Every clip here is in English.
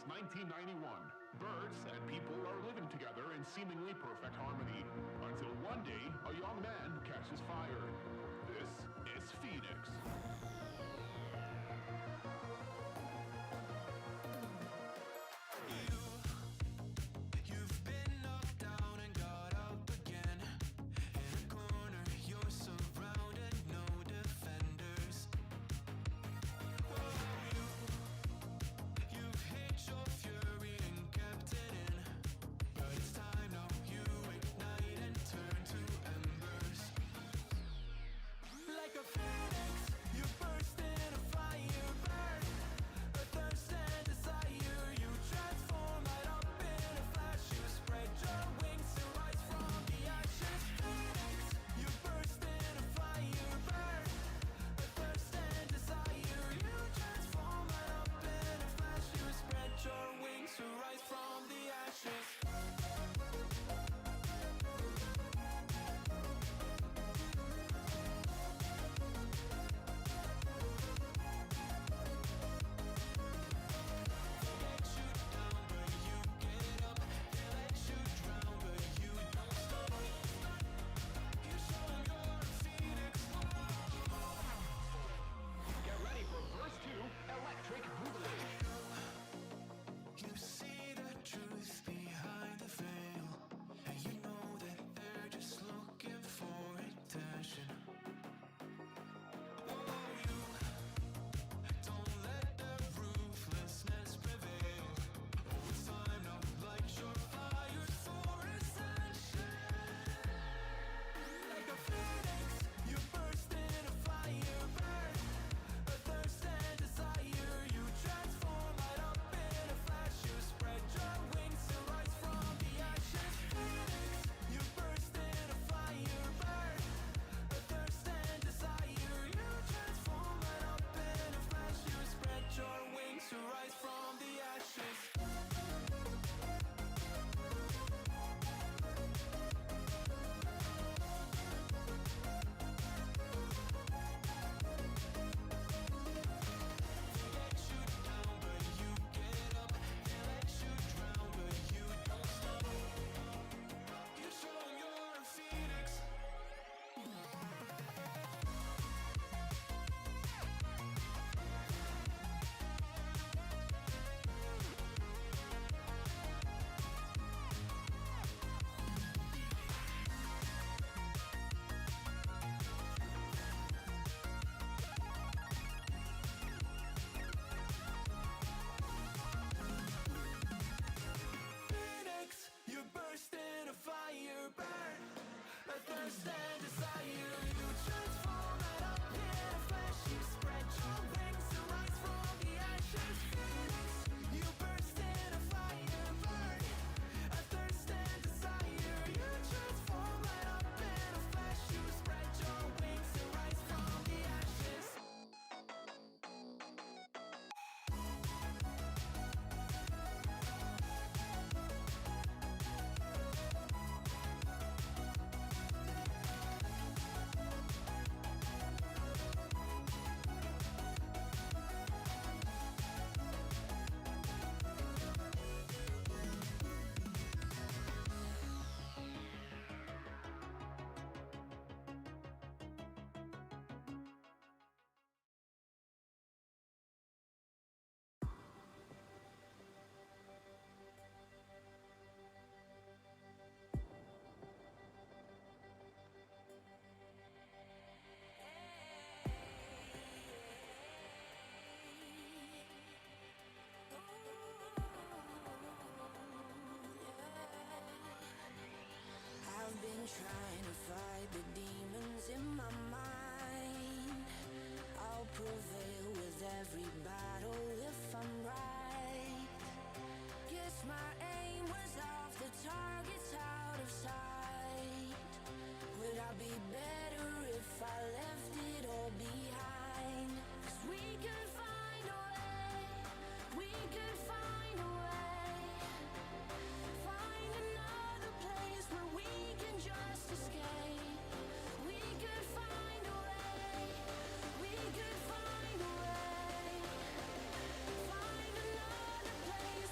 since 1991. Birds and people are living together in seemingly perfect harmony, until one day a young man catches fire. This is Phoenix. I've been trying to fight the demons in my mind. I'll prevail with every battle if I'm right. Guess my aim was off, the target's out of sight. Would I be better if I left it all behind? 'Cause we could find a way, we could find a way. Find another place where we can just escape. We could find a way, we could find a way. Find another place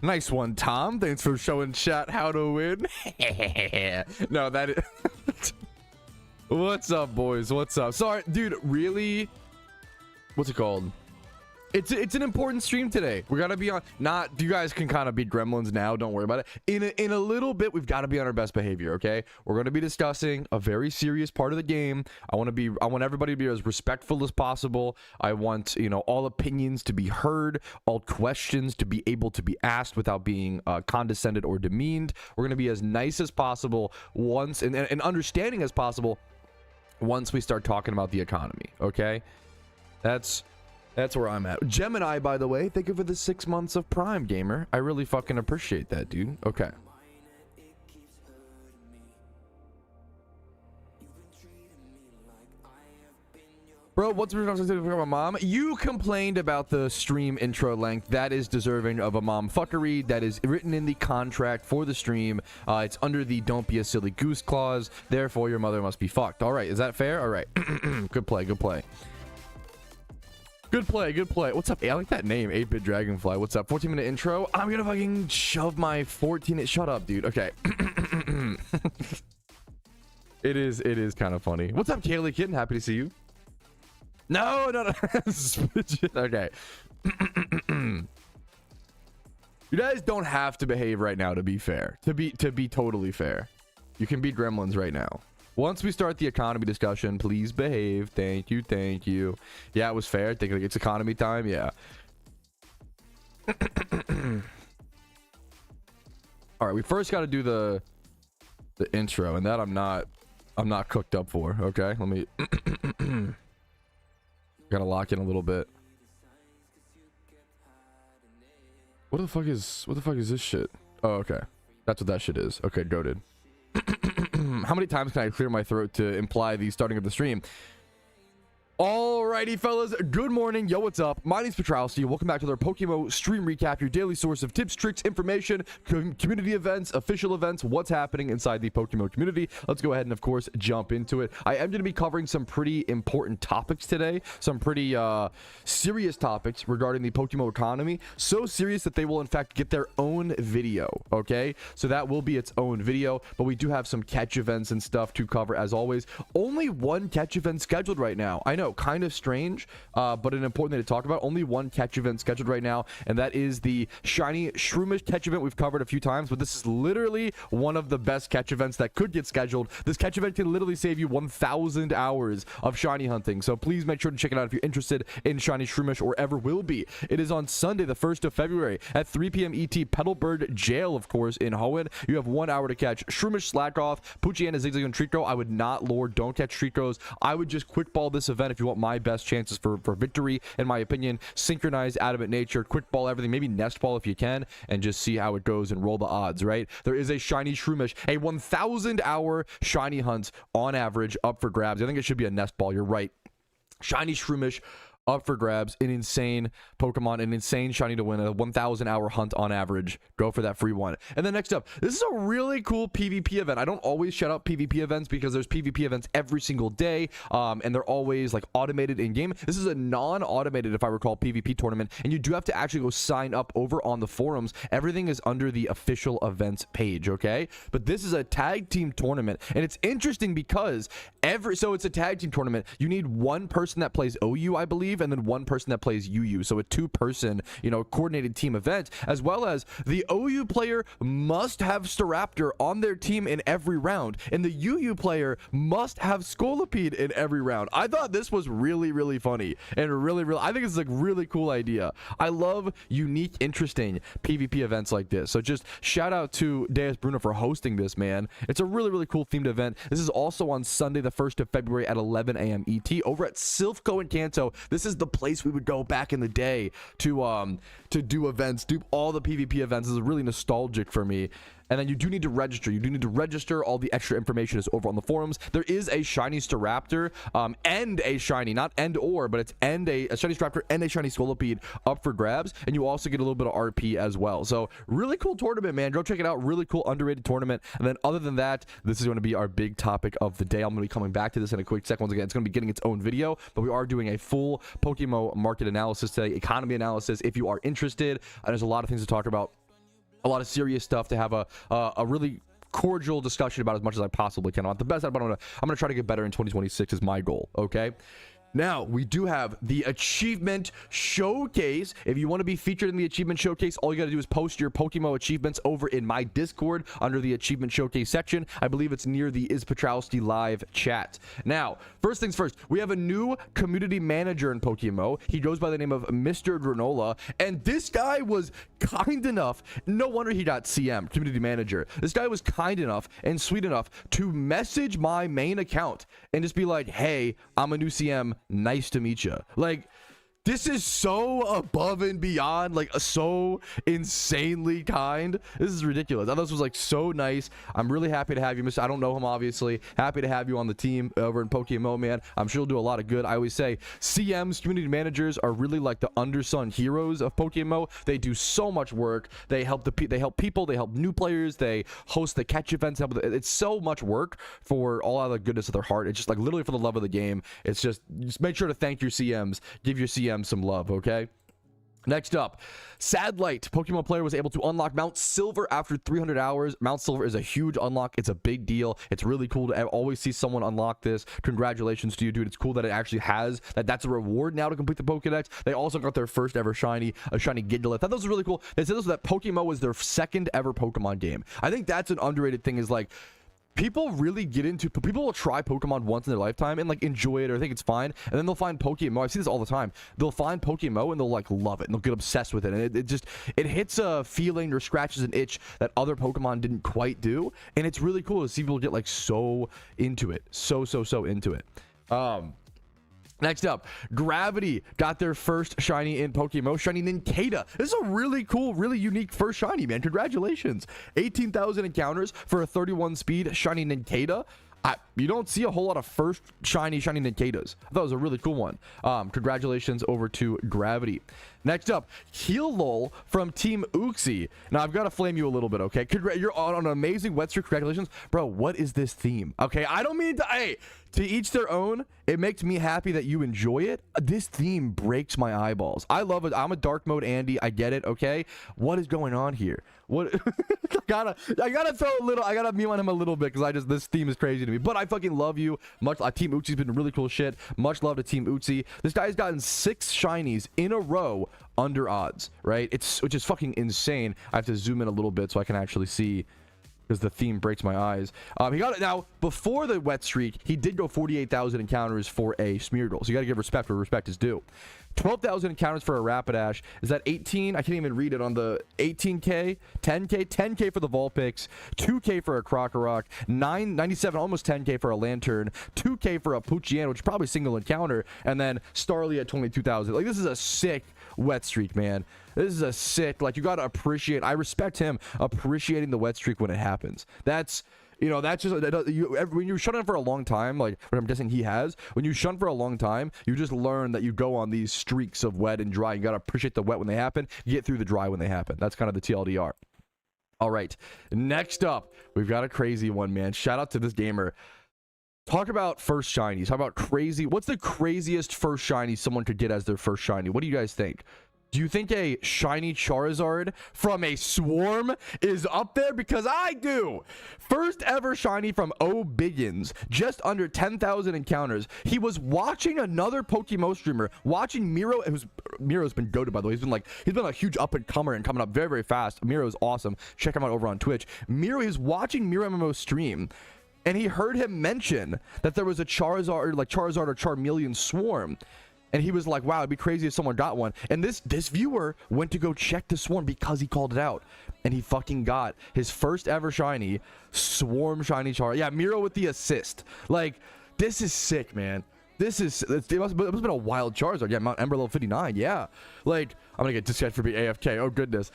Nice one, Tom. Thanks for showing chat how to win. No, that is... What's up, boys? What's up? Sorry, dude, really? What's it called? It's an important stream today. We gotta be on. Not you guys can kind of beat gremlins now. Don't worry about it. In a little bit, we've got to be on our best behavior. Okay, we're gonna be discussing a very serious part of the game. I want everybody to be as respectful as possible. I want all opinions to be heard, all questions to be able to be asked without being condescended or demeaned. We're gonna be as nice as possible once and understanding as possible once we start talking about the economy. Okay, that's where I'm at. Gemini, by the way, thank you for the 6 months of Prime, gamer. I really fucking appreciate that, dude. Okay. Bro, what's about my mom? You complained about the stream intro length. That is deserving of a mom fuckery. That is written in the contract for the stream. It's under the don't be a silly goose clause. Therefore, your mother must be fucked. All right, is that fair? All right. Good play, good play. Good play, good play. What's up? I like that name, 8-Bit Dragonfly. What's up? 14-minute intro. I'm gonna fucking shove my 14. Shut up, dude. Okay. It is kind of funny. What's up, Kaylee Kitten? Happy to see you. No. Okay. You guys don't have to behave right now to be fair. To be totally fair. You can beat gremlins right now. Once we start the economy discussion, please behave. Thank you, thank you. Yeah, it was fair. Think it's economy time. Yeah. All right, we first got to do the intro, and that I'm not cooked up for. Okay, let me. Gotta lock in a little bit. What the fuck is this shit? Oh, okay, that's what that shit is. Okay, goated. How many times can I clear my throat to imply the starting of the stream? Alrighty, fellas. Good morning. Yo, what's up? My name's Patrouski. Welcome back to our PokeMMO stream recap, your daily source of tips, tricks, information, community events, official events, what's happening inside the PokeMMO community. Let's go ahead and, of course, jump into it. I am going to be covering some pretty important topics today, some pretty serious topics regarding the PokeMMO economy. So serious that they will, in fact, get their own video, okay? So that will be its own video, but we do have some catch events and stuff to cover, as always. Only one catch event scheduled right now. I know, kind of strange, but an important thing to talk about. Only one catch event scheduled right now, and that is the shiny Shroomish catch event. We've covered a few times, but this is literally one of the best catch events that could get scheduled. This catch event can literally save you 1,000 hours of shiny hunting, so please make sure to check it out if you're interested in shiny Shroomish or ever will be. It is on Sunday, the 1st of February at 3 p.m. ET, Petalburg Jail, of course, in Hoenn. You have 1 hour to catch Shroomish, Slackoff, Pokeyen, Zigzag, and Treecko. I would not lure, don't catch Treeckos. I would just quick ball this event if you want my best chances for victory, in my opinion. Synchronize Adamant Nature, quick ball everything, maybe nest ball if you can, and just see how it goes and roll the odds, right? There is a shiny Shroomish, a 1,000 hour shiny hunt on average up for grabs. I think it should be a nest ball. You're right. Shiny Shroomish up for grabs, an insane Pokemon, an insane shiny to win, a 1,000 hour hunt on average. Go for that free one. And then next up, this is a really cool PvP event. I don't always shout out PvP events because there's PvP events every single day, and they're always like automated in game. This is a non-automated, if I recall, PvP tournament, and you do have to actually go sign up over on the forums. Everything is under the official events page, okay? But this is a tag team tournament, and it's interesting because so it's a tag team tournament. You need one person that plays OU, I believe, and then one person that plays UU. So a 2-person, coordinated team event, as well as the OU player must have Staraptor on their team in every round, and the UU player must have Scolipede in every round. I thought this was really, really funny, and really, I think it's a really cool idea. I love unique, interesting PvP events like this. So just shout out to Deus Bruno for hosting this, man. It's a really, really cool themed event. This is also on Sunday, the 1st of February at 11 a.m. ET over at Silphco in Kanto. This is the place we would go back in the day to do events, do all the PvP events. This is really nostalgic for me. And then you do need to register. You do need to register. All the extra information is over on the forums. There is a shiny Staraptor and a shiny, not and or, but it's a shiny Staraptor and a shiny Scolipede up for grabs. And you also get a little bit of RP as well. So really cool tournament, man. Go check it out. Really cool, underrated tournament. And then other than that, this is going to be our big topic of the day. I'm going to be coming back to this in a quick second. Once again, it's going to be getting its own video, but we are doing a full PokeMMO market analysis today, economy analysis, if you are interested. There's a lot of things to talk about. a lot of serious stuff, to have a really cordial discussion about as much as I possibly can. I'm the best, but I'm gonna try to get better in 2026 is my goal. Okay. Now, we do have the Achievement Showcase. If you want to be featured in the Achievement Showcase, all you got to do is post your PokeMMO achievements over in my Discord under the Achievement Showcase section. I believe it's near the Is Patrouski live chat. Now, first things first, we have a new community manager in PokeMMO. He goes by the name of Mr. Granola, and this guy was kind enough, no wonder he got CM, community manager. This guy was kind enough and sweet enough to message my main account and just be like, hey, I'm a new CM. Nice to meet you. Like, this is so above and beyond, like, so insanely kind. This is ridiculous. I thought this was like so nice. I'm really happy to have you, Mr. I don't know him, obviously. Happy to have you on the team over in PokeMMO, man. I'm sure you'll do a lot of good. I always say CMs, community managers, are really like the undersung heroes of PokeMMO. They do so much work. They help people. They help new players. They host the catch events. It's so much work for all out of the goodness of their heart. It's just like literally for the love of the game. It's just make sure to thank your CMs. Give your CMs some love, okay? Next up, Sadlight. PokeMMO player was able to unlock Mount Silver after 300 hours. Mount Silver is a huge unlock. It's a big deal. It's really cool to always see someone unlock this. Congratulations to you, dude. It's cool that it actually has that's a reward now to complete the Pokedex. They also got their first ever shiny, a shiny Gigglypuff. I thought this was really cool. They said this was that PokeMMO was their second ever Pokemon game. I think that's an underrated thing, is like, people will try Pokemon once in their lifetime and like enjoy it or think it's fine, and then they'll find PokeMMO. I see this all the time. They'll find PokeMMO and they'll like love it and they'll get obsessed with it, and it hits a feeling or scratches an itch that other Pokemon didn't quite do, and it's really cool to see people get like so into it, so into it. Next up, Gravity got their first shiny in PokeMMO, shiny Nincada. This is a really cool, really unique first shiny, man. Congratulations. 18,000 encounters for a 31 speed shiny Nincada. You don't see a whole lot of first shiny Nincadas. I thought it was a really cool one. Congratulations over to Gravity. Next up, Healol from Team Uxie. Now, I've got to flame you a little bit, okay? You're on an amazing wet streak. Congratulations. Bro, what is this theme? Okay, I don't mean to... Hey, to each their own. It makes me happy that you enjoy it. This theme breaks my eyeballs. I love it. I'm a dark mode Andy. I get it, okay? What is going on here? What... I gotta throw a little... I gotta meme on him a little bit because this theme is crazy to me. But I fucking love you. Team Uxie's been really cool shit. Much love to Team Uxie. This guy's gotten 6 shinies in a row under odds, right? Which is fucking insane. I have to zoom in a little bit so I can actually see, because the theme breaks my eyes. He got it. Now, before the wet streak, he did go 48,000 encounters for a Smeargle, so you gotta give respect where respect is due. 12,000 encounters for a Rapidash. Is that 18? I can't even read it on the 18k, 10k for the Vulpix, 2k for a Krokorok, 97, almost 10k for a Lantern, 2k for a Pokeyen, which is probably single encounter, and then Starly at 22,000. Like, this is a sick wet streak, man. This is a sick, like, you gotta appreciate. I respect him appreciating the wet streak when it happens. That's just when you shut in for a long time, like what I'm guessing he has. When you shun for a long time, you just learn that you go on these streaks of wet and dry. You gotta appreciate the wet when they happen, get through the dry when they happen. That's kind of the TLDR. All right, next up, we've got a crazy one, man. Shout out to this gamer. Talk about first shinies. How about crazy? What's the craziest first shiny someone could get as their first shiny? What do you guys think? Do you think a shiny Charizard from a Swarm is up there? Because I do. First ever shiny from O Biggins, just under 10,000 encounters. He was watching another PokeMMO streamer, watching Miro. Miro's been goated, by the way. He's been a huge up and comer and coming up very, very fast. Miro's awesome. Check him out over on Twitch. He's watching Miro MMO stream, and he heard him mention that there was a Charizard or Charmeleon Swarm. And he was like, wow, it'd be crazy if someone got one. And this viewer went to go check the Swarm because he called it out. And he fucking got his first ever shiny Swarm shiny Charizard. Yeah, Miro with the assist. Like, this is sick, man. It must have been a wild Charizard. Yeah, Mount Ember level 59. Yeah. Like, I'm going to get disconnected for being AFK. Oh, goodness.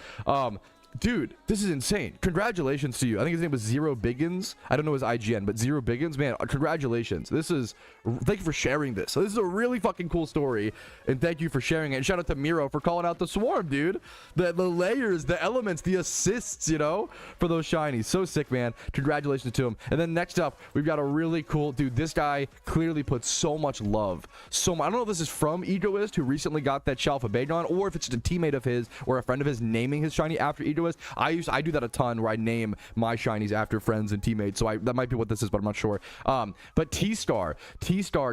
Dude, this is insane. Congratulations to you. I think his name was Zero Biggins. I don't know his IGN, but Zero Biggins, man, congratulations. Thank you for sharing this. So this is a really fucking cool story, and thank you for sharing it. And shout out to Miro for calling out the Swarm, dude. The layers, the elements, the assists, for those shinies. So sick, man. Congratulations to him. And then next up, we've got a really cool dude. This guy clearly puts so much love. I don't know if this is from Egoist, who recently got that Shalfa Bagon, or if it's just a teammate of his or a friend of his naming his shiny after Egoist. newest. I do that a ton where I name my shinies after friends and teammates. So that might be what this is, but I'm not sure. But T-Star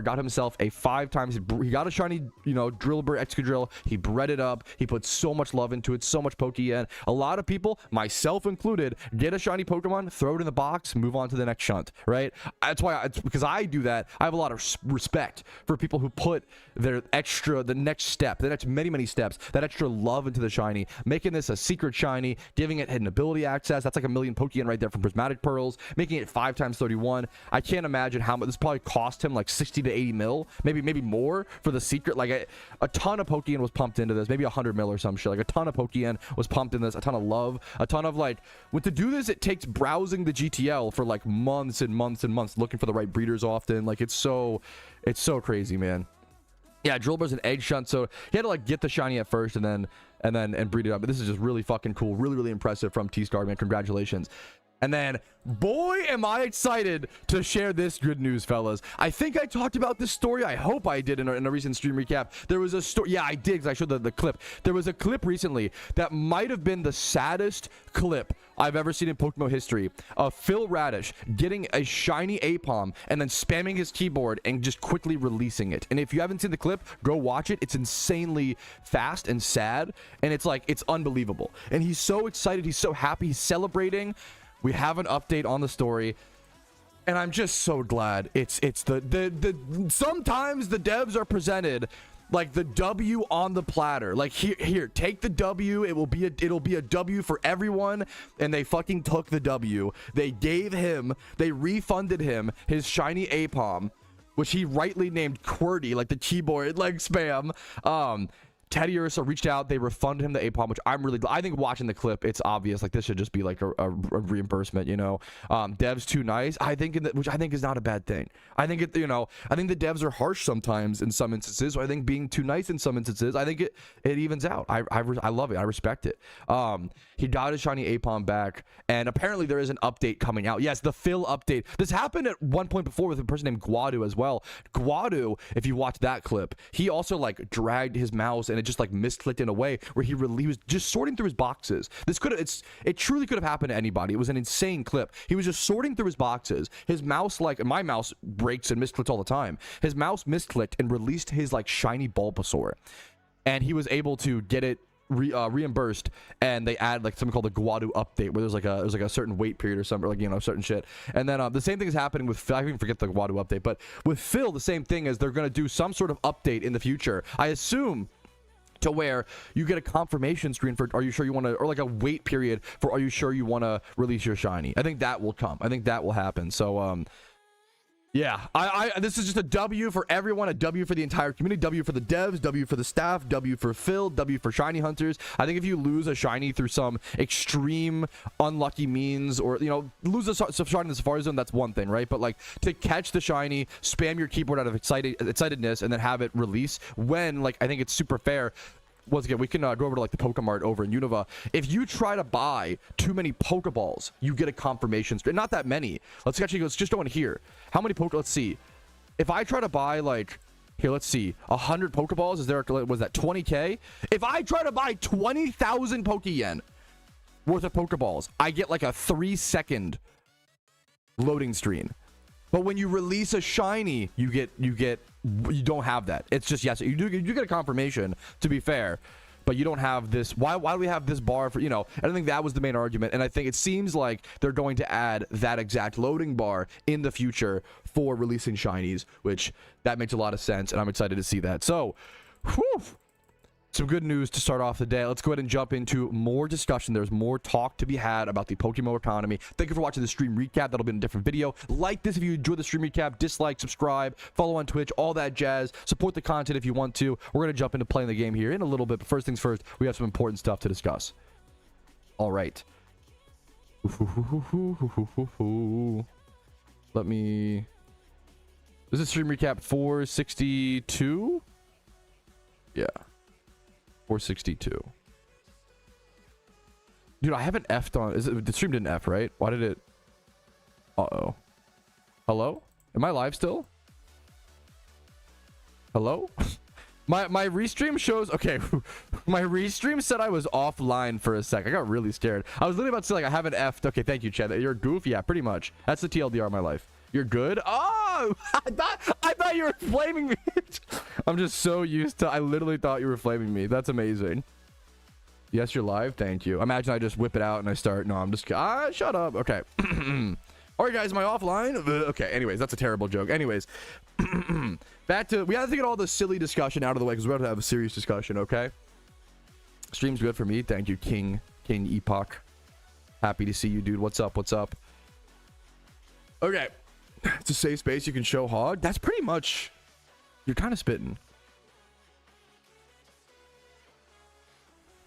got himself a 5 times. He got a shiny, Drillbur Excadrill. He bred it up. He put so much love into it, so much Pokeyen. A lot of people, myself included, get a shiny Pokemon, throw it in the box, move on to the next shunt, right? That's why, because I do that. I have a lot of respect for people who put the next step, the next many steps, that extra love into the shiny, making this a secret shiny, giving it hidden ability access. That's like 1 million Pokeyen right there from Prismatic Pearls, making it 5 times 31. I can't imagine how much this probably cost him, like 60 to 80 mil, maybe more for the secret. Like a ton of Pokeyen was pumped into this, maybe 100 mil or some shit. Like a ton of Pokeyen was pumped in this, a ton of love, a ton of like, to do this, it takes browsing the GTL for like months and months and months, looking for the right breeders often. Like it's so crazy, man. Yeah, Drillbur's an egg shunt, so he had to like get the shiny at first and then breed it up. But this is just really fucking cool, really impressive from T-Star, man. Congratulations. And then, boy, am I excited to share this good news, fellas. I think I talked about this story. I hope I did in a recent stream recap. There was a story. Yeah, I did, because I showed the clip. There was a clip recently that might have been the saddest clip I've ever seen in PokeMMO history of Phil Radish getting a shiny Apom and then spamming his keyboard and just quickly releasing it. And if you haven't seen the clip, go watch it. It's insanely fast and sad, and it's unbelievable. And he's so excited. He's so happy. He's celebrating. We have an update on the story, and I'm just so glad. It's sometimes the devs are presented like the W on the platter. Like here, take the W. It'll be a W for everyone, and they fucking took the W. They refunded him his shiny Apom, which he rightly named QWERTY, like the keyboard like spam. Teddy Ursa reached out. They refunded him the Apom, which I think watching the clip, it's obvious. Like this should just be like a reimbursement, Devs too nice. Which I think is not a bad thing. I think the devs are harsh sometimes in some instances. So I think being too nice in some instances, I think it evens out. I love it. I respect it. He got his shiny Apom back, and apparently there is an update coming out. Yes, the Phil update. This happened at one point before with a person named Guadu as well. Guadu, if you watch that clip, he also like dragged his mouse and it just like misclicked in a way where he was just sorting through his boxes. It truly could have happened to anybody. It was an insane clip. He was just sorting through his boxes. His mouse, like my mouse, breaks and misclicks all the time. His mouse misclicked and released his like shiny Bulbasaur, and he was able to get it reimbursed, and they add like something called the Guadu update, where there's like a certain wait period or something, like certain shit. And then the same thing is happening with Phil. I even forget the Guadu update, but with Phil, the same thing is they're gonna do some sort of update in the future, I assume, to where you get a confirmation screen for are you sure you want to, or like a wait period for are you sure you want to release your shiny. I think that will come. I think that will happen. So yeah, this is just a W for everyone, a W for the entire community, W for the devs, W for the staff, W for Phil, W for shiny hunters. I think if you lose a shiny through some extreme unlucky means, or lose a shiny in the Safari Zone, that's one thing, right? But like to catch the shiny, spam your keyboard out of excitedness, and then have it release when, like, I think it's super fair. Once again, we can go over to like the Pokemart over in Unova. If you try to buy too many Pokeballs, you get a confirmation. Not that many. Let's just go in here. How many let's see. If I try to buy like, here, let's see, 100 Pokeballs, was that 20k? If I try to buy 20,000 Pokeyen worth of Pokeballs, I get like a 3-second loading screen. But when you release a shiny, you don't have that. It's just, yes, you get a confirmation, to be fair, but you don't have this. Why do we have this bar for, I don't think that was the main argument. And I think it seems like they're going to add that exact loading bar in the future for releasing shinies, which that makes a lot of sense, and I'm excited to see that. So, whew. Some good news to start off the day. Let's go ahead and jump into more discussion. There's more talk to be had about the PokeMMO economy. Thank you for watching the stream recap. That'll be in a different video. Like this if you enjoyed the stream recap. Dislike, subscribe, follow on Twitch, all that jazz. Support the content if you want to. We're going to jump into playing the game here in a little bit. But first things first, we have some important stuff to discuss. All right. Let me... This is stream recap 462? Yeah. 462. Dude, I haven't F'd on. The stream didn't F, right? Why did it? Uh-oh. Hello? Am I live still? Hello? My restream shows, okay, my restream said I was offline for a sec. I got really scared. I was literally about to say, like, I haven't effed. Okay, thank you, Chad. You're a goof? Yeah, pretty much. That's the TLDR of my life. You're good? Oh, I thought you were flaming me. I'm just so used to, I literally thought you were flaming me. That's amazing. Yes, you're live. Thank you. Imagine I just whip it out and I start. No, I'm just, shut up. Okay. All right, guys, am I offline? Okay, anyways, that's a terrible joke. Anyways, back to, we have to get all the silly discussion out of the way because we're about to have a serious discussion, okay? Stream's good for me. Thank you, King Epoch. Happy to see you, dude. What's up? What's up? Okay. It's a safe space. You can show hog. That's pretty much, you're kind of spitting.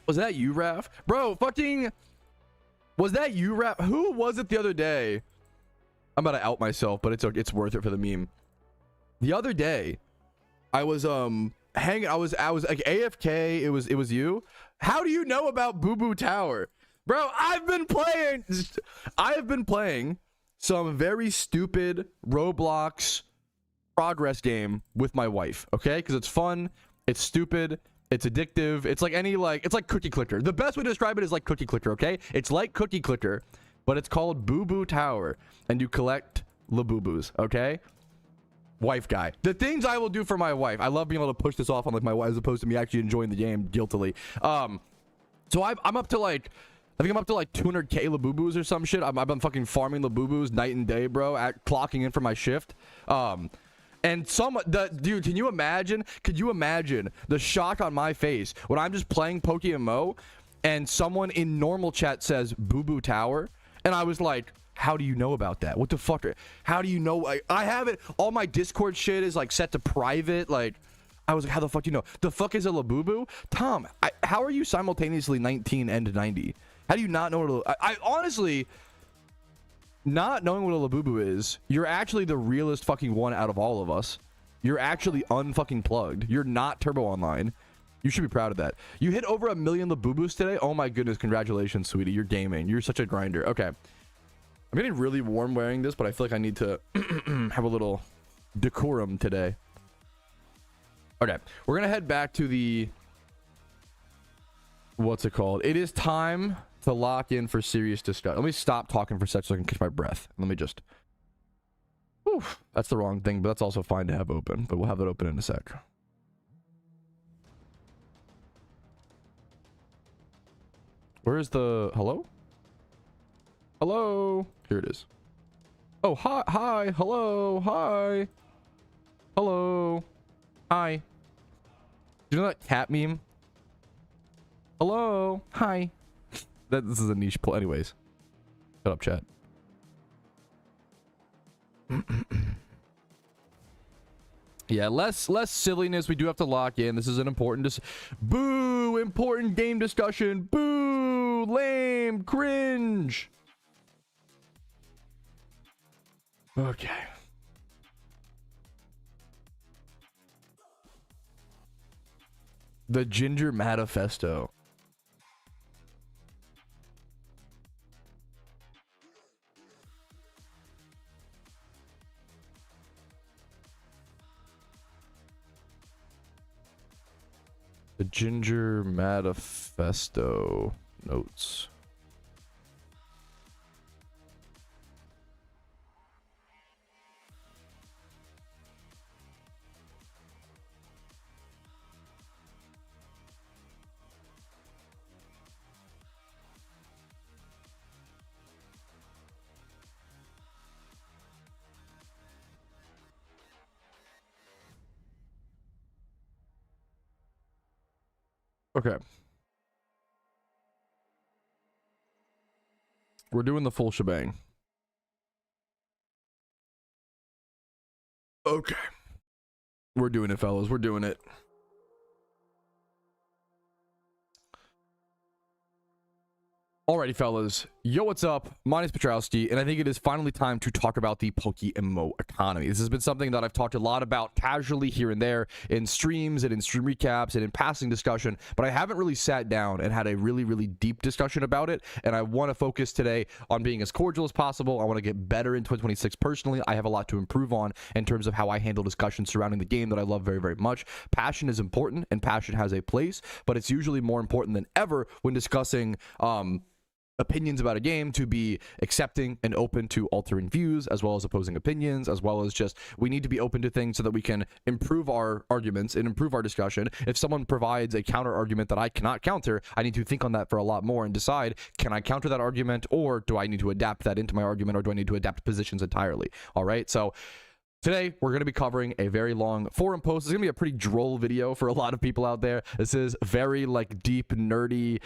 Was that you, Raph? Bro, fucking, was that you, Raph? Who was it the other day? I'm about to out myself, but it's worth it for the meme. The other day, I was hanging. I was like AFK. It was you. How do you know about Boo Boo Tower, bro? I've been playing some very stupid Roblox progress game with my wife. Okay, because it's fun. It's stupid. It's addictive. It's like it's like Cookie Clicker. The best way to describe it is like Cookie Clicker. Okay, it's like Cookie Clicker, but it's called Boo Boo Tower, and you collect the boo boos. Okay, wife guy. The things I will do for my wife. I love being able to push this off on like my wife as opposed to me actually enjoying the game guiltily. So I'm up to like, I think I'm up to like 200k Labubu's or some shit. I've been fucking farming Labubu's night and day, bro. Clocking in for my shift. And dude, can you imagine? Could you imagine the shock on my face when I'm just playing PokeMMO and someone in normal chat says Boo Boo Tower, and I was like, how do you know about that? What the fuck? How do you know? I have it. All my Discord shit is like set to private. Like, I was like, how the fuck do you know? The fuck is a Labubu? Tom, how are you simultaneously 19 and 90? How do you not know what I honestly, not knowing what a Labubu is, you're actually the realest fucking one out of all of us. You're actually unfucking plugged. You're not Turbo Online. You should be proud of that. You hit over 1 million Labubus today. Oh my goodness, congratulations, sweetie. You're gaming. You're such a grinder. Okay. I'm getting really warm wearing this, but I feel like I need to have a little decorum today. Okay, we're gonna head back to the, what's it called? It is time to lock in for serious discussion. Let me stop talking for a sec so I can catch my breath. Let me just, whew, that's the wrong thing, but that's also fine to have open, but we'll have that open in a sec. Where's the, hello? Hello? Here it is. Oh, hi, hello, hi. Hello. Hi. Do you know that cat meme? Hello. Hi. This is a niche pull. Anyways. Shut up, chat. Yeah, less silliness. We do have to lock in. This is an important boo! Important game discussion. Boo! Lame. Cringe. Okay. The Ginger Manifesto. The Ginger Manifesto notes. Okay. We're doing the full shebang. Okay. We're doing it, fellas. We're doing it. Alrighty, fellas. Yo, what's up? My name is Patrouski, and I think it is finally time to talk about the PokeMMO economy. This has been something that I've talked a lot about casually here and there in streams and in stream recaps and in passing discussion, but I haven't really sat down and had a really deep discussion about it, and I want to focus today on being as cordial as possible. I want to get better in 2026 personally. I have a lot to improve on in terms of how I handle discussions surrounding the game that I love very much. Passion is important, and passion has a place, but it's usually more important than ever when discussing opinions about a game to be accepting and open to altering views as well as opposing opinions, as well as just we need to be open to things so that we can improve our arguments and improve our discussion. If someone provides a counter argument that I cannot counter, I need to think on that for a lot more and decide, can I counter that argument, or do I need to adapt that into my argument, or do I need to adapt positions entirely? All right, so today, we're going to be covering a very long forum post. It's going to be a pretty droll video for a lot of people out there. This is very deep, nerdy,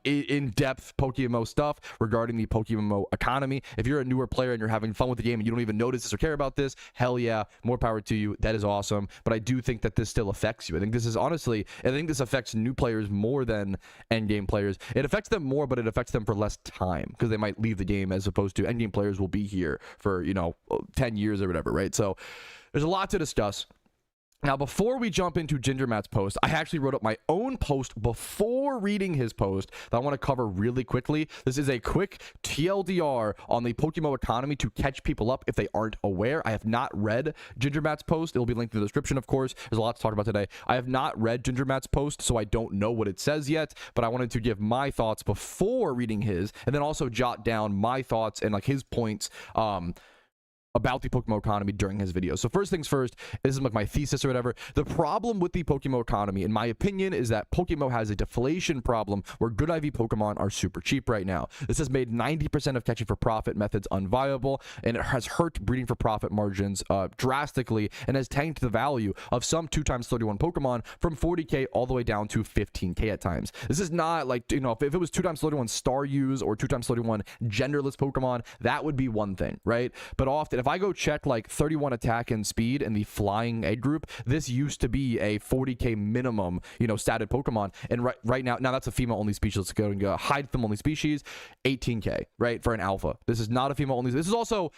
in-depth PokeMMO stuff regarding the PokeMMO economy. If you're a newer player and you're having fun with the game and you don't even notice this or care about this, hell yeah, more power to you. That is awesome. But I do think that this still affects you. I think this is honestly, I think this affects new players more than endgame players. It affects them more, but it affects them for less time because they might leave the game, as opposed to endgame players will be here for, 10 years or whatever, right? So there's a lot to discuss. Now, before we jump into GingerMatt's post, I actually wrote up my own post before reading his post that I want to cover really quickly. This is a quick TLDR on the PokeMMO economy to catch people up if they aren't aware. I have not read GingerMatt's post. It'll be linked in the description, of course. There's a lot to talk about today. I have not read GingerMatt's post, so I don't know what it says yet, but I wanted to give my thoughts before reading his, and then also jot down my thoughts and his points about the PokeMMO economy during his video. So first things first, this is my thesis or whatever. The problem with the PokeMMO economy, in my opinion, is that PokeMMO has a deflation problem where good IV Pokemon are super cheap right now. This has made 90% of catching for profit methods unviable, and it has hurt breeding for profit margins drastically, and has tanked the value of some 2x31 Pokemon from 40k all the way down to 15k at times. This is not if it was 2x31 Staryu or 2x31 genderless Pokemon, that would be one thing, right? But often, if I go check 31 attack and speed in the flying egg group, this used to be a 40k minimum, statted Pokemon. And right now that's a female only species. Let's go and hide female only species, 18k, right? For an alpha. This is not a female only. This is also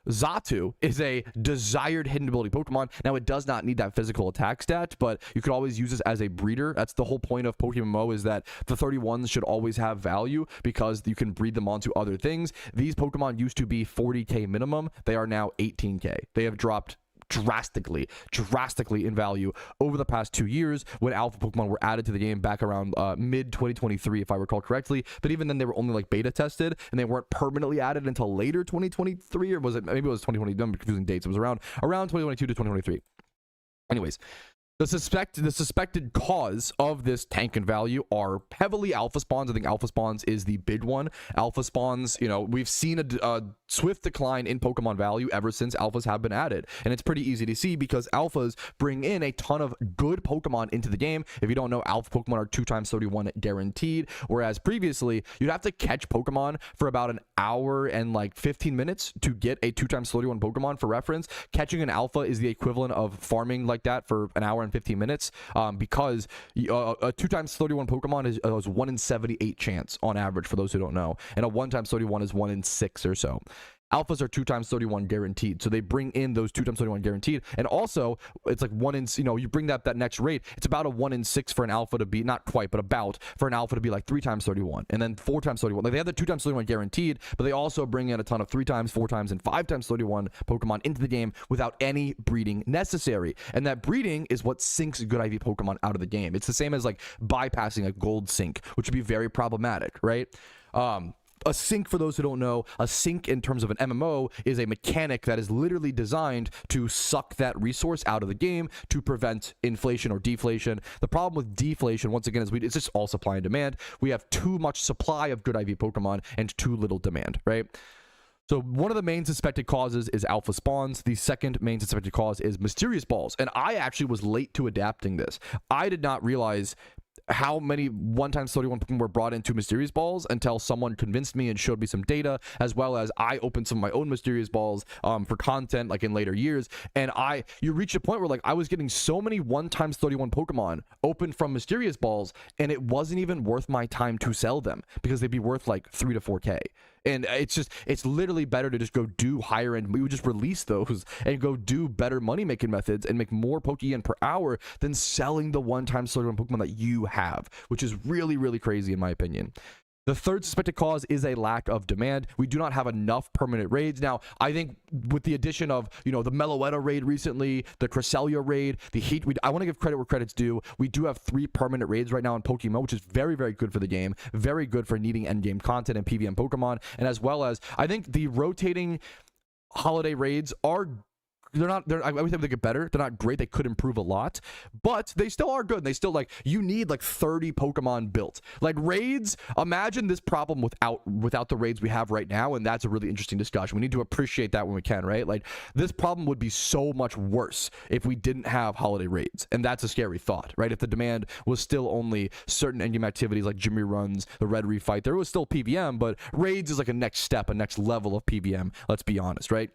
Xatu is a desired hidden ability Pokemon. Now, it does not need that physical attack stat, but you could always use this as a breeder. That's the whole point of PokeMMO, is that the 31s should always have value because you can breed them onto other things. These Pokemon used to be 40k minimum. They are now 18k. They have dropped drastically in value over the past 2 years when alpha Pokemon were added to the game back around mid 2023, if I recall correctly. But even then, they were only beta tested, and they weren't permanently added until later 2023, or was it, maybe it was 2020? I'm confusing dates. It was around 2022 to 2023. Anyways, the suspected cause of this tank in value are heavily alpha spawns. I think alpha spawns is the big one. Alpha spawns, we've seen a swift decline in Pokemon value ever since alphas have been added. And it's pretty easy to see because alphas bring in a ton of good Pokemon into the game. If you don't know, alpha Pokemon are 2x31 guaranteed, whereas previously you'd have to catch Pokemon for about an hour and 15 minutes to get a 2x31 Pokemon. For reference, catching an alpha is the equivalent of farming like that for an hour and 15 minutes, because a 2x31 Pokemon is 1 in 78 chance on average, for those who don't know, and a 1x31 is 1 in 6 or so. Alphas are 2x31 guaranteed, so they bring in those 2x31 guaranteed, and also it's 1 in, you bring that next rate, it's about a 1 in 6 for an alpha to be, not quite, but about, for an alpha to be 3x31, and then 4x31. They have the 2x31 guaranteed, but they also bring in a ton of 3x, 4x, and 5x31 Pokemon into the game without any breeding necessary, and that breeding is what sinks good IV Pokemon out of the game. It's the same as bypassing a gold sink, which would be very problematic, right? A sink, for those who don't know, a sink in terms of an MMO is a mechanic that is literally designed to suck that resource out of the game to prevent inflation or deflation. The problem with deflation, once again, is it's just all supply and demand. We have too much supply of good IV Pokemon and too little demand, right? So one of the main suspected causes is alpha spawns. The second main suspected cause is mysterious balls. And I actually was late to adapting this. I did not realize how many 1x31 Pokemon were brought into Mysterious Balls until someone convinced me and showed me some data, as well as I opened some of my own Mysterious Balls for content like in later years. And you reach a point where like I was getting so many 1x31 Pokemon open from Mysterious Balls, and it wasn't even worth my time to sell them because they'd be worth like 3 to 4K. And it's literally better to just go do higher end. We would just release those and go do better money making methods and make more Pokeyen per hour than selling the 1x31 Pokemon that you have, which is really, really crazy in my opinion. The third suspected cause is a lack of demand. We do not have enough permanent raids. Now, I think with the addition of, the Meloetta raid recently, the Cresselia raid, the Heat, I want to give credit where credit's due. We do have 3 permanent raids right now in PokeMMO, which is very, very good for the game. Very good for needing endgame content and PVM Pokemon. And as well as, I think the rotating holiday raids are I would say they get better. They're not great. They could improve a lot, but they still are good. They still you need like 30 Pokemon built. Like raids, imagine this problem without the raids we have right now, and that's a really interesting discussion. We need to appreciate that when we can, right? Like this problem would be so much worse if we didn't have holiday raids, and that's a scary thought, right? If the demand was still only certain endgame activities like gym runs, the red refight, there was still PVM, but raids is like a next step, a next level of PVM. Let's be honest, right?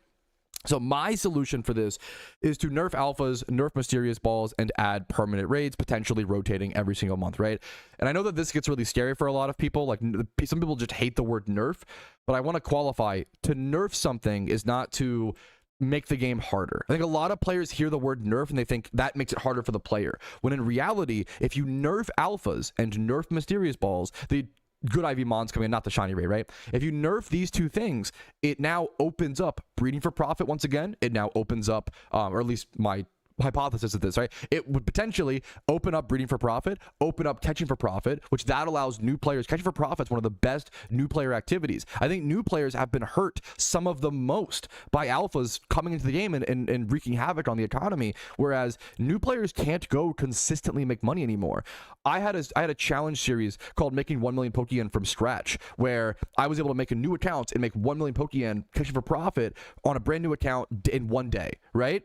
So my solution for this is to nerf alphas, nerf Mysterious Balls, and add permanent raids, potentially rotating every single month, right? And I know that this gets really scary for a lot of people. Like some people just hate the word nerf, but I want to qualify. To nerf something is not to make the game harder. I think a lot of players hear the word nerf and they think that makes it harder for the player. When in reality, if you nerf alphas and nerf Mysterious Balls, the good IV Mons coming in, not the shiny ray, right? If you nerf these two things, it now opens up breeding for profit once again. It now opens up, or at least my hypothesis of this, right? It would potentially open up breeding for profit, open up catching for profit, which that allows new players. Catching for profit is one of the best new player activities. I think new players have been hurt some of the most by alphas coming into the game and wreaking havoc on the economy, whereas new players can't go consistently make money anymore. I had a challenge series called Making 1 Million Pokeyen from Scratch, where I was able to make a new account and make 1 million Pokeyen catching for profit on a brand new account in one day, right?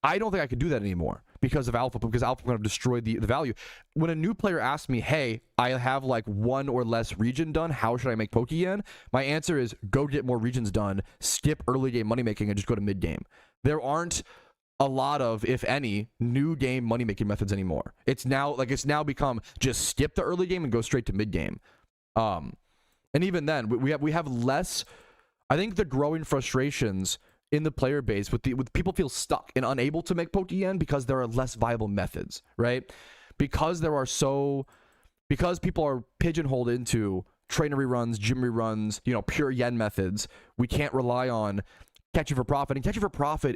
I don't think I could do that anymore because Alpha kind of destroyed the value. When a new player asks me, hey, I have like 1 or less region done, how should I make Pokeyen? My answer is go get more regions done, skip early game money making, and just go to mid game. There aren't a lot of, if any, new game money making methods anymore. It's now become just skip the early game and go straight to mid game. And even then, we have less. I think the growing frustrations in the player base with people feel stuck and unable to make Pokeyen because there are less viable methods, right? Because people are pigeonholed into trainer reruns, gym reruns, pure yen methods. We can't rely on catching for profit, and catching for profit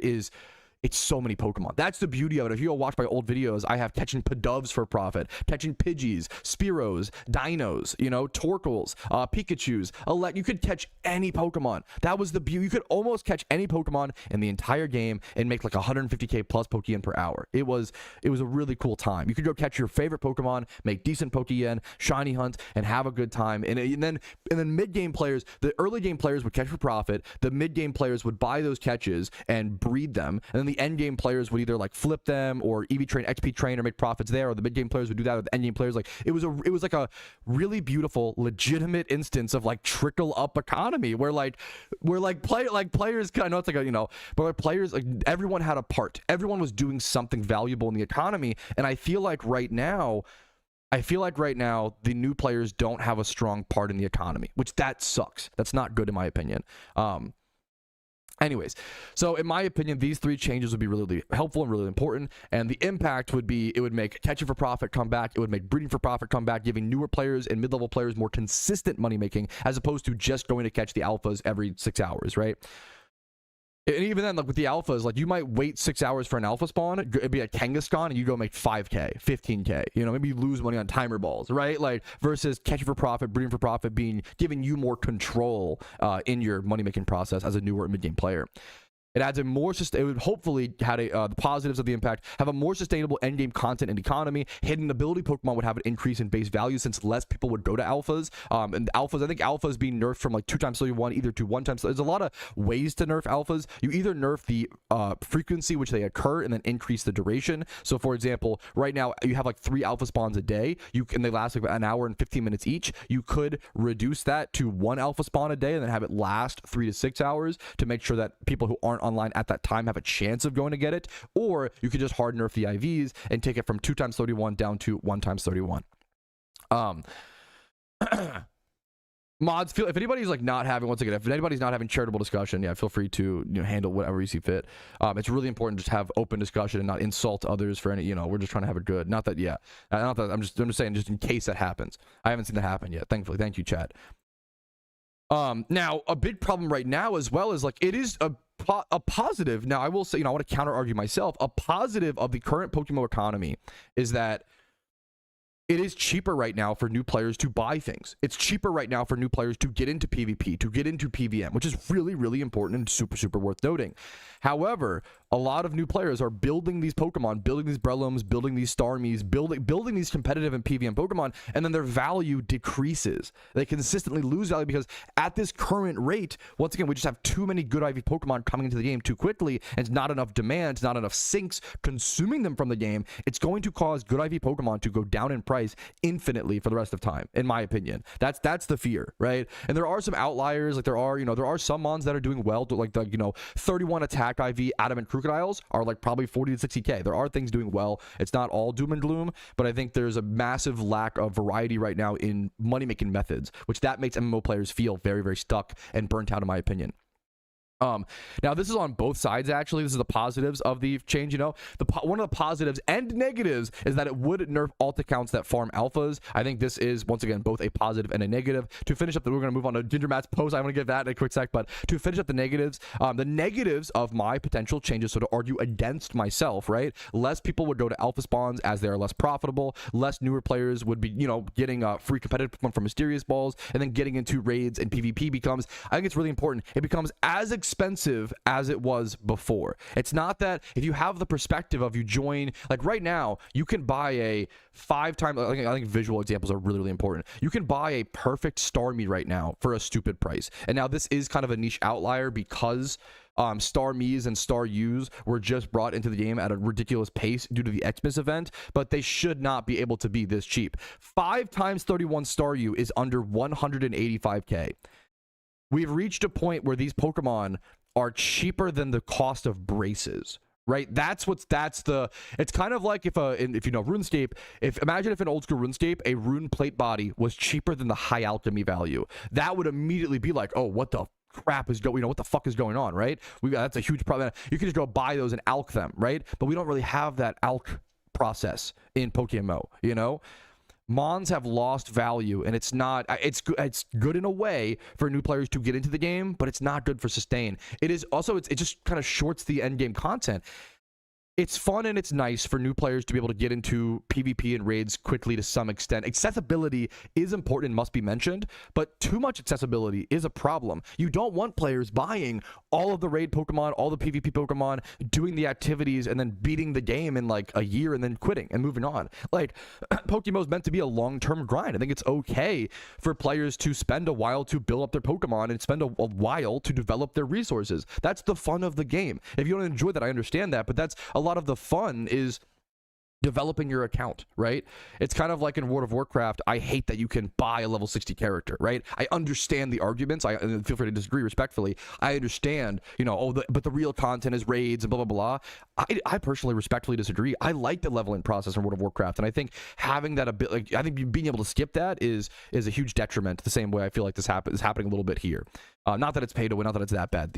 it's so many Pokemon. That's the beauty of it. If you go watch my old videos, I have catching Pidovs for profit, catching Pidgeys, Spearows, Dinos, Torkles, Pikachus. You could catch any Pokemon. That was the beauty. You could almost catch any Pokemon in the entire game and make like 150k plus Pokeyen per hour. It was a really cool time. You could go catch your favorite Pokemon, make decent Pokeyen, shiny hunt, and have a good time. And then mid game players, the early game players would catch for profit. The mid game players would buy those catches and breed them, and then the end game players would either like flip them or EV train, XP train, or make profits there, or the mid game players would do that with the end game players. Like it was like a really beautiful, legitimate instance of like trickle up economy where players. I know it's like but like players, like everyone had a part. Everyone was doing something valuable in the economy, and I feel like right now the new players don't have a strong part in the economy, which that sucks. That's not good in my opinion. Anyways, so in my opinion, these 3 changes would be really helpful and really important. And the impact would be, it would make catching for profit come back. It would make breeding for profit come back, giving newer players and mid-level players more consistent money making, as opposed to just going to catch the alphas every 6 hours, right? And even then, like with the alphas, like you might wait 6 hours for an alpha spawn. It'd be a Kangaskhan, and you go make 5k, 15k. Maybe you lose money on timer balls, right? Like versus catching for profit, breeding for profit, giving you more control in your money making process as a newer mid game player. It adds a more it would hopefully had the positives of the impact have a more sustainable endgame content and economy. Hidden ability Pokemon would have an increase in base value since less people would go to alphas. And alphas, I think alphas being nerfed from like 2x31 either to 1x. There's a lot of ways to nerf alphas. You either nerf the frequency which they occur and then increase the duration. So for example, right now you have like 3 alpha spawns a day. And they last like an hour and 15 minutes each. You could reduce that to 1 alpha spawn a day and then have it last 3 to 6 hours to make sure that people who aren't online at that time have a chance of going to get it. Or you could just hard nerf the IVs and take it from 2x31 down to 1x31. Mods, if anybody's like not having, once again, if anybody's not having charitable discussion, yeah, feel free to handle whatever you see fit. It's really important to just have open discussion and not insult others for any, we're just trying to have it good. Not that, yeah, not that, I'm just saying, just in case that happens. I haven't seen that happen yet, thankfully. Thank you, chat. Now a big problem right now as well is like it is a positive. Now I will say, I want to counter argue myself. A positive of the current PokeMMO economy is that it is cheaper right now for new players to buy things. It's cheaper right now for new players to get into PvP, to get into PVM, which is really, really important and super, super worth noting. However, a lot of new players are building these Pokemon, building these Brelums, building these Starmies, building these competitive and PVM Pokemon, and then their value decreases. They consistently lose value because at this current rate, once again, we just have too many good IV Pokemon coming into the game too quickly, and it's not enough demand, not enough sinks consuming them from the game. It's going to cause good IV Pokemon to go down in price infinitely for the rest of time, in my opinion. That's the fear, right? And there are some outliers, like there are some mons that are doing well, like the 31 attack IV Adamant Crocodiles are like probably 40 to 60k. There are things doing well. It's not all doom and gloom, but I think there's a massive lack of variety right now in money making methods, which that makes MMO players feel very, very stuck and burnt out, in my opinion. Now this is on both sides, actually. This is the positives of the change. One of the positives and negatives is that it would nerf alt accounts that farm alphas. I think this is, once again, both a positive and a negative. To finish up, we're going to move on to GingerMatt's post. I'm going to get that in a quick sec, but to finish up the negatives of my potential changes, so to argue against myself, right? Less people would go to alpha spawns as they are less profitable. Less newer players would be, getting free competitive Pokemon from Mysterious Balls, and then getting into raids and PvP becomes, I think it's really important, it becomes as expensive as it was before. It's not that if you have the perspective of you join, like right now, you can buy a 5-time, I think visual examples are really, really important. You can buy a perfect Starmie right now for a stupid price. And now this is kind of a niche outlier because Star Me's and Star U's were just brought into the game at a ridiculous pace due to the Xmas event, but they should not be able to be this cheap. 5x 31 Star U is under 185k. We've reached a point where these Pokemon are cheaper than the cost of braces, right? It's kind of like if RuneScape, imagine if in old school RuneScape, a rune plate body was cheaper than the high alchemy value. That would immediately be like, oh, what the crap is going, what the fuck is going on, right? That's a huge problem. You can just go buy those and alch them, right? But we don't really have that alch process in PokeMMO, Mons have lost value, and it's good in a way for new players to get into the game, but it's not good for sustain. It just kind of shorts the end game content. It's fun and it's nice for new players to be able to get into PvP and raids quickly to some extent. Accessibility is important and must be mentioned, but too much accessibility is a problem. You don't want players buying all of the raid Pokemon, all the PvP Pokemon, doing the activities, and then beating the game in like a year and then quitting and moving on. Like, PokeMMO is meant to be a long-term grind. I think it's okay for players to spend a while to build up their Pokemon and spend a while to develop their resources. That's the fun of the game. If you don't enjoy that, I understand that, but that's a lot of the fun is developing your account, right? It's kind of like in World of Warcraft. I hate that you can buy a level 60 character, right? I understand the arguments. I feel free to disagree respectfully. I understand, but the real content is raids and blah, blah, blah. I personally respectfully disagree. I like the leveling process in World of Warcraft, and I think having that I think being able to skip that is a huge detriment, the same way I feel like this is happening a little bit here. Not that it's pay to win, not that it's that bad,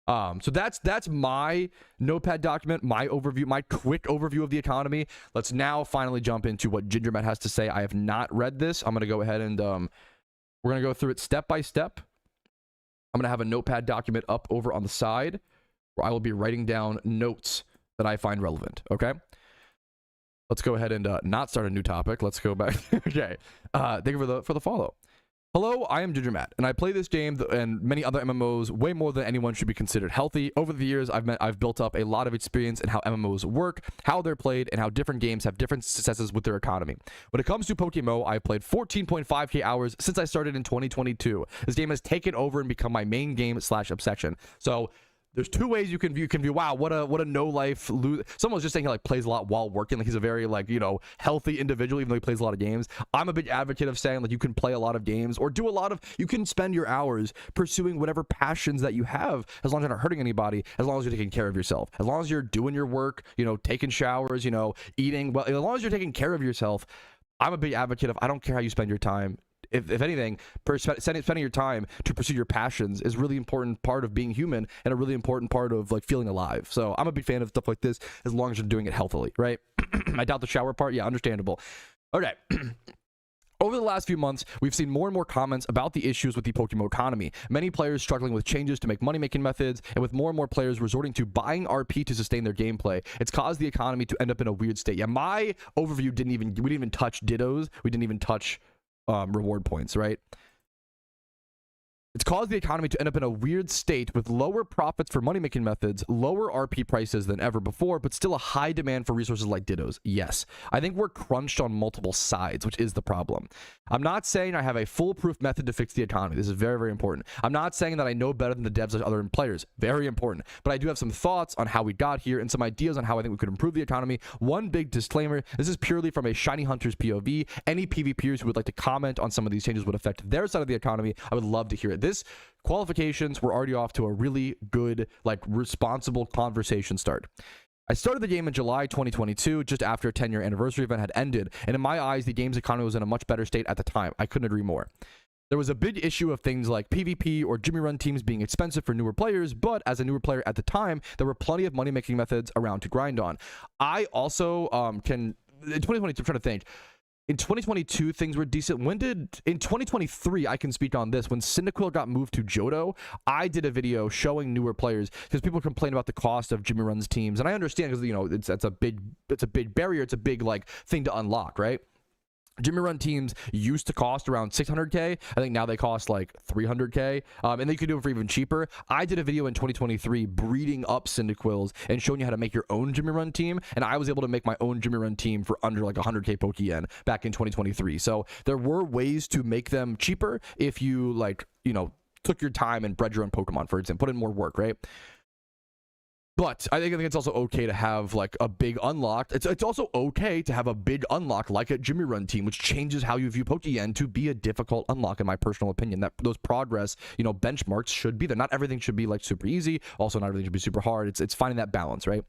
So that's my notepad document, my overview, my quick overview of the economy. Let's now finally jump into what GingerMatt has to say. I have not read this. I'm going to go ahead and we're going to go through it step by step. I'm going to have a notepad document up over on the side where I will be writing down notes that I find relevant. Okay. Let's go ahead and not start a new topic. Let's go back. Okay. Thank you for the follow. Hello, I am GingerMatt, and I play this game and many other MMOs way more than anyone should be considered healthy. Over the years, I've built up a lot of experience in how MMOs work, how they're played, and how different games have different successes with their economy. When it comes to PokeMMO, I've played 14.5k hours since I started in 2022. This game has taken over and become my main game / obsession. So there's two ways you can view. Wow, what a no life loser. Someone was just saying he like plays a lot while working. Like he's a very healthy individual, even though he plays a lot of games. I'm a big advocate of saying like you can play a lot of games or do a lot of. You can spend your hours pursuing whatever passions that you have, as long as you're not hurting anybody, as long as you're taking care of yourself, as long as you're doing your work, taking showers, eating well, as long as you're taking care of yourself. I'm a big advocate of I don't care how you spend your time. If anything, spending your time to pursue your passions is a really important part of being human and a really important part of like feeling alive. So I'm a big fan of stuff like this as long as you're doing it healthily, right? I doubt the shower part. Yeah, understandable. Okay. Over the last few months, we've seen more and more comments about the issues with the PokeMMO economy. Many players struggling with changes to make money-making methods, and with more and more players resorting to buying RP to sustain their gameplay. It's caused the economy to end up in a weird state. Yeah, my overview we didn't even touch dittos. We didn't even touch reward points, right? It's caused the economy to end up in a weird state with lower profits for money-making methods, lower RP prices than ever before, but still a high demand for resources like dittos. Yes, I think we're crunched on multiple sides, which is the problem. I'm not saying I have a foolproof method to fix the economy. This is very, very important. I'm not saying that I know better than the devs and other players. Very important. But I do have some thoughts on how we got here and some ideas on how I think we could improve the economy. One big disclaimer, this is purely from a Shiny Hunter's POV. Any PvPers who would like to comment on some of these changes would affect their side of the economy, I would love to hear it. This qualifications were already off to a really good, responsible conversation start. I started the game in July 2022, just after a 10-year anniversary event had ended, and in my eyes, the game's economy was in a much better state at the time. I couldn't agree more. There was a big issue of things like PvP or Jimmy Run teams being expensive for newer players, but as a newer player at the time, there were plenty of money-making methods around to grind on. I also in 2022, I'm trying to think, in 2022, things were decent. In 2023, I can speak on this. When Cyndaquil got moved to Johto, I did a video showing newer players because people complain about the cost of Jimmy Run's teams. And I understand because, it's a big barrier. It's a big, thing to unlock, right? Jimmy Run teams used to cost around 600k. I think now they cost 300k, and they could do it for even cheaper. I did a video in 2023 breeding up Cyndaquils and showing you how to make your own Jimmy Run team, and I was able to make my own Jimmy Run team for under 100k Pokeyen back in 2023. So there were ways to make them cheaper if you took your time and bred your own Pokemon, for example, put in more work, right? But I think it's also okay to have a big unlock. It's also okay to have a big unlock like a Jimmy Run team, which changes how you view Pokeyen to be a difficult unlock, in my personal opinion. That those progress, benchmarks should be there. Not everything should be super easy. Also, not everything should be super hard. It's finding that balance, right?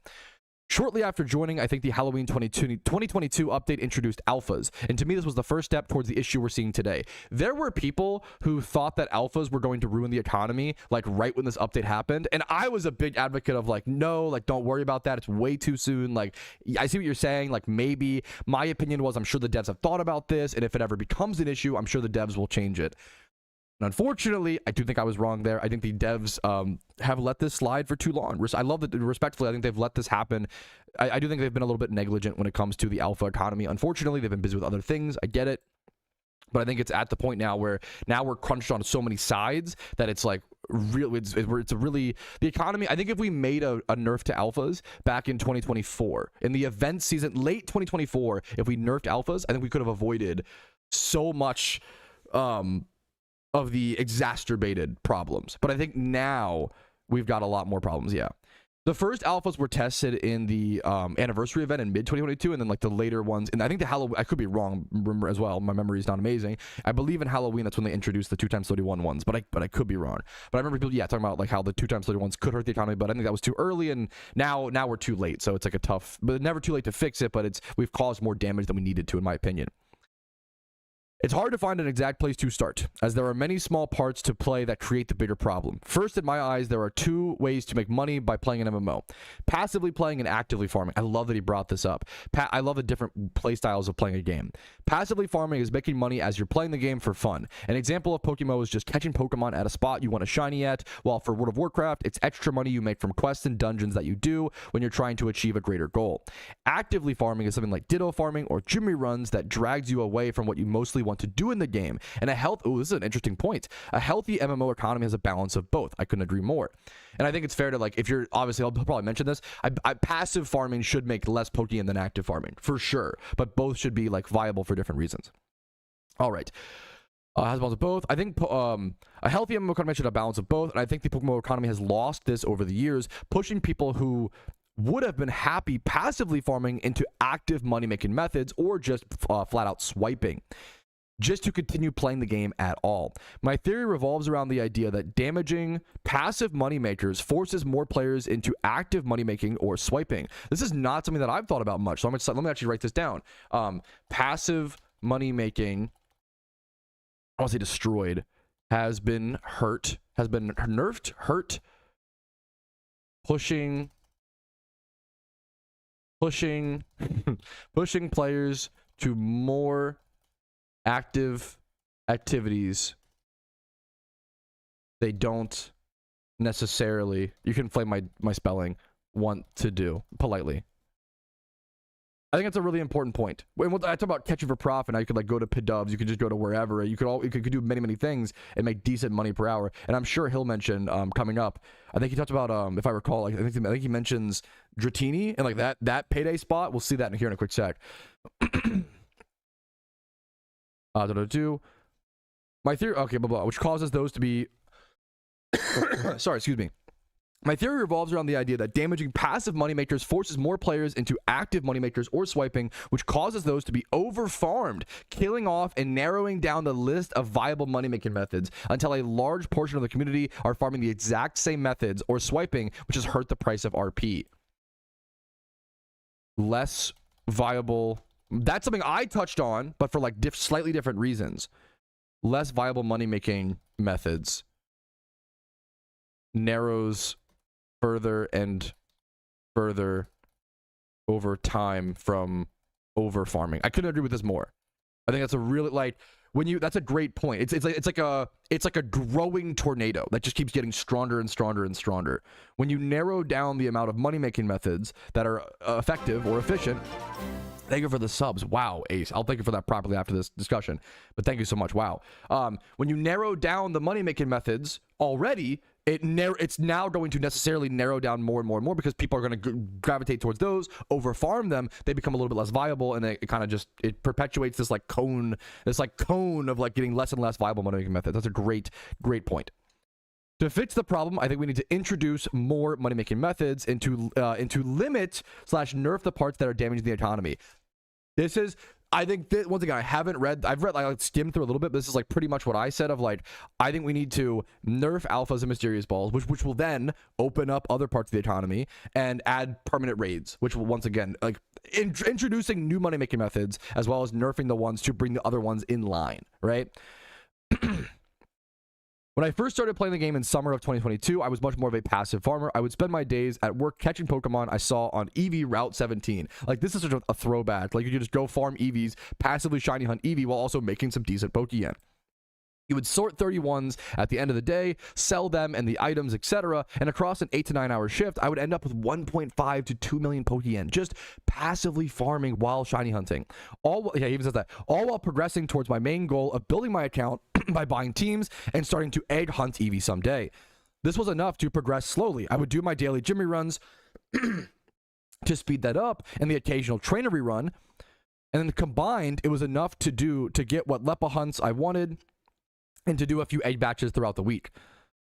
Shortly after joining, I think the Halloween 2022 update introduced alphas, and to me this was the first step towards the issue we're seeing today. There were people who thought that alphas were going to ruin the economy, right when this update happened, and I was a big advocate of no, don't worry about that, it's way too soon. I see what you're saying, maybe. My opinion was I'm sure the devs have thought about this, and if it ever becomes an issue, I'm sure the devs will change it. And unfortunately, I do think I was wrong there. I think the devs have let this slide for too long. I love that, respectfully, I think they've let this happen. I do think they've been a little bit negligent when it comes to the alpha economy. Unfortunately, they've been busy with other things. I get it. But I think it's at the point now where we're crunched on so many sides that it's the economy. I think if we made a nerf to alphas back in 2024, in the event season, late 2024, if we nerfed alphas, I think we could have avoided so much of the exacerbated problems. But I think now we've got a lot more problems. Yeah, the first alphas were tested in the anniversary event in mid 2022, and then the later ones, and I think the Halloween, I could be wrong as well, my memory is not amazing. I believe in Halloween that's when they introduced the 2x31 ones, but I could be wrong. But I remember people talking about how the 2x31s could hurt the economy, but I think that was too early, and now we're too late. So it's a tough, but never too late to fix it, but we've caused more damage than we needed to, in my opinion. It's hard to find an exact place to start, as there are many small parts to play that create the bigger problem. First, in my eyes, there are two ways to make money by playing an MMO. Passively playing and actively farming. I love that he brought this up. I love the different play styles of playing a game. Passively farming is making money as you're playing the game for fun. An example of PokeMMO is just catching Pokemon at a spot you want a shiny at, while for World of Warcraft, it's extra money you make from quests and dungeons that you do when you're trying to achieve a greater goal. Actively farming is something like Ditto farming or Jimmy Runs that drags you away from what you mostly want want to do in the game. And this is an interesting point. A healthy MMO economy has a balance of both. I couldn't agree more. And I think it's fair to, like, if you're, obviously, I'll probably mention this, passive farming should make less Pokeyen than active farming, for sure. But both should be, like, viable for different reasons. All right. Has a balance of both. I think a healthy MMO economy should have a balance of both. And I think the PokeMMO economy has lost this over the years, pushing people who would have been happy passively farming into active money-making methods or just flat-out swiping, just to continue playing the game at all. My theory revolves around the idea that damaging passive moneymakers forces more players into active money-making or swiping. This is not something that I've thought about much, so let me actually write this down. Passive money-making, I want to say destroyed, has been nerfed, hurt, pushing players to more active activities they don't necessarily, you can flame my spelling, want to do politely. I think that's a really important point. When I talk about catching for profit, now you could, like, go to PDubs, you could just go to wherever, you could do many things and make decent money per hour. And I'm sure he'll mention coming up, I think he talked about, if I recall, like, I think he mentions Dratini and, like, that payday spot. We'll see that here in a quick sec. My theory, okay, which causes those to be sorry, excuse me. My theory revolves around the idea that damaging passive moneymakers forces more players into active moneymakers or swiping, which causes those to be over-farmed, killing off and narrowing down the list of viable money-making methods until a large portion of the community are farming the exact same methods or swiping, which has hurt the price of RP. Less viable. That's something I touched on, but for, like, slightly different reasons. Less viable money-making methods narrows further and further over time from over farming. I couldn't agree with this more. I think that's a really, like, that's a great point. It's like a growing tornado that just keeps getting stronger and stronger and stronger. When you narrow down the amount of money-making methods that are effective or efficient. Thank you for the subs. Wow, Ace. I'll thank you for that properly after this discussion. But thank you so much. Wow. When you narrow down the money-making methods already, it's now going to necessarily narrow down more and more and more because people are going to gravitate towards those, over-farm them. They become a little bit less viable, and it kind of just, it perpetuates this, like, cone of, like, getting less and less viable money-making methods. That's a great point. To fix the problem, I think we need to introduce more money-making methods and to limit / nerf the parts that are damaging the economy. This is, I think, once again, I've read, like, skimmed through a little bit, but this is, like, pretty much what I said of, like, I think we need to nerf alphas and mysterious balls, which will then open up other parts of the economy and add permanent raids, which will, once again, like, introducing new money-making methods as well as nerfing the ones to bring the other ones in line, right? When I first started playing the game in summer of 2022, I was much more of a passive farmer. I would spend my days at work catching Pokemon I saw on Eevee Route 17. Like, this is such a throwback. Like, you could just go farm Eevees, passively shiny hunt Eevee while also making some decent Pokeyen. You would sort 31s at the end of the day, sell them and the items, etc. And across an 8 to 9 hour shift, I would end up with 1.5 to 2 million Pokeyen, just passively farming while shiny hunting. He even says that. All while progressing towards my main goal of building my account by buying teams and starting to egg hunt Eevee someday. This was enough to progress slowly. I would do my daily gym reruns to speed that up and the occasional trainer rerun. And then combined, it was enough to get what Lepa hunts I wanted and to do a few egg batches throughout the week.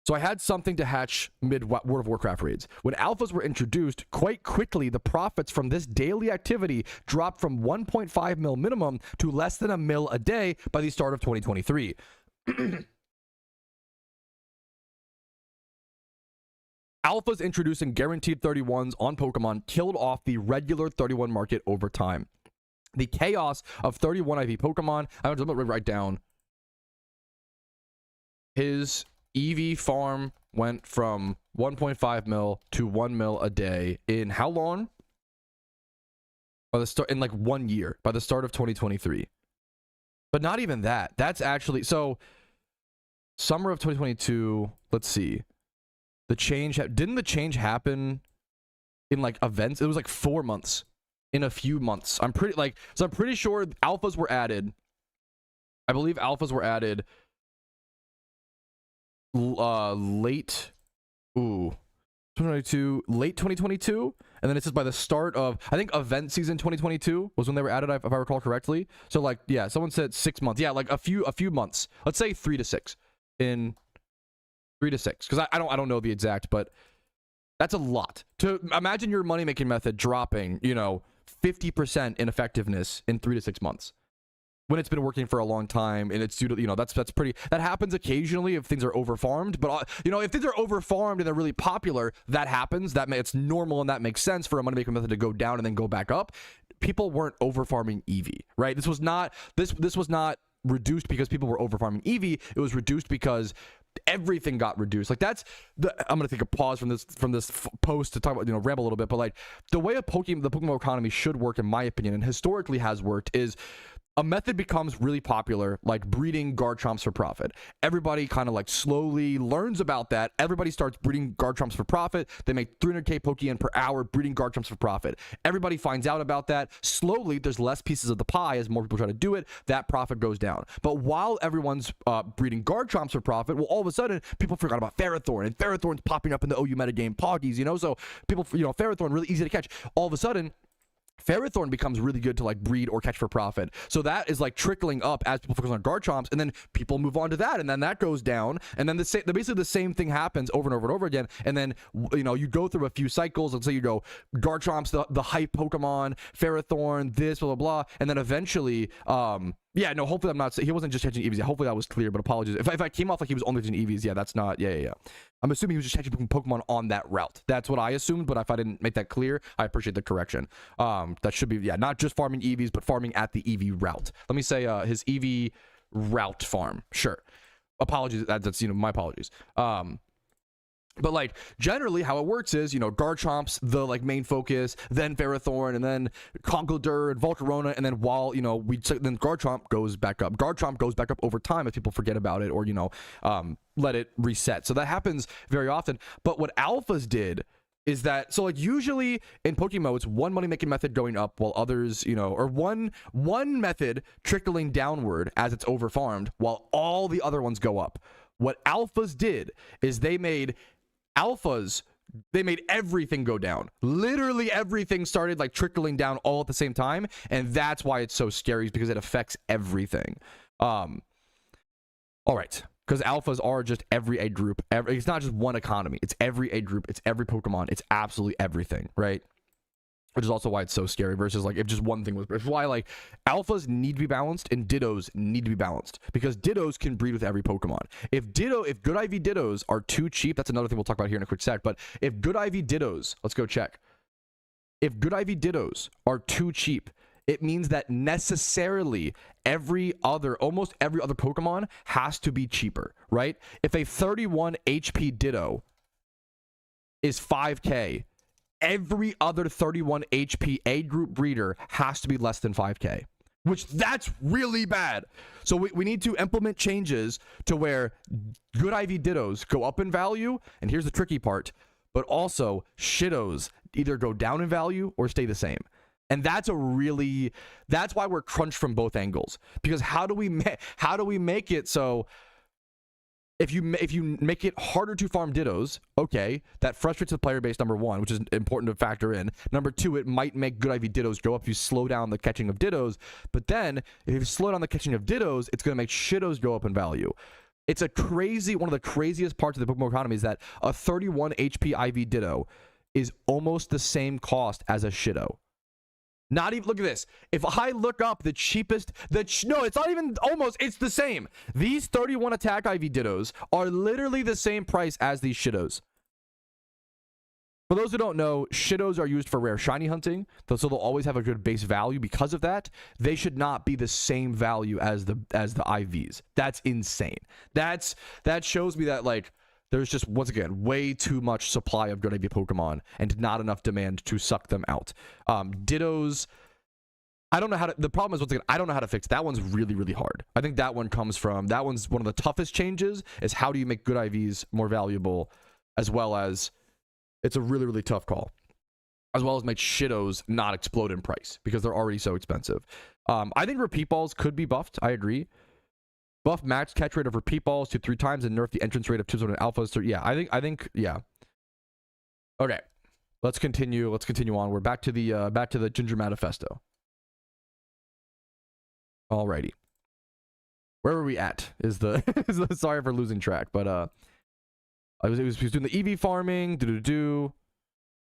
So I had something to hatch mid-World of Warcraft raids. When alphas were introduced, quite quickly, the profits from this daily activity dropped from 1.5 mil minimum to less than a mil a day by the start of 2023. Alphas introducing guaranteed 31s on Pokemon killed off the regular 31 market over time. The chaos of 31 IV Pokemon, I'm going to write down. His EV farm went from 1.5 mil to 1 mil a day in how long? In like 1 year, by the start of 2023. But not even that. That's actually, so summer of 2022, let's see. Didn't the change happen in like events? It was like 4 months. In a few months. I'm pretty sure alphas were added. I believe alphas were added late 2022, late 2022, and then it says by the start of, I think, event season 2022 was when they were added, if I recall correctly. So like, yeah, someone said 6 months. Yeah, like a few months. Let's say 3 to 6. In 3 to 6, because I don't know the exact, but that's a lot. To imagine your money making method dropping, you know, 50% in effectiveness in 3 to 6 months, when it's been working for a long time, and it's due to, you know, that's pretty, that happens occasionally if things are over farmed. But you know, if things are over farmed and they're really popular, that happens. It's normal, and that makes sense for a money making method to go down and then go back up. People weren't over farming Eevee, right? This was not reduced because people were over farming Eevee. It was reduced because everything got reduced. Like, that's the, I'm gonna take a pause from this post to talk about, you know, ramble a little bit, but like the way the Pokemon economy should work, in my opinion, and historically has worked, is a method becomes really popular, like breeding Garchomps for profit. Everybody kind of like slowly learns about that. Everybody starts breeding Garchomps for profit. They make 300k Pokeyen per hour breeding Garchomps for profit. Everybody finds out about that. Slowly, there's less pieces of the pie as more people try to do it. That profit goes down. But while everyone's breeding Garchomps for profit, well, all of a sudden, people forgot about Ferrothorn, and Ferrothorn's popping up in the OU metagame, Poggies, you know? So people, you know, Ferrothorn, really easy to catch. All of a sudden, Ferrothorn becomes really good to like breed or catch for profit. So that is like trickling up as people focus on Garchomps, and then people move on to that, and then that goes down, and then basically the same thing happens over and over and over again. And then, you know, you go through a few cycles. Let's say you go Garchomps, the hype Pokemon, Ferrothorn, this, blah, blah, blah. And then eventually, yeah, no, hopefully I'm not, he wasn't just catching Eevees. Hopefully that was clear, but apologies. If I came off like he was only catching Eevees, yeah, that's not, yeah. I'm assuming he was just catching Pokemon on that route. That's what I assumed, but if I didn't make that clear, I appreciate the correction. That should be, yeah, not just farming Eevees, but farming at the Eevee route. Let me say his Eevee route farm. Sure. Apologies, that's, you know, my apologies. But like generally how it works is, you know, Garchomps, the like main focus, then Ferrothorn, and then Conkeldurr and Volcarona, and then while, you know, then Garchomp goes back up. Garchomp goes back up over time if people forget about it, or, you know, let it reset. So that happens very often. But what alphas did is that, so like usually in PokeMMO, it's one money making method going up while others, you know, or one method trickling downward as it's over farmed while all the other ones go up. What alphas did is they made everything go down. Literally everything started like trickling down all at the same time, and that's why it's so scary, because it affects everything. All right, because alphas are just every age group. It's not just one economy. It's every age group. It's every Pokemon. It's absolutely everything, right? Which is also why it's so scary versus like if just one thing was. It's why like alphas need to be balanced and Dittos need to be balanced, because Dittos can breed with every Pokemon. If good IV Dittos are too cheap, that's another thing we'll talk about here in a quick sec. But if good IV Dittos, let's go check. If good IV Dittos are too cheap, it means that necessarily almost every other Pokemon has to be cheaper, right? If a 31 HP Ditto is 5k, every other 31 HP A group breeder has to be less than 5k, which that's really bad. So we need to implement changes to where good IV Dittos go up in value, and here's the tricky part, but also Shittos either go down in value or stay the same. And that's why we're crunched from both angles, because how do we make it so if you make it harder to farm Dittos, okay, that frustrates the player base, number one, which is important to factor in. Number two, it might make good IV Dittos go up if you slow down the catching of Dittos. But then, if you slow down the catching of Dittos, it's going to make Shittos go up in value. It's one of the craziest parts of the Pokemon economy is that a 31 HP IV Ditto is almost the same cost as a Shitto. Not even, look at this. If I look up the cheapest, no, it's not even almost, it's the same. These 31 attack IV Dittos are literally the same price as these Shittos. For those who don't know, Shittos are used for rare shiny hunting, so they'll always have a good base value. Because of that, they should not be the same value as the IVs. That's insane. That shows me that, like, there's just, once again, way too much supply of good IV Pokemon and not enough demand to suck them out. Dittos, I don't know how to, the problem is, once again, I don't know how to fix that. One's really, really hard. I think that one's one of the toughest changes, is how do you make good IVs more valuable, as well as, it's a really, really tough call, as well as make Shittos not explode in price because they're already so expensive. I think repeat balls could be buffed. I agree. Buff max catch rate of repeat balls to 3 times and nerf the entrance rate of tips and alphas. So yeah, I think yeah. Okay, let's continue on. We're back to the Ginger manifesto. Alrighty, where were we at? Is the sorry for losing track, but I was doing the EV farming.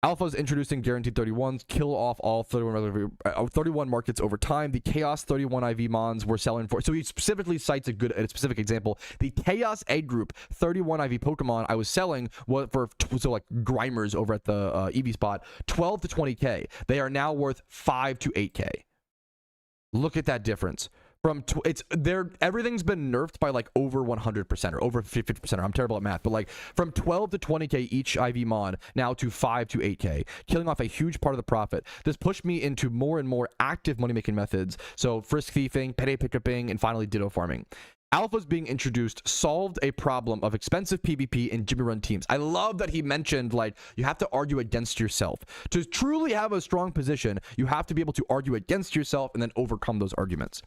Alpha's introducing guaranteed 31s, kill off all 31 markets over time. The Chaos 31 IV Mons were selling for. So he specifically cites a specific example. The Chaos Egg Group 31 IV Pokemon I was selling was for like Grimers over at the EV spot, 12 to 20k. They are now worth 5 to 8k. Look at that difference. Everything's been nerfed by like over 100% or over 50%. I'm terrible at math, but like from 12 to 20k each IV mon now to 5 to 8k, killing off a huge part of the profit. This pushed me into more and more active money making methods. So frisk thieving, payday pickuping, and finally ditto farming. Alphas being introduced solved a problem of expensive PvP in Jimmy Run teams. I love that he mentioned, like, you have to argue against yourself. To truly have a strong position, you have to be able to argue against yourself and then overcome those arguments.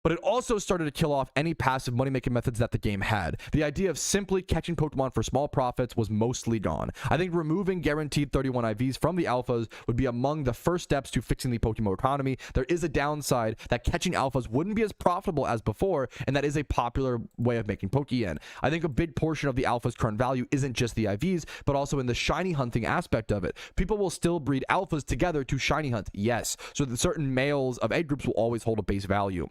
But it also started to kill off any passive money-making methods that the game had. The idea of simply catching Pokemon for small profits was mostly gone. I think removing guaranteed 31 IVs from the alphas would be among the first steps to fixing the Pokemon economy. There is a downside that catching alphas wouldn't be as profitable as before, and that is a popular way of making Pokeyen. I think a big portion of the alpha's current value isn't just the IVs, but also in the shiny hunting aspect of it. People will still breed alphas together to shiny hunt, yes, so that certain males of egg groups will always hold a base value.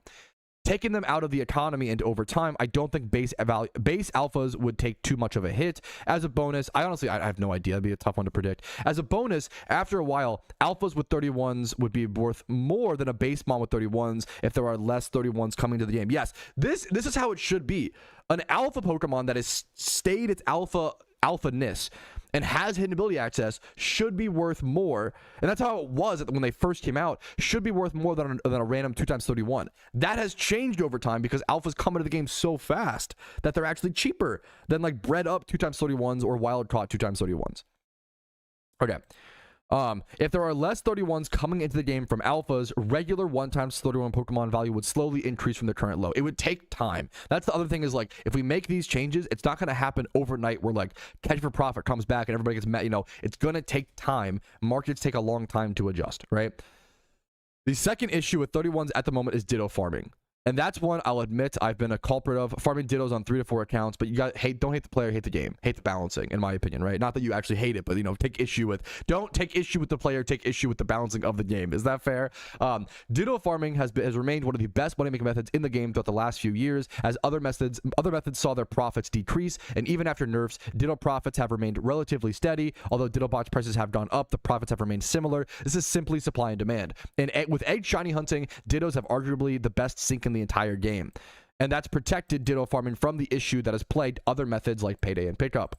Taking them out of the economy and over time, I don't think base alphas would take too much of a hit. As a bonus, I have no idea. It'd be a tough one to predict. As a bonus, after a while, alphas with 31s would be worth more than a base mon with 31s if there are less 31s coming to the game. Yes, this is how it should be. An alpha Pokemon that has stayed its alphaness and has hidden ability access should be worth more, and that's how it was when they first came out, should be worth more than a random 2x31. That has changed over time because alphas come into the game so fast that they're actually cheaper than like bred up 2x31s or wild caught 2x31s. Okay. If there are less 31s coming into the game from alphas, regular 1x31 Pokemon value would slowly increase from the current low. It would take time. That's the other thing, is like, if we make these changes, it's not going to happen overnight where like catch for profit comes back and everybody gets mad. You know, it's going to take time. Markets take a long time to adjust, right? The second issue with 31s at the moment is ditto farming. And that's one I'll admit I've been a culprit of, farming dittos on 3 to 4 accounts. But you got don't hate the player, hate the game, hate the balancing, in my opinion, right? Not that you actually hate it, but, you know, don't take issue with the player, take issue with the balancing of the game. Is that fair? Ditto farming has remained one of the best money making methods in the game throughout the last few years, as other methods saw their profits decrease, and even after nerfs, ditto profits have remained relatively steady. Although ditto box prices have gone up, the profits have remained similar. This is simply supply and demand. And with egg shiny hunting, dittos have arguably the best sink in the entire game, and that's protected ditto farming from the issue that has plagued other methods like payday and pickup.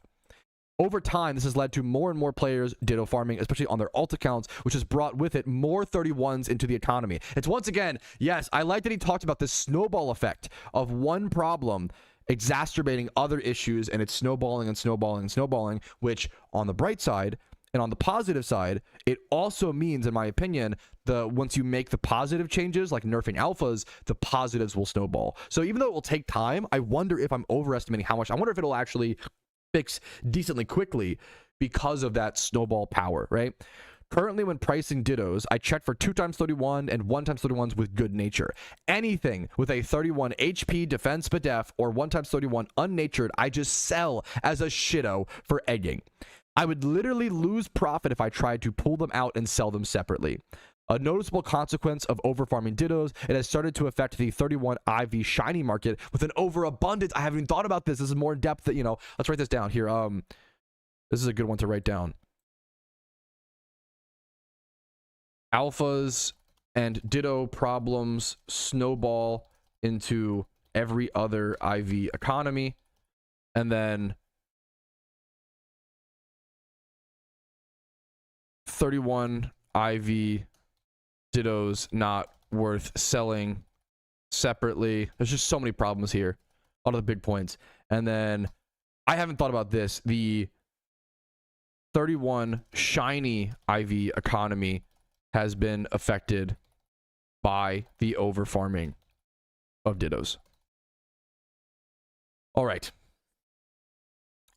Over time, this has led to more and more players ditto farming, especially on their alt accounts, which has brought with it more 31s into the economy. It's once again, yes, I like that he talked about this snowball effect of one problem exacerbating other issues, and it's snowballing and snowballing and snowballing, which on the bright side and on the positive side, it also means, in my opinion, once you make the positive changes, like nerfing alphas, the positives will snowball. So even though it will take time, I wonder if I'm overestimating how much. I wonder if it'll actually fix decently quickly because of that snowball power, right? Currently, when pricing dittos, I check for 2x31 and 1x31s with good nature. Anything with a 31 HP, defense, def, or 1x31 unnatured, I just sell as a shitto for egging. I would literally lose profit if I tried to pull them out and sell them separately. A noticeable consequence of overfarming dittos, it has started to affect the 31 IV shiny market with an overabundance. I haven't even thought about this. This is more in depth that, you know, let's write this down here. This is a good one to write down. Alphas and ditto problems snowball into every other IV economy. And then 31 IV dittos not worth selling separately. There's just so many problems here. A lot of the big points. And then I haven't thought about this. The 31 shiny IV economy has been affected by the overfarming of dittos. All right.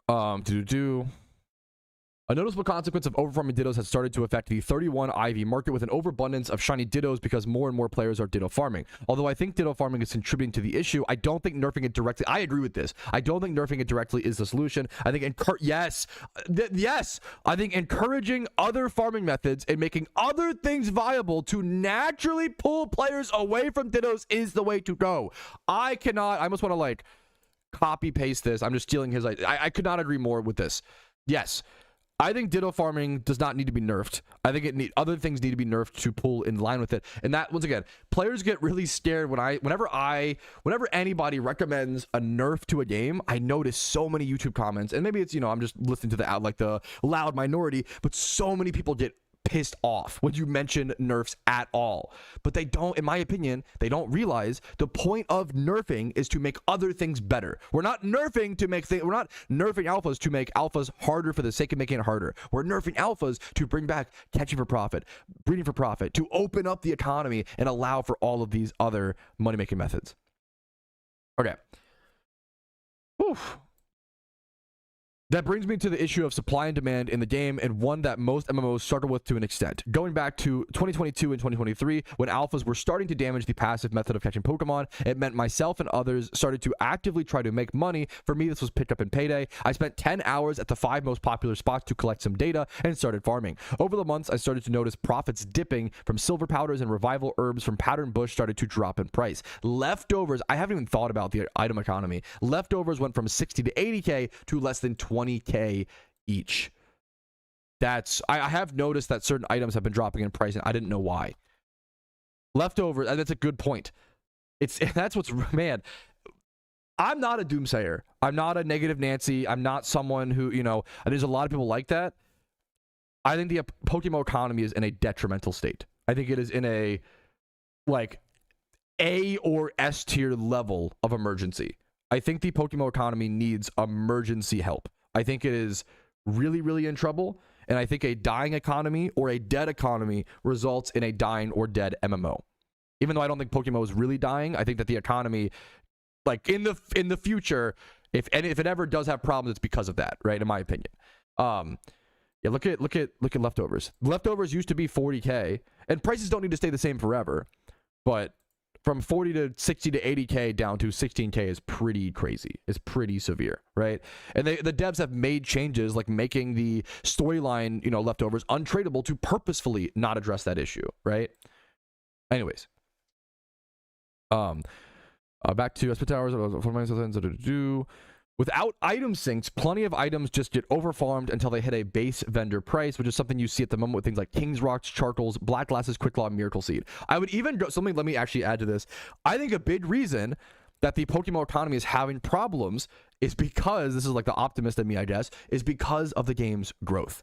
A noticeable consequence of overfarming Dittos has started to affect the 31 IV market with an overabundance of shiny Dittos because more and more players are Ditto farming. Although I think Ditto farming is contributing to the issue, I don't think nerfing it directly... I agree with this. I don't think nerfing it directly is the solution. I think... Yes! I think encouraging other farming methods and making other things viable to naturally pull players away from Dittos is the way to go. I almost want to, like, copy-paste this. I'm just stealing his... I could not agree more with this. Yes. I think Ditto farming does not need to be nerfed. I think other things need to be nerfed to pull in line with it. And that, once again, players get really scared whenever anybody recommends a nerf to a game. I notice so many YouTube comments, and maybe it's, I'm just listening to the loud minority, but so many people get pissed off when you mention nerfs at all. But they don't, in my opinion, they don't realize the point of nerfing is to make other things better. We're not nerfing alphas to make alphas harder for the sake of making it harder. We're nerfing alphas to bring back catching for profit, breeding for profit, to open up the economy and allow for all of these other money-making methods. Okay. Oof. That brings me to the issue of supply and demand in the game, and one that most MMOs struggle with to an extent. Going back to 2022 and 2023, when alphas were starting to damage the passive method of catching Pokemon, it meant myself and others started to actively try to make money. For me, this was picked up in Payday. I spent 10 hours at the 5 most popular spots to collect some data and started farming. Over the months, I started to notice profits dipping from silver powders, and revival herbs from Pattern Bush started to drop in price. Leftovers, I haven't even thought about the item economy. Leftovers went from 60 to 80k to less than 20k each. I have noticed that certain items have been dropping in price, and I didn't know why. Leftovers, and that's a good point. That's what's, man, I'm not a doomsayer. I'm not a negative Nancy. I'm not someone who, there's a lot of people like that. I think the PokeMMO economy is in a detrimental state. I think it is in a, like, A or S tier level of emergency. I think the PokeMMO economy needs emergency help. I think it is really, really in trouble. And I think a dying economy or a dead economy results in a dying or dead MMO. Even though I don't think PokeMMO is really dying, I think that the economy, like in the future, if it ever does have problems, it's because of that, right? In my opinion. Yeah, look at leftovers. Leftovers used to be 40k, and prices don't need to stay the same forever, but from 40 to 60 to 80k down to 16k is pretty crazy. It's pretty severe, right? And the devs have made changes, like making the storyline, leftovers untradeable to purposefully not address that issue, right? Anyways, back to SP Towers. Without item syncs, plenty of items just get overfarmed until they hit a base vendor price, which is something you see at the moment with things like King's Rocks, Charcoals, Black Glasses, Quick Claw, and Miracle Seed. I would even go something. Let me actually add to this. I think a big reason that the PokeMMO economy is having problems is because, this is like the optimist in me, I guess, is because of the game's growth.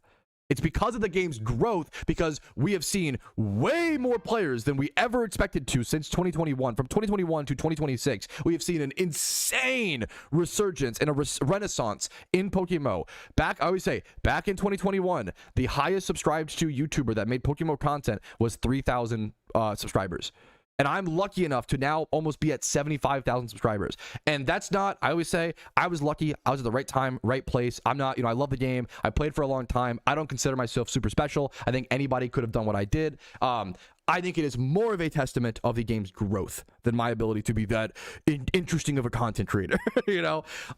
It's because of the game's growth, because we have seen way more players than we ever expected to since 2021. From 2021 to 2026, we have seen an insane resurgence and a renaissance in PokeMMO. I always say, back in 2021, the highest subscribed to YouTuber that made PokeMMO content was 3,000 subscribers. And I'm lucky enough to now almost be at 75,000 subscribers. And that's not, I always say, I was lucky. I was at the right time, right place. I'm not, I love the game. I played for a long time. I don't consider myself super special. I think anybody could have done what I did. I think it is more of a testament of the game's growth than my ability to be that interesting of a content creator.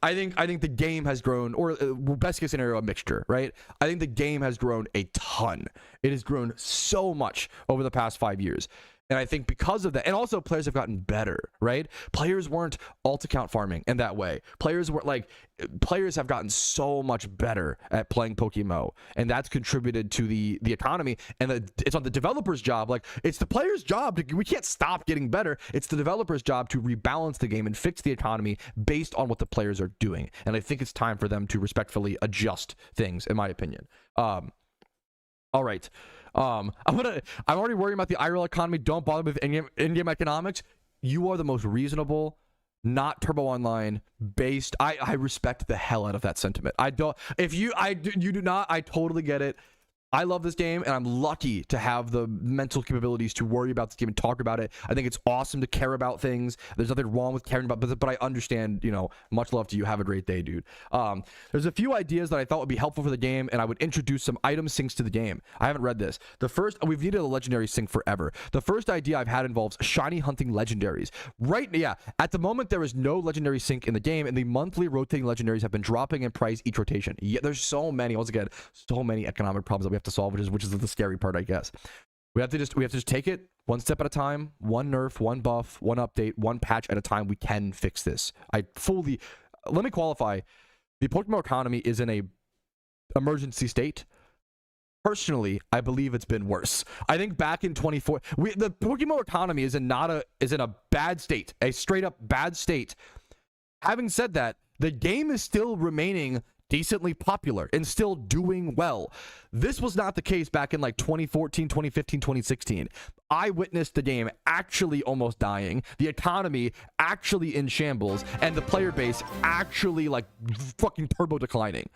I think the game has grown, or best case scenario, a mixture, right? I think the game has grown a ton. It has grown so much over the past 5 years. And I think because of that, and also players have gotten better, right? Players weren't alt account farming in that way. Players have gotten so much better at playing PokeMMO, and that's contributed to the economy. And it's on the developer's job. Like, it's the player's job. We can't stop getting better. It's the developer's job to rebalance the game and fix the economy based on what the players are doing. And I think it's time for them to respectfully adjust things, in my opinion. All right. I'm already worrying about the IRL economy. Don't bother with in-game economics. You are the most reasonable, not turbo online based. I respect the hell out of that sentiment. You do not. I totally get it. I love this game, and I'm lucky to have the mental capabilities to worry about this game and talk about it. I think it's awesome to care about things. There's nothing wrong with caring about, but I understand, you know, much love to you. Have a great day, dude. There's a few ideas that I thought would be helpful for the game, and I would introduce some item syncs to the game. I haven't read this. The first, we've needed a legendary sync forever. The first idea I've had involves shiny hunting legendaries. At the moment, there is no legendary sync in the game, and the monthly rotating legendaries have been dropping in price each rotation. Yeah, there's so many, once again, so many economic problems that we have to solve, which is the scary part, I guess. We have to just take it one step at a time, one nerf, one buff, one update, one patch at a time. We can fix this. Let me qualify. The PokeMMO economy is in a emergency state. Personally, I believe it's been worse. I think back in 24, the PokeMMO economy is in a bad state, a straight up bad state. Having said that, the game is still remaining decently popular and still doing well. This was not the case back in like 2014, 2015, 2016. I witnessed the game actually almost dying, the economy actually in shambles, and the player base actually like fucking turbo declining.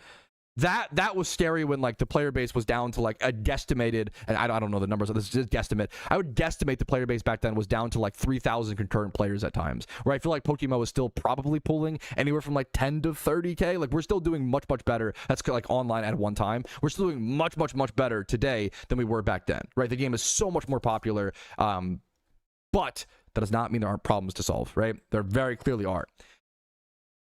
That was scary when like the player base was down to like a guesstimated, and I don't know the numbers, this is just guesstimate. I would guesstimate the player base back then was down to like 3,000 concurrent players at times, where I feel like PokeMMO is still probably pulling anywhere from like 10 to 30k. Like we're still doing much better. That's like online at one time. We're still doing much better today than we were back then, right? The game is so much more popular, but that does not mean there aren't problems to solve, right? There very clearly are.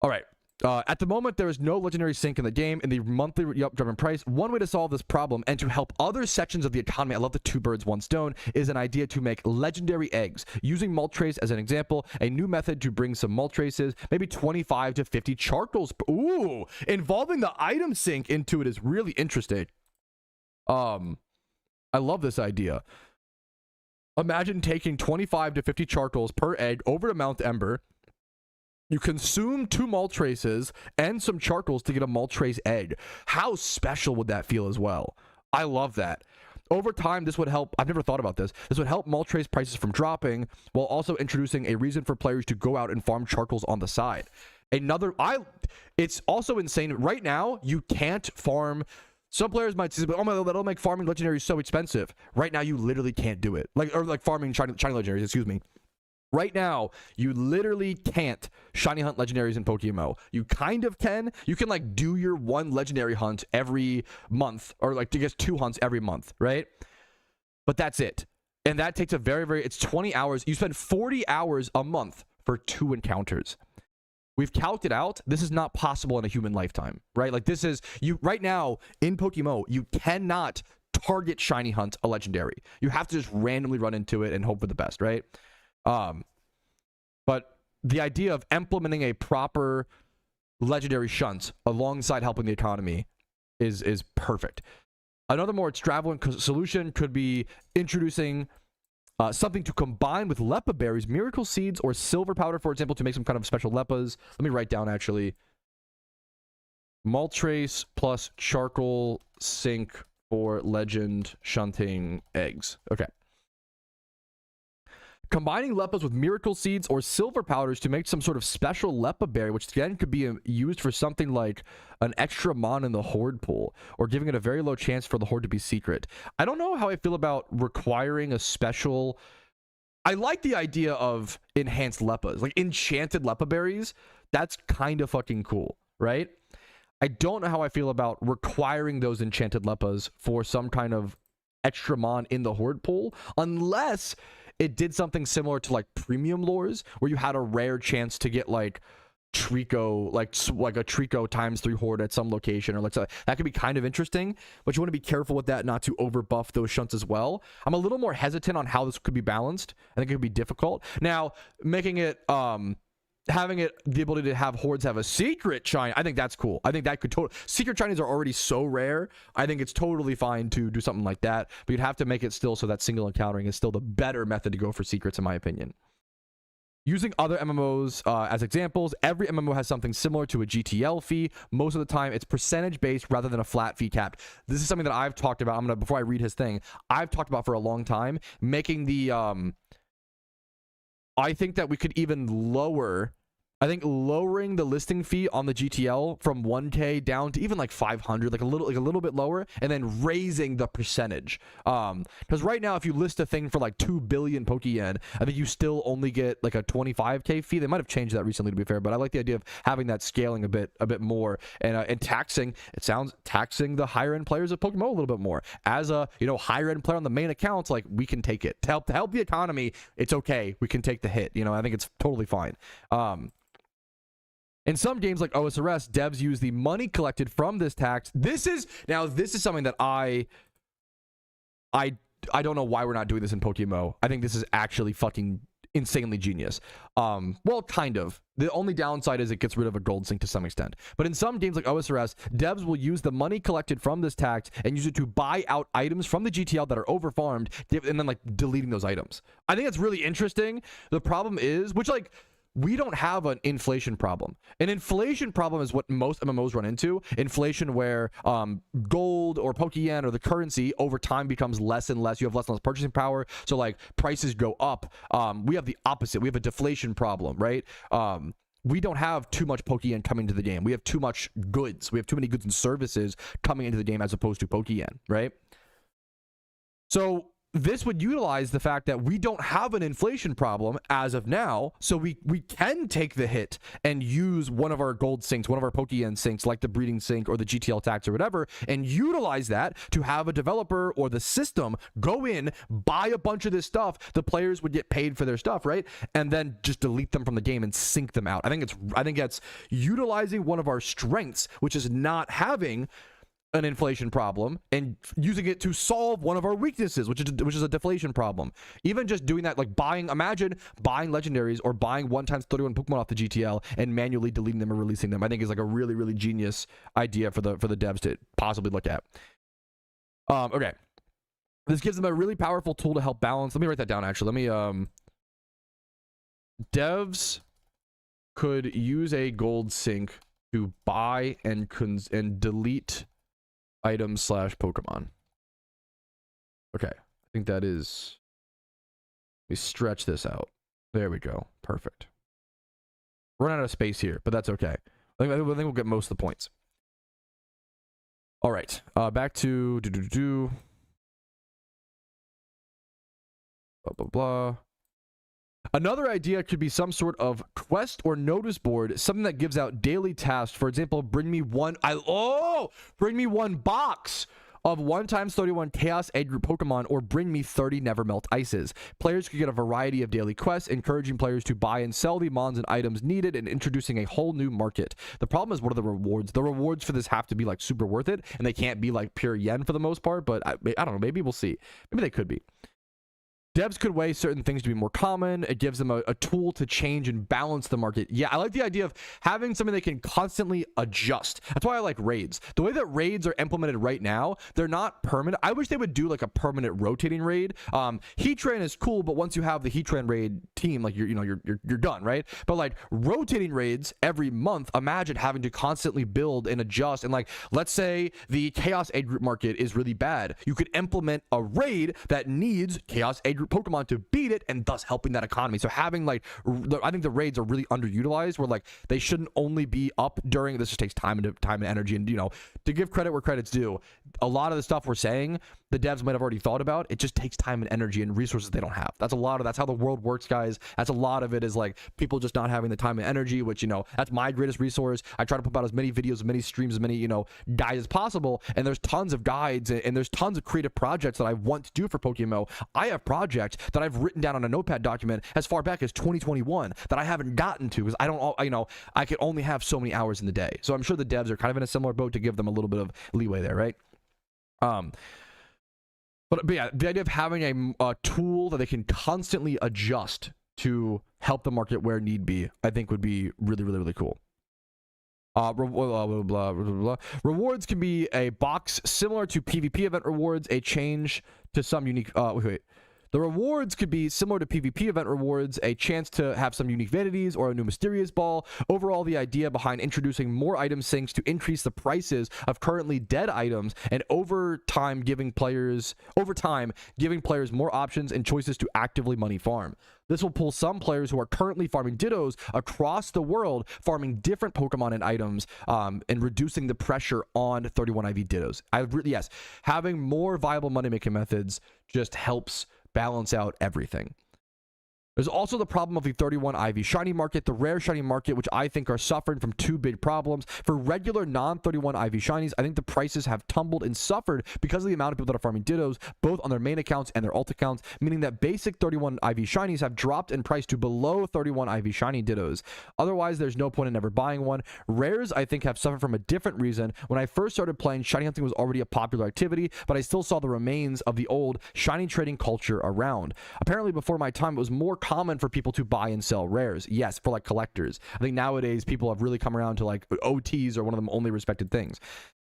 All right. At the moment, there is no legendary sync in the game in the monthly drop-in price. One way to solve this problem and to help other sections of the economy, I love the two birds, one stone, is an idea to make legendary eggs. Using Moltres as an example, a new method to bring some Moltreses, maybe 25 to 50 charcoals. Ooh, involving the item sync into it is really interesting. I love this idea. Imagine taking 25 to 50 charcoals per egg over to Mount Ember. You consume 2 Moltreses and some charcoals to get a Moltres egg. How special would that feel as well? I love that. Over time, this would help. I've never thought about this. This would help Moltres prices from dropping while also introducing a reason for players to go out and farm charcoals on the side. It's also insane. Right now, you can't farm. Some players might say, oh my, that'll make farming legendaries so expensive. Right now, you literally can't do it. Like farming shiny legendaries, excuse me. Right now, you literally can't shiny hunt legendaries in PokeMMO. You kind of can. You can like do your one legendary hunt every month, or like to get 2 hunts every month, right? But that's it. And that takes a it's 20 hours. You spend 40 hours a month for 2 encounters. We've calced it out. This is not possible in a human lifetime, right? Like this is, right now in PokeMMO, you cannot target shiny hunt a legendary. You have to just randomly run into it and hope for the best, right? But the idea of implementing a proper legendary shunt alongside helping the economy is perfect. Another more extravagant solution could be introducing something to combine with Leppa berries, miracle seeds, or silver powder, for example, to make some kind of special Leppas. Let me write down actually. Moltres plus charcoal sync for legend shunting eggs. Okay. Combining Leppas with miracle seeds or silver powders to make some sort of special Leppa berry, which again could be used for something like an extra mon in the horde pool, or giving it a very low chance for the horde to be secret. I don't know how I feel about requiring a special. I like the idea of enhanced Leppas, like enchanted Leppa berries. That's kind of fucking cool, right? I don't know how I feel about requiring those enchanted Leppas for some kind of extra mon in the horde pool, unless it did something similar to like premium lures, where you had a rare chance to get like Trico, like a Trico ×3 horde at some location, or like so. That could be kind of interesting, but you want to be careful with that, not to over buff those shunts as well. I'm a little more hesitant on how this could be balanced. I think it could be difficult. Now, making it having it the ability to have hordes have a secret shiny, I think that's cool. I think that could secret shinies are already so rare. I think it's totally fine to do something like that, but you'd have to make it still so that single encountering is still the better method to go for secrets, in my opinion. Using other MMOs as examples, every MMO has something similar to a GTL fee. Most of the time, it's percentage based rather than a flat fee capped. This is something that I've talked about. Before I read his thing, I've talked about for a long time, making the I think that we could even lower I think lowering the listing fee on the GTL from 1K down to even like 500, like a little bit lower, and then raising the percentage. Because right now, if you list a thing for like 2 billion Pokeyen, I think you still only get like a 25K fee. They might have changed that recently, to be fair, but I like the idea of having that scaling a bit more and taxing. It sounds taxing the higher end players of PokeMMO a little bit more. As a higher end player on the main accounts, like we can take it to help the economy. It's okay. We can take the hit. I think it's totally fine. In some games like OSRS, devs use the money collected from this tax. This is something that I don't know why we're not doing this in PokeMMO. I think this is actually fucking insanely genius. Well, kind of. The only downside is it gets rid of a gold sink to some extent. But in some games like OSRS, devs will use the money collected from this tax and use it to buy out items from the GTL that are overfarmed, and then like deleting those items. I think that's really interesting. The problem is, we don't have an inflation problem. An inflation problem is what most MMOs run into. Inflation where gold or Pokeyen or the currency over time becomes less and less. You have less and less purchasing power. So like prices go up. We have the opposite. We have a deflation problem, right? We don't have too much Pokeyen coming to the game. We have too much goods. We have too many goods and services coming into the game as opposed to Pokeyen, right? So this would utilize the fact that we don't have an inflation problem as of now, so we can take the hit and use one of our gold sinks, one of our Pokeyen sinks, like the breeding sink or the GTL tax or whatever, and utilize that to have a developer or the system go in, buy a bunch of this stuff. The players would get paid for their stuff, right? And then just delete them from the game and sink them out. I think that's utilizing one of our strengths, which is not having an inflation problem, and using it to solve one of our weaknesses, which is a deflation problem. Even just doing that, like imagine buying legendaries or buying 1x31 Pokemon off the GTL and manually deleting them or releasing them. I think is like a really, really genius idea for the devs to possibly look at. Okay. This gives them a really powerful tool to help balance. Let me write that down, actually. Devs could use a gold sink to buy and delete items / Pokemon. Okay, I think that is. Let me stretch this out. There we go. Perfect. Run out of space here, but that's okay. I think we'll get most of the points. All right, back to blah blah blah. Another idea could be some sort of quest or notice board, something that gives out daily tasks. For example, bring me one box of 1x31 Chaos Egg Group Pokemon, or bring me 30 Never Melt Ices. Players could get a variety of daily quests, encouraging players to buy and sell the mons and items needed, and introducing a whole new market. The problem is, what are the rewards? The rewards for this have to be like super worth it, and they can't be like pure yen for the most part, but I don't know, maybe we'll see. Maybe they could be. Devs could weigh certain things to be more common. It gives them a tool to change and balance the market. Yeah, I like the idea of having something they can constantly adjust. That's why I like raids. The way that raids are implemented right now, they're not permanent. I wish they would do like a permanent rotating raid. Heatran is cool, but once you have the Heatran raid team, like you're done, right? But like rotating raids every month, imagine having to constantly build and adjust. And like, let's say the Chaos Egg Group market is really bad. You could implement a raid that needs Chaos Egg Group Pokemon to beat it, and thus helping that economy. So having I think the raids are really underutilized, where like they shouldn't only be up during, this just takes time and energy, and to give credit where credit's due, a lot of the stuff we're saying the devs might have already thought about. It just takes time and energy and resources they don't have. That's how the world works, guys. That's a lot of it, is like people just not having the time and energy, which that's my greatest resource. I try to put out as many videos, as many streams, as many guides as possible, and there's tons of guides and there's tons of creative projects that I want to do for PokeMMO. I have projects that I've written down on a notepad document as far back as 2021 that I haven't gotten to because I can only have so many hours in the day. So I'm sure the devs are kind of in a similar boat, to give them a little bit of leeway there, right? But yeah, the idea of having a tool that they can constantly adjust to help the market where need be, I think would be really, really, really cool. Rewards can be a box similar to PvP event rewards, a change to some unique The rewards could be similar to PvP event rewards, a chance to have some unique vanities or a new mysterious ball. Overall, the idea behind introducing more item sinks to increase the prices of currently dead items and over time giving players more options and choices to actively money farm. This will pull some players who are currently farming Dittos across the world, farming different Pokemon and items, and reducing the pressure on 31 IV Dittos. Yes, having more viable money-making methods just helps balance out everything. There's also the problem of the 31 IV shiny market, the rare shiny market, which I think are suffering from two big problems. For regular non-31 IV shinies, I think the prices have tumbled and suffered because of the amount of people that are farming Dittos, both on their main accounts and their alt accounts, meaning that basic 31 IV shinies have dropped in price to below 31 IV shiny Dittos. Otherwise, there's no point in ever buying one. Rares, I think, have suffered from a different reason. When I first started playing, shiny hunting was already a popular activity, but I still saw the remains of the old shiny trading culture around. Apparently, before my time, it was more common for people to buy and sell rares. Yes, for like collectors. I think nowadays people have really come around to like OTs are one of the only respected things.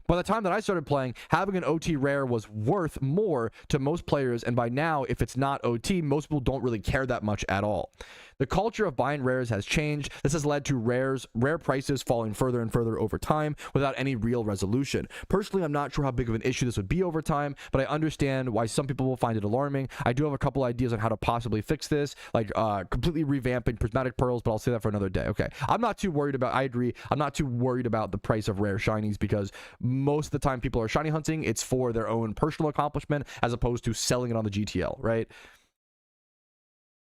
By the time that I started playing, having an OT rare was worth more to most players, and by now, if it's not OT, most people don't really care that much at all. The culture of buying rares has changed. This has led to rare prices falling further and further over time without any real resolution. Personally, I'm not sure how big of an issue this would be over time, but I understand why some people will find it alarming. I do have a couple ideas on how to possibly fix this, like completely revamping prismatic pearls, but I'll say that for another day. Okay, I'm not too worried about, I agree, I'm not too worried about the price of rare shinies because most of the time people are shiny hunting, it's for their own personal accomplishment as opposed to selling it on the GTL, right?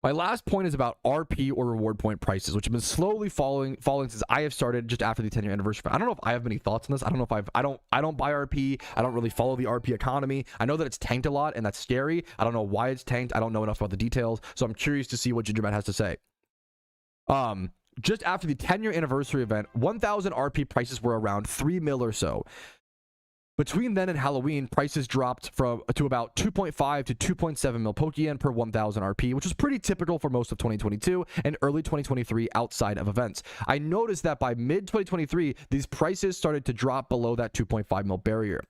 My last point is about RP or reward point prices, which have been slowly falling since I have started just after the 10-year anniversary. I don't know if I have many thoughts on this. I don't know if I don't buy RP. I don't really follow the RP economy. I know that it's tanked a lot and that's scary. I don't know why it's tanked. I don't know enough about the details. So I'm curious to see what GingerMatt has to say. Just after the 10-year anniversary event, 1,000 RP prices were around 3 mil or so. Between then and Halloween, prices dropped to about 2.5 to 2.7 mil Pokeyen per 1,000 RP, which was pretty typical for most of 2022 and early 2023 outside of events. I noticed that by mid-2023, these prices started to drop below that 2.5 mil barrier.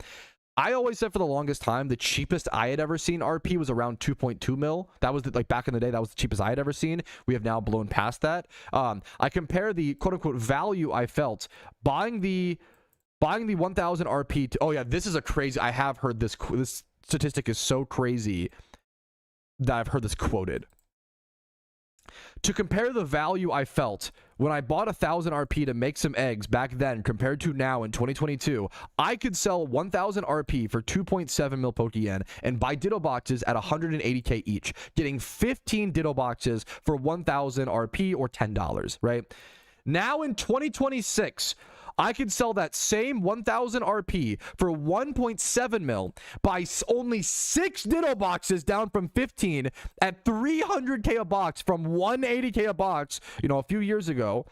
I always said for the longest time, the cheapest I had ever seen RP was around 2.2 mil. That was like back in the day, that was the cheapest I had ever seen. We have now blown past that. I compare the quote-unquote value I felt buying the 1,000 RP to, oh yeah, this is a crazy, I have heard this statistic is so crazy that I've heard this quoted. To compare the value I felt when I bought 1,000 RP to make some eggs back then compared to now in 2022, I could sell 1,000 RP for 2.7 mil Pokeyen and buy Ditto boxes at 180k each, getting 15 Ditto boxes for 1,000 RP or $10, right? Now in 2026, I could sell that same 1,000 RP for 1.7 mil, buy only 6 Ditto boxes down from 15 at 300k a box from 180k a box, you know, a few years ago.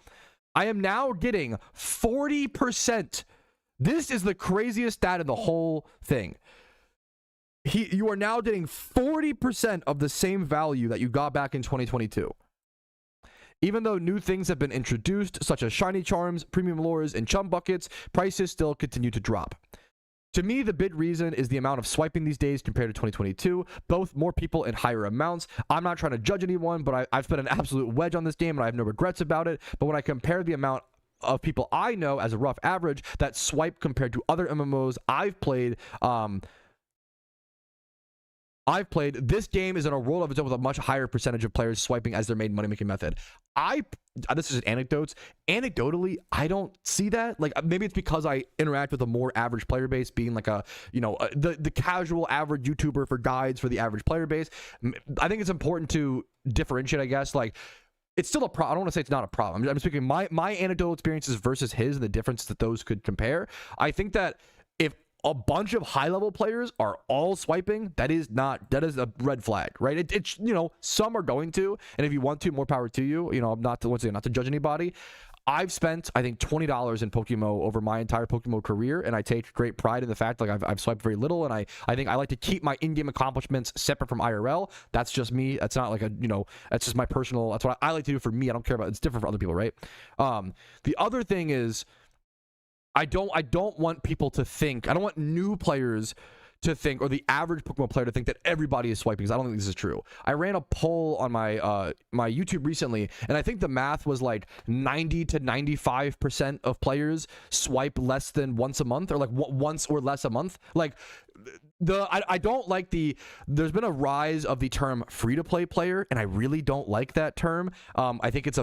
I am now getting 40%. This is the craziest stat in the whole thing. You are now getting 40% of the same value that you got back in 2022. Even though new things have been introduced, such as shiny charms, premium lures, and chum buckets, prices still continue to drop. To me, the big reason is the amount of swiping these days compared to 2022, both more people and higher amounts. I'm not trying to judge anyone, but I've spent an absolute wedge on this game, and I have no regrets about it. But when I compare the amount of people I know as a rough average that swipe compared to other MMOs I've played, this game is in a world of its own with a much higher percentage of players swiping as their main money-making method. This is anecdotes. Anecdotally, I don't see that. Like, maybe it's because I interact with a more average player base, being like the casual average YouTuber for guides for the average player base. I think it's important to differentiate, I guess. Like, it's still a problem. I don't want to say it's not a problem. I'm speaking my anecdotal experiences versus his and the difference that those could compare. I think that if a bunch of high-level players are all swiping, that is a red flag, right? It's you know, some are going to, and if you want to, more power to you. You know, not to judge anybody. I've spent, I think, $20 in PokeMMO over my entire PokeMMO career, and I take great pride in the fact like I've swiped very little, and I think I like to keep my in-game accomplishments separate from IRL. That's just me. That's not like a, you know, that's just my personal, that's what I like to do for me. I don't care about, it's different for other people, right? The other thing is, I don't want people to think, I don't want new players to think, or the average Pokemon player to think, that everybody is swiping, because I don't think this is true. I ran a poll on my my YouTube recently, and I think the math was like 90 to 95% of players swipe less than once a month, or like once or less a month. Like I don't like there's been a rise of the term free-to-play player, and I really don't like that term. I think it's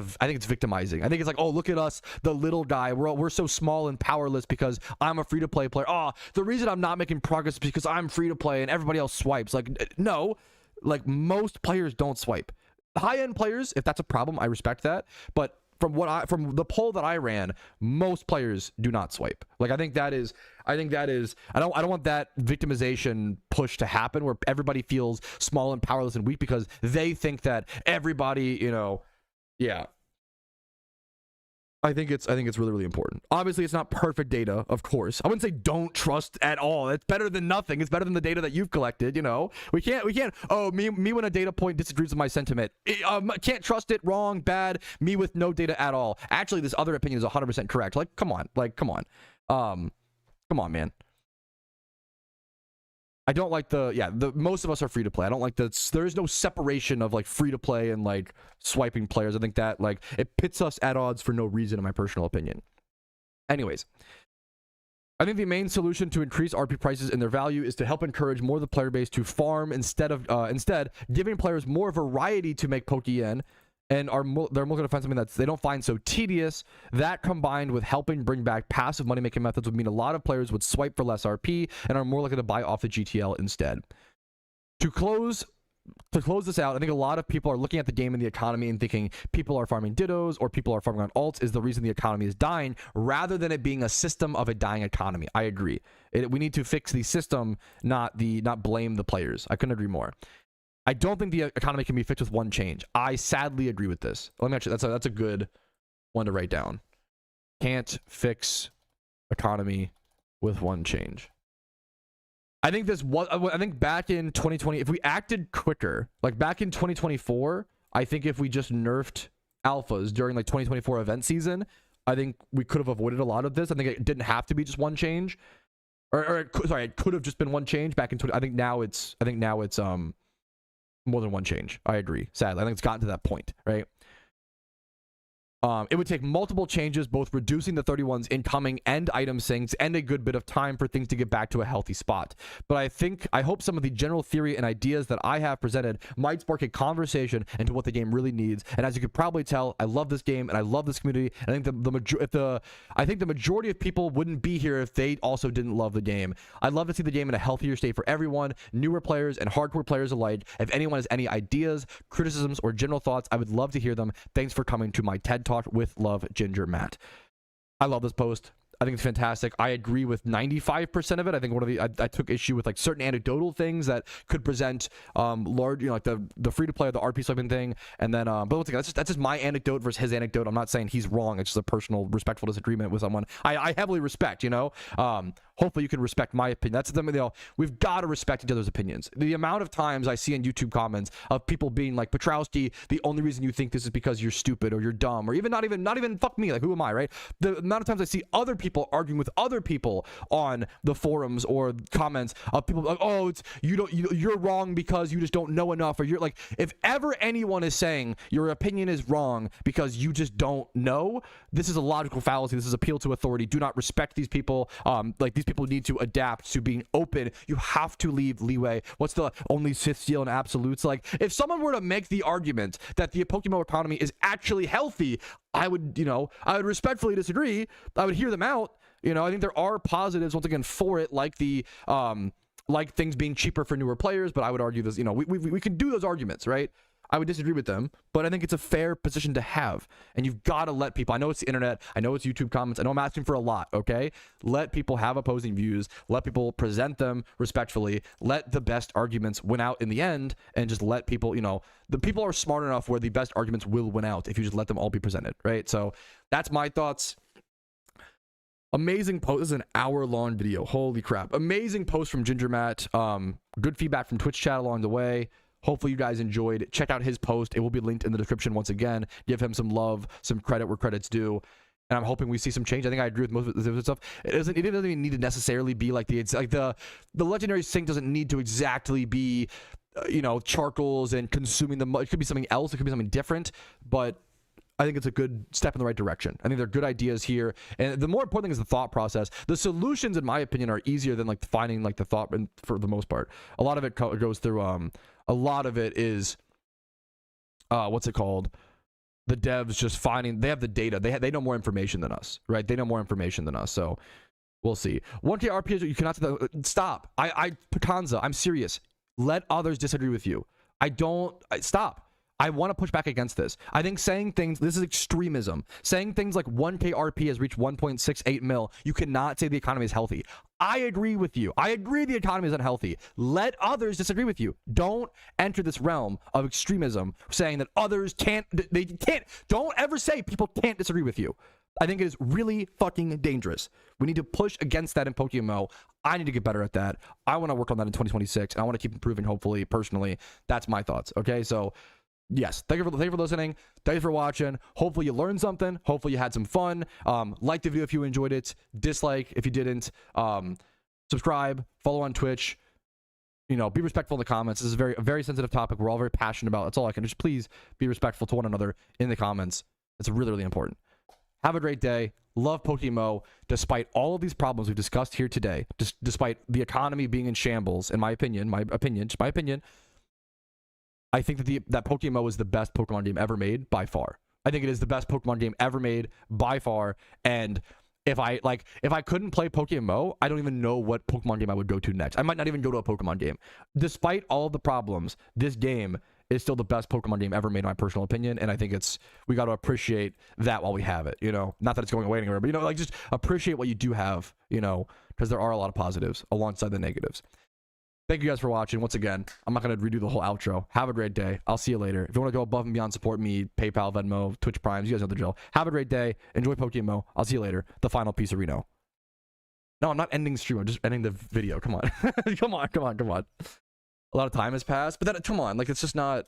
victimizing. I think it's like, oh, look at us, the little guy, we're so small and powerless because I'm a free-to-play player. Oh, the reason I'm not making progress is because I'm free-to-play and everybody else swipes. Like, no, like most players don't swipe. High-end players, if that's a problem, I respect that, but from the poll that I ran, most players do not swipe. Like, I don't want that victimization push to happen where everybody feels small and powerless and weak because they think that everybody, yeah. I think it's really, really important. Obviously, it's not perfect data, of course. I wouldn't say don't trust at all. It's better than nothing. It's better than the data that you've collected, We can't, oh, me when a data point disagrees with my sentiment. Can't trust it, wrong, bad, me with no data at all. Actually, this other opinion is 100% correct. Like, come on. Come on, man. I don't like most of us are free to play. I don't like there's no separation of like free to play and like swiping players. I think that like it pits us at odds for no reason, in my personal opinion. Anyways, I think the main solution to increase RP prices and their value is to help encourage more of the player base to farm instead giving players more variety to make Pokeyen, and they're more going to find something that they don't find so tedious. That, combined with helping bring back passive money-making methods, would mean a lot of players would swipe for less RP and are more likely to buy off the GTL instead. To close this out, I think a lot of people are looking at the game and the economy and thinking people are farming dittos or people are farming on alts is the reason the economy is dying, rather than it being a system of a dying economy. I agree. We need to fix the system, not blame the players. I couldn't agree more. I don't think the economy can be fixed with one change. I sadly agree with this. Let me actually, that's a good one to write down. Can't fix economy with one change. I think back in 2020, if we acted quicker, like back in 2024, I think if we just nerfed alphas during like 2024 event season, I think we could have avoided a lot of this. I think it didn't have to be just one change, it could have just been one change back in 20. I think now it's more than one change. I agree. Sadly, I think it's gotten to that point, right? It would take multiple changes, both reducing the 31's incoming and item sinks, and a good bit of time for things to get back to a healthy spot. But I hope some of the general theory and ideas that I have presented might spark a conversation into what the game really needs. And as you could probably tell, I love this game and I love this community. And I think the majority of people wouldn't be here if they also didn't love the game. I'd love to see the game in a healthier state for everyone, newer players and hardcore players alike. If anyone has any ideas, criticisms, or general thoughts, I would love to hear them. Thanks for coming to my TED Talk. With love, GingerMatt. I love this post. I think it's fantastic. I agree with 95% of it. I think I took issue with like certain anecdotal things that could present large, like the free to play or the RP swiping thing, and then but once again, that's just my anecdote versus his anecdote. I'm not saying he's wrong. It's just a personal, respectful disagreement with someone I heavily respect. Hopefully you can respect my opinion. That's the we've got to respect each other's opinions. The amount of times I see in YouTube comments of people being like, Patrouski, the only reason you think this is because you're stupid or you're dumb, or even not even fuck me, like who am I, right? The amount of times I see other people arguing with other people on the forums or comments of people like, oh, you're wrong because you just don't know enough, or you're like, if ever anyone is saying your opinion is wrong because you just don't know, this is a logical fallacy. This is appeal to authority. Do not respect these people. Like, these people need to adapt to being open. You have to leave leeway. What's the only Sith steal in absolutes? Like, if someone were to make the argument that the PokeMMO economy is actually healthy, I would respectfully disagree. I would hear them out. I think there are positives once again for it, like like things being cheaper for newer players, but I would argue this, we can do those arguments, right? I would disagree with them, but I think it's a fair position to have. And you've got to let people, I know it's the internet, I know it's YouTube comments, I know I'm asking for a lot, okay? Let people have opposing views, let people present them respectfully, let the best arguments win out in the end, and just let people, the people are smart enough where the best arguments will win out if you just let them all be presented, right? So that's my thoughts. Amazing post. This is an hour-long video. Holy crap. Amazing post from GingerMatt. Good feedback from Twitch chat along the way. Hopefully you guys enjoyed. Check out his post. It will be linked in the description once again. Give him some love, some credit where credit's due. and I'm hoping we see some change. I think I agree with most of the stuff. It doesn't even need to necessarily be like the legendary sync doesn't need to exactly be charcoals and consuming them. It could be something else. It could be something different, but I think it's a good step in the right direction. I think there are good ideas here, and the more important thing is the thought process. The solutions, in my opinion, are easier than like finding like the thought. And for the most part, a lot of it goes through. A lot of it is, what's it called? The devs just finding. They have the data. They know more information than us, right? They know more information than us. So we'll see. 1K RPs. You cannot stop. Pekanza, I'm serious. Let others disagree with you. Stop. I want to push back against this. I think saying things, this is extremism. Saying things like 1K RP has reached 1.68 mil, you cannot say the economy is healthy. I agree with you. I agree the economy is unhealthy. Let others disagree with you. Don't enter this realm of extremism saying that others can't. Don't ever say people can't disagree with you. I think it is really fucking dangerous. We need to push against that in PokeMMO. I need to get better at that. I want to work on that in 2026, and I want to keep improving, hopefully, personally. That's my thoughts, okay? So, yes, thank you for listening. Thank you for watching. Hopefully you learned something. Hopefully you had some fun. Like the video if you enjoyed it. Dislike if you didn't. Subscribe. Follow on Twitch. Be respectful in the comments. This is a very sensitive topic. We're all very passionate about. That's all I can. Just please be respectful to one another in the comments. It's really, really important. Have a great day. Love PokeMMO. Despite all of these problems we've discussed here today, despite the economy being in shambles, in my opinion, I think that PokeMMO is the best Pokemon game ever made by far. I think it is the best Pokemon game ever made by far. And if I couldn't play PokeMMO, I don't even know what Pokemon game I would go to next. I might not even go to a Pokemon game. Despite all the problems, this game is still the best Pokemon game ever made, in my personal opinion. And I think we got to appreciate that while we have it. Not that it's going away anywhere, but just appreciate what you do have. Because there are a lot of positives alongside the negatives. Thank you guys for watching. Once again, I'm not going to redo the whole outro. Have a great day. I'll see you later. If you want to go above and beyond, support me, PayPal, Venmo, Twitch Primes, you guys know the drill. Have a great day. Enjoy PokeMMO. I'll see you later. The final piece of Reno. No, I'm not ending the stream. I'm just ending the video. Come on. Come on. A lot of time has passed, but come on. It's just not.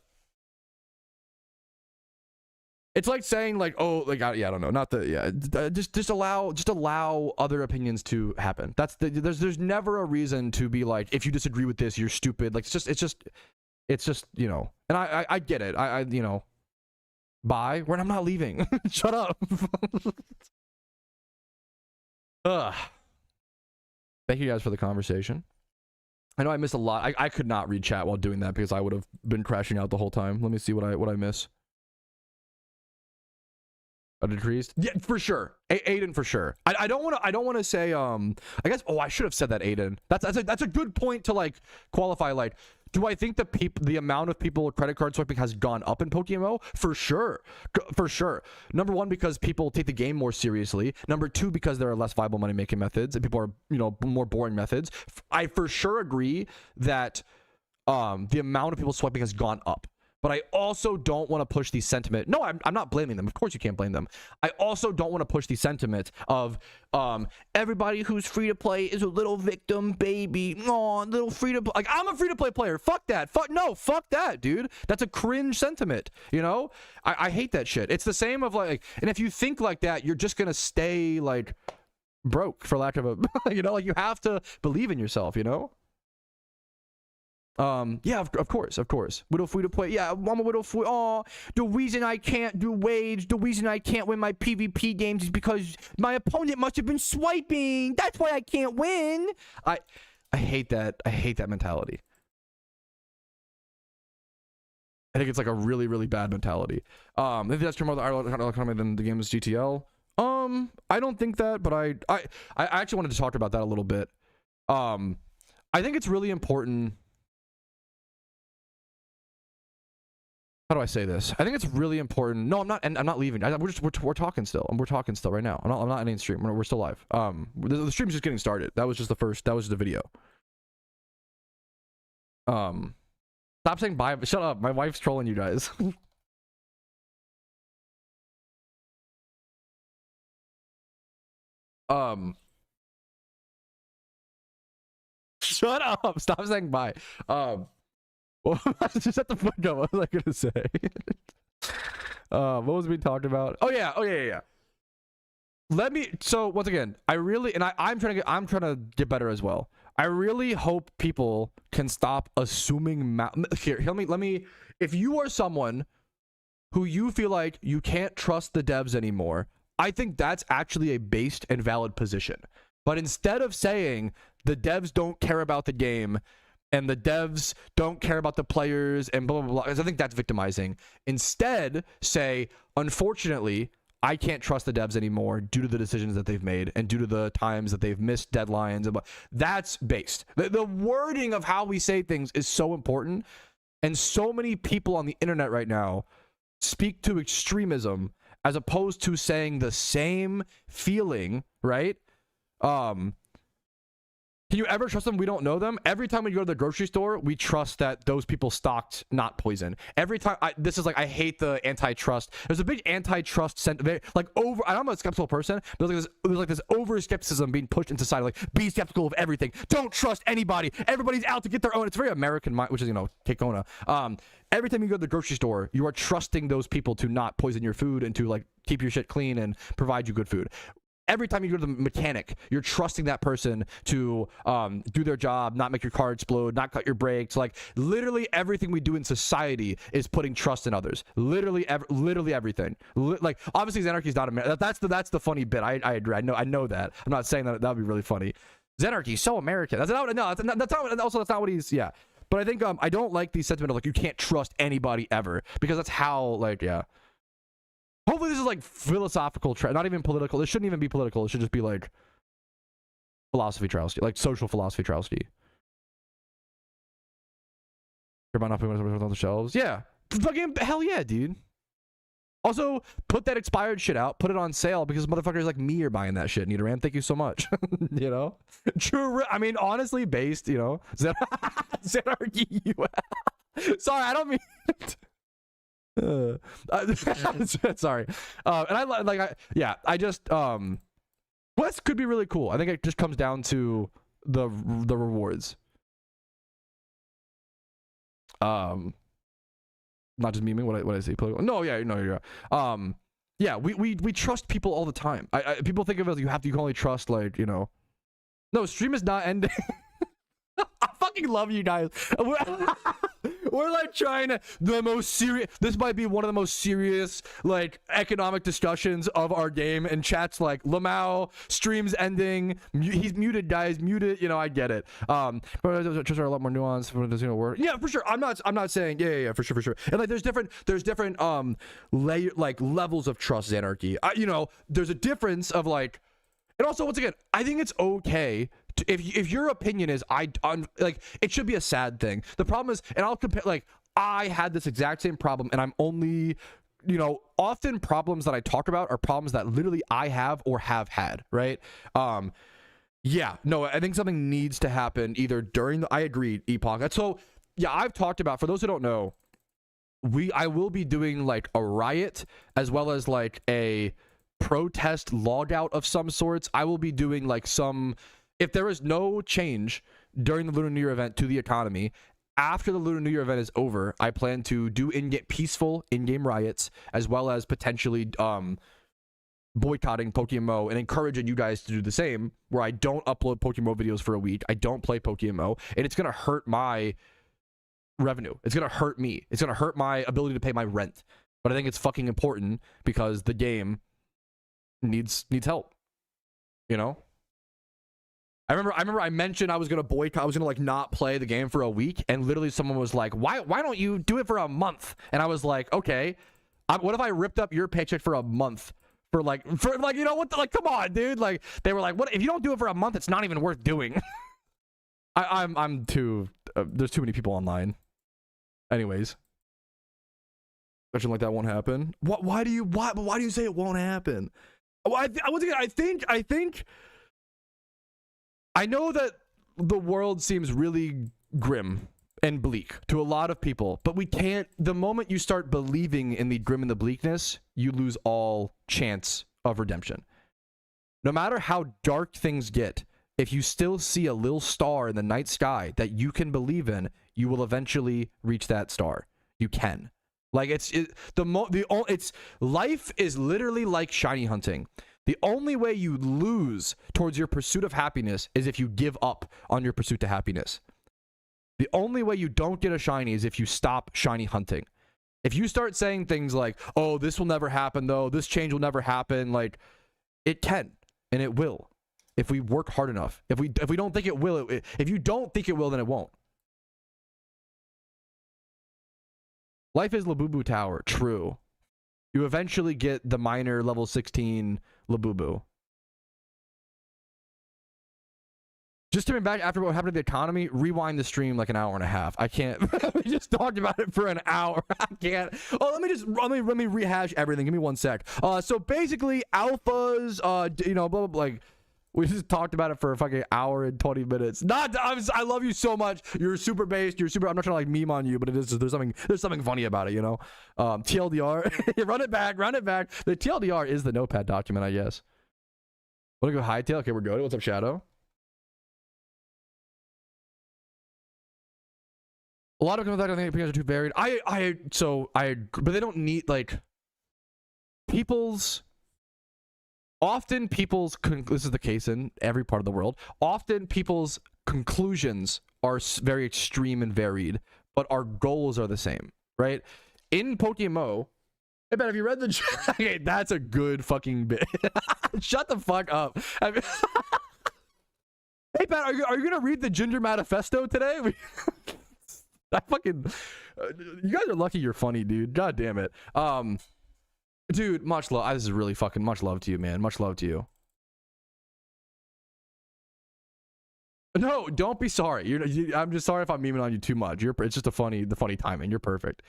It's like saying I don't know, not the, yeah, just allow other opinions to happen. There's never a reason to be like, if you disagree with this, you're stupid. It's just, and I get it. Bye. I'm not leaving. Shut up. Thank you guys for the conversation. I know I missed a lot. I could not read chat while doing that because I would have been crashing out the whole time. Let me see what I miss. Decreased, yeah, for sure. Aiden, for sure. I don't want to say I guess, I should have said that, Aiden. That's a good point to qualify. Do I think the amount of people with credit card swiping has gone up in PokeMMO? For sure. Number one, because people take the game more seriously. Number two, because there are less viable money making methods and people are more boring methods. I for sure agree that the amount of people swiping has gone up. But I also don't want to push the sentiment. No, I'm not blaming them. Of course you can't blame them. I also don't want to push the sentiment of everybody who's free to play is a little victim, baby. Oh, little free to play. I'm a free to play player. Fuck that. Fuck that, dude. That's a cringe sentiment. I hate that shit. It's the same of and if you think like that, you're just gonna stay broke, for lack of a you have to believe in yourself, yeah, of course. Widow free to play. Yeah, I'm a widow free. Oh, the reason I can't do wage, the reason I can't win my PvP games is because my opponent must have been swiping. That's why I can't win. I hate that. I hate that mentality. I think it's a really, really bad mentality. Maybe that's more the economy than the game is GTL. I don't think that, but I actually wanted to talk about that a little bit. I think it's really important. How do I say this? I think it's really important. No, I'm not leaving. We're talking still. We're talking still right now. I'm not ending the stream. We're still live. The stream's just getting started. That was just the video. Stop saying bye. Shut up. My wife's trolling you guys. Shut up. Stop saying bye. Well, just at the fuck up. What was I gonna say? What was we talking about? Oh yeah. So once again, I'm trying to get better as well. I really hope people can stop assuming here, let me if you are someone who you feel like you can't trust the devs anymore, I think that's actually a based and valid position. But instead of saying the devs don't care about the game and the devs don't care about the players and blah, blah, blah, because I think that's victimizing. Instead, say, unfortunately, I can't trust the devs anymore due to the decisions that they've made and due to the times that they've missed deadlines. And that's based. The wording of how we say things is so important. And so many people on the internet right now speak to extremism as opposed to saying the same feeling, right? Can you ever trust them? We don't know them. Every time we go to the grocery store, we trust that those people stocked not poison. Every time, I hate the antitrust. There's a big antitrust sentiment, I'm a skeptical person, but there's this over skepticism being pushed into society, like, be skeptical of everything. Don't trust anybody. Everybody's out to get their own. It's very American, which is, Kekona. Every time you go to the grocery store, you are trusting those people to not poison your food and to, like, keep your shit clean and provide you good food. Every time you go to the mechanic, you're trusting that person to do their job, not make your car explode, not cut your brakes. Like, literally everything we do in society is putting trust in others. Literally everything. Like, obviously, Xanarchy is not American. That's the funny bit. I agree. I know that. I'm not saying that would be really funny. Xanarchy is so American. That's not what he's. Yeah. But I think I don't like the sentiment of, like, you can't trust anybody ever, because that's how, like, yeah. Hopefully this is like philosophical, not even political. It shouldn't even be political. It should just be like philosophy trials, like social philosophy trials. Care about not putting on the shelves? Yeah, fucking hell yeah, dude. Also, put that expired shit out. Put it on sale, because motherfuckers like me are buying that shit. Nidoran, thank you so much. True. I mean, honestly, based. Xanarchy. Sorry, I don't mean. Sorry. Quest could be really cool. I think it just comes down to the rewards. Not just memeing. What I say? No, yeah, no, you're yeah. We trust people all the time. People think of it as you can only trust, like, No, stream is not ending. I fucking love you guys. We're like trying to the most serious. This might be one of the most serious, like, economic discussions of our game. And chat's like, Lamau, stream's ending. He's muted, guys. Mute it. I get it. But just are a lot more nuanced when it's gonna work. Yeah, for sure. I'm not saying yeah, for sure. And like, there's different layer, like, levels of trust, Xanarchy. There's a difference of, like, and also, once again, I think it's okay. If your opinion is like, it should be a sad thing. The problem is, and I'll compare, like, I had this exact same problem, and I'm only, often problems that I talk about are problems that literally I have or have had, right? Yeah, no, I think something needs to happen either during I agree, Epoch. So yeah, I've talked about, for those who don't know, I will be doing, like, a riot as well as, like, a protest logout of some sorts. I will be doing, like, if there is no change during the Lunar New Year event to the economy, after the Lunar New Year event is over, I plan to do peaceful in-game riots, as well as potentially boycotting PokeMMO and encouraging you guys to do the same, where I don't upload PokeMMO videos for a week, I don't play PokeMMO, and it's going to hurt my revenue. It's going to hurt me. It's going to hurt my ability to pay my rent. But I think it's fucking important, because the game needs help. I remember I mentioned I was gonna boycott. I was gonna, like, not play the game for a week, and literally someone was like, "Why don't you do it for a month?" And I was like, "Okay, what if I ripped up your paycheck for a month for like like, come on, dude." Like, they were like, "What if you don't do it for a month? It's not even worth doing." I'm too. There's too many people online. Anyways, question like that won't happen. Why do you say it won't happen? Well, I think. I know that the world seems really grim and bleak to a lot of people, but we can't. The moment you start believing in the grim and the bleakness, you lose all chance of redemption. No matter how dark things get, if you still see a little star in the night sky that you can believe in, you will eventually reach that star. You can. Like, life is literally like shiny hunting. The only way you lose towards your pursuit of happiness is if you give up on your pursuit to happiness. The only way you don't get a shiny is if you stop shiny hunting. If you start saying things like, oh, this will never happen though, this change will never happen, like, it can and it will if we work hard enough. If we don't think it will, if you don't think it will, then it won't. Life is Labubu Tower. True. You eventually get the minor level 16 Labubu. Just to be back after what happened to the economy, rewind the stream like an hour and a half. I can't. We just talked about it for an hour. I can't. Oh, let me rehash everything. Give me 1 sec. So basically, alphas, you know, blah, blah, blah, like, we just talked about it for a fucking hour and 20 minutes. I love you so much. You're super based. You're super. I'm not trying to like meme on you, but it is. There's something funny about it, you know. TLDR. Run it back. The TLDR is the notepad document, I guess. Want to go hightail? Okay, we're good. What's up, Shadow? A lot of them, I think opinions are too varied. But they don't need, like, often people's, this is the case in every part of the world, often people's conclusions are very extreme and varied, but our goals are the same, right? In PokeMMO, hey, Ben, have you read the... Okay, that's a good fucking bit. Shut the fuck up. I mean, hey, Ben, are you going to read the Ginger manifesto today? I fucking... you guys are lucky you're funny, dude. God damn it. Dude, much love. This is really fucking much love to you, man. Much love to you. No, don't be sorry. I'm just sorry if I'm memeing on you too much. It's just the funny timing. You're perfect.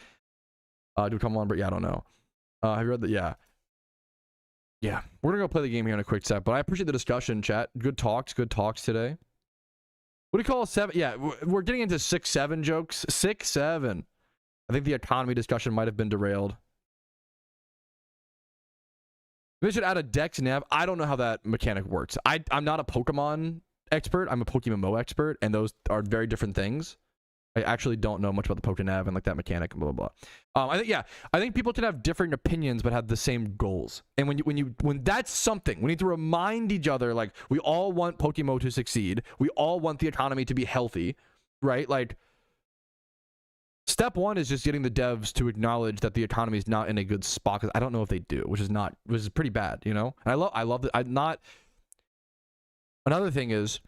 Dude, come on, but yeah, I don't know. Have you read that? Yeah. Yeah. We're gonna go play the game here in a quick sec, but I appreciate the discussion, chat. Good talks today. What do you call a 7? Yeah, we're getting into 6-7 jokes. 6-7. I think the economy discussion might have been derailed. They should add a Dex nav. I don't know how that mechanic works. I'm not a Pokemon expert. I'm a PokeMMO expert, and those are very different things. I actually don't know much about the PokeNav and like that mechanic and blah blah blah. I think people can have different opinions but have the same goals. And when that's something, we need to remind each other, like, we all want PokeMMO to succeed. We all want the economy to be healthy, right? Like, step one is just getting the devs to acknowledge that the economy is not in a good spot, because I don't know if they do, which is pretty bad, you know. And I love that. Another thing is,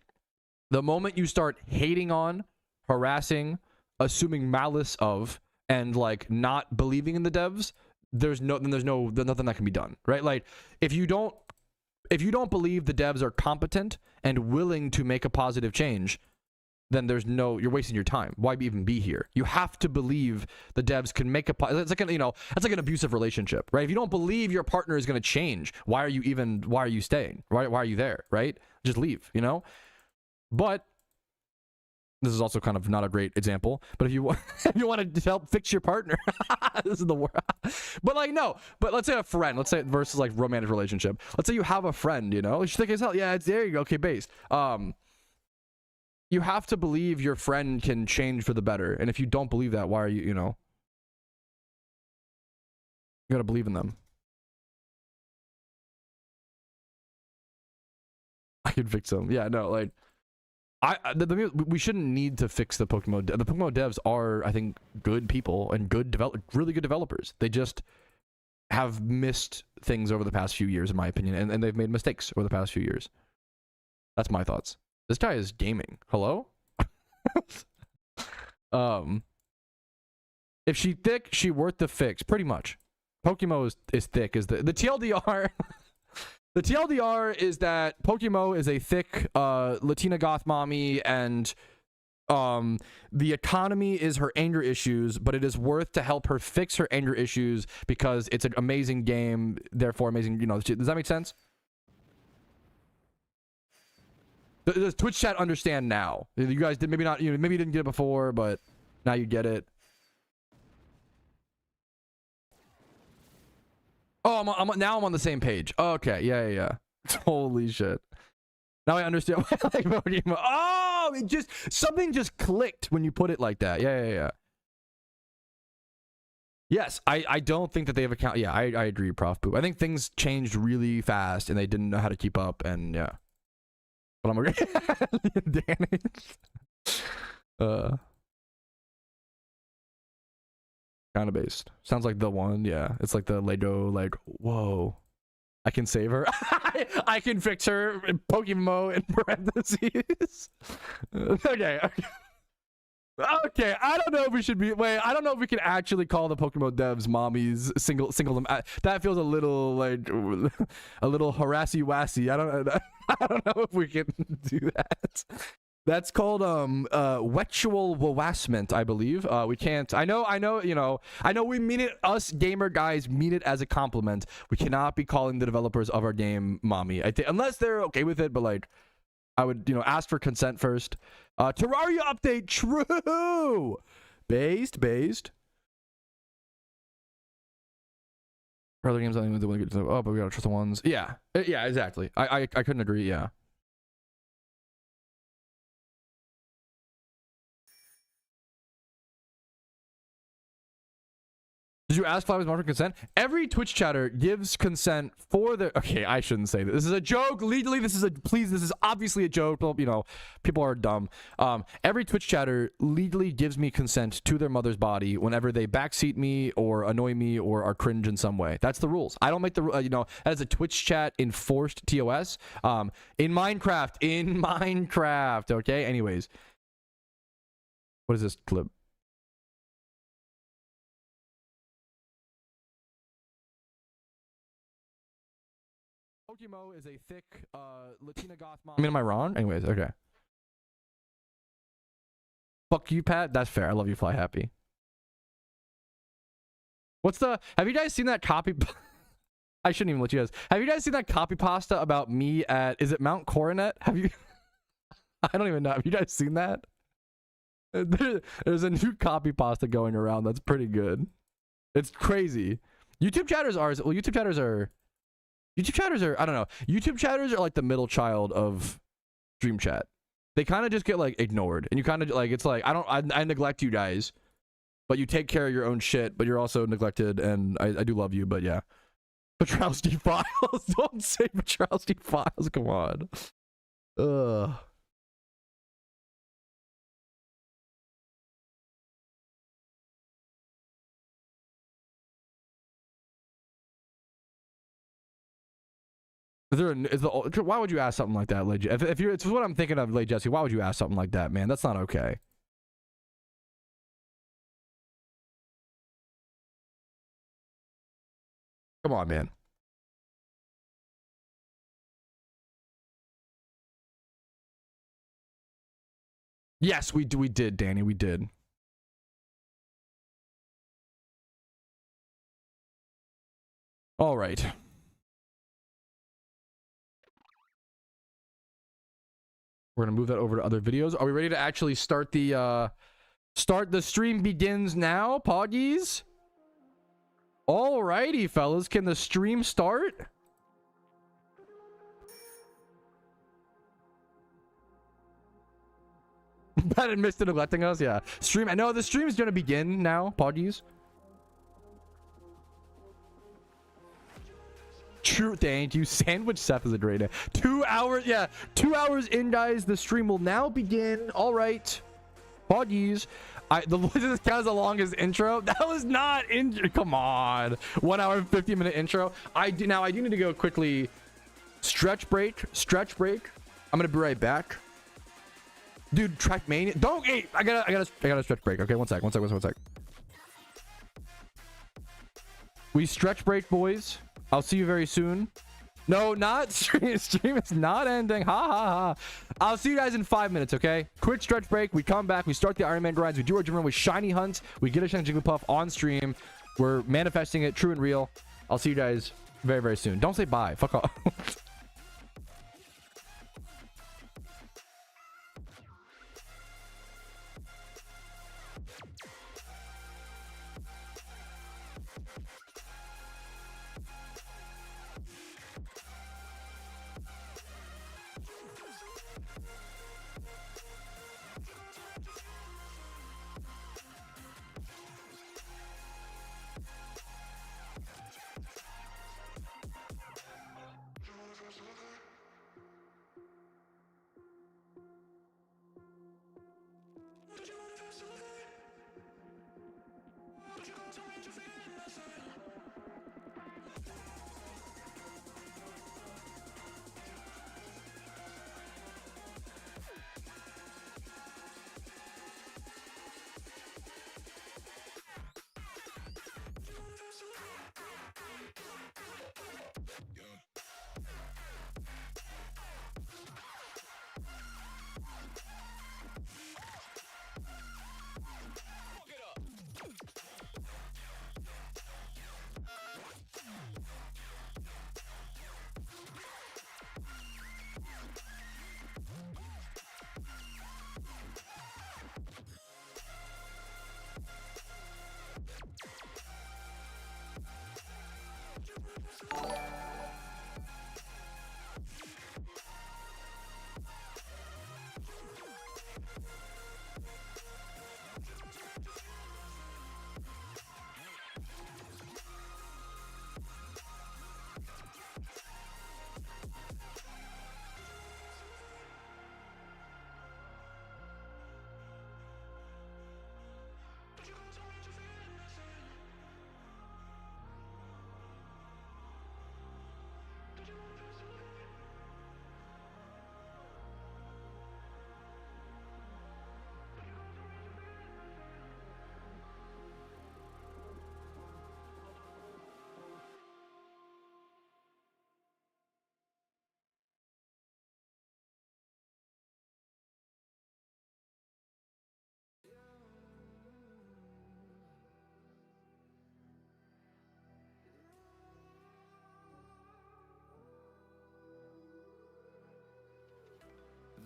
the moment you start hating on, harassing, assuming malice of, and like not believing in the devs, there's nothing that can be done, right? Like, if you don't believe the devs are competent and willing to make a positive change, then you're wasting your time. Why even be here? You have to believe the devs can make it's like that's like an abusive relationship, right? If you don't believe your partner is going to change, why are you staying? Why are you there, right? Just leave, you know? But this is also kind of not a great example, but if you want to help fix your partner, this is the worst. But like, no, but let's say a friend, let's say versus like romantic relationship. Let's say you have a friend, you know, she's thick as hell. Yeah, it's there you go. Okay, based. You have to believe your friend can change for the better. And if you don't believe that, why are you gotta believe in them. I can fix them. Yeah, no, like, we shouldn't need to fix the PokeMMO. The PokeMMO devs are, I think, good people and really good developers. They just have missed things over the past few years, in my opinion, and they've made mistakes over the past few years. That's my thoughts. This guy is gaming. Hello? If she thick, she worth the fix. Pretty much. PokeMMO is thick. Is the TLDR? The TLDR is that PokeMMO is a thick Latina goth mommy, and the economy is her anger issues, but it is worth to help her fix her anger issues because it's an amazing game, therefore amazing, you know. Does that make sense? Does Twitch chat understand now? You guys did maybe not, maybe you didn't get it before, but now you get it. Oh, now I'm on the same page. Okay, yeah. Holy shit. Now I understand why I like Pokemon. Oh, something just clicked when you put it like that. Yeah. Yes, I don't think that they have account. Yeah, I agree, Prof. Poop. I think things changed really fast and they didn't know how to keep up. And yeah, but I'm okay. Danny. Kind of based. Sounds like the one. Yeah, it's like the Lego. Like, whoa, I can save her. I can fix her. PokeMMO in parentheses. Okay. Okay, I don't know if we should be. Wait, I don't know if we can actually call the PokeMMO devs mommies. Single them. That feels a little like a little harassy wassy. I don't know if we can do that. That's called wetsual harassment, I believe. We can't. I know. You know. I know we mean it. Us gamer guys mean it as a compliment. We cannot be calling the developers of our game mommy. I think unless they're okay with it. But like, I would ask for consent first. Terraria update. True. Based. Other games. Oh, but we gotta trust the ones. Yeah. Yeah. Exactly. I couldn't agree. Yeah. Did you ask Flowers Mark for consent? Every Twitch chatter gives consent for the. Okay, I shouldn't say that. This is a joke. Legally, this is a. Please, this is obviously a joke. You know, people are dumb. Every Twitch chatter legally gives me consent to their mother's body whenever they backseat me or annoy me or are cringe in some way. That's the rules. I don't make the. That is a Twitch chat enforced TOS. In Minecraft. Okay. Anyways, what is this clip? PokeMMO is a thick Latina goth mom. I mean, am I wrong? Anyways, okay. Fuck you, Pat. That's fair. I love you, Fly Happy. What's the? Have you guys seen that copy? I shouldn't even let you guys. Have you guys seen that copy pasta about me at? Is it Mount Coronet? Have you? I don't even know. Have you guys seen that? There's a new copy pasta going around. That's pretty good. It's crazy. YouTube chatters are. Well, YouTube chatters are. I don't know. YouTube chatters are like the middle child of stream chat. They kind of just get like ignored, and you kind of like it's like I neglect you guys, but you take care of your own shit, but you're also neglected, and I do love you, but yeah. Patrouski files. Don't say Patrouski files. Come on. Ugh. Why would you ask something like that, Lady? If you're, it's what I'm thinking of, Lady Jesse. Why would you ask something like that, man? That's not okay. Come on, man. Yes, we did, Danny. We did. All right. We're gonna move that over to other videos. Are we ready to actually start the stream begins now, Poggies? Alrighty, fellas. Can the stream start? Pat and Mr. neglecting us, yeah. Stream. No, the stream is gonna begin now, Poggies. True, thank you. Sandwich Seth is a great name. 2 hours, yeah. 2 hours in, guys. The stream will now begin. All right, Poggies. This guy's the longest intro. That was not in. Come on, 1 hour and 50-minute intro. I do need to go quickly. Stretch break. I'm gonna be right back. Dude, Trackmania. Don't. Hey, I gotta stretch break. Okay, one sec. We stretch break, boys. I'll see you very soon. No, not stream. Stream is not ending. Ha ha ha. I'll see you guys in 5 minutes, okay? Quick stretch break. We come back. We start the Iron Man grinds. We do our gym run with Shiny Hunt. We get a shiny Jigglypuff on stream. We're manifesting it, true and real. I'll see you guys very, very soon. Don't say bye. Fuck off.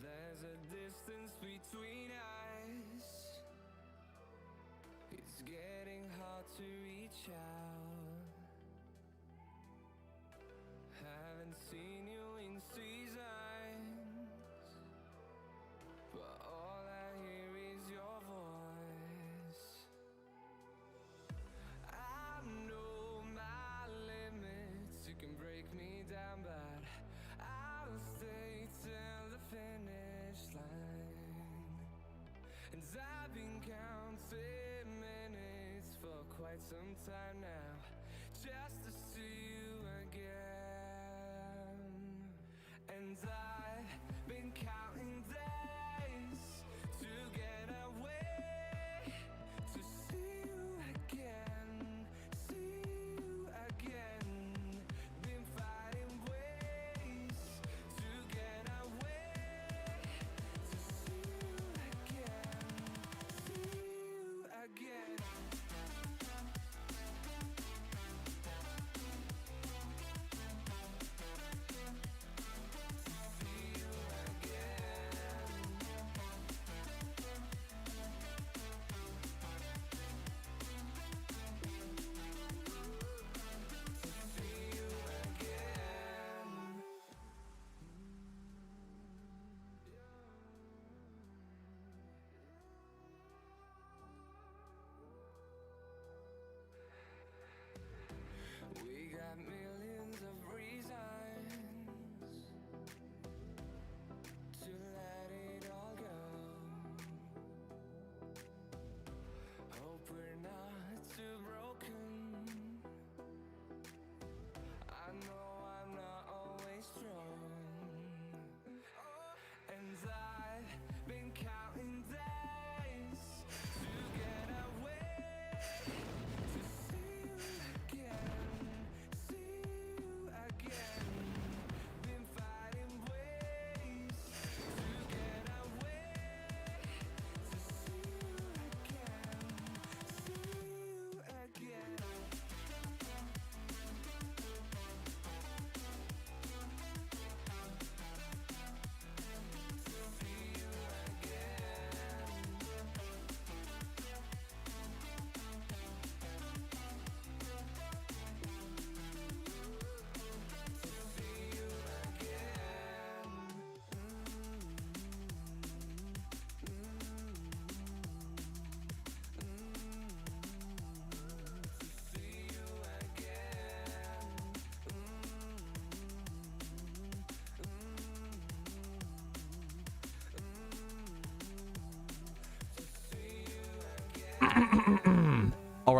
There's a distance between us. It's getting hard to reach out. Haven't seen you in seasons, but all I hear is your voice. I know my limits, you can break me down, but I'll stay till the finish line. And I've been counting minutes for quite some time now, just to see you again. And I've been counting days to get away, to see you again, see you again. Been finding ways to get away, to see you again, see you again. See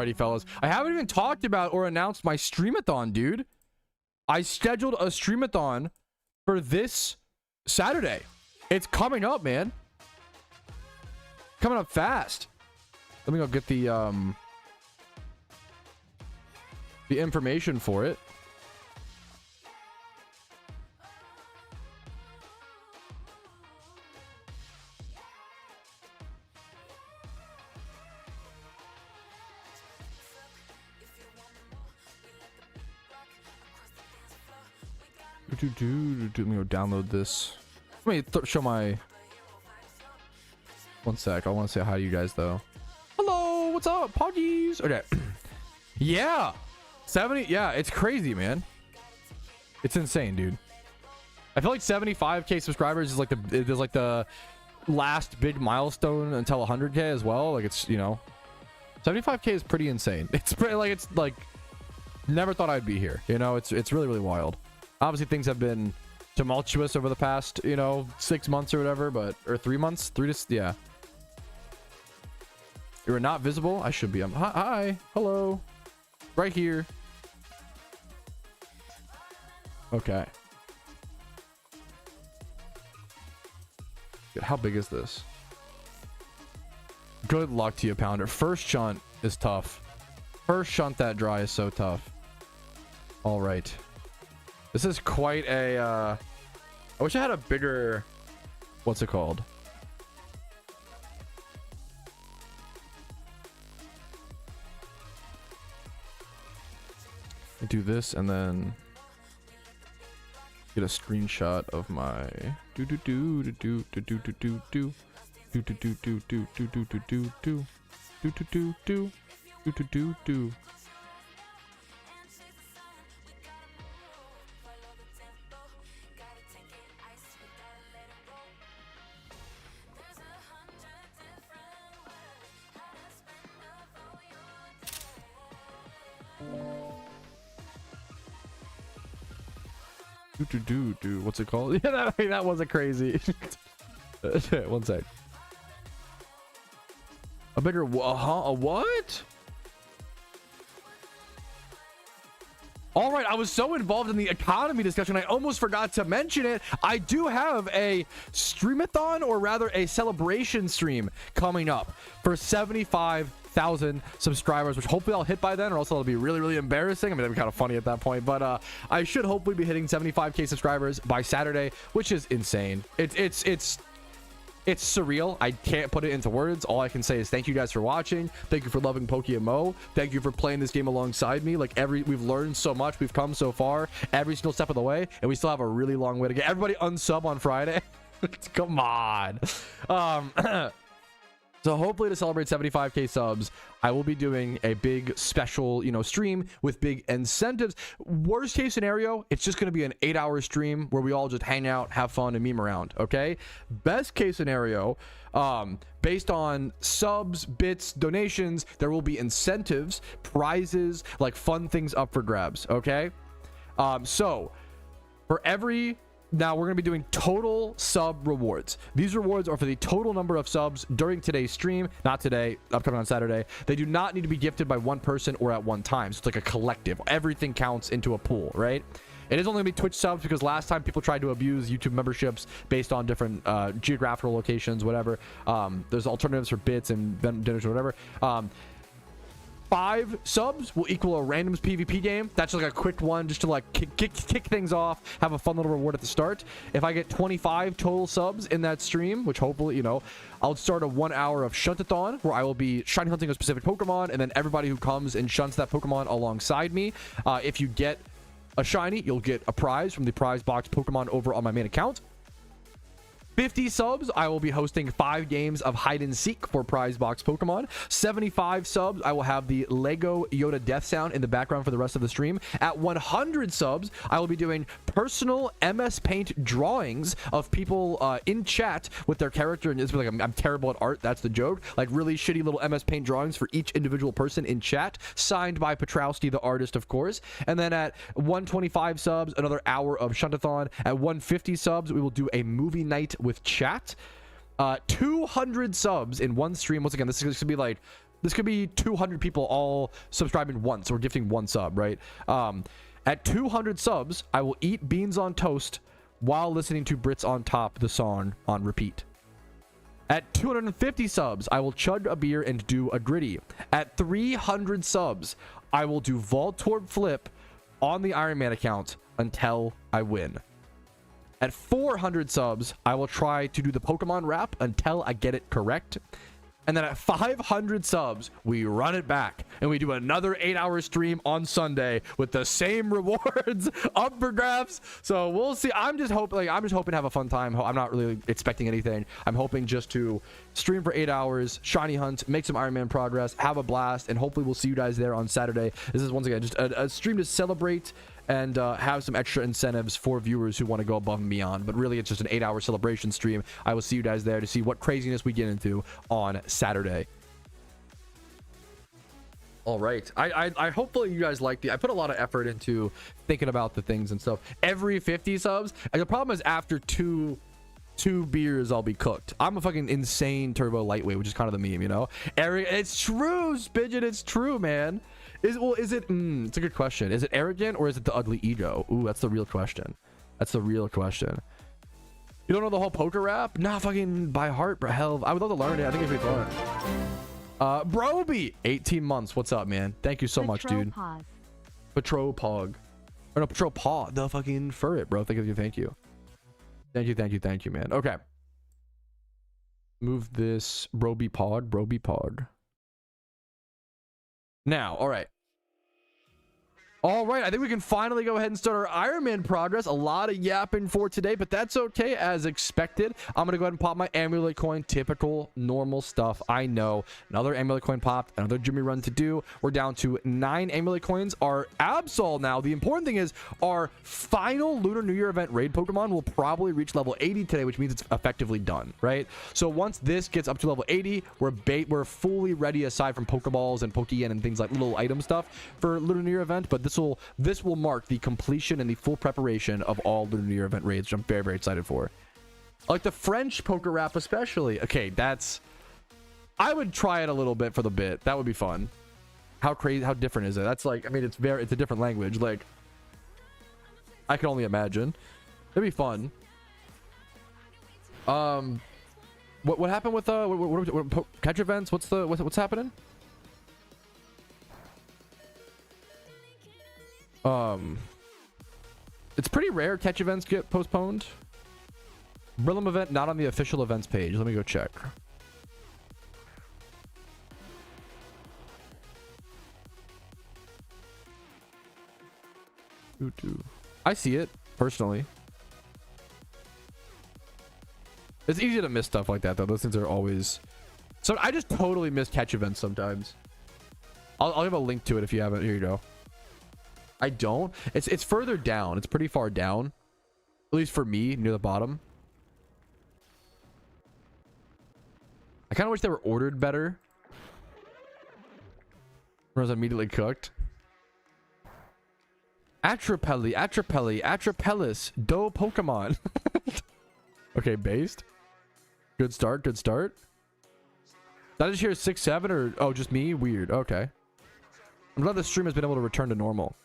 Alrighty, fellas. I haven't even talked about or announced my streamathon, dude. I scheduled a streamathon for this Saturday. It's coming up, man. Coming up fast. Let me go get the information for it. Let me go download this. Let me show my... One sec. I want to say hi to you guys, though. Hello, what's up, Poggies? Okay. Yeah. 70. Yeah, it's crazy, man. It's insane, dude. I feel like 75k subscribers is like the last big milestone until 100k as well. Like, it's, you know, 75k is pretty insane. It's pretty, like, it's like, never thought I'd be here. You know, it's really, really wild. Obviously, things have been tumultuous over the past, you know, 6 months or whatever, but, or 3 months, yeah. You are not visible. I should be. Hi, hello, right here. Okay. How big is this? Good luck to you, Pounder. First shunt is tough. First shunt that dry is so tough. All right. This is quite a, I wish I had a bigger, what's it called? I do this and then get a screenshot of my what's it called? Yeah, that wasn't crazy. One sec. A bigger a what? All right, I was so involved in the economy discussion, I almost forgot to mention it. I do have a streamathon, or rather a celebration stream coming up for 75,000 subscribers, which hopefully I'll hit by then, or else it'll be really, really embarrassing. I mean, that'd be kind of funny at that point, but I should hopefully be hitting 75k subscribers by Saturday, which is insane. It's surreal. I can't put it into words. All I can say is thank you guys for watching. Thank you for loving PokeMMO. Thank you for playing this game alongside me. Like, we've learned so much. We've come so far every single step of the way, and we still have a really long way to get. Everybody unsub on Friday. Come on. So hopefully to celebrate 75k subs, I will be doing a big special, you know, stream with big incentives. Worst case scenario, it's just going to be an 8-hour stream where we all just hang out, have fun, and meme around. Okay. Best case scenario, based on subs, bits, donations, there will be incentives, prizes, like fun things up for grabs. Okay. So for every... Now we're going to be doing total sub rewards. These rewards are for the total number of subs during today's stream, not today, upcoming on Saturday. They do not need to be gifted by one person or at one time. So it's like a collective. Everything counts into a pool, right? It is only going to be Twitch subs because last time people tried to abuse YouTube memberships based on different geographical locations, whatever. There's alternatives for bits and dinners or whatever. 5 subs will equal a randoms PvP game. That's just like a quick one just to like kick things off, have a fun little reward at the start. If I get 25 total subs in that stream, which hopefully, you know, I'll start a 1 hour of shuntathon where I will be shiny hunting a specific Pokemon, and then everybody who comes and shunts that Pokemon alongside me, if you get a shiny, you'll get a prize from the prize box Pokemon over on my main account. 50 subs, I will be hosting 5 games of hide and seek for prize box Pokemon. 75 subs, I will have the Lego Yoda death sound in the background for the rest of the stream. At 100 subs, I will be doing personal MS Paint drawings of people in chat with their character. And it's like I'm terrible at art. That's the joke. Like really shitty little MS Paint drawings for each individual person in chat, signed by Patrouski, the artist, of course. And then at 125 subs, another hour of shuntathon. At 150 subs, we will do a movie night with chat. 200 subs in one stream. Once again, this is going to be like This could be 200 people all subscribing once or gifting one sub, right? At 200 subs, I will eat beans on toast while listening to Brits on Top, the song, on repeat. At 250 subs, I will chug a beer and do a gritty. At 300 subs, I will do Voltorb Flip on the Iron Man account until I win. At 400 subs, I will try to do the Pokemon rap until I get it correct. And then at 500 subs, we run it back and we do another 8-hour stream on Sunday with the same rewards up for grabs. So we'll see. I'm just hoping to have a fun time. I'm not really expecting anything. I'm hoping just to stream for 8 hours, shiny hunt, make some Iron Man progress, have a blast, and hopefully we'll see you guys there on Saturday. This is once again just a stream to celebrate and have some extra incentives for viewers who want to go above and beyond. But really, it's just an 8-hour celebration stream. I will see you guys there to see what craziness we get into on Saturday. All right. I hopefully you guys like I put a lot of effort into thinking about the things and stuff. Every 50 subs, and the problem is after two beers I'll be cooked. I'm a fucking insane turbo lightweight, which is kind of the meme, you know. Eric, it's true, Spidget, it's true, man. Is it it's a good question. Is it arrogant or is it the ugly ego? Ooh, that's the real question. That's the real question. You don't know the whole poker rap? Nah, fucking by heart, bro. Hell, I would love to learn it. I think it'd be fun. Broby, 18 months. What's up, man? Thank you so much, dude. Patropog. Or no, Patropaw. The fucking furret, bro. Thank you. Thank you, man. Okay. Move this Broby Pod. Now, all right. I think we can finally go ahead and start our Iron Man progress. A lot of yapping for today, but that's okay, as expected. I'm gonna go ahead and pop my amulet coin. Typical normal stuff, I know. Another amulet coin popped, another Jimmy run to do. We're down to 9 amulet coins. Our Absol now, the important thing is our final Lunar New Year event raid Pokemon will probably reach level 80 today, which means it's effectively done, right? So once this gets up to level 80, we're fully ready, aside from Pokeballs and Pokeyen and things like little item stuff for Lunar New Year event. But this will mark the completion and the full preparation of all Lunar New Year event raids, which I'm very, very excited for. Like the French poker rap especially. Okay, I would try it a little bit for the bit. That would be fun. How different is it? That's like, I mean, it's a different language. Like, I can only imagine. It'd be fun. What happened with what catch events? What's happening? It's pretty rare catch events get postponed. Brillium event not on the official events page. Let me go check. I see it personally. It's easy to miss stuff like that though. Those things are always, so I just totally miss catch events sometimes. I'll give a link to it if you haven't. Here you go. I don't. It's further down. It's pretty far down. At least for me, near the bottom. I kind of wish they were ordered better. Or was immediately cooked. Atrapellis, Do Pokemon. Okay, based. Good start. Did I just hear 6-7 or oh, just me? Weird. Okay. I'm glad the stream has been able to return to normal.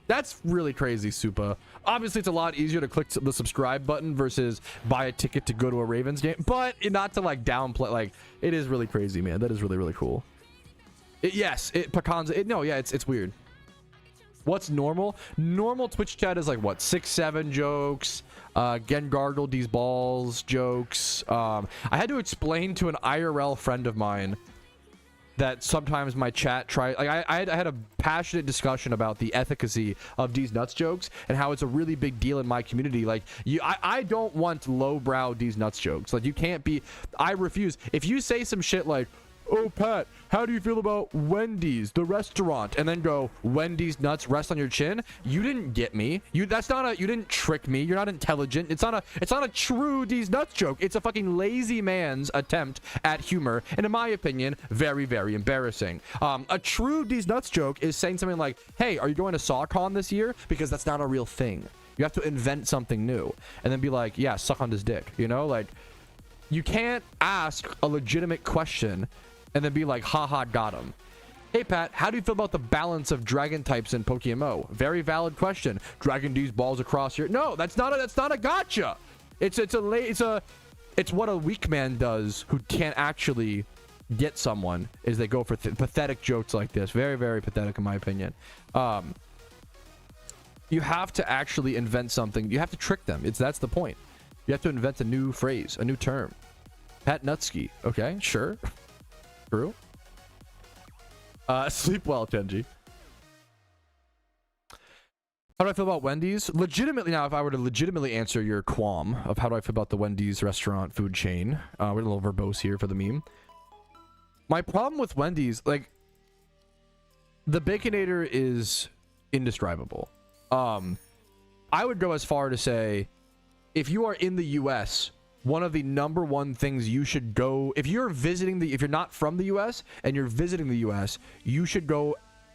That's really crazy, Supa. Obviously, it's a lot easier to click the subscribe button versus buy a ticket to go to a Ravens game, but not to like downplay. Like, it is really crazy, man. That is really, really cool. It's weird. What's normal? Normal Twitch chat is like what, 6-7 jokes, Gengargle these balls jokes. I had to explain to an IRL friend of mine that sometimes my chat I had a passionate discussion about the efficacy of these nuts jokes and how it's a really big deal in my community. Like, I don't want lowbrow these nuts jokes. Like, you can't be, I refuse. If you say some shit like, oh, Pat, how do you feel about Wendy's, the restaurant? And then go, Wendy's nuts rest on your chin. You didn't get me. You didn't trick me. You're not intelligent. It's not a true these nuts joke. It's a fucking lazy man's attempt at humor. And in my opinion, very, very embarrassing. A true these nuts joke is saying something like, hey, are you going to SawCon this year? Because that's not a real thing. You have to invent something new. And then be like, yeah, suck on this dick. You know, like, You can't ask a legitimate question and then be like, haha, got him. Hey Pat, how do you feel about the balance of dragon types in PokeMMO? Very valid question. Dragon D's balls across your... No, that's not a gotcha. It's what a weak man does who can't actually get someone, is they go for pathetic jokes like this. Very, very pathetic in my opinion. You have to actually invent something. You have to trick them. That's the point. You have to invent a new phrase, a new term. Pat Nutsky. Okay, sure. True. Sleep well, Tenji. How do I feel about Wendy's? Legitimately, now, if I were to legitimately answer your qualm of how do I feel about the Wendy's restaurant food chain, we're a little verbose here for the meme. My problem with Wendy's, like, the Baconator is indescribable. I would go as far to say, if you are in the US, one of the #1 things you should go, if you're not from the US and you're visiting the US, you should go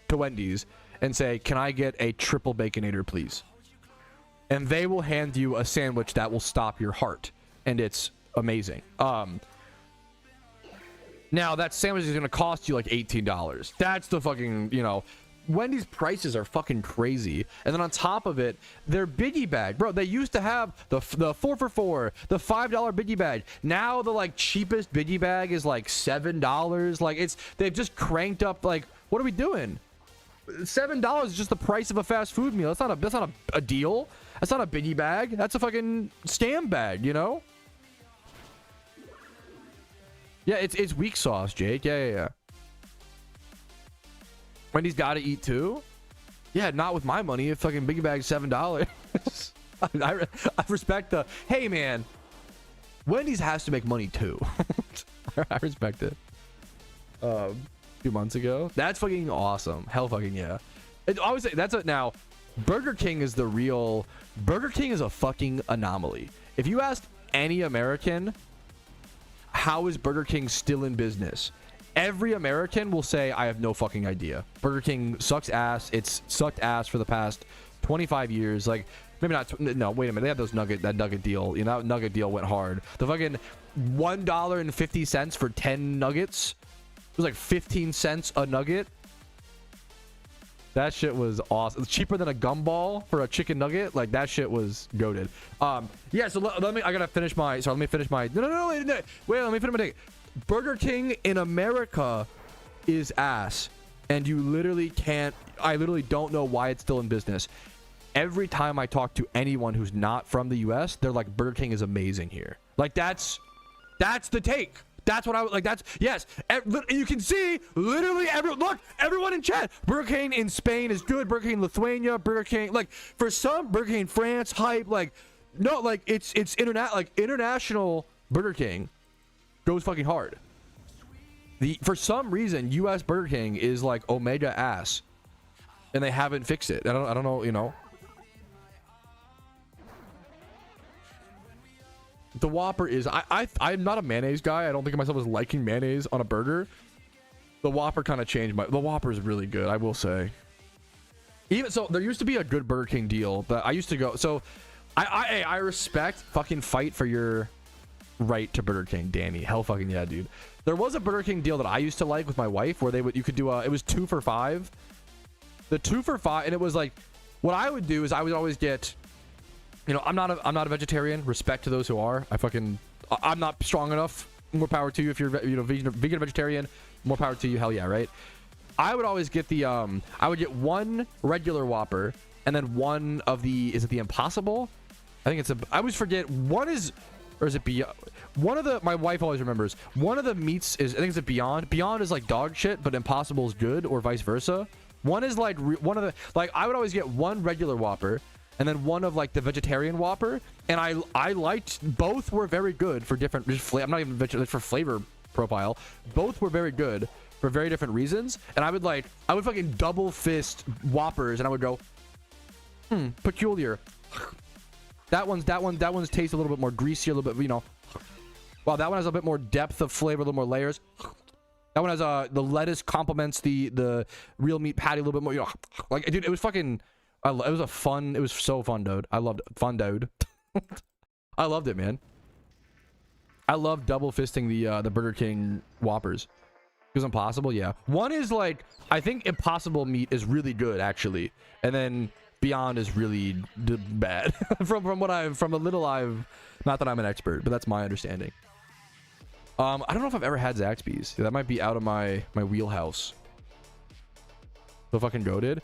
to Wendy's and say, can I get a triple Baconator, please? And they will hand you a sandwich that will stop your heart. And it's amazing. Now, that sandwich is going to cost you like $18. That's the fucking, you know... Wendy's prices are fucking crazy. And then on top of it, their biggie bag. Bro, they used to have the 4 for $4, the $5 biggie bag. Now the like cheapest biggie bag is like $7. Like they've just cranked up. Like, what are we doing? $7 is just the price of a fast food meal. That's not a deal. That's not a biggie bag. That's a fucking scam bag, you know? Yeah, it's weak sauce, Jake. Yeah. Wendy's gotta eat too? Yeah, not with my money. If fucking biggie bag's $7. I respect the, hey man, Wendy's has to make money too. I respect it. A few months ago. That's fucking awesome. Hell fucking yeah. I always say now, Burger King is Burger King is a fucking anomaly. If you ask any American, how is Burger King still in business? Every American will say, I have no fucking idea. Burger King sucks ass. It's sucked ass for the past 25 years. Like, maybe not. No, wait a minute. They had that nugget deal. You know, that nugget deal went hard. The fucking $1.50 for 10 nuggets. It was like 15 cents a nugget. That shit was awesome. It's cheaper than a gumball for a chicken nugget. Like, that shit was goated. Yeah, so let me, I gotta finish my, sorry, let me finish my, no, wait, let me finish my take. Burger King in America is ass, and you literally can't, I literally don't know why it's still in business. Every time I talk to anyone who's not from the US, they're like, Burger King is amazing here. Like, that's the take. That's what I would like. That's yes. You can see literally everyone in chat. Burger King in Spain is good. Burger King in Lithuania. Burger King, like, for some, Burger King in France hype. Like, no, like it's international Burger King goes fucking hard. For some reason, US Burger King is like omega ass, and they haven't fixed it. I don't know, you know. The Whopper is I'm not a mayonnaise guy. I don't think of myself as liking mayonnaise on a burger. The Whopper kind of changed the Whopper is really good, I will say. Even so, there used to be a good Burger King deal that I used to go. So I respect fucking fight for your right to Burger King, Danny. Hell fucking yeah, dude. There was a Burger King deal that I used to like with my wife where you could do it was 2 for $5. The 2 for $5, and it was like, what I would do is I would always get, you know, I'm not a vegetarian. Respect to those who are. I'm not strong enough. More power to you if you're, you know, vegan or vegetarian. More power to you. Hell yeah, right? I would always get the I would get one regular Whopper and then one of the, is it the Impossible? I think it's I always forget. One is, or is it Beyond? One of the, my wife always remembers. One of the meats is, I think it's a Beyond. Beyond is like dog shit, but Impossible is good, or vice versa. One is like one of the, like, I would always get one regular Whopper and then one of like the vegetarian Whopper, and I liked, both were very good for different, I'm not even vegetarian, for flavor profile. Both were very good for very different reasons, and I would fucking double fist Whoppers, and I would go, peculiar. That one's tastes a little bit more greasy, a little bit, you know. Wow, that one has a bit more depth of flavor, a little more layers. That one has the lettuce complements the real meat patty a little bit more, you know. Like, dude, it was fucking, it was so fun, dude. I loved it. Fun, dude. I loved it, man. I love double fisting the Burger King Whoppers. Because Impossible, yeah. One is like, I think Impossible meat is really good actually, and then Beyond is really bad. from the little I've, not that I'm an expert, but that's my understanding. I don't know if I've ever had Zaxby's. That might be out of my wheelhouse. So fucking goated.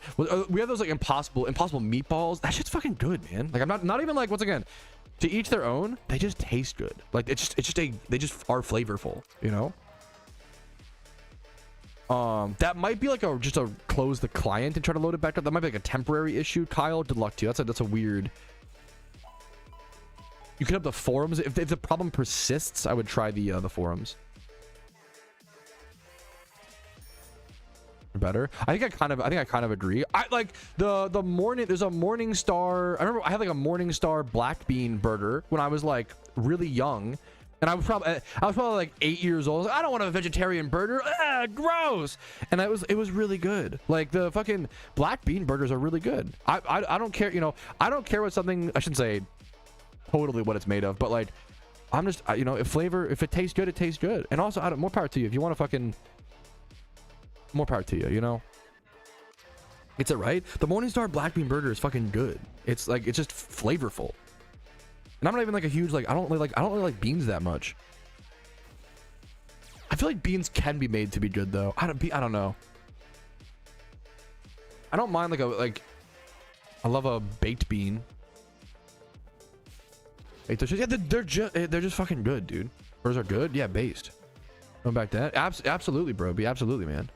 We have those like impossible meatballs. That shit's fucking good, man. Like I'm not even like, once again, to each their own. They just taste good. Like they just are flavorful, you know. That might be like just a close the client and try to load it back up. That might be like a temporary issue. Kyle, good luck to you. That's a weird. You could have the forums. If the problem persists, I would try the forums. Better. I think I kind of agree. I like the morning. There's a Morningstar. I remember I had like a Morningstar black bean burger when I was like really young. And I was probably like 8 years old. I was like, I don't want a vegetarian burger. Gross. And it was really good. Like the fucking black bean burgers are really good. I don't care, you know, I don't care what something, I shouldn't say totally what it's made of, but like I'm just, you know, if it tastes good, it tastes good. And also more power to you. If you want to fucking, more power to you, you know. It's it right. The Morningstar black bean burger is fucking good. It's like, it's just flavorful. And I'm not even like a huge, like, I don't really like beans that much. I feel like beans can be made to be good though. I don't know. I don't mind I love a baked bean. Yeah, they're just fucking good, dude. Burgers are good. Yeah, based. Going back to that. Absolutely, bro. Absolutely, man.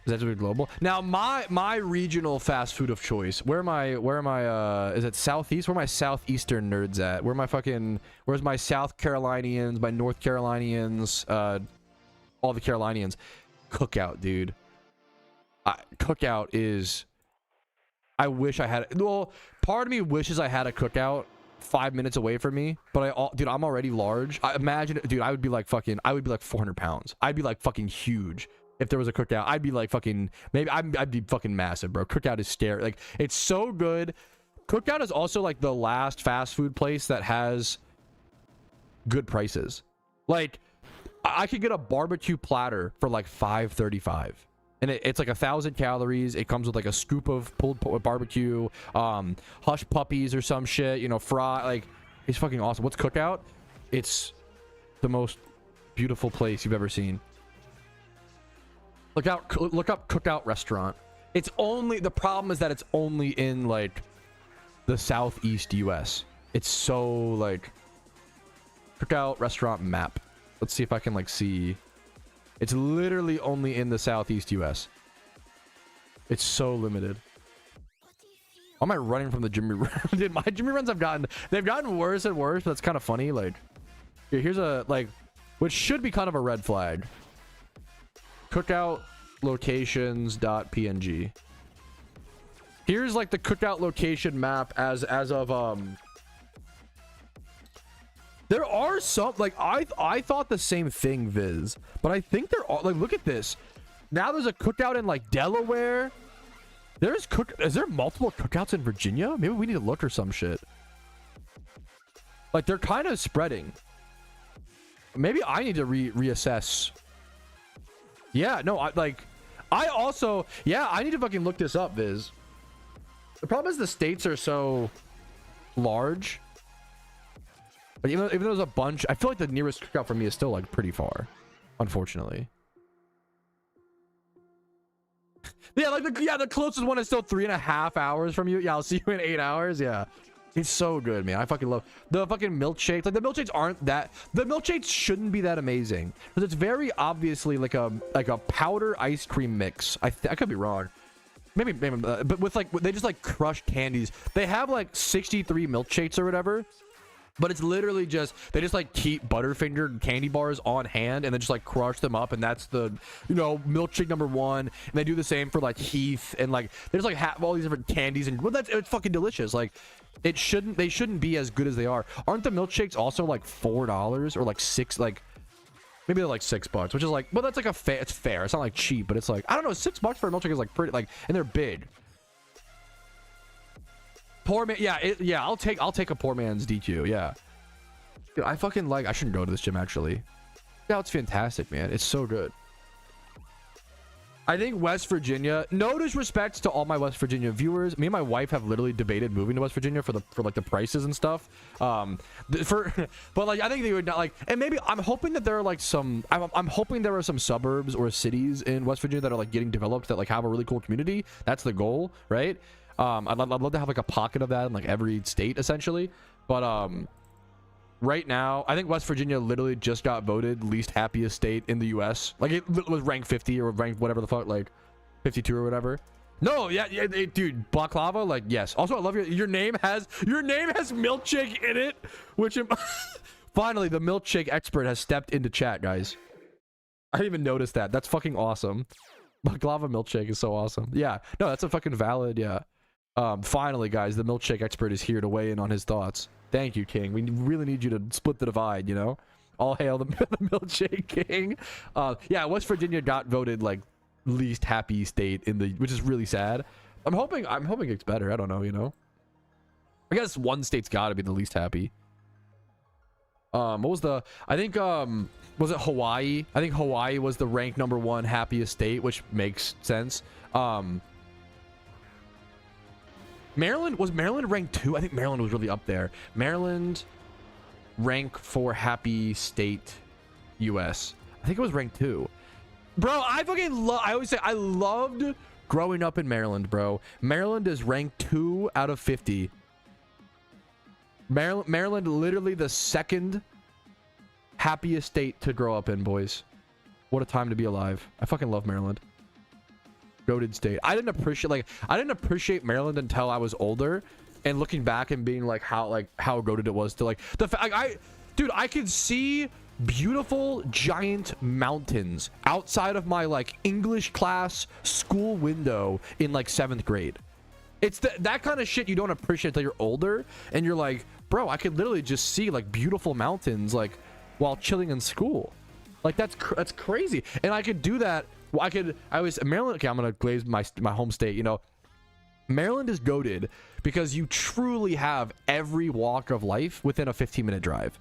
Is that to be global? Now, my regional fast food of choice. Where am I? Is it Southeast? Where are my Southeastern nerds at? Where's my South Carolinians, my North Carolinians, all the Carolinians? Cookout, dude. Cookout is. I wish I had. Well, part of me wishes I had a Cookout 5 minutes away from me, but dude, I'm already large. I imagine, dude, I would be like 400 pounds. I'd be like fucking huge. If there was a Cookout, I'd be like fucking, maybe I'd be fucking massive, bro. Cookout is scary. Like, it's so good. Cookout is also like the last fast food place that has good prices. Like, I could get a barbecue platter for like $5.35, and it's like 1,000 calories. It comes with like a scoop of pulled barbecue, hush puppies or some shit, you know, fry. Like, it's fucking awesome. What's Cookout? It's the most beautiful place you've ever seen. Look up Cookout restaurant. It's only, the problem is that it's only in like the Southeast US. It's so like, Cookout restaurant map. Let's see if I can like see. It's literally only in the Southeast US. It's so limited. Why am I running from the Jimmy run? Dude, my Jimmy runs they've gotten worse and worse, but it's kind of funny. Like, here's a, like, which should be kind of a red flag. Cookout locations.png. Here's like the Cookout location map as of there are some, like, I thought the same thing, Viz, but I think there are, like, look at this. Now there's a Cookout in like Delaware. Is there multiple Cookouts in Virginia? Maybe we need to look or some shit. Like, they're kind of spreading. Maybe I need to reassess. Yeah, no, I need to fucking look this up, Viz. The problem is the states are so large. But even though there's a bunch, I feel like the nearest Cookout for me is still like pretty far, unfortunately. Yeah, like the closest one is still 3.5 hours from you. Yeah, I'll see you in 8 hours. Yeah. It's so good, man. I fucking love the fucking milkshakes. Like, the milkshakes aren't that, the milkshakes shouldn't be that amazing, because it's very obviously like a powder ice cream mix. I could be wrong. Maybe, but with like, they just like crushed candies. They have like 63 milkshakes or whatever, but it's literally just, they just like keep Butterfinger candy bars on hand and then just like crush them up, and that's the, you know, milkshake number 1. And they do the same for like Heath, and like there's like all these different candies, and well, it's fucking delicious. Like, they shouldn't be as good as they are. Aren't the milkshakes also like $4 or like $6? Like, maybe they're like $6, which is like, well, that's like it's fair. It's not like cheap, but it's like, I don't know, $6 for a milkshake is like pretty, like, and they're big. Poor man. Yeah, I'll take a poor man's DQ. Yeah. Dude, I fucking like. I shouldn't go to this gym actually. Yeah, it's fantastic, man. It's so good. I think West Virginia. No disrespect to all my West Virginia viewers. Me and my wife have literally debated moving to West Virginia for like the prices and stuff. But like I think they would not like. And maybe I'm hoping that there are like some. I'm hoping there are some suburbs or cities in West Virginia that are like getting developed that like have a really cool community. That's the goal, right? I'd love to have like a pocket of that in like every state essentially. But right now, I think West Virginia literally just got voted least happiest state in the U.S. Like it was ranked 50 or ranked whatever the fuck, like 52 or whatever. No, yeah, dude, Baklava, like yes. Also, I love your name has milkshake in it, which finally the milkshake expert has stepped into chat, guys. I didn't even notice that. That's fucking awesome. Baklava milkshake is so awesome. Yeah, no, that's a fucking valid. Yeah. Finally, guys, the milkshake expert is here to weigh in on his thoughts. Thank you, King. We really need you to split the divide, you know? All hail the milkshake king. Yeah, West Virginia got voted like least happy state in the, which is really sad. I'm hoping it's better. I don't know, you know? I guess one state's got to be the least happy. What was the, I think was it Hawaii? I think Hawaii was the ranked #1 happiest state, which makes sense. Maryland, was Maryland ranked 2? I think Maryland was really up there. Maryland rank for happy state US. I think it was ranked 2. Bro, I fucking love, I always say I loved growing up in Maryland, bro. Maryland is ranked 2 out of 50. Maryland literally the second happiest state to grow up in, boys. What a time to be alive. I fucking love Maryland. Goated state. I didn't appreciate Maryland until I was older, and looking back and being like how goated it was to like the fact I could see beautiful giant mountains outside of my like English class school window in like 7th grade. It's that kind of shit you don't appreciate until you're older, and you're like, bro, I could literally just see like beautiful mountains like while chilling in school. Like that's crazy, and I could do that. Well, Maryland. Okay, I'm gonna glaze my home state. You know, Maryland is goated because you truly have every walk of life within a 15-minute drive.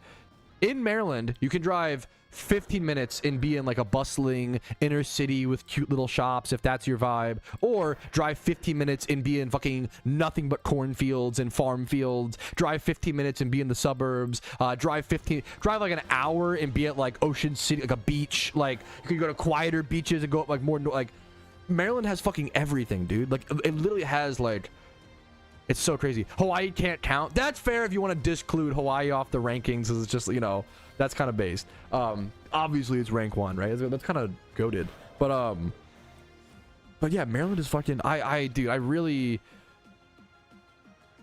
In Maryland, you can drive 15 minutes and be in like a bustling inner city with cute little shops if that's your vibe, or drive 15 minutes and be in fucking nothing but cornfields and farm fields, drive 15 minutes and be in the suburbs, drive like an hour and be at like Ocean City, like a beach. Like you can go to quieter beaches and go up like more, like Maryland has fucking everything, dude. Like it literally has like, it's so crazy. Hawaii can't count. That's fair if you want to disclude Hawaii off the rankings, because it's just, you know, that's kind of based. Obviously it's rank 1, right? That's kind of goated. But yeah, Maryland is fucking, dude, I really,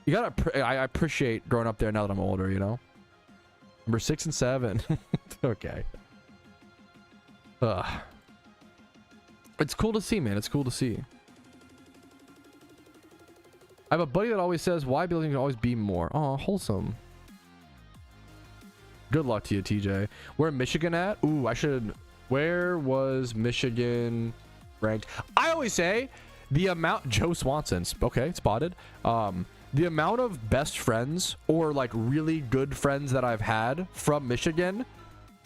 I appreciate growing up there now that I'm older, you know? Number 6 and 7. Okay. It's cool to see, man. It's cool to see. I have a buddy that always says, why building can always be more. Oh, wholesome. Good luck to you, TJ. Where Michigan at? Ooh, where was Michigan ranked? I always say the amount, Joe Swanson, okay, spotted. The amount of best friends or like really good friends that I've had from Michigan,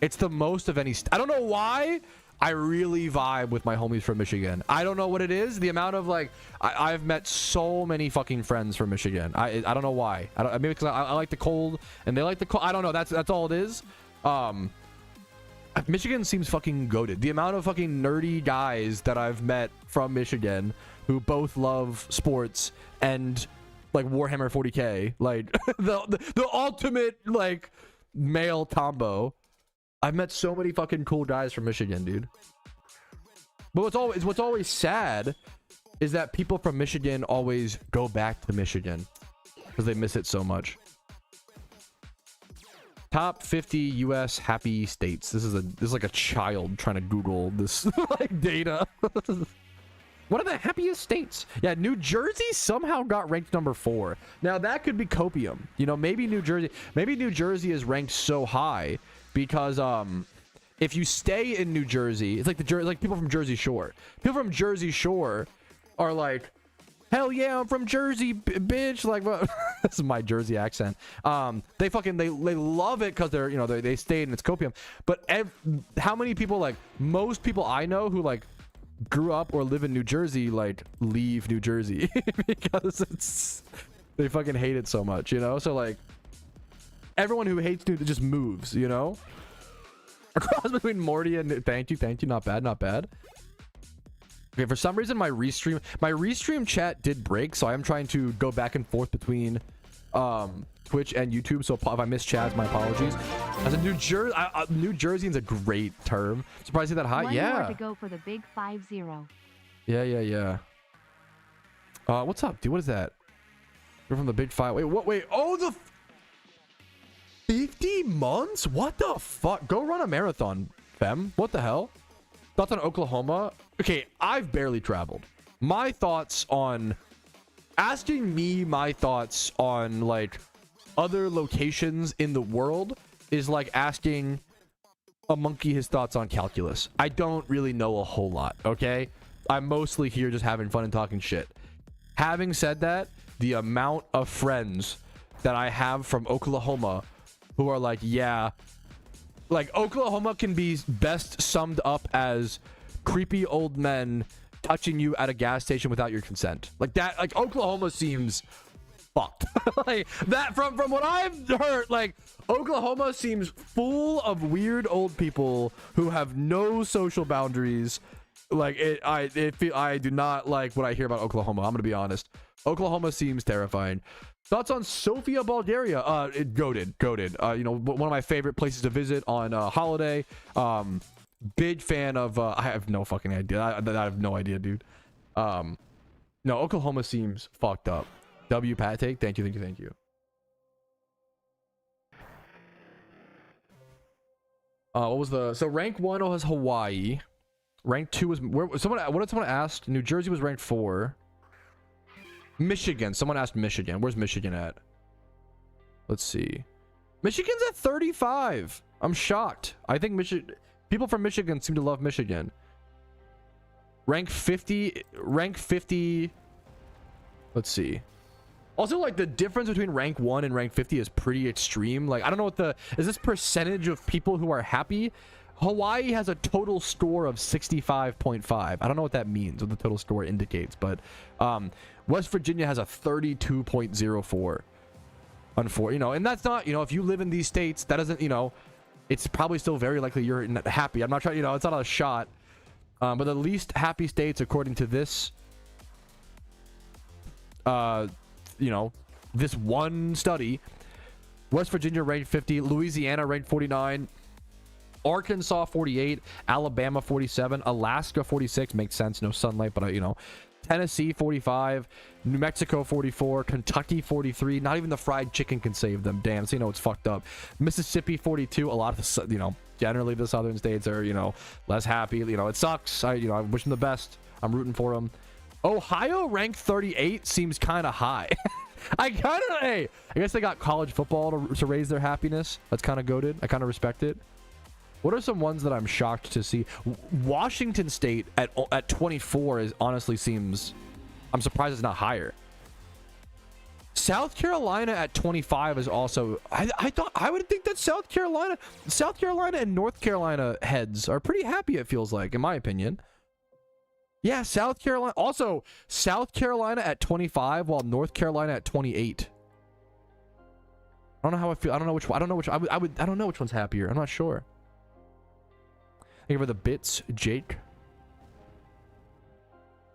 it's the most of any. I don't know why. I really vibe with my homies from Michigan. I don't know what it is. The amount of like, I've met so many fucking friends from Michigan. I don't know why. Maybe because I like the cold and they like the cold. I don't know. That's all it is. Michigan seems fucking goated. The amount of fucking nerdy guys that I've met from Michigan who both love sports and like Warhammer 40K, like the ultimate like male combo. I've met so many fucking cool guys from Michigan, dude. But what's always sad is that people from Michigan always go back to Michigan because they miss it so much. Top 50 US happy states. This is like a child trying to Google this like data. What are the happiest states? Yeah, New Jersey somehow got ranked number 4. Now that could be copium. You know, maybe New Jersey is ranked so high because if you stay in New Jersey, it's like like people from Jersey Shore. People from Jersey Shore are like, hell yeah, I'm from Jersey, bitch. Like, well, this is my Jersey accent. They love it because they're, you know, they stayed and it's copium. But how many people, like most people I know who like grew up or live in New Jersey, like leave New Jersey because they fucking hate it so much, you know? So like everyone who hates New just moves, you know? A cross between Morty and thank you, not bad. Okay, for some reason my restream chat did break, so I am trying to go back and forth between Twitch and YouTube. So if I miss Chaz, my apologies. As a New Jerseyans a great term. Surprised to see that high. One yeah. more to go for the big 5-0. Yeah. What's up, dude? What is that? We're from the big 5. Wait, what? Wait. Oh, the 50 months? What the fuck? Go run a marathon, fem. What the hell? Thoughts on Oklahoma? Okay, I've barely traveled. My thoughts on asking me my thoughts on like other locations in the world is like asking a monkey his thoughts on calculus. I don't really know a whole lot, okay? I'm mostly here just having fun and talking shit. Having said that, the amount of friends that I have from Oklahoma who are like, yeah, like Oklahoma can be best summed up as creepy old men touching you at a gas station without your consent. Like that, like Oklahoma seems fucked. Like that from what I've heard, like Oklahoma seems full of weird old people who have no social boundaries. Like I do not like what I hear about Oklahoma. I'm gonna be honest. Oklahoma seems terrifying. Thoughts on Sofia, Bulgaria? Goated. You know, one of my favorite places to visit on holiday. Big fan of. I have no fucking idea. I have no idea, dude. No, Oklahoma seems fucked up. W Pat take. Thank you. What was the rank 1 was Hawaii. Rank 2 was where? What did someone ask? New Jersey was ranked 4. Michigan. Someone asked Michigan. Where's Michigan at? Let's see. Michigan's at 35. I'm shocked. I think people from Michigan seem to love Michigan. Rank 50. Let's see. Also, like the difference between rank 1 and rank 50 is pretty extreme. Like I don't know what is this percentage of people who are happy? Hawaii has a total score of 65.5. I don't know what that means, what the total score indicates, but West Virginia has a 32.04. You know, and that's not, you know, if you live in these states, that doesn't, you know, it's probably still very likely you're happy. I'm not trying, you know, it's not a shot. But the least happy states, according to this, you know, this one study, West Virginia ranked 50, Louisiana ranked 49, Arkansas 48, Alabama 47, Alaska 46, makes sense, no sunlight, but you know, Tennessee 45, New Mexico 44, Kentucky 43. Not even the fried chicken can save them. Damn, so you know it's fucked up. Mississippi 42. A lot of the, you know, generally the southern states are, you know, less happy. You know, it sucks. I wish them the best. I'm rooting for them. Ohio ranked 38 seems kind of high. I guess they got college football to raise their happiness. That's kind of goated. I kind of respect it. What are some ones that I'm shocked to see? Washington State at 24 is honestly seems, I'm surprised it's not higher. South Carolina at 25 is also, I would think that South Carolina and North Carolina heads are pretty happy, it feels like, in my opinion. Yeah, South Carolina at 25 while North Carolina at 28. I don't know how I feel. I don't know which one's happier. I'm not sure. Thank you for the bits, Jake.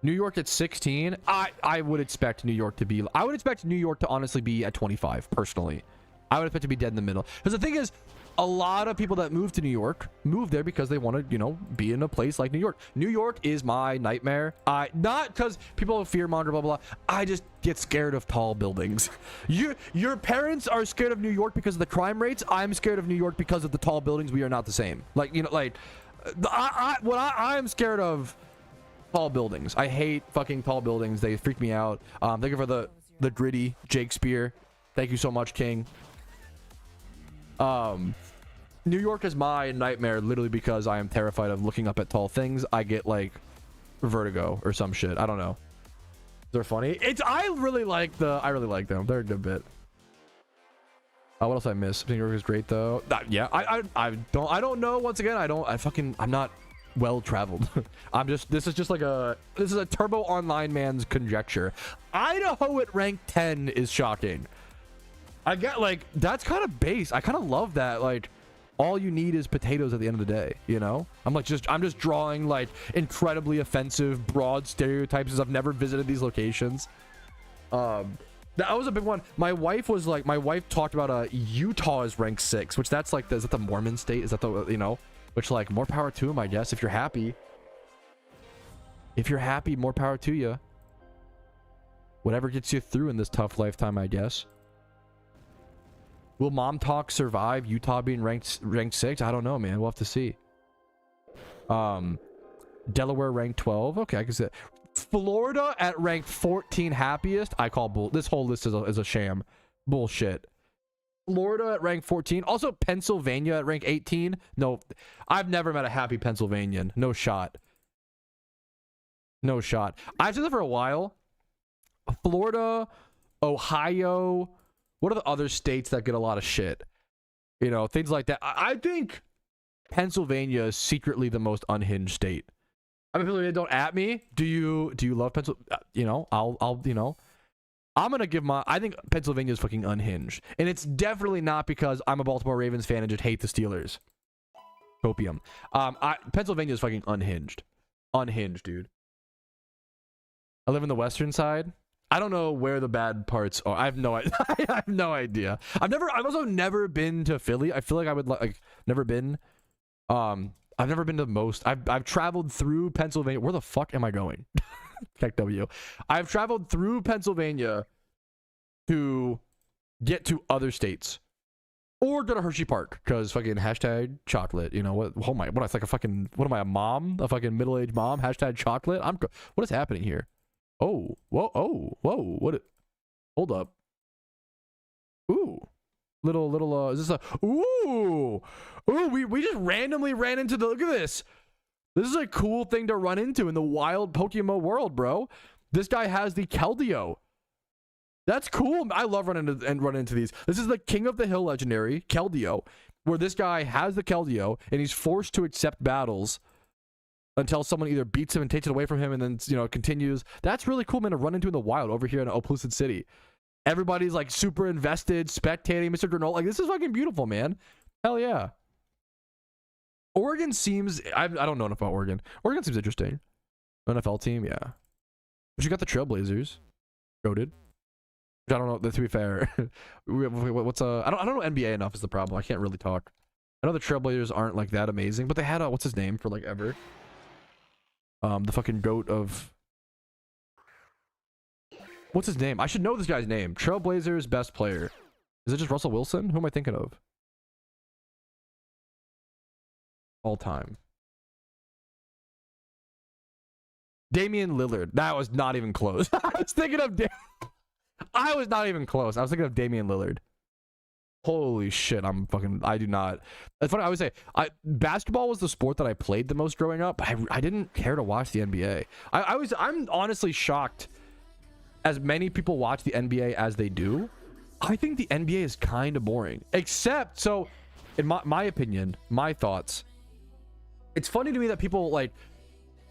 New York at 16. I would expect New York to be, I would expect New York to honestly be at 25 personally. I would expect to be dead in the middle. Because the thing is, a lot of people that move to New York move there because they want to, you know, be in a place like New York. New York is my nightmare. Not because people fear monger, blah, blah, blah. I just get scared of tall buildings. Your parents are scared of New York because of the crime rates. I'm scared of New York because of the tall buildings. We are not the same. Like, you know, like, I'm scared of tall buildings. I hate fucking tall buildings. They freak me out. Thank you for the gritty Shakespeare. Thank you so much, King. New York is my nightmare literally because I am terrified of looking up at tall things. I get like vertigo or some shit. I don't know. They're funny. I really like them. They're a good bit. What else I miss? Finger is great though. Yeah, I don't know. Once again, I'm not well traveled. This is a turbo online man's conjecture. Idaho at rank 10 is shocking. I get like that's kind of base. I kind of love that. Like all you need is potatoes at the end of the day, you know? I'm just drawing like incredibly offensive broad stereotypes as I've never visited these locations. That was a big one. My wife talked about Utah is rank 6, which that's like is that the Mormon state? Is that the, you know, which like more power to him, I guess. If you're happy, more power to you. Whatever gets you through in this tough lifetime, I guess. Will Mom Talk survive Utah being ranked 6? I don't know, man. We'll have to see. Delaware ranked 12. Okay, I can see it. Florida at rank 14 happiest. I call bull. This whole list is a sham. Bullshit. Florida at rank 14. Also Pennsylvania at rank 18. No, I've never met a happy Pennsylvanian. No shot. No shot. I've said that for a while. Florida, Ohio. What are the other states that get a lot of shit? You know, things like that. I think Pennsylvania is secretly the most unhinged state. I mean, Pennsylvania, don't at me. Do you love Pennsylvania? You know, I'll you know, I'm gonna give I think Pennsylvania is fucking unhinged, and it's definitely not because I'm a Baltimore Ravens fan and just hate the Steelers. Copium. Pennsylvania is fucking unhinged, dude. I live in the western side. I don't know where the bad parts are. I have no idea. I have no idea. I've also never been to Philly. I feel like I would like never been. I've never been to most. I've traveled through Pennsylvania. Where the fuck am I going? Tech W. I've traveled through Pennsylvania to get to other states or go to Hershey Park because fucking hashtag chocolate. You know what? Oh my! What? It's like a fucking. What am I? A mom? A fucking middle-aged mom? Hashtag chocolate. What is happening here? Oh, whoa, oh, whoa, what? Hold up. Ooh, little, is this ooh, we just randomly ran into look at this. This is a cool thing to run into in the wild PokeMMO world, bro. This guy has the Keldeo. That's cool. I love running into these. This is the King of the Hill legendary, Keldeo, where this guy has the Keldeo and he's forced to accept battles until someone either beats him and takes it away from him and then, you know, continues. That's really cool, man, to run into in the wild over here in Oplucid City. Everybody's like super invested, spectating Mr. Granola. Like, this is fucking beautiful, man. Hell yeah. Oregon seems, I don't know enough about Oregon. Oregon seems interesting. NFL team, yeah. But you got the Trailblazers. Goated. Which I don't know, to be fair. What's I don't know NBA enough is the problem. I can't really talk. I know the Trailblazers aren't like that amazing, but they had what's his name for like ever? The fucking goat of... What's his name? I should know this guy's name. Trailblazers best player. Is it just Russell Wilson? Who am I thinking of? All time. Damian Lillard. That was not even close. I was thinking of... I was not even close. I was thinking of Damian Lillard. Holy shit, I do not. It's funny, I would say, basketball was the sport that I played the most growing up, but I didn't care to watch the NBA. I'm honestly shocked as many people watch the NBA as they do. I think the NBA is kind of boring. Except, so, in my opinion, my thoughts, it's funny to me that people, like,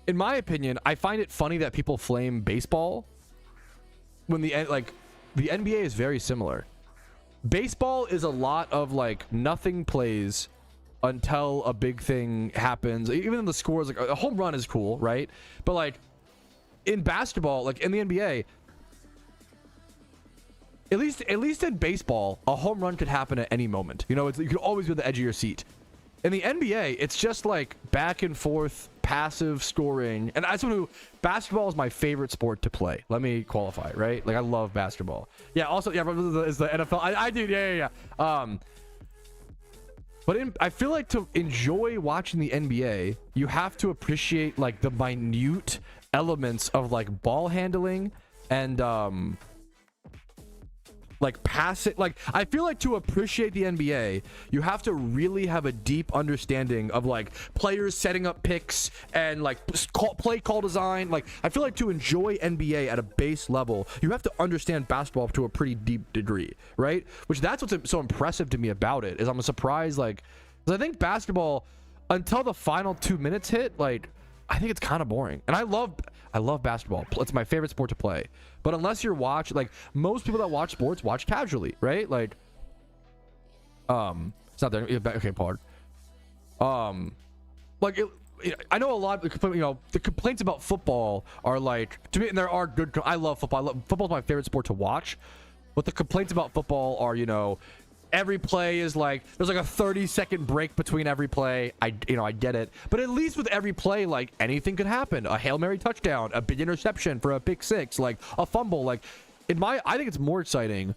in my opinion, I find it funny that people flame baseball when the NBA is very similar. Baseball is a lot of like nothing plays until a big thing happens. Even in the scores, like a home run is cool, right? But like in basketball, like in the NBA, at least in baseball, a home run could happen at any moment. You know, you could always be on the edge of your seat. In the NBA, it's just like back and forth, passive scoring. And as someone who, basketball is my favorite sport to play. Let me qualify, right? Like, I love basketball. Yeah, also, yeah, is the NFL. I do, yeah. But I feel like to enjoy watching the NBA, you have to appreciate, like, the minute elements of, like, ball handling and like pass it. Like I feel like to appreciate the NBA, you have to really have a deep understanding of like players setting up picks and like play call design. Like I feel like to enjoy NBA at a base level, you have to understand basketball to a pretty deep degree, right? Which that's what's so impressive to me about it, is I'm surprised, like, because I think basketball until the final 2 minutes hit, like I think it's kind of boring. And I love basketball. It's my favorite sport to play. But unless you're watching, like most people that watch sports watch casually, right? Like, it's not there. Okay, Pollard. Like I know a lot. You know, the complaints about football are like, to me, and there are good. I love football. Football's my favorite sport to watch. But the complaints about football are, you know, every play is like there's like a 30-second break between every play. I get it, but at least with every play, like anything could happen. A Hail Mary touchdown, a big interception for a pick six, like a fumble. Like I think it's more exciting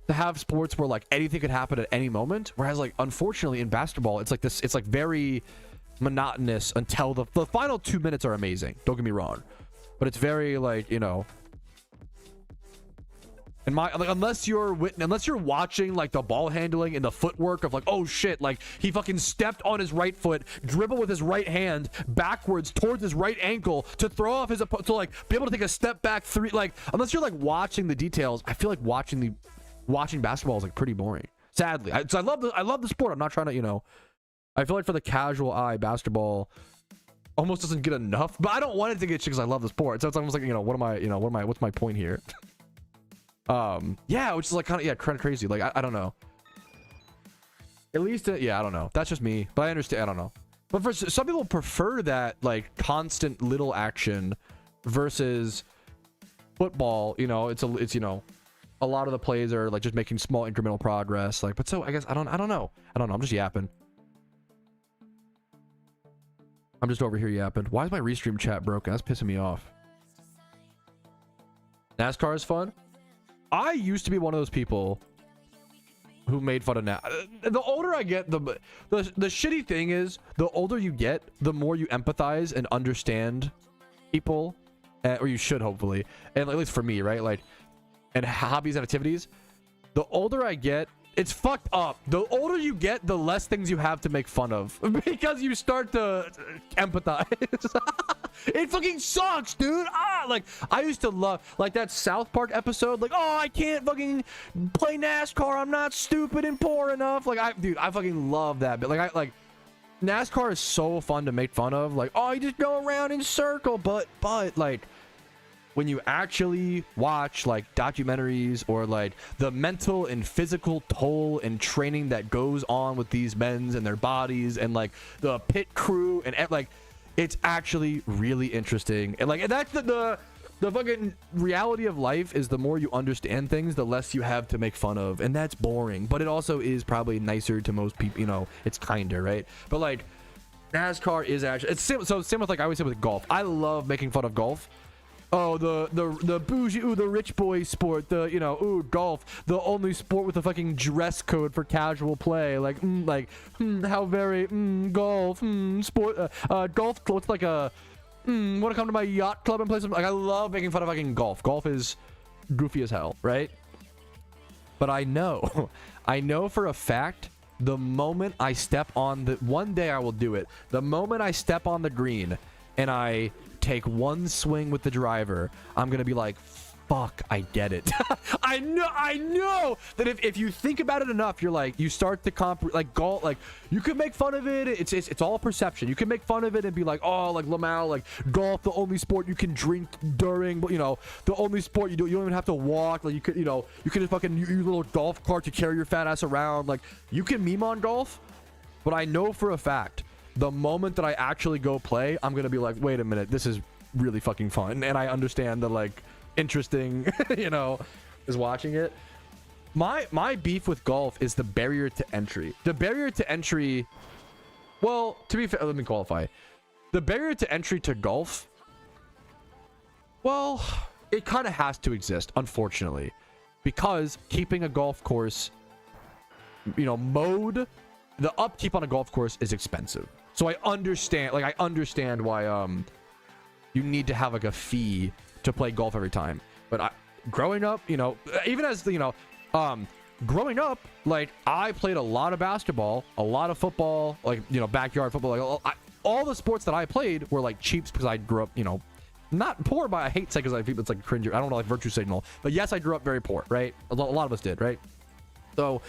to have sports where like anything could happen at any moment. Whereas like unfortunately in basketball, it's like this. It's like very monotonous until the final 2 minutes are amazing. Don't get me wrong, but it's very like, you know. And unless you're watching like the ball handling and the footwork of like, oh shit, like he fucking stepped on his right foot, dribble with his right hand backwards towards his right ankle to throw off his to like be able to take a step back three. Like unless you're like watching the details, I feel like watching basketball is like pretty boring. Sadly, I love the sport. I'm not trying to, you know. I feel like for the casual eye, basketball almost doesn't get enough. But I don't want it to get shit because I love the sport. So it's almost like, you know, what's my point here? Yeah, which is like kind of crazy. Like I don't know. At least yeah, I don't know. That's just me, but I understand. I don't know. But for some people prefer that like constant little action versus football. You know, it's you know, a lot of the plays are like just making small incremental progress. Like, but so I guess I don't know. I'm just yapping. I'm just over here yapping. Why is my restream chat broken? That's pissing me off. NASCAR is fun. I used to be one of those people who made fun of NASCAR. The older I get, the shitty thing is, the older you get, the more you empathize and understand people, or you should hopefully, and at least for me, right? Like, and hobbies and activities. The older I get, it's fucked up. The older you get, the less things you have to make fun of because you start to empathize. It fucking sucks, dude. Like I used to love like that South Park episode. Like, oh, I can't fucking play NASCAR. I'm not stupid and poor enough. Like, I fucking love that. But like NASCAR is so fun to make fun of. Like, oh, you just go around in circle. But like, when you actually watch like documentaries or like the mental and physical toll and training that goes on with these men and their bodies and like the pit crew and like, it's actually really interesting. And like, and that's the fucking reality of life is the more you understand things, the less you have to make fun of. And that's boring, but it also is probably nicer to most people, you know, it's kinder, right? But like NASCAR is actually, it's same with like I always say with golf. I love making fun of golf. Oh, the bougie, the rich boy sport, you know, golf, the only sport with a fucking dress code for casual play. Like, how very, golf, sport, golf, it's like a, want to come to my yacht club and play some, like, I love making fun of fucking golf. Golf is goofy as hell, right? But I know for a fact, the moment I step on one day I will do it, the moment I step on the green and I take one swing with the driver, I'm gonna be like, fuck, I get it. I know that if you think about it enough, you're like, you start to like golf, like you can make fun of it. It's all perception. You can make fun of it and be like, oh, like Lamau, like golf, the only sport you can drink during, but you know, the only sport you don't even have to walk. Like you could, you know, you can just fucking use a little golf cart to carry your fat ass around. Like you can meme on golf, but I know for a fact, the moment that I actually go play, I'm gonna be like, wait a minute, this is really fucking fun, and I understand the like interesting, you know, is watching it. My beef with golf is the barrier to entry. The barrier to entry, well, to be fair, let me qualify. The barrier to entry to golf, well, it kind of has to exist, unfortunately, because keeping a golf course, you know, the upkeep on a golf course is expensive. So I understand why you need to have like a fee to play golf every time. But growing up, you know, even as, you know, Growing up, like, I played a lot of basketball, a lot of football, like, you know, backyard football. Like, all the sports that I played were like cheaps because I grew up, you know, not poor, but I hate to say because I think it's like cringe. I don't know, like virtue signal. But yes, I grew up very poor, right? A lot of us did, right? So,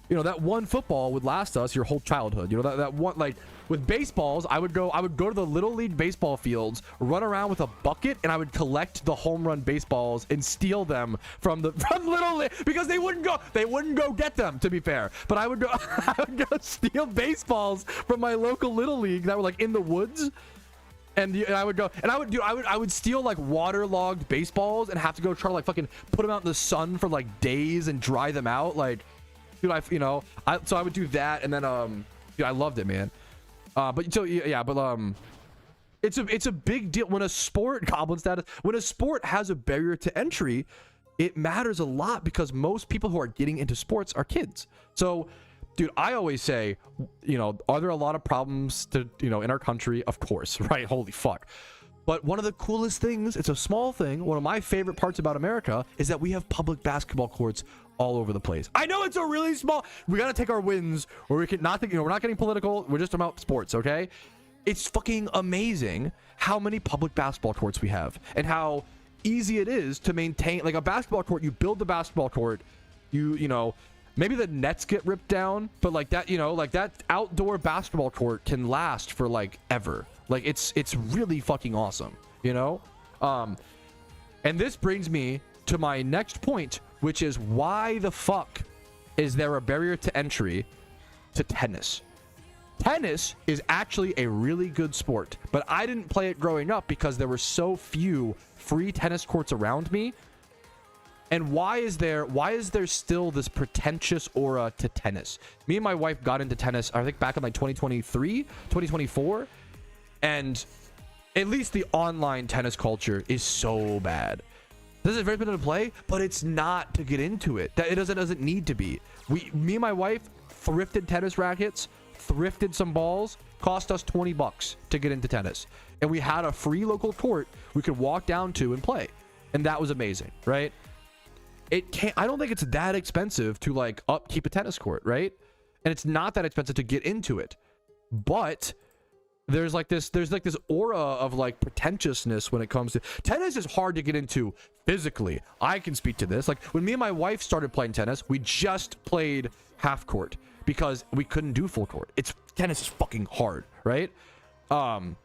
you know, that one football would last us your whole childhood. You know, that one, like, with baseballs, I would go to the little league baseball fields, run around with a bucket, and I would collect the home run baseballs and steal them from little league because they wouldn't go get them, to be fair. But I would go steal baseballs from my local little league that were like in the woods. And I would steal like waterlogged baseballs and have to go try to like fucking put them out in the sun for like days and dry them out. Like, dude, so I would do that, and then dude, I loved it, man. But so yeah, but it's a big deal when a sport goblin status, when a sport has a barrier to entry. It matters a lot because most people who are getting into sports are kids. So, dude, I always say, you know, are there a lot of problems to, you know, in our country? Of course, right? Holy fuck. But one of the coolest things, it's a small thing, one of my favorite parts about America is that we have public basketball courts all over the place. I know it's a really small, we got to take our wins, or we can not think, you know, we're not getting political, we're just about sports, okay? It's fucking amazing how many public basketball courts we have and how easy it is to maintain. Like a basketball court, you build the basketball court, you know, maybe the nets get ripped down, but like that, you know, like that outdoor basketball court can last for like ever. Like it's really fucking awesome, you know? And this brings me to my next point, which is why the fuck is there a barrier to entry to tennis? Tennis is actually a really good sport, but I didn't play it growing up because there were so few free tennis courts around me. And why is there still this pretentious aura to tennis? Me and my wife got into tennis, I think back in like 2023, 2024. And at least the online tennis culture is so bad. This is very bad to play, but it's not to get into it. That it doesn't need to be. Me and my wife thrifted tennis rackets, thrifted some balls, cost us $20 to get into tennis. And we had a free local court we could walk down to and play. And that was amazing, right? I don't think it's that expensive to like upkeep a tennis court, right? And it's not that expensive to get into it. But there's this aura of like pretentiousness when it comes to tennis. Is hard to get into physically. I can speak to this. Like when me and my wife started playing tennis, we just played half court because we couldn't do full court. Tennis is fucking hard, right? No,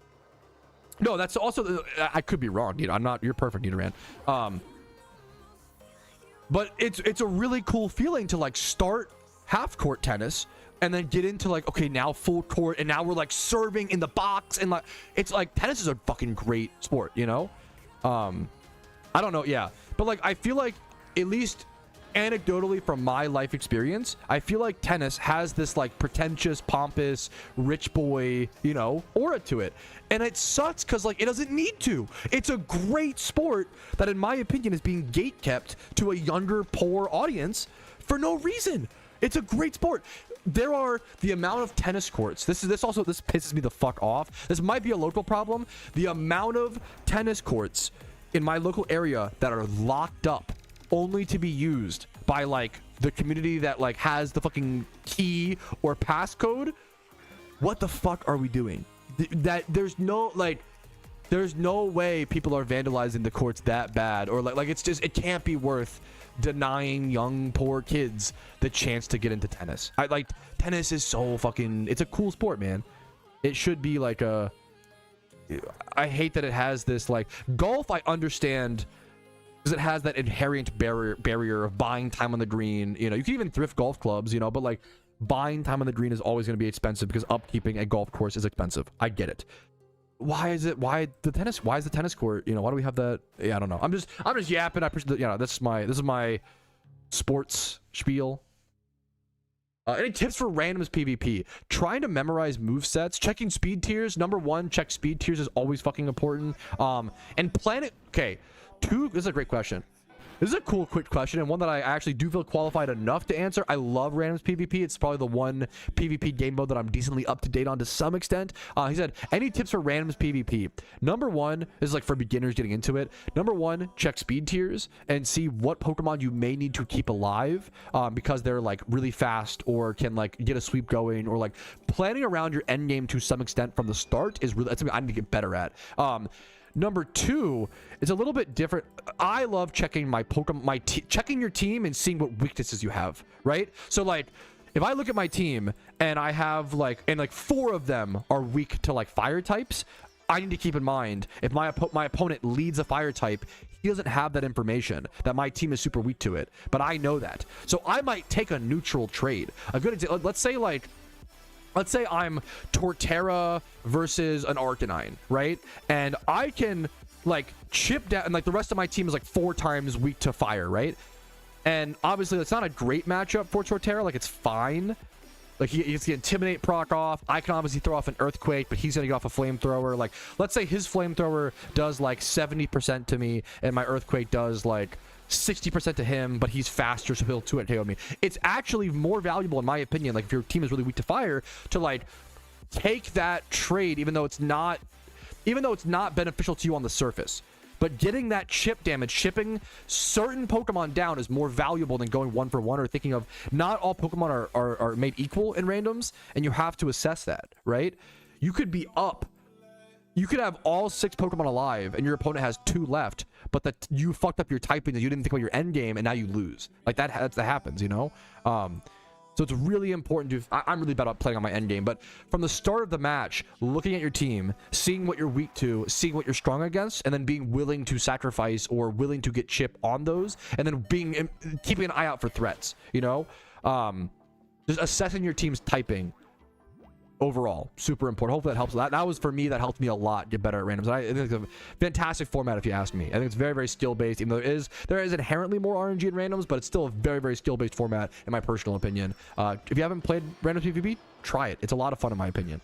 that's also, I could be wrong, dude. You're perfect, Nidoran. But it's a really cool feeling to like start half court tennis and then get into like, okay, now full court, and now we're like serving in the box, and like it's like tennis is a fucking great sport, you know? I don't know, yeah. But like I feel like, at least anecdotally from my life experience, I feel like tennis has this like pretentious, pompous, rich boy, you know, aura to it. And it sucks because like it doesn't need to. It's a great sport that in my opinion is being gatekept to a younger, poor audience for no reason. It's a great sport. There are the amount of tennis courts. This pisses me the fuck off. This might be a local problem. The amount of tennis courts in my local area that are locked up only to be used by like the community that like has the fucking key or passcode. What the fuck are we doing? There's no way people are vandalizing the courts that bad, or like it's just, it can't be worth denying young poor kids the chance to get into tennis. Tennis is so fucking, it's a cool sport, man. It should be like I hate that it has this like golf. I understand because it has that inherent barrier of buying time on the green. You know, you can even thrift golf clubs, you know, but like buying time on the green is always going to be expensive because upkeeping a golf course is expensive. I get it. Why is the tennis court, you know, why do we have that? Yeah, I don't know. I'm just yapping. I appreciate, you know, this is my sports spiel. Any tips for randoms PvP? Trying to memorize movesets, checking speed tiers. Number one, check speed tiers is always fucking important. And planet, okay, this is a great question. This is a cool, quick question, and one that I actually do feel qualified enough to answer. I love randoms PvP. It's probably the one PvP game mode that I'm decently up to date on to some extent. He said, any tips for randoms PvP? Number one, this is like for beginners getting into it. Number one, check speed tiers and see what Pokemon you may need to keep alive because they're like really fast or can like get a sweep going, or like planning around your end game to some extent from the start is really, that's something I need to get better at. Number two, it's a little bit different. I love checking my Pokemon, checking your team and seeing what weaknesses you have, right? So like, if I look at my team and I have like, and like 4 of them are weak to like fire types, I need to keep in mind if my opponent leads a fire type, he doesn't have that information that my team is super weak to it, but I know that. So I might take a neutral trade. A good example, let's say I'm Torterra versus an Arcanine, right? And I can like chip down, and like the rest of my team is like 4 times weak to fire, right? And obviously that's not a great matchup for Torterra. Like, it's fine. Like, he gets the Intimidate proc off. I can obviously throw off an Earthquake, but he's gonna get off a Flamethrower. Like, let's say his Flamethrower does like 70% to me, and my Earthquake does like 60% to him, but he's faster, so he'll 2-hit KO me. It's actually more valuable, in my opinion, like if your team is really weak to fire, to like take that trade, even though it's not beneficial to you on the surface. But getting that chip damage, chipping certain Pokemon down, is more valuable than going 1-for-1, or thinking of not all Pokemon are made equal in randoms, and you have to assess that, right? You could be up. You could have all 6 Pokemon alive, and your opponent has 2 left, but that you fucked up your typing, and you didn't think about your end game, and now you lose. Like, that happens, you know? So it's really important to... I'm really bad at playing on my end game, but from the start of the match, looking at your team, seeing what you're weak to, seeing what you're strong against, and then being willing to sacrifice or willing to get chip on those, and then keeping an eye out for threats, you know? Just assessing your team's typing overall, super important. Hopefully that helps. That was, for me, that helped me a lot get better at randoms. I think it's a fantastic format, if you ask me. I think it's very, very skill based, even though there is inherently more RNG in randoms, but it's still a very, very skill based format, in my personal opinion. If you haven't played randoms PvP, try it. It's a lot of fun, in my opinion.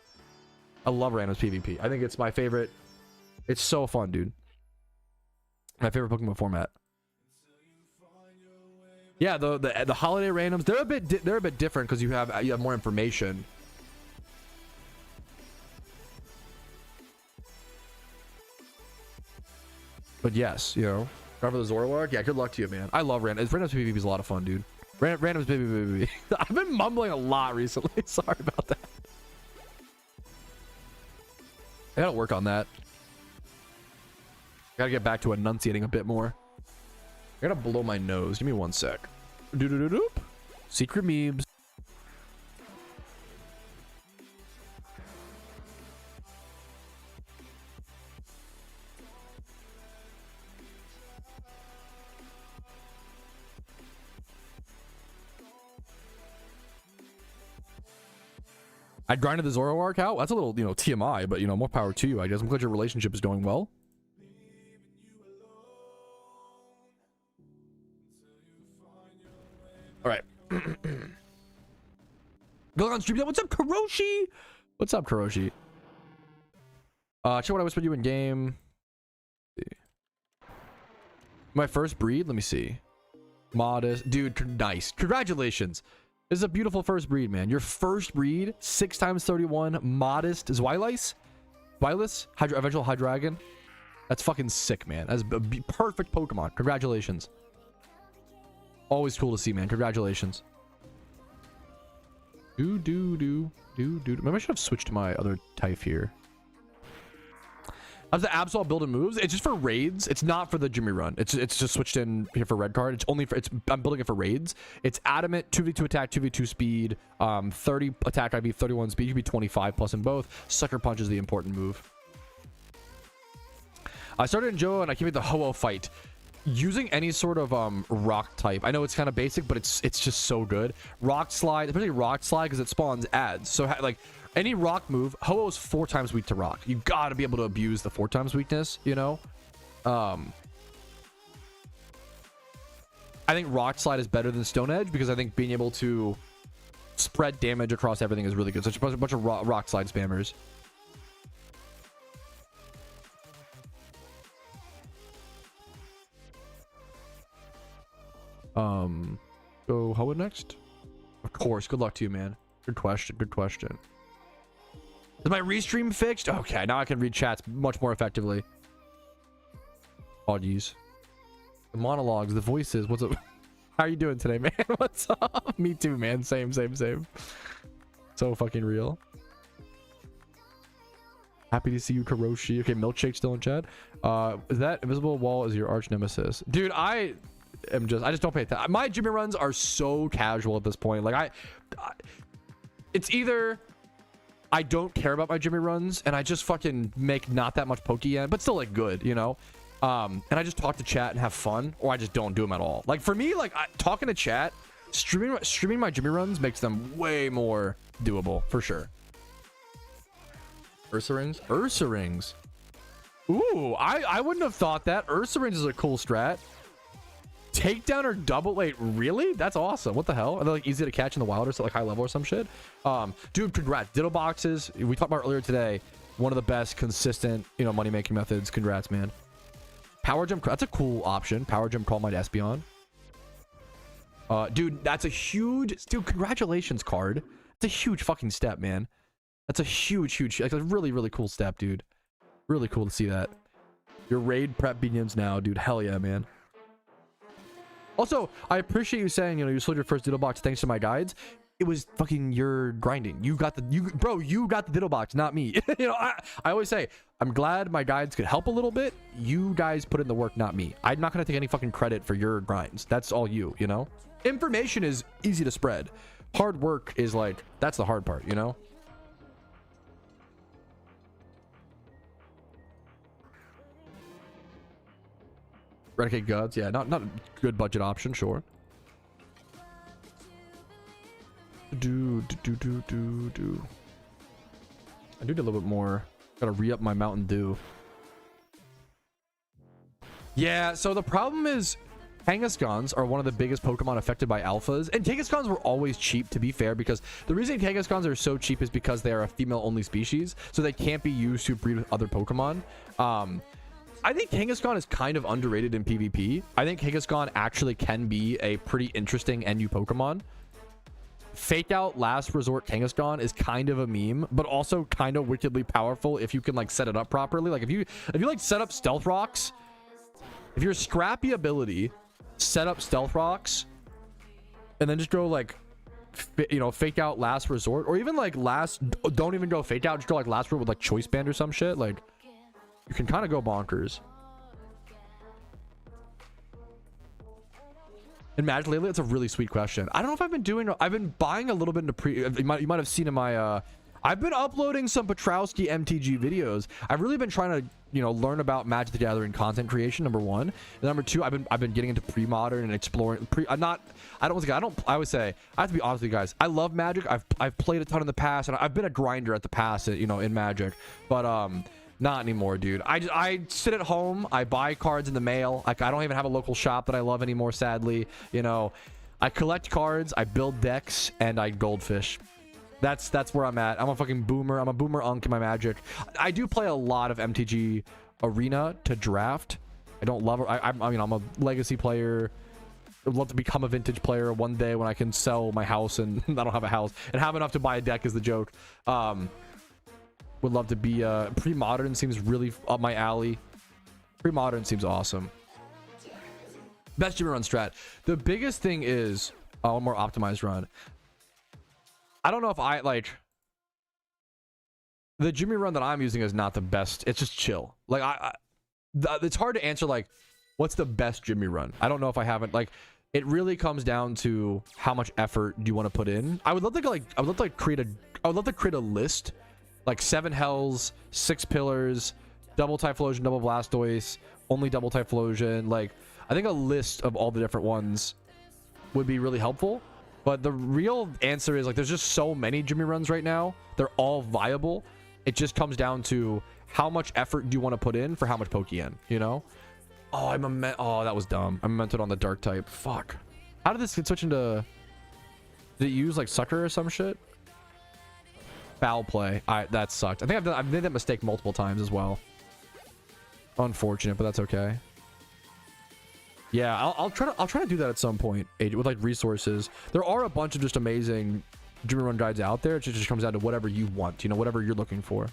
I love randoms PvP. I think it's my favorite. It's so fun, dude. My favorite Pokemon format. Yeah, the holiday randoms, they're a bit different because you have more information. But yes, you know, remember the Zoroark? Yeah, good luck to you, man. I love randoms. Randoms PvP is a lot of fun, dude. Randoms PvP. I've been mumbling a lot recently. Sorry about that. I gotta work on that. Gotta get back to enunciating a bit more. I gotta blow my nose. Give me 1 sec. Doo-doo-doo-doop. Secret memes. I grinded the Zoroark out. That's a little, you know, TMI, but, you know, more power to you, I guess. I'm glad your relationship is going well. All right. Go on stream. What's up, Kuroshi? What's up, Kuroshi? Check what I whispered you in game. My first breed? Let me see. Modest. Dude, nice. Congratulations. This is a beautiful first breed, man. Your first breed, 6x31, modest Zweilous? Eventual Hydreigon? That's fucking sick, man. That's a perfect Pokemon. Congratulations. Always cool to see, man. Congratulations. Maybe I should have switched to my other type here. How's the Absol build and moves? It's just for raids. It's not for the Jimmy run. It's just switched in here for red card. It's only for I'm building it for raids. It's adamant, 2v2 attack, 2v2 speed, 30 attack IV, 31 speed. You can be 25 plus in both. Sucker Punch is the important move. I started in Joe and I came with the Ho-Oh fight. Using any sort of rock type. I know it's kind of basic, but it's just so good. Rock Slide, especially Rock Slide, because it spawns ads. So like any rock move, Ho-Oh's 4 times weak to rock. You gotta be able to abuse the 4 times weakness, you know? I think Rock Slide is better than Stone Edge because I think being able to spread damage across everything is really good. Such a bunch of Rock Slide spammers. Go Hoa next. Of course. Good luck to you, man. Good question. Good question. Is my restream fixed? Okay, now I can read chats much more effectively. Apologies. The monologues, the voices. What's up? How are you doing today, man? What's up? Me too, man. Same. So fucking real. Happy to see you, Karoshi. Okay, Milkshake still in chat. Is that invisible wall is your arch nemesis? Dude, I just don't pay attention. My Jimmy runs are so casual at this point. Like it's either I don't care about my Jimmy runs and I just fucking make not that much Pokeyen, but still like good, you know? And I just talk to chat and have fun, or I just don't do them at all. Like for me, like talking to chat, streaming my Jimmy runs makes them way more doable for sure. Ursa rings. Ooh, I wouldn't have thought that. Ursa rings is a cool strat. Takedown or double, wait, really? That's awesome. What the hell? Are they like easy to catch in the wild or so, like high level or some shit? Dude, congrats. Ditto boxes, we talked about earlier today, one of the best consistent, you know, money making methods. Congrats, man. Power jump, that's a cool option. Power jump call might Espeon. Dude, that's a huge, dude, congratulations, card. It's a huge fucking step, man. That's a huge, like a really cool step, dude. Really cool to see that. Your raid prep begins now, dude. Hell yeah, man. Also, I appreciate you saying, you know, you sold your first Ditto box thanks to my guides. It was fucking your grinding. You got the Ditto box, not me. You know, I always say, I'm glad my guides could help a little bit. You guys put in the work, not me. I'm not going to take any fucking credit for your grinds. That's all you know? Information is easy to spread. Hard work is like, that's the hard part, you know? Renegade Gods, yeah, not a good budget option, sure. I do need a little bit more. Gotta re-up my Mountain Dew. Yeah, so the problem is Kangaskhan's are one of the biggest Pokemon affected by alphas, and Kangaskhan's were always cheap, to be fair, because the reason Kangaskhan's are so cheap is because they are a female-only species, so they can't be used to breed with other Pokemon. I think Kangaskhan is kind of underrated in PvP. I think Kangaskhan actually can be a pretty interesting NU Pokemon. Fake out last resort Kangaskhan is kind of a meme, but also kind of wickedly powerful if you can like set it up properly. Like if you like set up Stealth Rocks, if your scrappy ability set up Stealth Rocks and then just go like fake out last resort, or even like don't even go fake out, just go like last resort with like Choice Band or some shit, like you can kind of go bonkers. And Magic lately, it's a really sweet question. I don't know if I've been buying a little bit into you might have seen in my I've been uploading some Patrouski MTG videos. I've really been trying to, you know, learn about Magic the Gathering content creation, number one. And number two, I've been getting into pre-modern and exploring I always say, I have to be honest with you guys. I love Magic. I've played a ton in the past, and I've been a grinder at the past, you know, in Magic. But not anymore, dude. I sit at home. I buy cards in the mail. Like, I don't even have a local shop that I love anymore, sadly. You know, I collect cards, I build decks, and I goldfish. That's where I'm at. I'm a fucking boomer. I'm a boomer unk in my Magic. I do play a lot of MTG Arena to draft. I don't love it. I mean, I'm a legacy player. I'd love to become a vintage player one day when I can sell my house and I don't have a house and have enough to buy a deck is the joke. Would love to be pre-modern. Seems really up my alley. Pre-modern seems awesome. Best Jimmy run strat. The biggest thing is a more optimized run. I don't know if I like the Jimmy run that I'm using is not the best. It's just chill. Like it's hard to answer like what's the best Jimmy run. I don't know if I haven't like. It really comes down to how much effort do you want to put in. I would love to create a list. Like 7 Hells, 6 Pillars, double Typhlosion, double Blastoise, only double Typhlosion. Like, I think a list of all the different ones would be really helpful. But the real answer is, like, there's just so many Jimmy runs right now. They're all viable. It just comes down to how much effort do you want to put in for how much Pokeyen, you know? Oh, that was dumb. I'm meant it on the Dark type. Fuck. How did this get switched into... Did it use, like, Sucker or some shit? Foul play. That sucked. I think I've made that mistake multiple times as well. Unfortunate, but that's okay. Yeah, I'll try to do that at some point, with like resources. There are a bunch of just amazing dream run guides out there. It just comes down to whatever you want, you know, whatever you're looking for.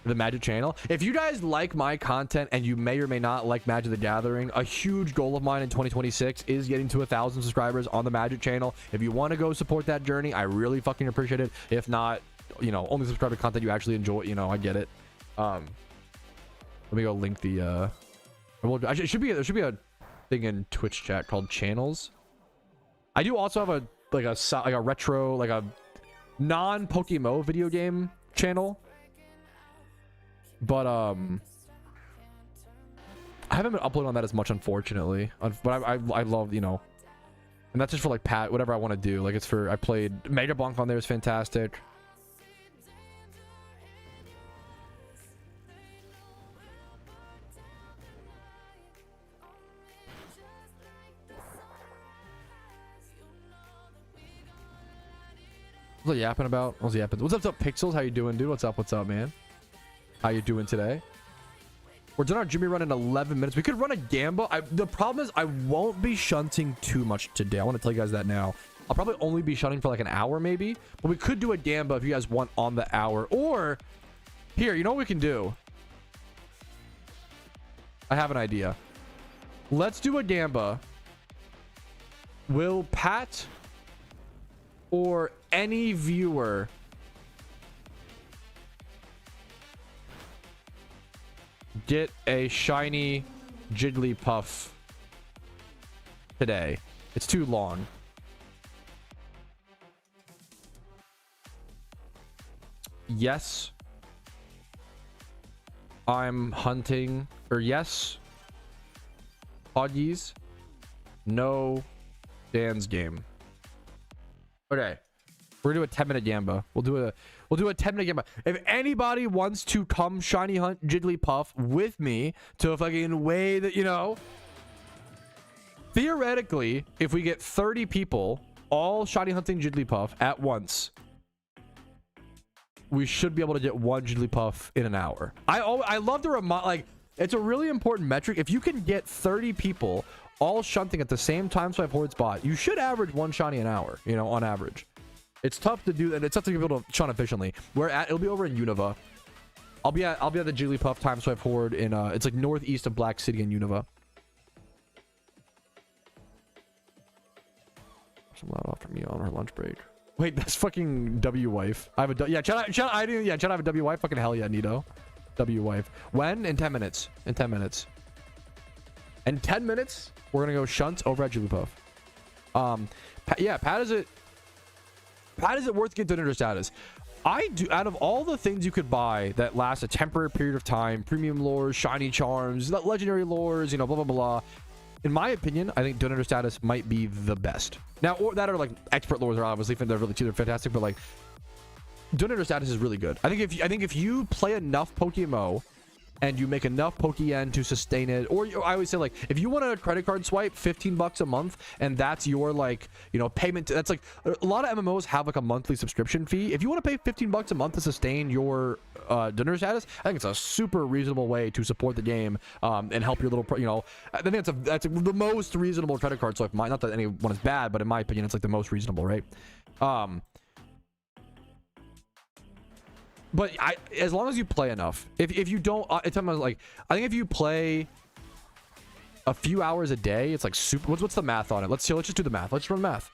The Magic channel. If you guys like my content and you may or may not like Magic the Gathering, a huge goal of mine in 2026 is getting to 1,000 subscribers on the Magic channel. If you want to go support that journey, I really fucking appreciate it. If not, you know, only subscribe to content you actually enjoy, you know, I get it. Let me go link the well, there should be a thing in Twitch chat called channels. I do also have a retro, like a non-PokeMMO video game channel. But I haven't been uploading on that as much, unfortunately. But I love, you know, and that's just for like whatever I want to do. Like, it's for, I played Mega Bonk on there, is fantastic. What's yapping about? What's yapping? What's up, Pixels? How you doing, dude? What's up, man? How you doing today? We're doing our Jimmy run in 11 minutes. We could run a gamble. The problem is I won't be shunting too much today. I want to tell you guys that now. I'll probably only be shunting for like an hour maybe. But we could do a gamba if you guys want on the hour. Or, here, you know what we can do? I have an idea. Let's do a gamba. Will Pat or any viewer get a shiny Jigglypuff today? It's too long. Yes, I'm hunting. Or yes, Hoggies. No, Dan's game. Okay, we're gonna do a 10-minute gamba. We'll do a 10-minute gamba. If anybody wants to come shiny hunt Jigglypuff with me to a fucking way that, you know, theoretically, if we get 30 people all shiny hunting Jigglypuff at once, we should be able to get one Jigglypuff in an hour. I love to remind, like, it's a really important metric. If you can get 30 people all shunting at the same time swipe horde spot, you should average one shiny an hour, you know, on average. It's tough to do, and it's tough to be able to shun efficiently. It'll be over in Unova. I'll be at the Jigglypuff time swipe horde in it's like northeast of Black City in Unova. Some loud off from me on her lunch break. Wait, that's fucking W wife. I have a yeah, chat I have a W wife. Fucking hell yeah, Nito. W wife. When? In 10 minutes. In 10 minutes. In 10 minutes, we're gonna go shunt over at Jigglypuff. Yeah, Pat is it worth to get donator status? I do. Out of all the things you could buy that last a temporary period of time, premium lures, shiny charms, legendary lures, you know, blah blah blah. In my opinion, I think donator status might be the best. Now, or that are like expert lures are obviously they're fantastic, but like donator status is really good. I think if you play enough PokeMMO and you make enough Pokeyen to sustain it, or I always say, like, if you want a credit card swipe, $15 a month, and that's your, like, you know, payment that's like, a lot of MMOs have like a monthly subscription fee. If you want to pay $15 a month to sustain your donor status, I think it's a super reasonable way to support the game and help your little you know, I think that's the most reasonable credit card swipe. Not that anyone is bad, but in my opinion, it's like the most reasonable, right? But as long as you play enough, if you don't, it's like, I think if you play a few hours a day, it's like super. What's the math on it? Let's just do the math. Let's run math.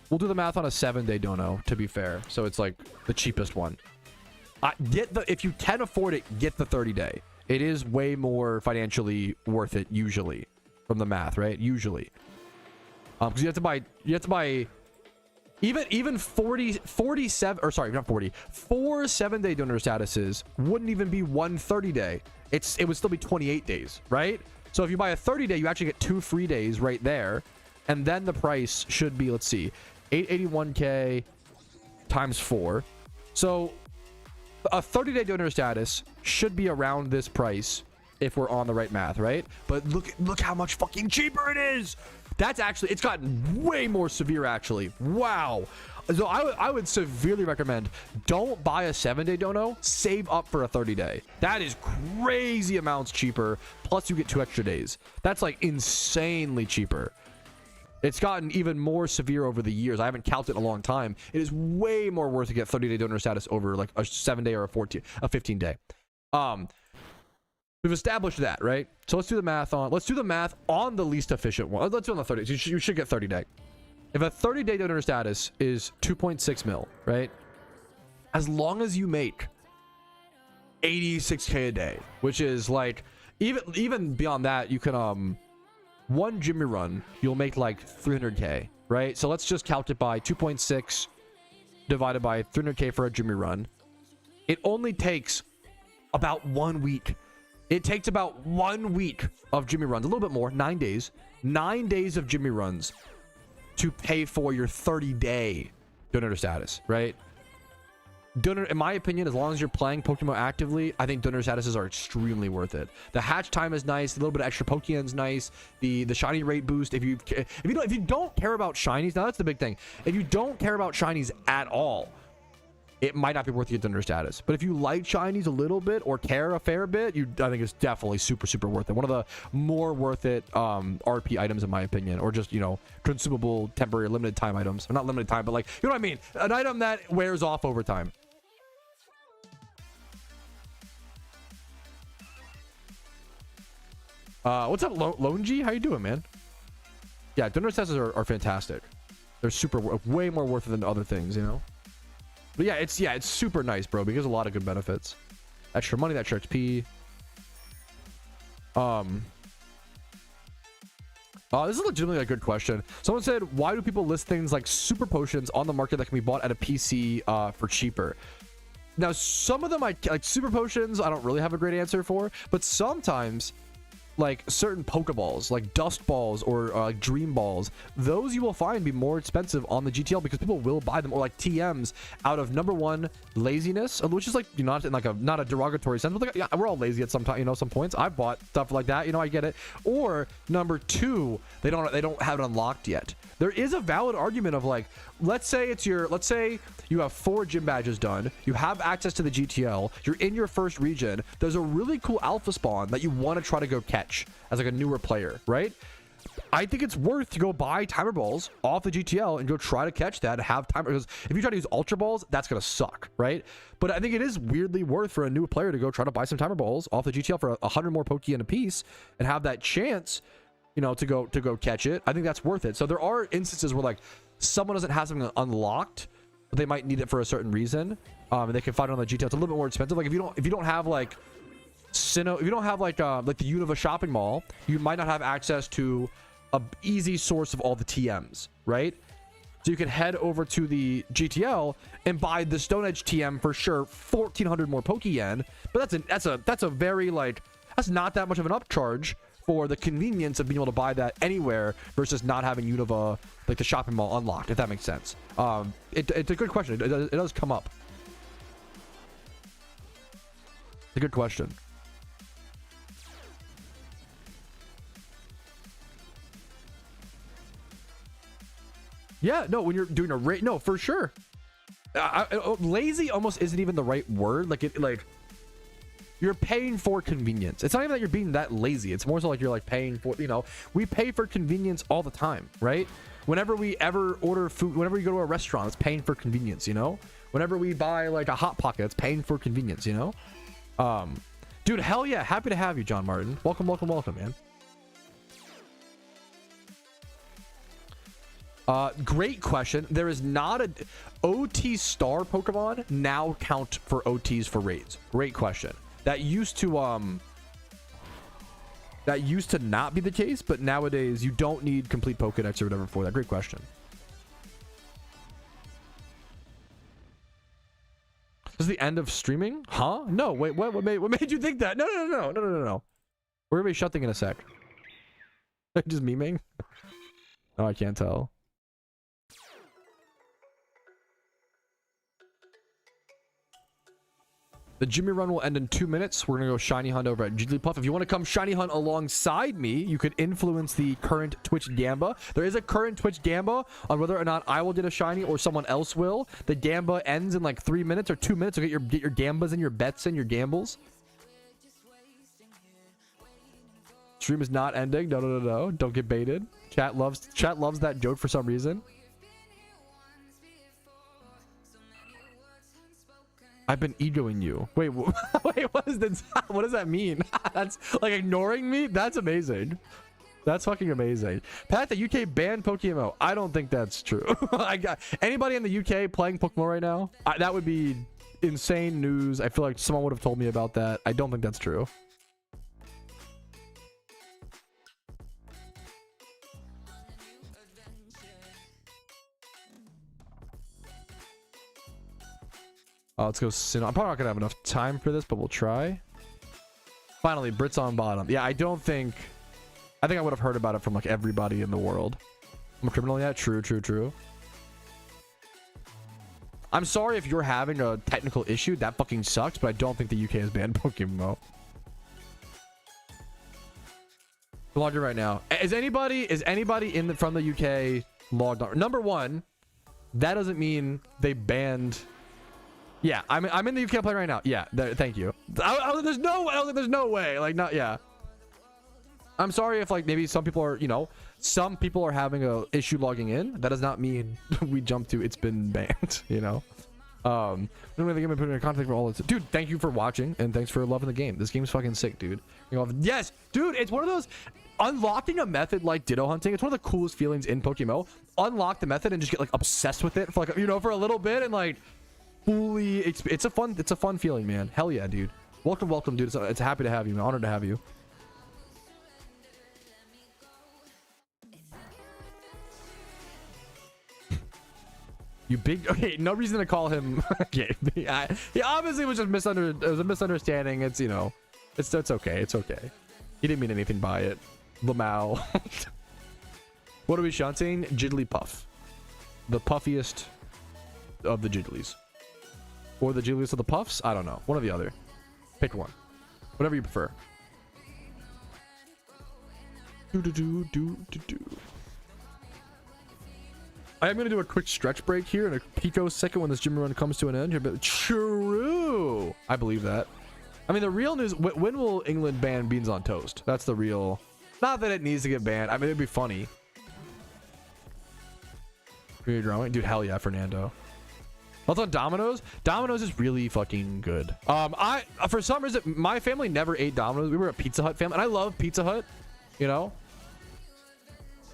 We'll do the math on a 7-day dono, to be fair. So it's like the cheapest one. If you can afford it, get the 30-day. It is way more financially worth it usually, from the math, right? Usually, because you have to buy. Even 47, or sorry, not 40, 4 7-day donor statuses wouldn't even be 1 30-day. It would still be 28 days, right? So if you buy a 30-day, you actually get 2 free days right there. And then the price should be, let's see, 881k times 4. So a 30-day donor status should be around this price if we're on the right math, right? But look how much fucking cheaper it is. That's actually, it's gotten way more severe, actually. Wow. So I would severely recommend, don't buy a 7-day dono, save up for a 30-day. That is crazy amounts cheaper, plus you get 2 extra days. That's like insanely cheaper. It's gotten even more severe over the years. I haven't counted in a long time. It is way more worth to get 30-day donor status over like a 7-day or a 15-day. We've established that, right? So let's do the math on the least efficient one. Let's do it on the 30. You should get 30-day. If a 30-day donor status is 2.6 mil, right? As long as you make 86k a day, which is like even beyond that, you can one Jimmy run, you'll make like 300k, right? So let's just count it by 2.6 divided by 300k for a Jimmy run. It only takes about 1 week. It takes about 1 week of Jimmy runs, a little bit more, 9 days. 9 days of Jimmy runs to pay for your 30-day donor status, right? Donor, in my opinion, as long as you're playing Pokemon actively, I think donor statuses are extremely worth it. The hatch time is nice, a little bit of extra Pokeyen's nice, the shiny rate boost. If you don't care about shinies, now that's the big thing. If you don't care about shinies at all, it might not be worth your donor status. But if you like shinies a little bit or care a fair bit, I think it's definitely super worth it. One of the more worth it RP items in my opinion, or just, you know, consumable temporary limited time items. Or not limited time, but like, you know what I mean? An item that wears off over time. What's up, Lone G? How you doing, man? Yeah, donor statuses are fantastic. They're way more worth it than other things, you know? But yeah, it's super nice, bro, because a lot of good benefits. Extra money, extra XP. This is legitimately a good question. Someone said, why do people list things like super potions on the market that can be bought at a PC for cheaper? Now, some of them, like super potions, I don't really have a great answer for, but sometimes like certain Pokeballs, like Dust Balls or Dream Balls, those you will find be more expensive on the GTL because people will buy them, or like TMs out of, number one, laziness, which is like, you know, not in like not a derogatory sense, but like, yeah, we're all lazy at some time, you know, some points. I've bought stuff like that, you know, I get it. Or number two, they don't have it unlocked yet. There is a valid argument of like, let's say you have 4 gym badges done, you have access to the GTL, you're in your first region, there's a really cool alpha spawn that you want to try to go catch as like a newer player, right? I think it's worth to go buy timer balls off the GTL and go try to catch that and have timer, because if you try to use ultra balls, that's gonna suck, right? But I think it is weirdly worth for a new player to go try to buy some timer balls off the GTL for 100 more Pokeyen a piece and have that chance, you know, to go catch it. I think that's worth it. So there are instances where like someone doesn't have something unlocked, but they might need it for a certain reason, and they can find it on the GTL. It's a little bit more expensive. Like if you don't have like Sinnoh, if you don't have like the Unova shopping mall, you might not have access to a easy source of all the TMs, right? So you can head over to the GTL and buy the Stone Edge TM for sure, 1,400 more Pokeyen. But that's a very like, that's not that much of an upcharge for the convenience of being able to buy that anywhere versus not having Unova, like the shopping mall, unlocked, if that makes sense. It's a good question. It does come up. It's a good question. Yeah, no, when you're doing a rate, no, for sure. Lazy almost isn't even the right word. Like you're paying for convenience. It's not even that you're being that lazy. It's more so like you're like paying for, you know, we pay for convenience all the time, right? Whenever we ever order food, whenever we go to a restaurant, it's paying for convenience, you know? Whenever we buy like a Hot Pocket, it's paying for convenience, you know? Dude, hell yeah. Happy to have you, John Martin. Welcome, man. Great question. There is not a OT star Pokemon now count for OTs for raids. Great question. That used to not be the case, but nowadays you don't need complete Pokedex or whatever for that. Great question. This is the end of streaming? Huh? No, wait, what made you think that? No. We're gonna be shutting in a sec. Just memeing? Oh, I can't tell. The Jimmy run will end in 2 minutes. We're gonna go shiny hunt over at Jigglypuff. If you want to come shiny hunt alongside me, you could influence the current Twitch Gamba. There is a current Twitch Gamba on whether or not I will get a shiny or someone else will. The Gamba ends in like 3 minutes or 2 minutes. So get your Gambas and your bets and your gambles. Stream is not ending. No. Don't get baited. Chat loves that joke for some reason. I've been egoing you. Wait, wait, what is this? What does that mean? That's like ignoring me? That's amazing. That's fucking amazing. Pat, the UK banned PokeMMO. I don't think that's true. I got anybody in the UK playing PokeMMO right now? That would be insane news. I feel like someone would have told me about that. I don't think that's true. Let's go soon. I'm probably not gonna have enough time for this, but we'll try. Finally, Brits on bottom. Yeah, I think I would have heard about it from like everybody in the world. I'm a criminal yet? True. I'm sorry if you're having a technical issue. That fucking sucks, but I don't think the UK has banned PokeMMO. Logged in right now. Is anybody from the UK logged on? Number one, that doesn't mean they banned. Yeah, I'm in the UK playing right now. Yeah, thank you. There's no way. Like, not, yeah. I'm sorry if like maybe some people are, some people are having a issue logging in. That does not mean we jump to it's been banned, I'm gonna put in contact for all this. Dude, thank you for watching and thanks for loving the game. This game's fucking sick, dude. Yes, dude, it's one of those unlocking a method like ditto hunting. It's one of the coolest feelings in PokeMMO. Unlock the method and just get like obsessed with it for like for a little bit and like fully it's a fun feeling, man. Hell yeah, dude. Welcome, dude. It's happy to have you, man. Honored to have you. You big. Okay, no reason to call him. Okay, he obviously was just it was a misunderstanding. It's it's okay. It's okay. He didn't mean anything by it. Lamau. What are we shunting? Jigglypuff, the puffiest of the Jigglies. Or the Jigglypuffs of the Puffs? I don't know. One or the other. Pick one. Whatever you prefer. I am going to do a quick stretch break here in a picosecond when this gym run comes to an end. True. I believe that. I mean, the real news, when will England ban beans on toast? That's the real. Not that it needs to get banned. I mean, it'd be funny. Are you drawing? Dude, hell yeah, Fernando. What's on Domino's? Domino's is really fucking good. For some reason, my family never ate Domino's. We were a Pizza Hut family, and I love Pizza Hut,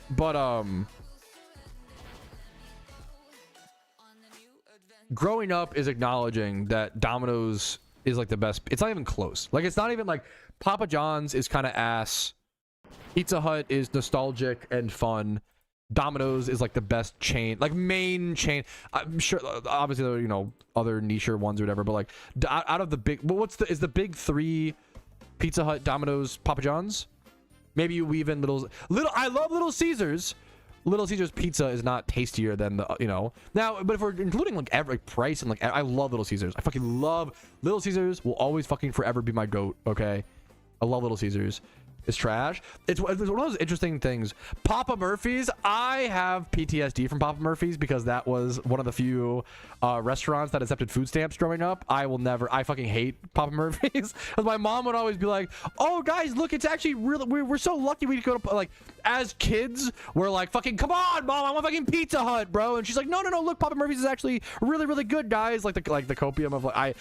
but growing up is acknowledging that Domino's is like the best. It's not even close. Like, it's not even like Papa John's is kind of ass. Pizza Hut is nostalgic and fun. Domino's is like the best chain, like main chain. I'm sure obviously there are, other niche ones or whatever, but like out of the big, well, is the big three Pizza Hut, Domino's, Papa John's? Maybe you weave in little I love Little Caesars. Little Caesars pizza is not tastier than the now, but if we're including like every price and like, I love Little Caesars. I fucking love Little Caesars. Will always fucking forever be my goat. Okay, I love Little Caesars. It's trash. It's one of those interesting things. Papa Murphy's, I have PTSD from Papa Murphy's because that was one of the few restaurants that accepted food stamps growing up. I fucking hate Papa Murphy's because my mom would always be like, oh guys, look, it's actually really, we're so lucky we go to, like, as kids we're like, fucking come on mom, I want fucking Pizza Hut, bro. And she's like, no, look, Papa Murphy's is actually really, really good, guys. Like the copium of like,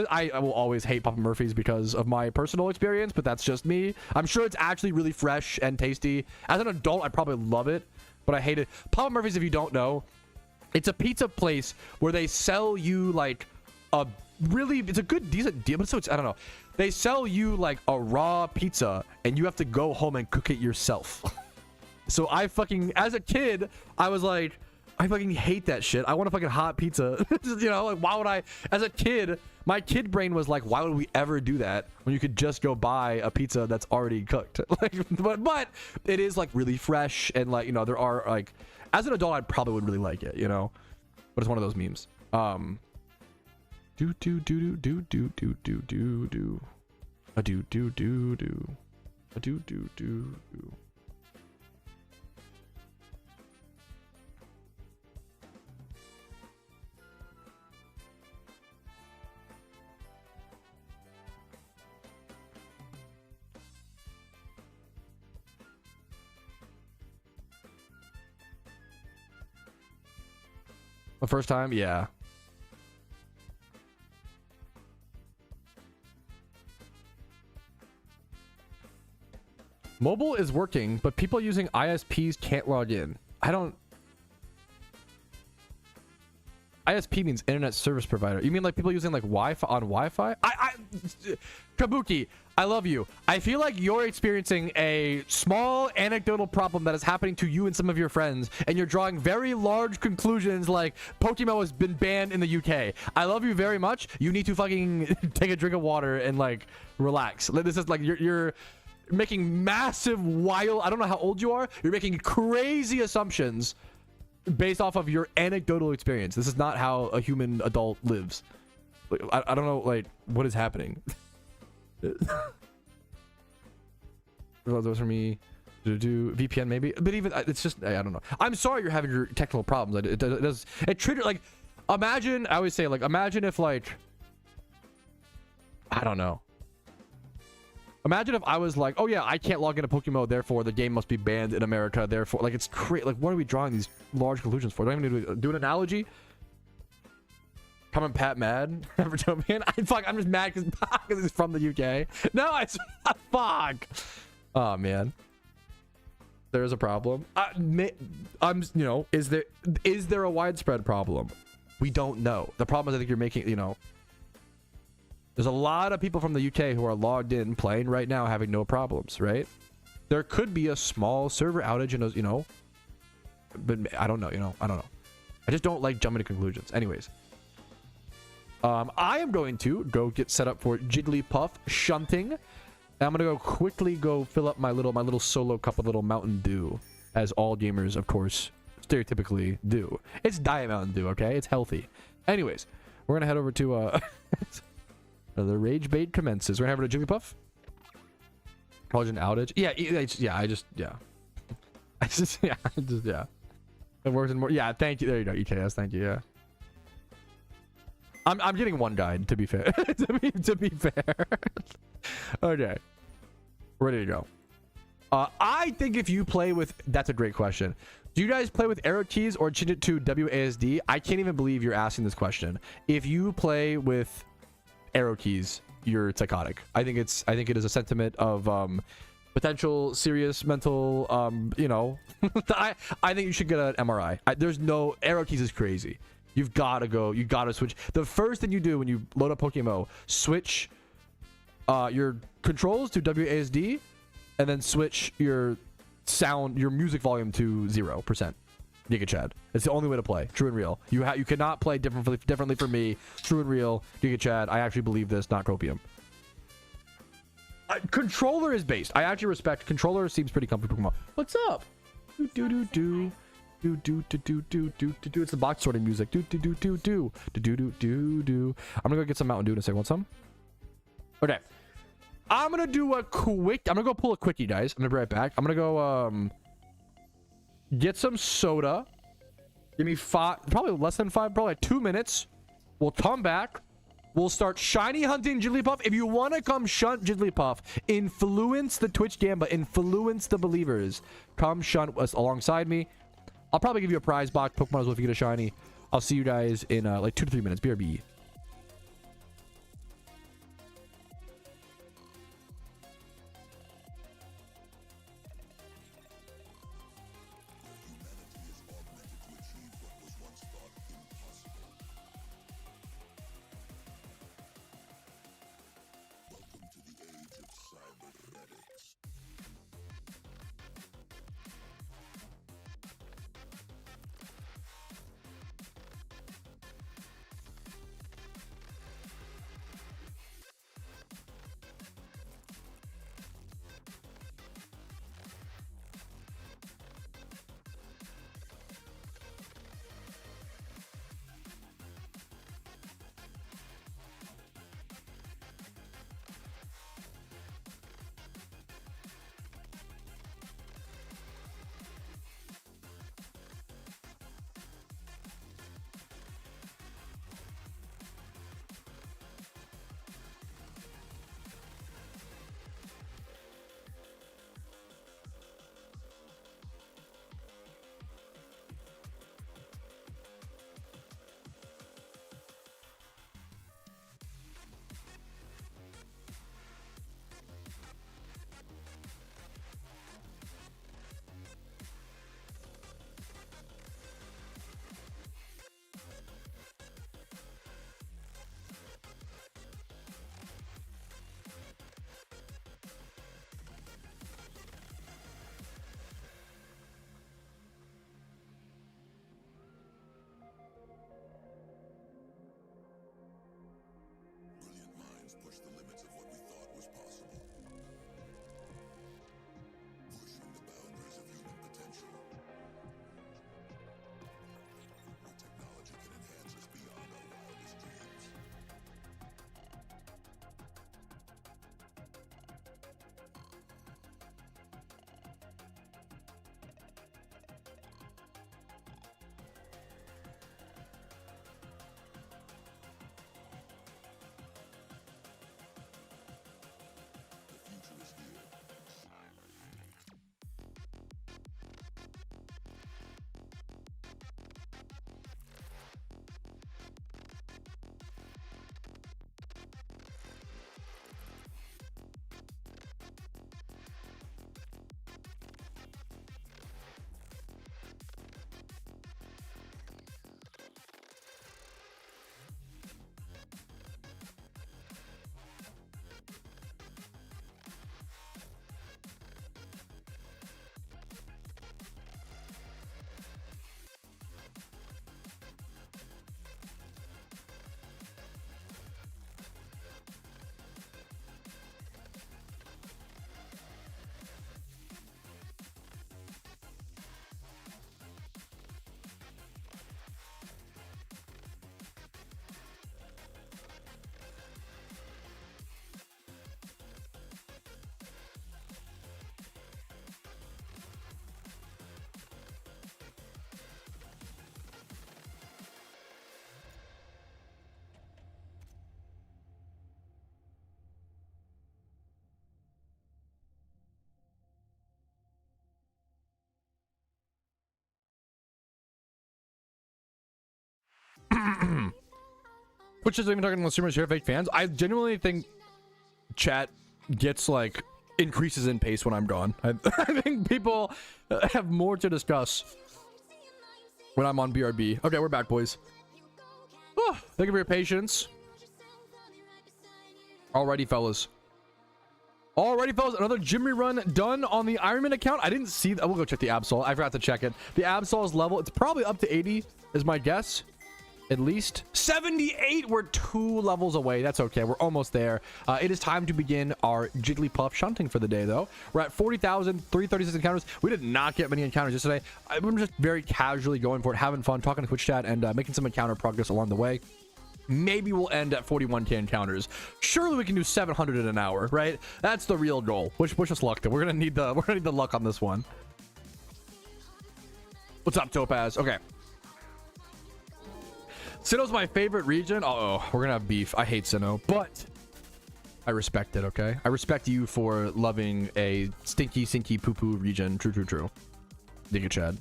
I will always hate Papa Murphy's because of my personal experience, but that's just me. I'm sure it's actually really fresh and tasty. As an adult, I probably love it, but I hate it. Papa Murphy's, if you don't know, it's a pizza place where they sell you like a really, it's a good, decent deal, but I don't know. They sell you like a raw pizza and you have to go home and cook it yourself. So I fucking, as a kid, I was like, I fucking hate that shit. I want a fucking hot pizza. Like, why would I, as a kid, my kid brain was like, why would we ever do that when you could just go buy a pizza that's already cooked? Like, but it is like really fresh and like, there are like, as an adult, I probably would really like it, but it's one of those memes. Do do do do do do do do do. A do do do do. A do do do do. The first time, yeah. Mobile is working, but people using ISPs can't log in. I don't... ISP means internet service provider. You mean like people using like Wi-Fi on Wi-Fi? Kabuki, I love you. I feel like you're experiencing a small anecdotal problem that is happening to you and some of your friends, and you're drawing very large conclusions like PokeMMO has been banned in the UK. I love you very much. You need to fucking take a drink of water and like relax. This is like you're making massive wild, I don't know how old you are. You're making crazy assumptions based off of your anecdotal experience. This is not how a human adult lives. Like, I don't know, like, what is happening? Those for me to do VPN maybe, but even it's just I don't know. I'm sorry you're having your technical problems. It triggered like, imagine, I always say like, imagine if like, I don't know. Imagine if I was like, oh yeah, I can't log into PokeMMO, therefore the game must be banned in America, therefore like it's crazy. Like, what are we drawing these large conclusions for? Do I even need to do an analogy? Coming Pat mad? Man, I'm just mad because he's from the UK. No, it's fuck. Oh man, there's a problem. I'm you know, is there a widespread problem? We don't know. The problem is I think you're making, you know, there's a lot of people from the UK who are logged in playing right now having no problems, right? There could be a small server outage and you know, but I don't know, you know, I don't know. I just don't like jumping to conclusions. Anyways, I am going to go get set up for Jigglypuff shunting. I'm gonna go quickly fill up my little solo cup of little Mountain Dew, as all gamers, of course, stereotypically do. It's Diet Mountain Dew, okay? It's healthy. Anyways, we're gonna head over to the rage bait commences. We're gonna have a Jigglypuff. College an outage. Yeah. It works in more. Yeah. Thank you. There you go. EKS. Thank you. Yeah. I'm getting one guide, to be fair. to be fair. Okay. Ready to go. I think if you play with, that's a great question. Do you guys play with arrow keys or change it to WASD? I can't even believe you're asking this question. If you play with arrow keys, you're psychotic. I think it is a sentiment of potential serious mental you know. I think you should get an MRI. There's no, arrow keys is crazy. You gotta switch. The first thing you do when you load up PokeMMO, switch your controls to WASD, and then switch your music volume to 0%. Giga Chad. It's the only way to play. True and real. You cannot play differently for me. True and real. Giga Chad. I actually believe this, not Copium. Controller is based. I actually respect controller. Seems pretty comfy. Pokemon. What's up? Do. It's the box sorting music. Do. I'm gonna go get some Mountain Dew in a second. Want some? Okay. I'm gonna go pull a quickie, guys. I'm gonna be right back. I'm gonna go get some soda. Give me 5, probably less than 5, probably like 2 minutes. We'll come back. We'll start shiny hunting Jigglypuff. If you want to come shunt Jigglypuff, influence the Twitch Gamba, influence the believers. Come shunt us alongside me. I'll probably give you a prize box, Pokemon as well if you get a shiny. I'll see you guys in like 2 to 3 minutes. BRB. Which isn't even talking about streamers here, fake fans. I genuinely think chat gets like increases in pace when I'm gone. I think people have more to discuss when I'm on BRB. Okay, we're back, boys. Oh, thank you for your patience. Alrighty, fellas. Alrighty, fellas, another gym rerun done on the Ironman account. I didn't see that. We'll go check the Absol. I forgot to check it. The Absol's level, it's probably up to 80 is my guess. At least 78. We're 2 levels away. That's okay. We're almost there. It is time to begin our Jigglypuff shunting for the day, though. We're at 40,336 encounters. We did not get many encounters yesterday. I'm just very casually going for it, having fun, talking to Twitch chat, and making some encounter progress along the way. Maybe we'll end at 41k encounters. Surely we can do 700 in an hour, right? That's the real goal. Wish us luck, though. We're gonna need the luck on this one. What's up, Topaz? Okay. Sinnoh's my favorite region. Uh-oh, we're gonna have beef. I hate Sinnoh, but I respect it, okay? I respect you for loving a stinky, sinky, poo-poo region. True, true, true. Dig it, Chad.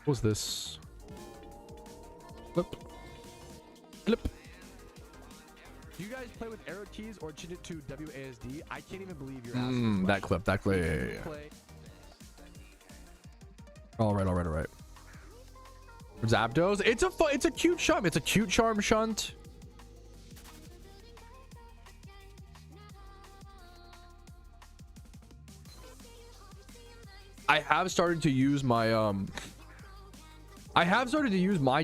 What was this? Flip. Flip. Do you guys play with arrow keys or change it to WASD? I can't even believe you're asking That clip. Yeah. All right. Zapdos. It's a cute shunt. It's a cute charm shunt. I have started to use my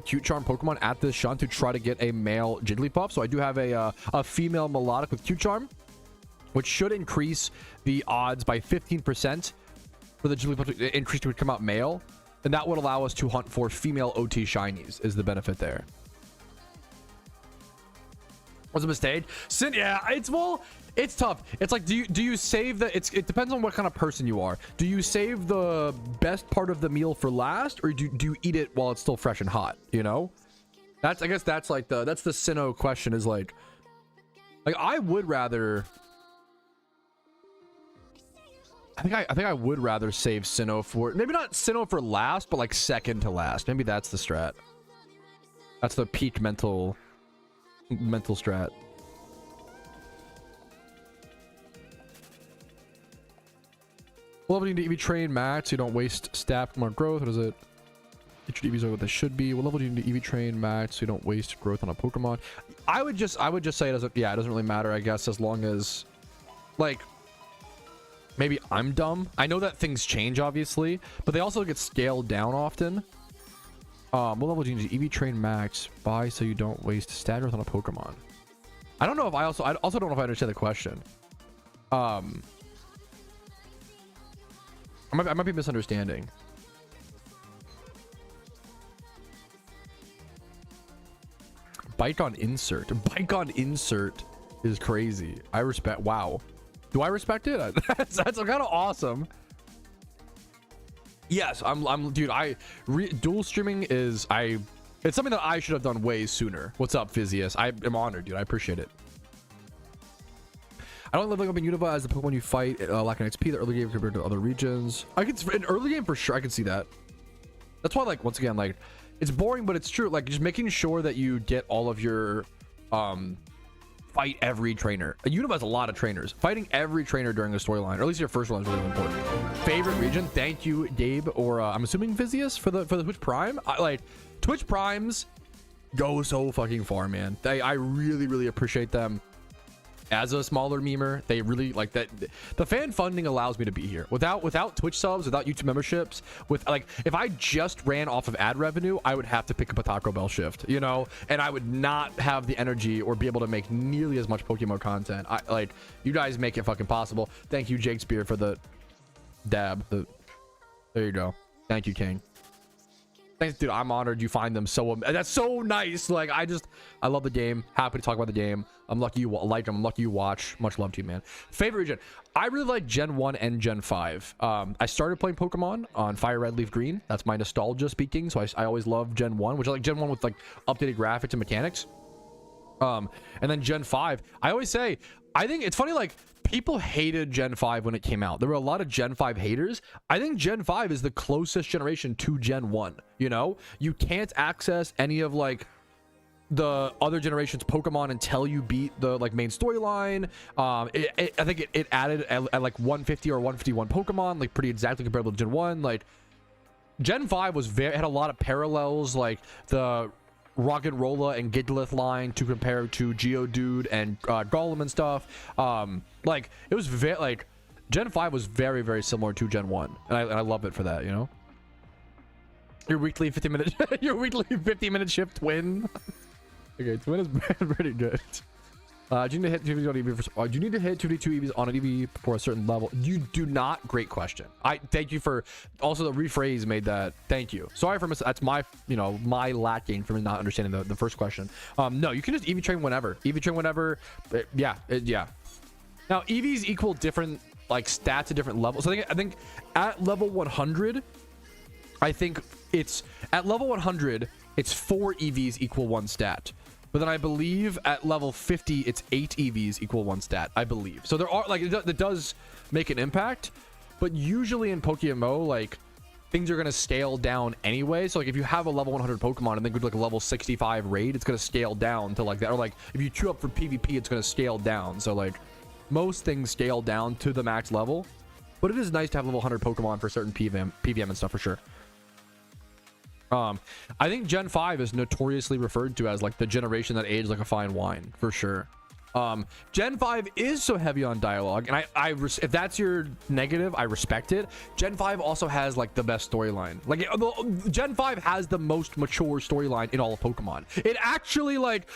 cute charm Pokemon at this shunt to try to get a male Jigglypuff. So I do have a female melodic with cute charm, which should increase the odds by 15% for the Jigglypuff to increase to come out male. And that would allow us to hunt for female OT shinies is the benefit there. Was a mistake. Yeah, it's tough. It's like, do you save the, it depends on what kind of person you are. Do you save the best part of the meal for last, or do you eat it while it's still fresh and hot, you know? I guess that's like that's the Sinnoh question, is like I would rather, I think I would rather save Sinnoh for, maybe not Sinnoh for last, but like second to last. Maybe that's the strat. That's the peak mental strat. What level do you need to EV train max? You don't waste stat from our growth. What is it? Get your EVs are what they should be. What level do you need to EV train max so you don't waste growth on a Pokemon? I would just say it doesn't. Yeah, it doesn't really matter, I guess, as long as like. Maybe I'm dumb. I know that things change, obviously, but they also get scaled down often. What level do you need to EV train max by so you don't waste stat growth on a Pokemon? I don't know if I also don't know if I understand the question. I might be misunderstanding. Bike on insert. Bike on insert is crazy. I respect. Wow. Do I respect it? That's kind of awesome. Yes, dude. Dual streaming is it's something that I should have done way sooner. What's up, Physius? I am honored, dude. I appreciate it. I don't leveling up in Unova as the Pokemon you fight lack an XP the early game compared to other regions. In early game for sure, I can see that. That's why, like, once again, like, it's boring, but it's true. Like, just making sure that you get all of your fight every trainer. Unova has a lot of trainers. Fighting every trainer during a storyline, or at least your first one, is really important. Favorite region? Thank you, Gabe, or I'm assuming Physius for the Twitch Prime. Like, Twitch Primes go so fucking far, man. I really appreciate them. As a smaller memer, they really like that. The fan funding allows me to be here. Without Twitch subs, without YouTube memberships, with like, if I just ran off of ad revenue, I would have to pick up a Taco Bell shift, you know, and I would not have the energy or be able to make nearly as much Pokemon content. Like, you guys make it fucking possible. Thank you, Jake Spear, for the dab. There you go. Thank you, King. Thanks, dude. I'm honored you find them so. That's so nice. Like, I love the game. Happy to talk about the game. I'm lucky you like them. I'm lucky you watch. Much love to you, man. Favorite region? I really like Gen 1 and Gen 5. I started playing Pokemon on Fire Red, Leaf Green. That's my nostalgia speaking. So I always love Gen 1, which I like Gen 1 with like updated graphics and mechanics. And then Gen 5. I always say, I think it's funny, like, people hated Gen 5 when it came out. There were a lot of Gen 5 haters. I think Gen 5 is the closest generation to Gen 1. You know, you can't access any of like the other generations Pokemon until you beat the like main storyline. I think it added at like 150 or 151 Pokemon, like pretty exactly comparable to Gen 1. Like Gen 5 was had a lot of parallels, like the Rock'n'Rolla and Gigalith line to compare to Geodude and Golem and stuff. Like it was very like Gen 5 was very, very similar to Gen 1, and I love it for that, you know. Your weekly 50-minute shift twin. Okay, twin is pretty good. Do you need to hit 252 EV? Do you need to hit 252 EVs on an EV for a certain level? You do not. Great question. I thank you for also the rephrase made that. Thank you. Sorry for that's my my lacking for not understanding the first question. No, you can just EV train whenever. EV train whenever. Yeah. Now EVs equal different like stats at different levels. So I think at level 100, I think it's at level 100, it's 4 EVs equal 1 stat. But then I believe at level 50, it's 8 EVs equal 1 stat, I believe. So there are like it does make an impact, but usually in PokeMMO, like things are going to scale down anyway. So like if you have a level 100 Pokemon and then go to like a level 65 raid, it's going to scale down to like that. Or like if you queue up for PvP, it's going to scale down. So like most things scale down to the max level, but it is nice to have level 100 Pokemon for certain PVM and stuff for sure. I think Gen 5 is notoriously referred to as like the generation that aged like a fine wine for sure. Gen 5 is so heavy on dialogue, and if that's your negative, I respect it. Gen 5 also has like the best storyline. Like Gen 5 has the most mature storyline in all of Pokemon. It actually like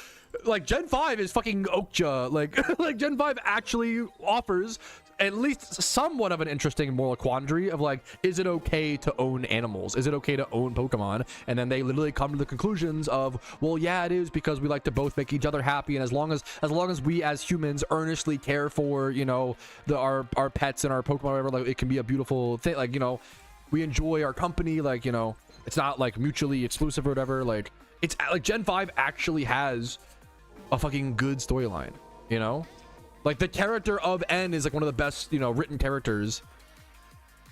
Gen 5 is fucking Okja. Like Gen 5 actually offers at least somewhat of an interesting moral quandary of like, is it okay to own animals? Is it okay to own Pokemon? And then they literally come to the conclusions of, well, yeah, it is, because we like to both make each other happy, and as long as we as humans earnestly care for, you know, our pets and our Pokemon or whatever, like it can be a beautiful thing. Like, you know, we enjoy our company, like, you know, it's not like mutually exclusive or whatever. Like it's like Gen 5 actually has a fucking good storyline, you know. Like the character of N is like one of the best, you know, written characters.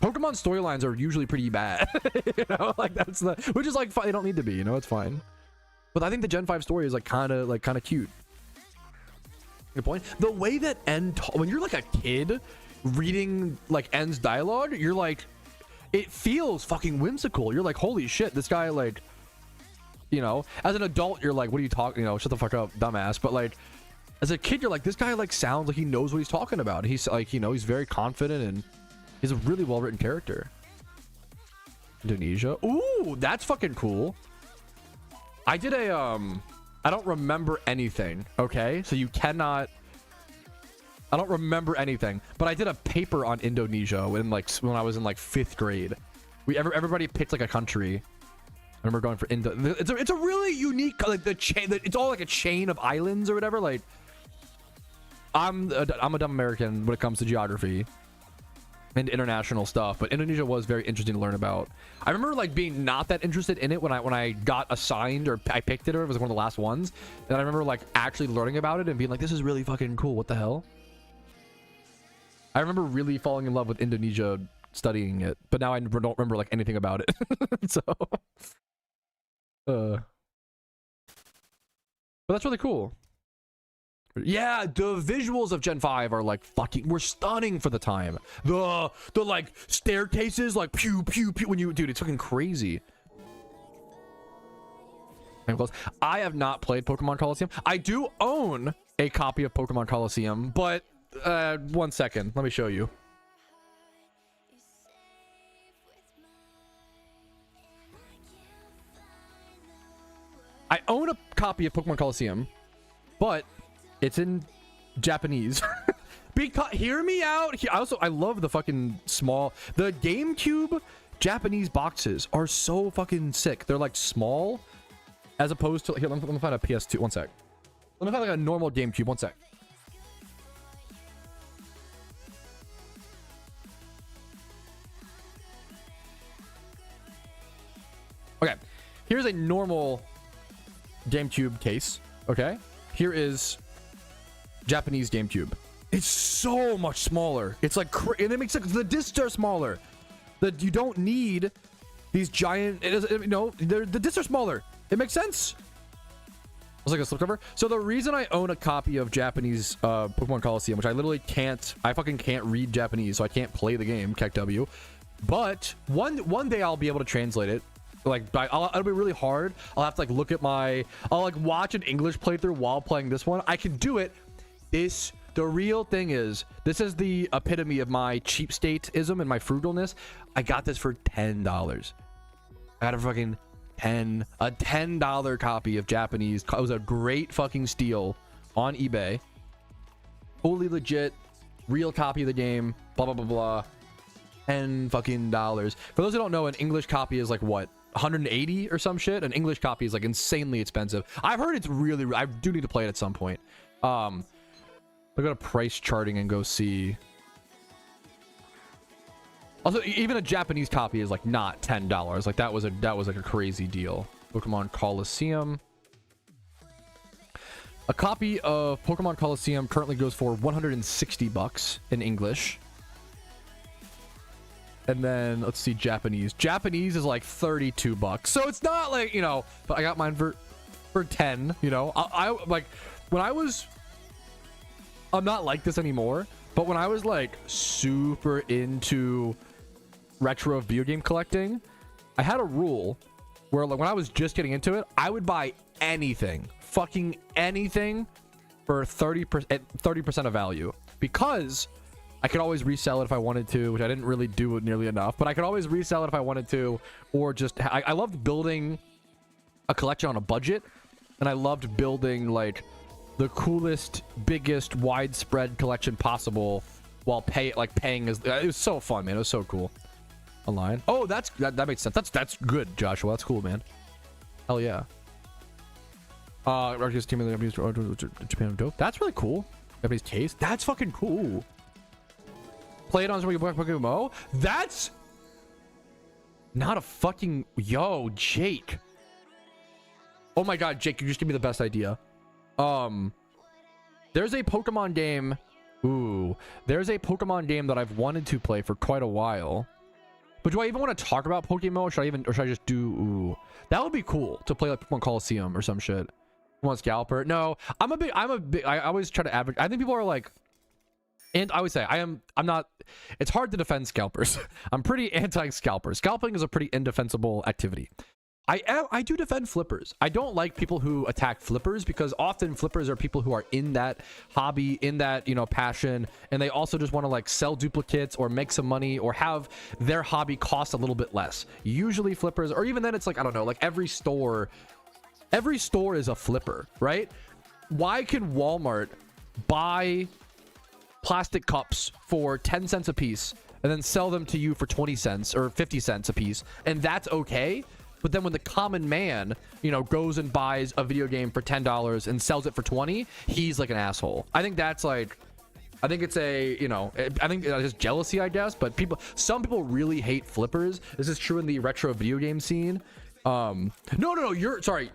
Pokemon storylines are usually pretty bad, you know, like that's which is like fine. They don't need to be, you know, it's fine. But I think the Gen 5 story is like kind of cute. Good point. The way that N when you're like a kid reading like N's dialogue, you're like, it feels fucking whimsical. You're like, holy shit, this guy, like, you know, as an adult, you're like, what are you talking, you know, shut the fuck up, dumbass. But like, as a kid, you're like, this guy like sounds like he knows what he's talking about. He's like, you know, he's very confident and he's a really well-written character. Indonesia. Ooh, that's fucking cool. I did a I don't remember anything. Okay, so you cannot. I don't remember anything, but I did a paper on Indonesia when I was in like 5th grade. Everybody picked like a country. I remember going for Indo. It's a really unique, like the chain. It's all like a chain of islands or whatever. Like I'm a dumb American when it comes to geography and international stuff, but Indonesia was very interesting to learn about. I remember like being not that interested in it when I got assigned or I picked it, or it was one of the last ones. Then I remember like actually learning about it and being like, this is really fucking cool. What the hell? I remember really falling in love with Indonesia studying it, but now I don't remember like anything about it. So but that's really cool. Yeah, the visuals of Gen 5 are like were stunning for the time. The like staircases, like pew pew pew, dude, it's fucking crazy. I have not played Pokemon Coliseum. I do own a copy of Pokemon Coliseum, but 1 second, let me show you. I own a copy of Pokemon Coliseum, but it's in Japanese. Because hear me out. I love the fucking the GameCube Japanese boxes are so fucking sick. They're like small as opposed to here. Let me find a PS2. 1 sec. Let me find like a normal GameCube. 1 sec. Okay, here's a normal GameCube case. Okay, here is Japanese GameCube. It's so much smaller. It's like, and it makes sense. The discs are smaller. That you don't need these giant. The discs are smaller. It makes sense. It's like a slipcover. So the reason I own a copy of Japanese Pokemon Coliseum, which I literally can't, I fucking can't read Japanese, so I can't play the game, KEKW. But one day I'll be able to translate it. Like, it'll be really hard. I'll have to like look at I'll like watch an English playthrough while playing this one. I can do it. The real thing is, this is the epitome of my cheap stateism and my frugalness. I got this for $10. I got a fucking $10 copy of Japanese. It was a great fucking steal on eBay. Fully legit, real copy of the game. Blah blah blah blah. $10 fucking dollars. For those who don't know, an English copy is like what, 180 or some shit. An English copy is like insanely expensive. I've heard it's really. I do need to play it at some point. Look at a price charting and go see. Also, even a Japanese copy is like not $10. Like that was like a crazy deal. Pokemon Coliseum. A copy of Pokemon Coliseum currently goes for $160 in English. And then let's see Japanese. Japanese is like $32. So it's not like, you know, but I got mine for 10, you know. I like when I was, I'm not like this anymore, but when I was like super into retro video game collecting, I had a rule where like when I was just getting into it, I would buy anything, fucking anything for 30% of value, because I could always resell it if I wanted to, which I didn't really do it nearly enough, but I could always resell it if I wanted to, or just I loved building a collection on a budget, and I loved building like the coolest, biggest, widespread collection possible while paying as it was so fun, man. It was so cool. Online. Oh, that makes sense. That's good, Joshua. That's cool, man. Hell yeah. Japanese team of the Japan dope. That's really cool. Japanese case. That's fucking cool. Play it on PokeMMO. That's not a fucking Jake. Oh my god, Jake, you just give me the best idea. There's a Pokemon game. Ooh, there's a Pokemon game that I've wanted to play for quite a while. But do I even want to talk about PokeMMO? Or should I just do? Ooh, that would be cool to play like Pokemon Coliseum or some shit. Pokemon Scalper. No, I'm a big. I always try to advocate. I think people are like, and I always say I'm not. It's hard to defend scalpers. I'm pretty anti-scalper. Scalping is a pretty indefensible activity. I do defend flippers. I don't like people who attack flippers, because often flippers are people who are in that hobby, in that, you know, passion, and they also just want to like sell duplicates or make some money or have their hobby cost a little bit less. Usually flippers, or even then it's like, I don't know, like every store is a flipper, right? Why can Walmart buy plastic cups for 10 cents a piece and then sell them to you for 20 cents or 50 cents a piece, and that's okay? But then when the common man, you know, goes and buys a video game for $10 and sells it for 20, he's like an asshole. I think that's like, I think it's a, you know, I think it's just jealousy, I guess. But some people really hate flippers. This is true in the retro video game scene. No, you're sorry.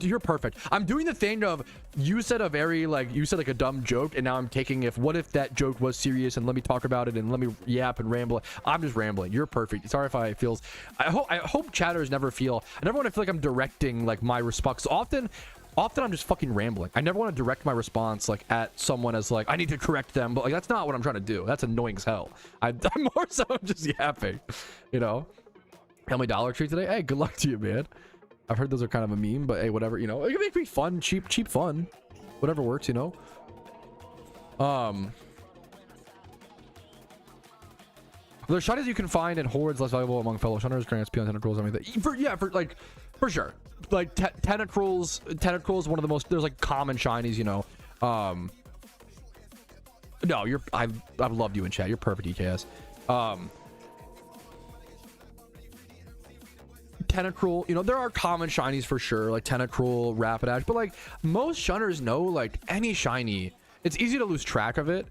You're perfect. I'm doing the thing of, you said like a dumb joke, and now I'm taking what if that joke was serious, and let me talk about it, and let me yap and ramble. I'm just rambling. You're perfect. Sorry if I feels. I hope chatters never want to feel like I'm directing like my response. Often I'm just fucking rambling. I never want to direct my response like at someone as like I need to correct them, but like that's not what I'm trying to do. That's annoying as hell. I'm more so just yapping, you know. Family Dollar Tree today. Hey, good luck to you, man. I've heard those are kind of a meme, but hey, whatever, you know, it can make me fun, cheap fun, whatever works, you know. There's shinies you can find in hordes less valuable among fellow shunners, grants, peon tentacles, I mean, for sure, like tentacles, one of the most, there's like common shinies, you know. No, I've loved you in chat. You're perfect, EKS. Tentacruel, you know, there are common shinies for sure, like Tentacruel, Rapidash, but like most shunners know like any shiny, it's easy to lose track of it.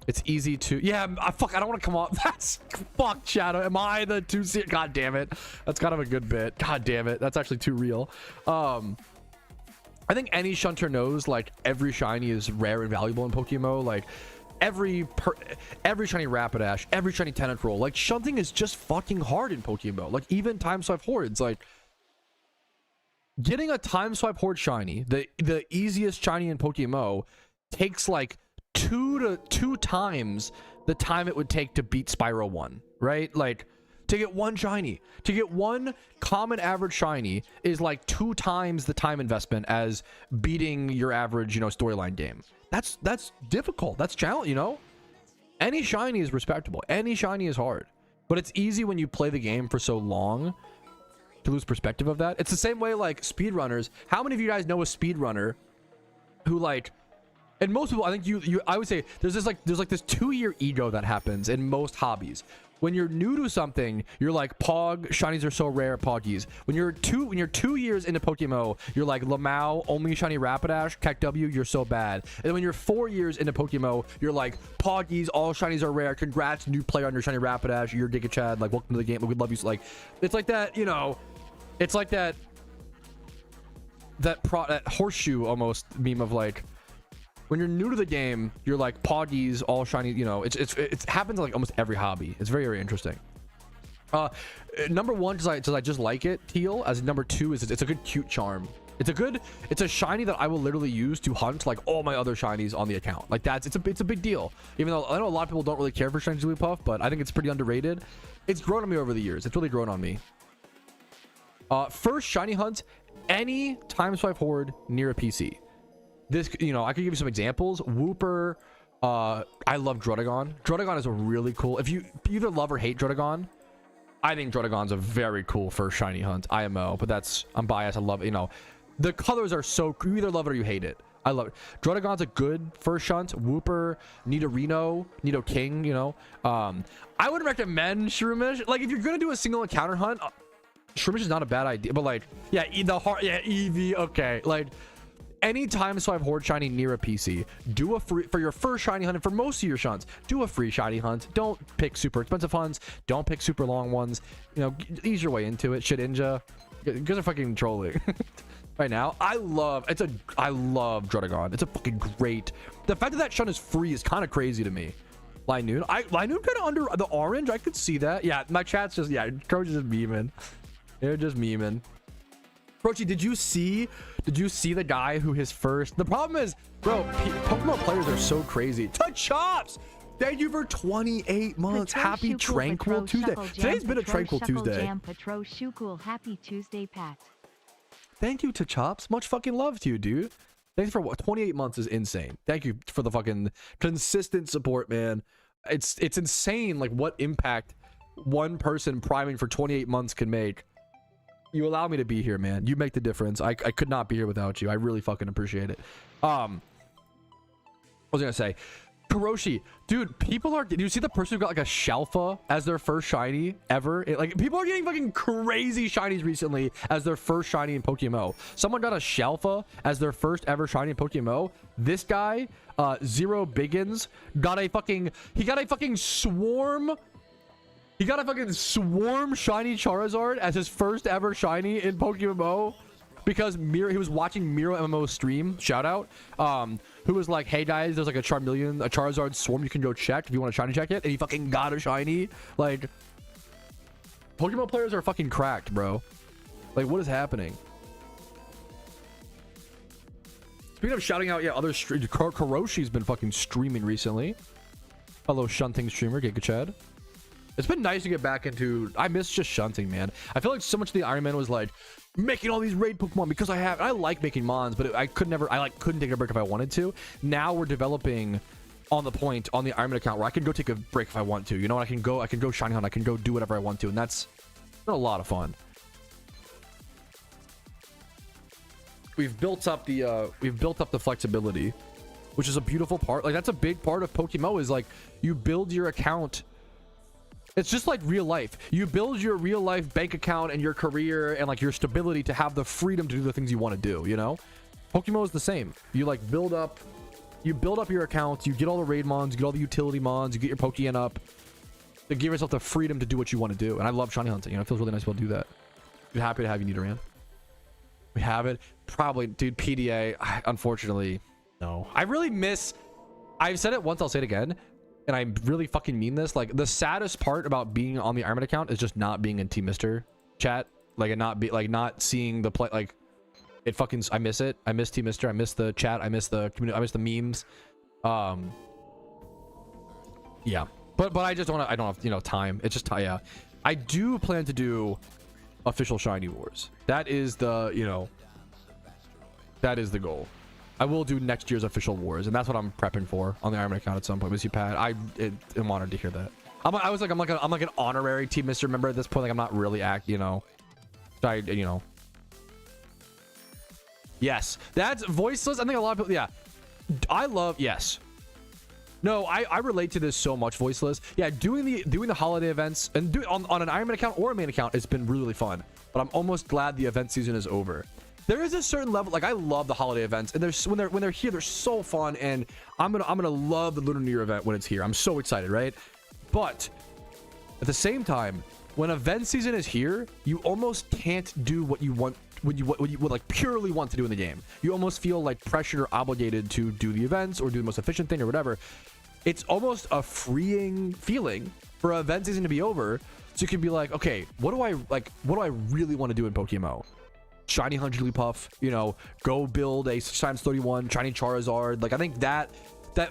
It's easy to, yeah, fuck, I don't want to come off. That's fuck, Shadow. Am I the two? God damn it. That's kind of a good bit. God damn it. That's actually too real. I think any shunter knows like every shiny is rare and valuable in PokeMMO. Like every shiny Rapidash, every shiny Tentacruel, like shunting is just fucking hard in PokeMMO. Like even times 5 hordes, like getting a time swipe horde shiny, the easiest shiny in PokeMMO, takes like two times the time it would take to beat Spyro 1, right? Like, to get one shiny, to get one common average shiny is like 2 times the time investment as beating your average, you know, storyline game. That's difficult. That's challenge, you know? Any shiny is respectable. Any shiny is hard. But it's easy when you play the game for so long to lose perspective of that. It's the same way like speedrunners. How many of you guys know a speedrunner who like, and most people, I think I would say there's this 2-year ego that happens in most hobbies. When you're new to something, you're like, Pog, shinies are so rare, Poggies. When you're 2 years into PokeMMO, you're like, Lamau, only shiny Rapidash, Kek W, you're so bad. And when you're 4 years into PokeMMO, you're like, Poggies, all shinies are rare. Congrats, new player on your shiny Rapidash. You're Giga Chad. Like, welcome to the game. We love you. Like, it's like that, you know, it's like that horseshoe almost meme of like, when you're new to the game, you're like Poggies, all shiny, you know, it happens in like almost every hobby. It's very, very interesting. Number one, does I just like it, Teal, as number two is it's a good cute charm. It's a shiny that I will literally use to hunt like all my other shinies on the account. Like it's a big deal. Even though I know a lot of people don't really care for shiny Jigglypuff, but I think it's pretty underrated. It's grown on me over the years. It's really grown on me. First shiny hunt, any time swipe horde near a PC. This, you know, I could give you some examples. Wooper, I love Druddigon. Druddigon is a really cool, if you either love or hate Druddigon, I think Druddigon's a very cool first shiny hunt, IMO, but I'm biased. I love it, you know, the colors are so, you either love it or you hate it. I love it. Druddigon's a good first hunt. Wooper, Nido King, you know. I would recommend Shroomish. Like, if you're gonna do a single encounter hunt, Shroomish is not a bad idea, but like, yeah, Eevee, okay, like, any time swipe horde shiny near a PC, do a free for your first shiny hunt, and for most of your shunts, do a free shiny hunt. Don't pick super expensive hunts. Don't pick super long ones. You know, ease your way into it. Shit, Ninja, you guys are fucking trolling right now. I love Druddigon. It's a fucking great. The fact that shunt is free is kind of crazy to me. Linoon kind of under the orange. I could see that. Yeah, my chat's just Coach is just memeing. They're just memeing. Prochi, did you see the guy who his first, the problem is, bro, Pokemon players are so crazy. Chops, thank you for 28 months. Happy Tranquil Tuesday. Today's been a Tranquil Tuesday. Happy Tuesday, Pat. Thank you to Chops. Much fucking love to you, dude. Thanks for what 28 months is insane. Thank you for the fucking consistent support, man. It's insane like what impact one person priming for 28 months can make. You allow me to be here, man. You make the difference. I could not be here without you. I really fucking appreciate it. What was I gonna say? Kuroshi, dude, people are, do you see the person who got like a Shalfa as their first shiny ever? Like, people are getting fucking crazy shinies recently as their first shiny in PokeMMO. Someone got a Shalfa as their first ever shiny in PokeMMO. This guy, Zero Biggins, got a fucking swarm. He got a fucking swarm shiny Charizard as his first ever shiny in PokeMMO because he was watching Miro MMO stream, shout out, who was like, hey guys, there's like a Charizard swarm you can go check if you want to shiny check it, and he fucking got a shiny. Like, Pokemon players are fucking cracked, bro. Like, what is happening? Speaking of shouting out, other Kuroshi's been fucking streaming recently. Hello, shunting streamer, Giga Chad. It's been nice to get back into. I miss just shunting, man. I feel like so much of the Iron Man was like making all these raid Pokemon because I like making mons, but I couldn't take a break if I wanted to. Now we're developing on the Iron Man account where I can go take a break if I want to. You know, I can go shiny hunt, I can go do whatever I want to, and that's been a lot of fun. We've built up the flexibility, which is a beautiful part. Like, that's a big part of PokeMMO, is like you build your account. It's just like real life. You build your real life bank account and your career and like your stability to have the freedom to do the things you want to do, you know? PokeMMO is the same. You like build up your accounts, you get all the raid mons, you get all the utility mons, you get your Pokeyen up to give yourself the freedom to do what you want to do. And I love shiny hunting, you know, it feels really nice to be able to do that. We're happy to have you, Nidoran. We have it. Probably, dude, PDA, unfortunately, no. I've said it once, I'll say it again. And I really fucking mean this. Like, the saddest part about being on the Iron Man account is just not being in Team Mister chat. Like, and not seeing the play. Like, It fucking, I miss it. I miss Team Mister. I miss the chat. I miss the community. I miss the memes. Yeah, but I just don't. I don't have, you know, time. It's just, yeah. I do plan to do official shiny wars. That is the, you know, that is the goal. I will do next year's official wars, and that's what I'm prepping for on the Iron Man account at some point. Miss you, Pat. I'm honored to hear that. I'm like an honorary Team Mister member at this point. Like, I'm not really you know. You know. Yes, that's voiceless. I think a lot of people. Yeah, I love. Yes. No, I relate to this so much, voiceless. Yeah, doing the holiday events and on an Iron Man account or a main account, it's been really fun. But I'm almost glad the event season is over. There is a certain level, like, I love the holiday events, and there's when they're here, they're so fun, and I'm gonna love the Lunar New Year event when it's here. I'm so excited, right? But at the same time, when event season is here, you almost can't do what you want. What you like purely want to do in the game. You almost feel like pressured or obligated to do the events or do the most efficient thing or whatever. It's almost a freeing feeling for event season to be over, so you can be like, okay, what do I really want to do in PokeMMO? Shiny Hunt Jigglypuff, you know, go build a times 31 shiny Charizard. Like, I think that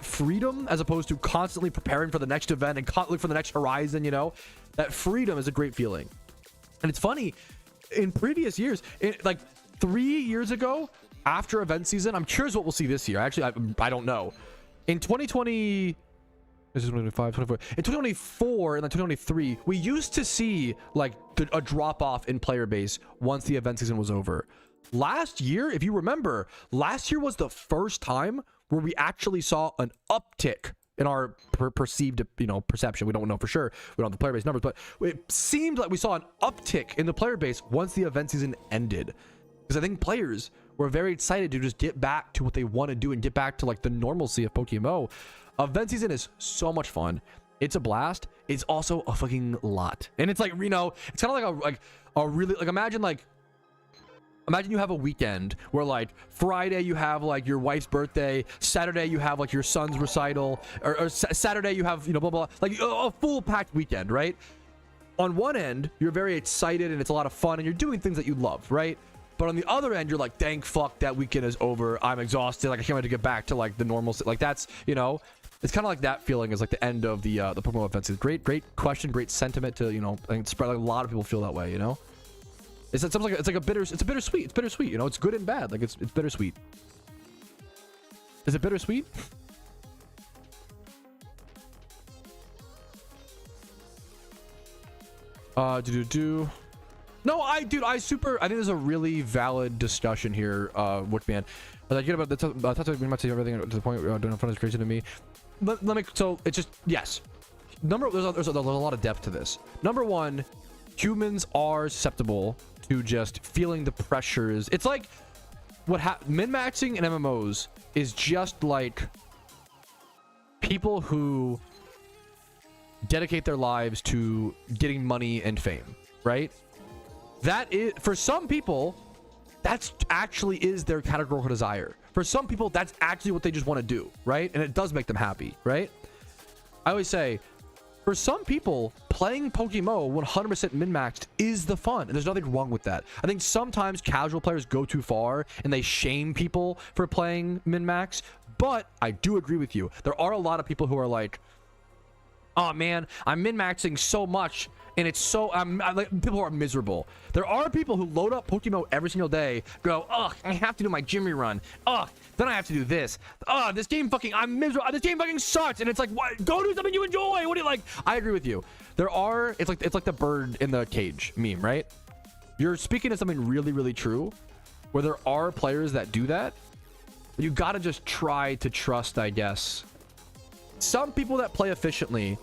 freedom, as opposed to constantly preparing for the next event and constantly for the next horizon, you know, that freedom is a great feeling. And it's funny, in previous years, like 3 years ago, after event season, I'm curious what we'll see this year. Actually, I don't know. In 2020, this is 25, 24. In 2024 and then 2023, we used to see like a drop off in player base once the event season was over. Last year, if you remember, last year was the first time where we actually saw an uptick in our perceived, you know, perception. We don't know for sure. We don't have the player base numbers, but it seemed like we saw an uptick in the player base once the event season ended. Because I think players were very excited to just get back to what they want to do and get back to like the normalcy of PokeMMO. Event season is so much fun. It's a blast. It's also a fucking lot. And it's like, you know, it's kind of like a really, like, imagine you have a weekend where like Friday you have like your wife's birthday, Saturday you have like your son's recital, or Saturday you have, you know, blah blah, like a full packed weekend, right? On one end you're very excited and it's a lot of fun and you're doing things that you love, right? But on the other end you're like, thank fuck that weekend is over, I'm exhausted, like I can't wait to get back to like the normal, like that's, you know, it's kind of like that feeling is like the end of the PokeMMO events. Great question, great sentiment to, you know, I think spread, like a lot of people feel that way, you know. It's like a bittersweet. It's bittersweet, you know. It's good and bad. Like it's bittersweet. Is it bittersweet? No, I think there's a really valid discussion here, Wookman. As I get about the we might say everything to the point where doing fun is crazy to me. Let me. So it's just, yes. There's a lot of depth to this. Number one, humans are susceptible to just feeling the pressures. It's like min-maxing in MMOs is just like people who dedicate their lives to getting money and fame, right? That is, for some people, that's actually is their categorical desire. For some people, that's actually what they just want to do, right? And it does make them happy, right? I always say, for some people, playing PokeMMO 100% min-maxed is the fun, and there's nothing wrong with that. I think sometimes casual players go too far and they shame people for playing min-max, but I do agree with you. There are a lot of people who are like, oh man, I'm min-maxing so much and it's so like, people are miserable. There are people who load up PokeMMO every single day, go, ugh, I have to do my Jimmy run, ugh, then I have to do this, this game fucking, I'm miserable, this game fucking sucks. And it's like, what? Go do something you enjoy. What do you like? I agree with you. There are, it's like the bird in the cage meme, right? You're speaking to something really, really true, where there are players that do that, but you gotta just try to trust, I guess. Some people that play efficiently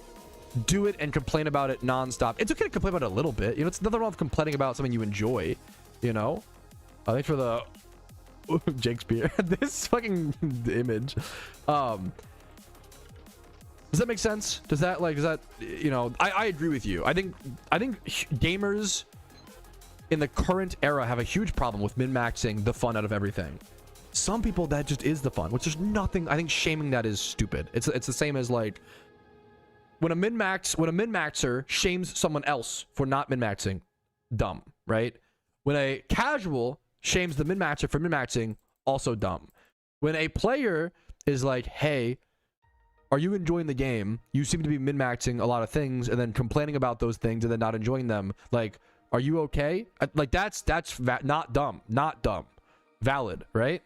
do it and complain about it nonstop. It's okay to complain about it a little bit, you know. It's nothing wrong with complaining about something you enjoy, you know. Thanks for the Shakespeare. This fucking image. Does that make sense? Does that, you know, I agree with you. I think gamers in the current era have a huge problem with min-maxing the fun out of everything. Some people, that just is the fun, which there's nothing, I think shaming that is stupid. It's the same as like when a min-maxer shames someone else for not min-maxing, dumb, right? When a casual shames the min-maxer for min-maxing, also dumb. When a player is like, hey, are you enjoying the game? You seem to be min-maxing a lot of things and then complaining about those things and then not enjoying them. Like, are you okay? Like, that's not dumb. Not dumb. Valid, right?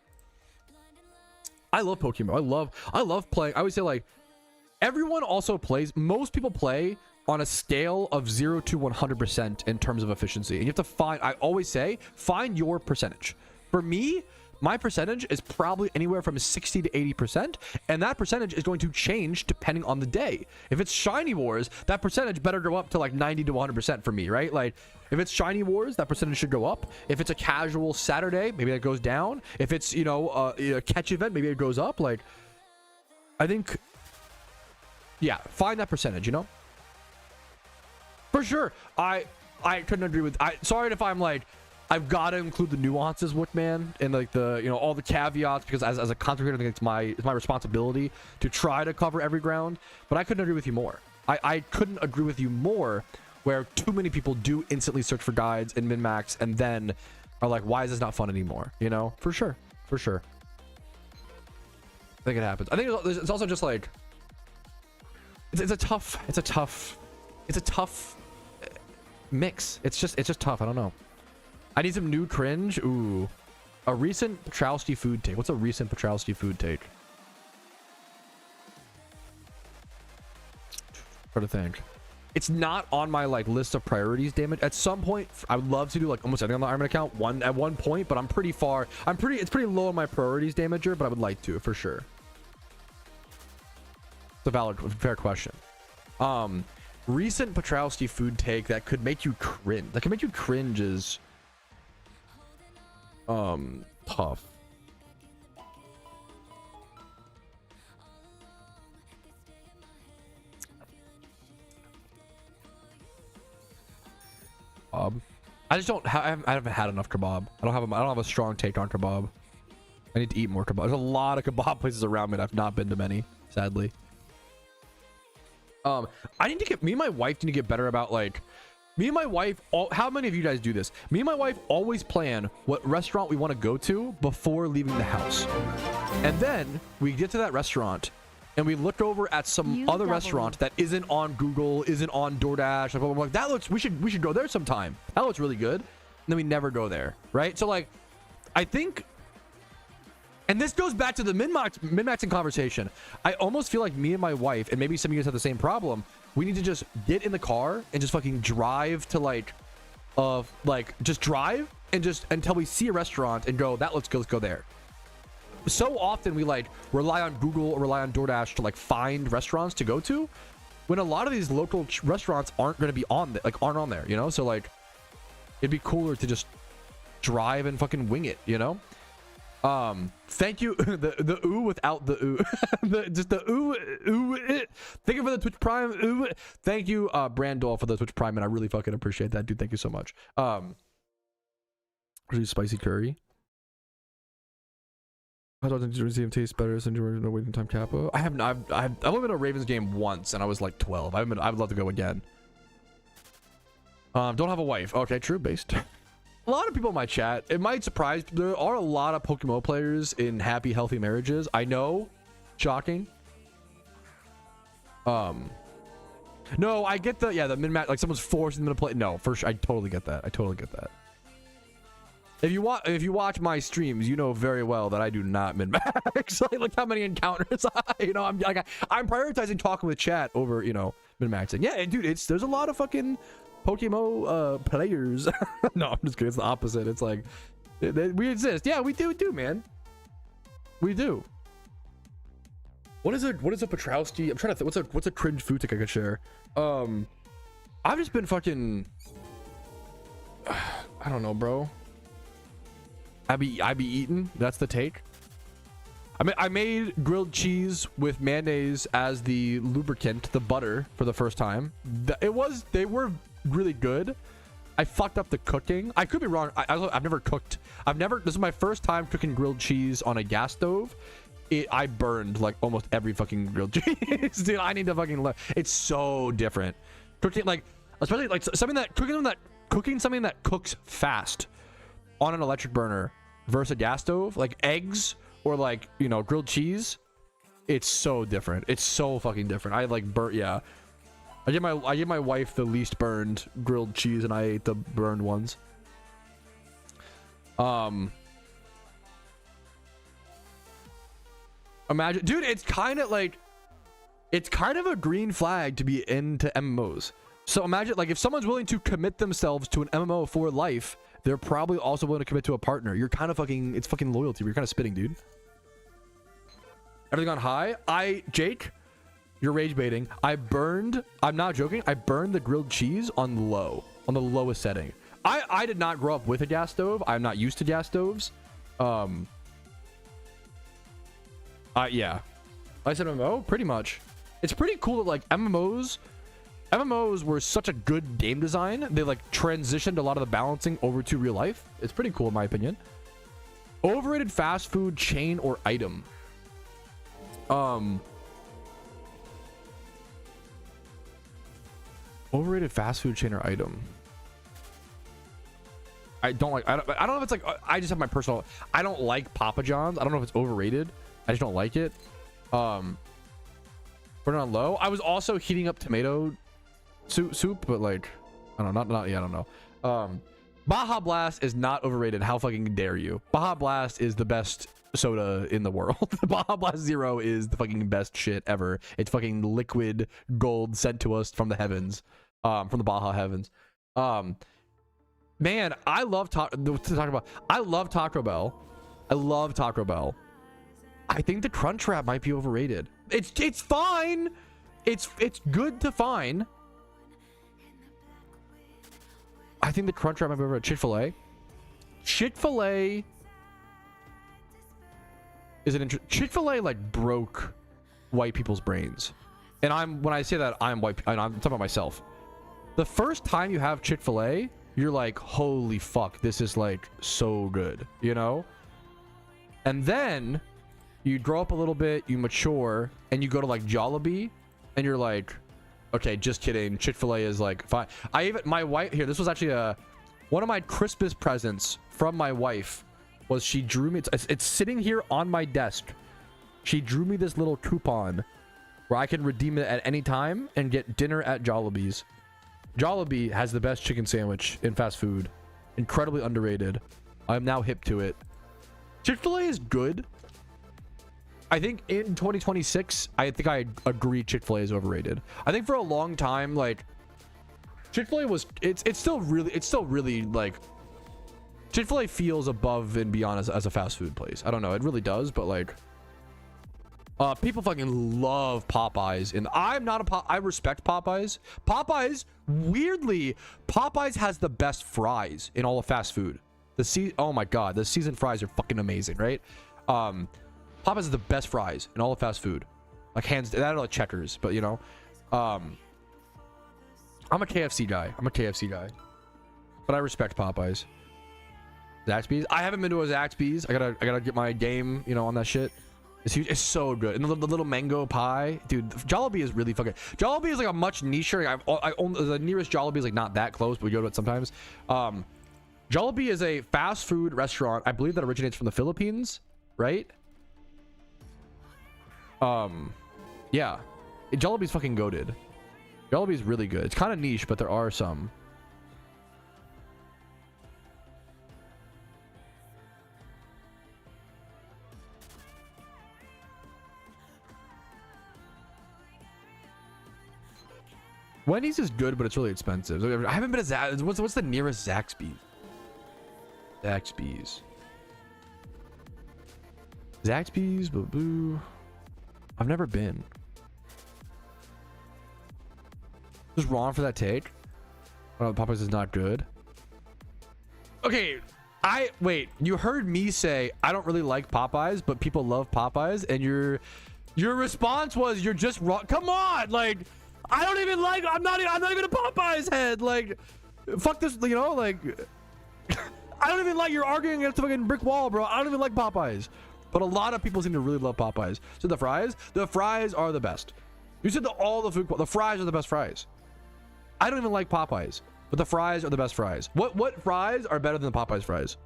I love Pokemon. I love playing. I would say, like, everyone also plays. Most people play on a scale of 0 to 100% in terms of efficiency. And you have to find, I always say, find your percentage. For me, my percentage is probably anywhere from 60 to 80%, and that percentage is going to change depending on the day. If it's Shiny Wars, that percentage better go up to like 90 to 100% for me, right? Like, if it's Shiny Wars, that percentage should go up. If it's a casual Saturday, maybe that goes down. If it's, you know, a catch event, maybe it goes up. Like, I think, yeah, find that percentage, you know? For sure. I couldn't agree with, sorry if I'm like, I've got to include the nuances, Wookman, and like the, you know, all the caveats, because as a content creator, I think it's my responsibility to try to cover every ground. But I couldn't agree with you more. I couldn't agree with you more where too many people do instantly search for guides in min-max and then are like, why is this not fun anymore? You know, for sure. I think it happens. I think it's also just like, it's a tough mix. It's just tough. I don't know. I need some new cringe. Ooh. A recent Patrouski food take. What's a recent Patrouski food take? Try to think. It's not on my like list of priorities, damn it. At some point, I would love to do like almost anything on the Ironman account at one point, but it's pretty low on my priorities damager, but I would like to, for sure. It's a fair question. Recent Patrouski food take that could make you cringe is tough. I just don't I haven't had enough kebab. I don't have a strong take on kebab. I need to eat more kebab. There's a lot of kebab places around me. I've not been to many, sadly. I need to get, me and my wife need to get better about like, me and my wife, how many of you guys do this? Me and my wife always plan what restaurant we want to go to before leaving the house. And then we get to that restaurant and we look over at some other restaurant that isn't on Google, isn't on DoorDash. Like, I'm like, that looks, we should go there sometime. That looks really good. And then we never go there, right? So like, I think, and this goes back to the min-maxing conversation. I almost feel like me and my wife, and maybe some of you guys have the same problem, we need to just get in the car and just fucking drive to like just drive and just until we see a restaurant and go, that looks good, let's go there. So often we like rely on Google or rely on DoorDash to like find restaurants to go to, when a lot of these local restaurants aren't going to be aren't on there, you know? So like, it'd be cooler to just drive and fucking wing it, you know? Thank you. the ooh without the ooh. Just the ooh. Thank you for the Twitch Prime. Ooh. Thank you, Brandol, for the Twitch Prime, and I really fucking appreciate that, dude. Thank you so much. Spicy curry. I don't think Jersey taste better since you're no waiting time capo. I've only been to a Ravens game once, and I was like 12. I would love to go again. Don't have a wife. Okay, true. Based. A lot of people in my chat, it might surprise, there are a lot of PokeMMO players in happy, healthy marriages. I know. Shocking. No, I get the min-max, like someone's forcing them to play. No, for sure. I totally get that. If you watch my streams, you know very well that I do not min-max. Like how many encounters I'm prioritizing talking with chat over, min-maxing. Yeah, dude, there's a lot of fucking PokeMMO players. No, I'm just kidding. It's the opposite. It's like we exist. Yeah, we do, man. We do. What is a Patrouski? I'm trying to think. What's a cringe food take I could share? I've just been fucking. I don't know, bro. I be eating. That's the take. I made grilled cheese with mayonnaise as the lubricant, the butter, for the first time. They were really good. I fucked up the cooking. I could be wrong. I've never cooked. This is my first time cooking grilled cheese on a gas stove. I burned like almost every fucking grilled cheese. Dude, I need to fucking learn. It's so different. Cooking, like, especially like cooking something that cooks fast on an electric burner versus a gas stove, like eggs or like, you know, grilled cheese, it's so different. It's so fucking different. I like yeah. I give my wife the least burned grilled cheese, and I ate the burned ones. Imagine, dude, it's kind of a green flag to be into MMOs. So imagine, like, if someone's willing to commit themselves to an MMO for life, they're probably also willing to commit to a partner. You're kind of fucking, it's fucking loyalty. You're kind of spitting, dude. Everything on high. Jake, you're rage baiting. I'm not joking. I burned the grilled cheese on low, on the lowest setting. I did not grow up with a gas stove. I'm not used to gas stoves. Yeah. I said MMO, pretty much. It's pretty cool that like MMOs were such a good game design. They like transitioned a lot of the balancing over to real life. It's pretty cool in my opinion. Overrated fast food chain or item. Overrated fast food chain or item. I don't know if it's like, I just have my personal, I don't like Papa John's. I don't know if it's overrated. I just don't like it. Put it on low. I was also heating up tomato soup, but like, I don't know, I don't know. Baja Blast is not overrated. How fucking dare you? Baja Blast is the best soda in the world. Baja Blast Zero is the fucking best shit ever. It's fucking liquid gold sent to us from the heavens, from the Baja heavens. Man, I love I love Taco Bell. I love Taco Bell. I think the Crunch Wrap might be overrated. It's fine. It's good to fine. I think the Crunch Wrap might be overrated. Chick-fil-A. Chick-fil-A is an Chick-fil-A like broke white people's brains. And when I say that, I'm white. I'm talking about myself. The first time you have Chick-fil-A, you're like, holy fuck, this is like so good, you know? And then you grow up a little bit, you mature, and you go to like Jollibee, and you're like, okay, just kidding. Chick-fil-A is like fine. My wife here, this was actually one of my Christmas presents from my wife was she drew me, it's sitting here on my desk. She drew me this little coupon where I can redeem it at any time and get dinner at Jollibee's. Jollibee has the best chicken sandwich in fast food. Incredibly underrated. I'm now hip to it. Chick-fil-A is good. I think in 2026, I think I agree Chick-fil-A is overrated. I think for a long time, like Chick-fil-A was, it's still really like Chick-fil-A feels above and beyond as a fast food place. I don't know, it really does, but like people fucking love Popeyes, and I'm not I respect Popeyes. Weirdly, Popeyes has the best fries in all of fast food. Oh my god, the seasoned fries are fucking amazing, right? Popeyes is the best fries in all of fast food, like hands down. I don't like Checkers, but you know, I'm a KFC guy. But I respect Popeyes. Zaxby's. I haven't been to a Zaxby's. I gotta get my game, you know, on that shit. It's huge. It's so good. And the little mango pie, dude. Jollibee is really fucking. Jollibee is like a much nicher. I own the nearest Jollibee is like not that close, but we go to it sometimes. Jollibee is a fast food restaurant. I believe that originates from the Philippines, right? Yeah. Jollibee's fucking goated. Jollibee's really good. It's kind of niche, but there are some. Wendy's is good, but it's really expensive. I haven't been to Zaxby's. What's the nearest Zaxby's? Zaxby's, boo. I've never been. Just wrong for that take. Oh, Popeyes is not good. Okay, wait. You heard me say I don't really like Popeyes, but people love Popeyes, and your response was you're just wrong. Come on, like. I don't even like. I'm not even a Popeyes head. Like, fuck this. You know, like, I don't even like. You're arguing against a fucking brick wall, bro. I don't even like Popeyes. But a lot of people seem to really love Popeyes. So the fries are the best. You said all the food. The fries are the best fries. I don't even like Popeyes, but the fries are the best fries. What fries are better than the Popeyes fries?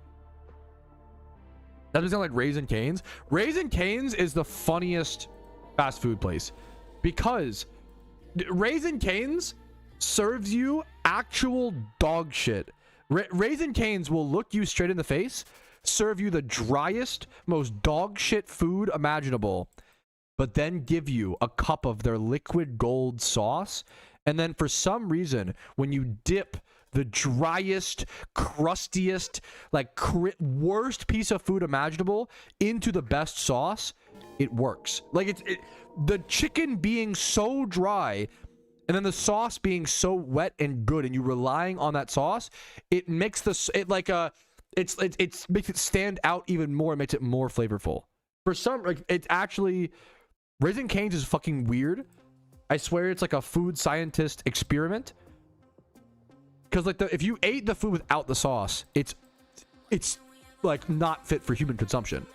That doesn't like Raising Cane's. Raising Cane's is the funniest fast food place because Raising Cane's serves you actual dog shit. Raising Cane's will look you straight in the face, serve you the driest, most dog shit food imaginable, but then give you a cup of their liquid gold sauce. And then for some reason, when you dip the driest, crustiest, like worst piece of food imaginable into the best sauce, it works. Like the chicken being so dry and then the sauce being so wet and good, and you relying on that sauce, it makes it makes it stand out even more. It makes it more flavorful. For some, like, it's actually, Raising Cane's is fucking weird. I swear it's like a food scientist experiment. Because like if you ate the food without the sauce, it's like not fit for human consumption.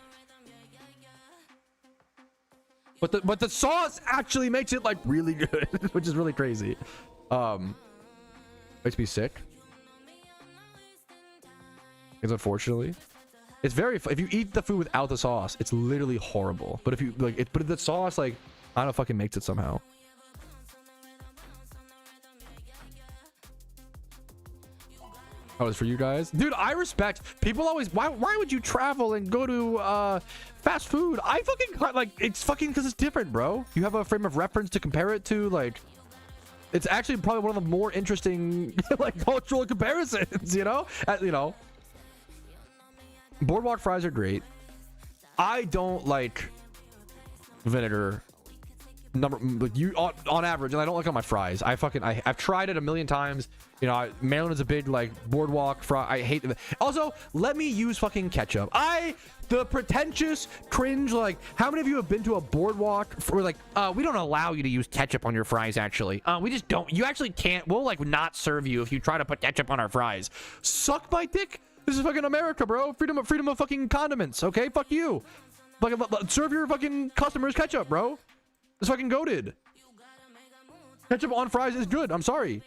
But the sauce actually makes it like really good, which is really crazy. Makes me sick. Because unfortunately, it's very. If you eat the food without the sauce, it's literally horrible. But if you like it, but the sauce, like, I don't know, fucking makes it somehow. Oh, it's for you guys, dude. I respect people always. Why would you travel and go to fast food? I fucking like, it's fucking because it's different, bro. You have a frame of reference to compare it to. Like, it's actually probably one of the more interesting like cultural comparisons. You know, Boardwalk fries are great. I don't like vinegar. You on average, and I don't like on my fries. I've tried it a million times. You know, Maryland is a big like Boardwalk fry. I hate it. Also, let me use fucking ketchup. The pretentious cringe. Like, how many of you have been to a Boardwalk for like, we don't allow you to use ketchup on your fries. Actually, we just don't. You actually can't. We'll like not serve you if you try to put ketchup on our fries. Suck my dick. This is fucking America, bro. Freedom of fucking condiments. Okay, fuck you. Fucking serve your fucking customers ketchup, bro. It's fucking goated. Ketchup on fries is good. I'm sorry.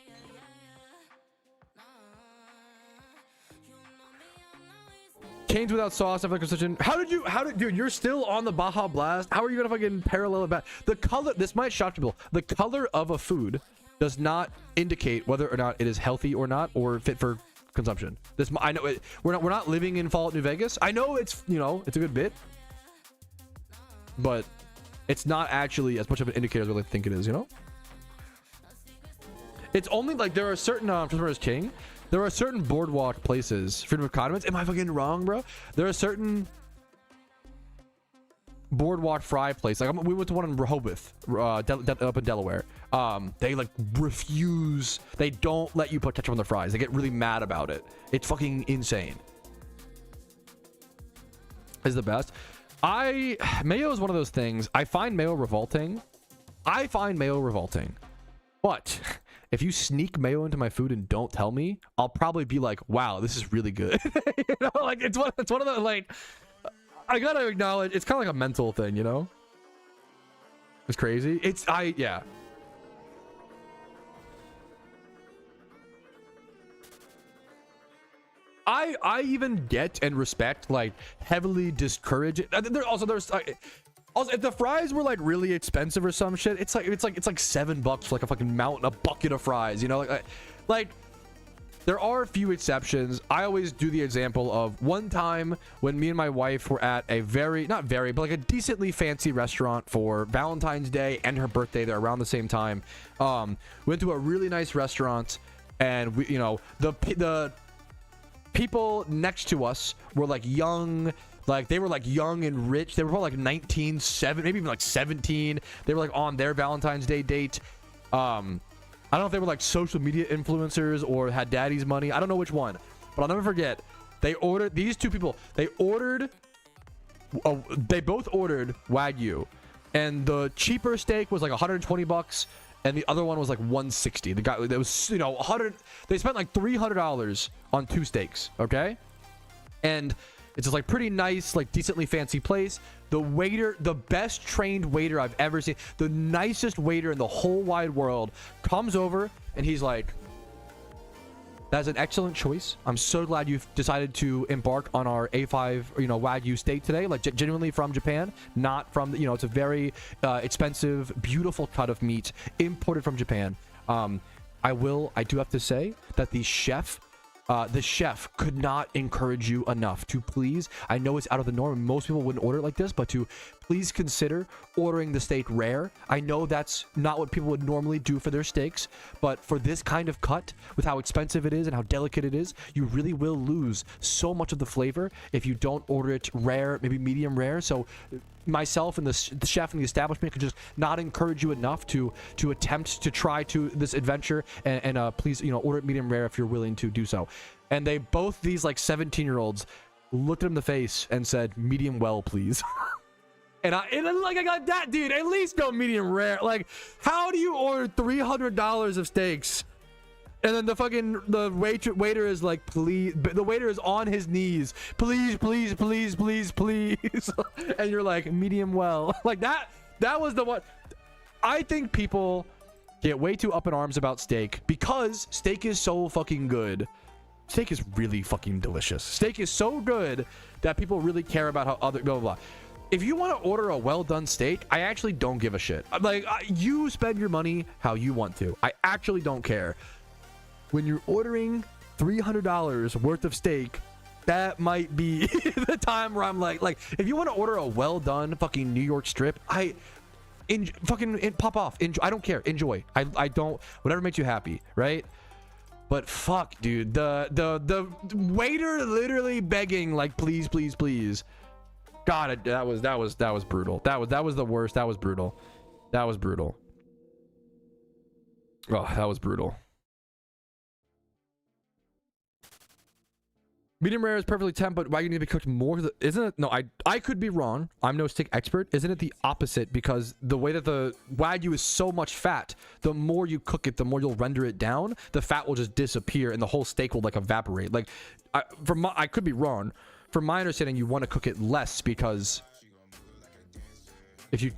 Canes without sauce. Dude, you're still on the Baja Blast. How are you gonna fucking parallel it back? The color, this might shock people. The color of a food does not indicate whether or not it is healthy or not, or fit for consumption. I know it, we're not living in Fallout New Vegas. I know it's, you know, it's a good bit, but it's not actually as much of an indicator as what I think it is, you know? It's only like there are certain King. There are certain Boardwalk places, freedom of condiments. Am I fucking wrong, bro? There are certain Boardwalk fry place. Like we went to one in Rehoboth, up in Delaware. They like refuse. They don't let you put ketchup on their fries. They get really mad about it. It's fucking insane. Is the best. Mayo is one of those things. I find mayo revolting. But if you sneak mayo into my food and don't tell me, I'll probably be like, wow, this is really good. You know, like it's one of the, like, I gotta acknowledge it's kind of like a mental thing, you know? It's crazy. Yeah. I even get and respect like heavily discourage. Also, if the fries were like really expensive or some shit, it's like $7 for like a fucking bucket of fries, you know? Like there are a few exceptions. I always do the example of one time when me and my wife were at a but like a decently fancy restaurant for Valentine's Day and her birthday. They're around the same time. Went to a really nice restaurant, and we, you know, the people next to us were like young. Like they were like young and rich. They were probably like 19, maybe even like 17. They were like on their Valentine's Day date. I don't know if they were like social media influencers or had daddy's money. I don't know which one, but I'll never forget. These two people, they both ordered Wagyu, and the cheaper steak was like $120, and the other one was like $160. The guy, that was, you know, they spent like $300 on two steaks. Okay. And it's just like pretty nice, like decently fancy place. The waiter, the best trained waiter I've ever seen, the nicest waiter in the whole wide world, comes over and he's like, That's an excellent choice. I'm so glad you've decided to embark on our A5, Wagyu steak today, like genuinely from Japan, not from, it's a very expensive, beautiful cut of meat imported from Japan. I do have to say that the chef could not encourage you enough to please, I know it's out of the norm, most people wouldn't order it like this, but to please consider ordering the steak rare. I know that's not what people would normally do for their steaks, but for this kind of cut, with how expensive it is and how delicate it is, you really will lose so much of the flavor if you don't order it rare, maybe medium rare. So myself and the chef and the establishment could just not encourage you enough to attempt to try this adventure, and please, order it medium rare if you're willing to do so. And they both, these like 17-year-olds, looked at him in the face and said, medium well, please. And I got that, dude. At least go medium rare. Like, how do you order $300 of steaks, and then the waiter is like, please? The waiter is on his knees, please, please, please, please, please. And you're like, medium well. Like that was the one. I think people get way too up in arms about steak because steak is so fucking good. Steak is really fucking delicious. Steak is so good that people really care about how other blah blah blah. If you want to order a well-done steak, I actually don't give a shit. Like, you spend your money how you want to. I actually don't care. When you're ordering $300 worth of steak, that might be the time where I'm like, if you want to order a well-done fucking New York strip, pop off. I don't care. Enjoy. I don't. Whatever makes you happy, right? But fuck, dude. The waiter literally begging, like, please, please, please. God, that was brutal. That was the worst. That was brutal. That was brutal. Oh, that was brutal. Medium rare is perfectly temp, but why you need to be cooked more? Isn't it? No, I could be wrong. I'm no steak expert. Isn't it the opposite? Because the way that the Wagyu is so much fat, the more you cook it, the more you'll render it down. The fat will just disappear, and the whole steak will like evaporate. Like, I could be wrong. From my understanding, you want to cook it less because if you,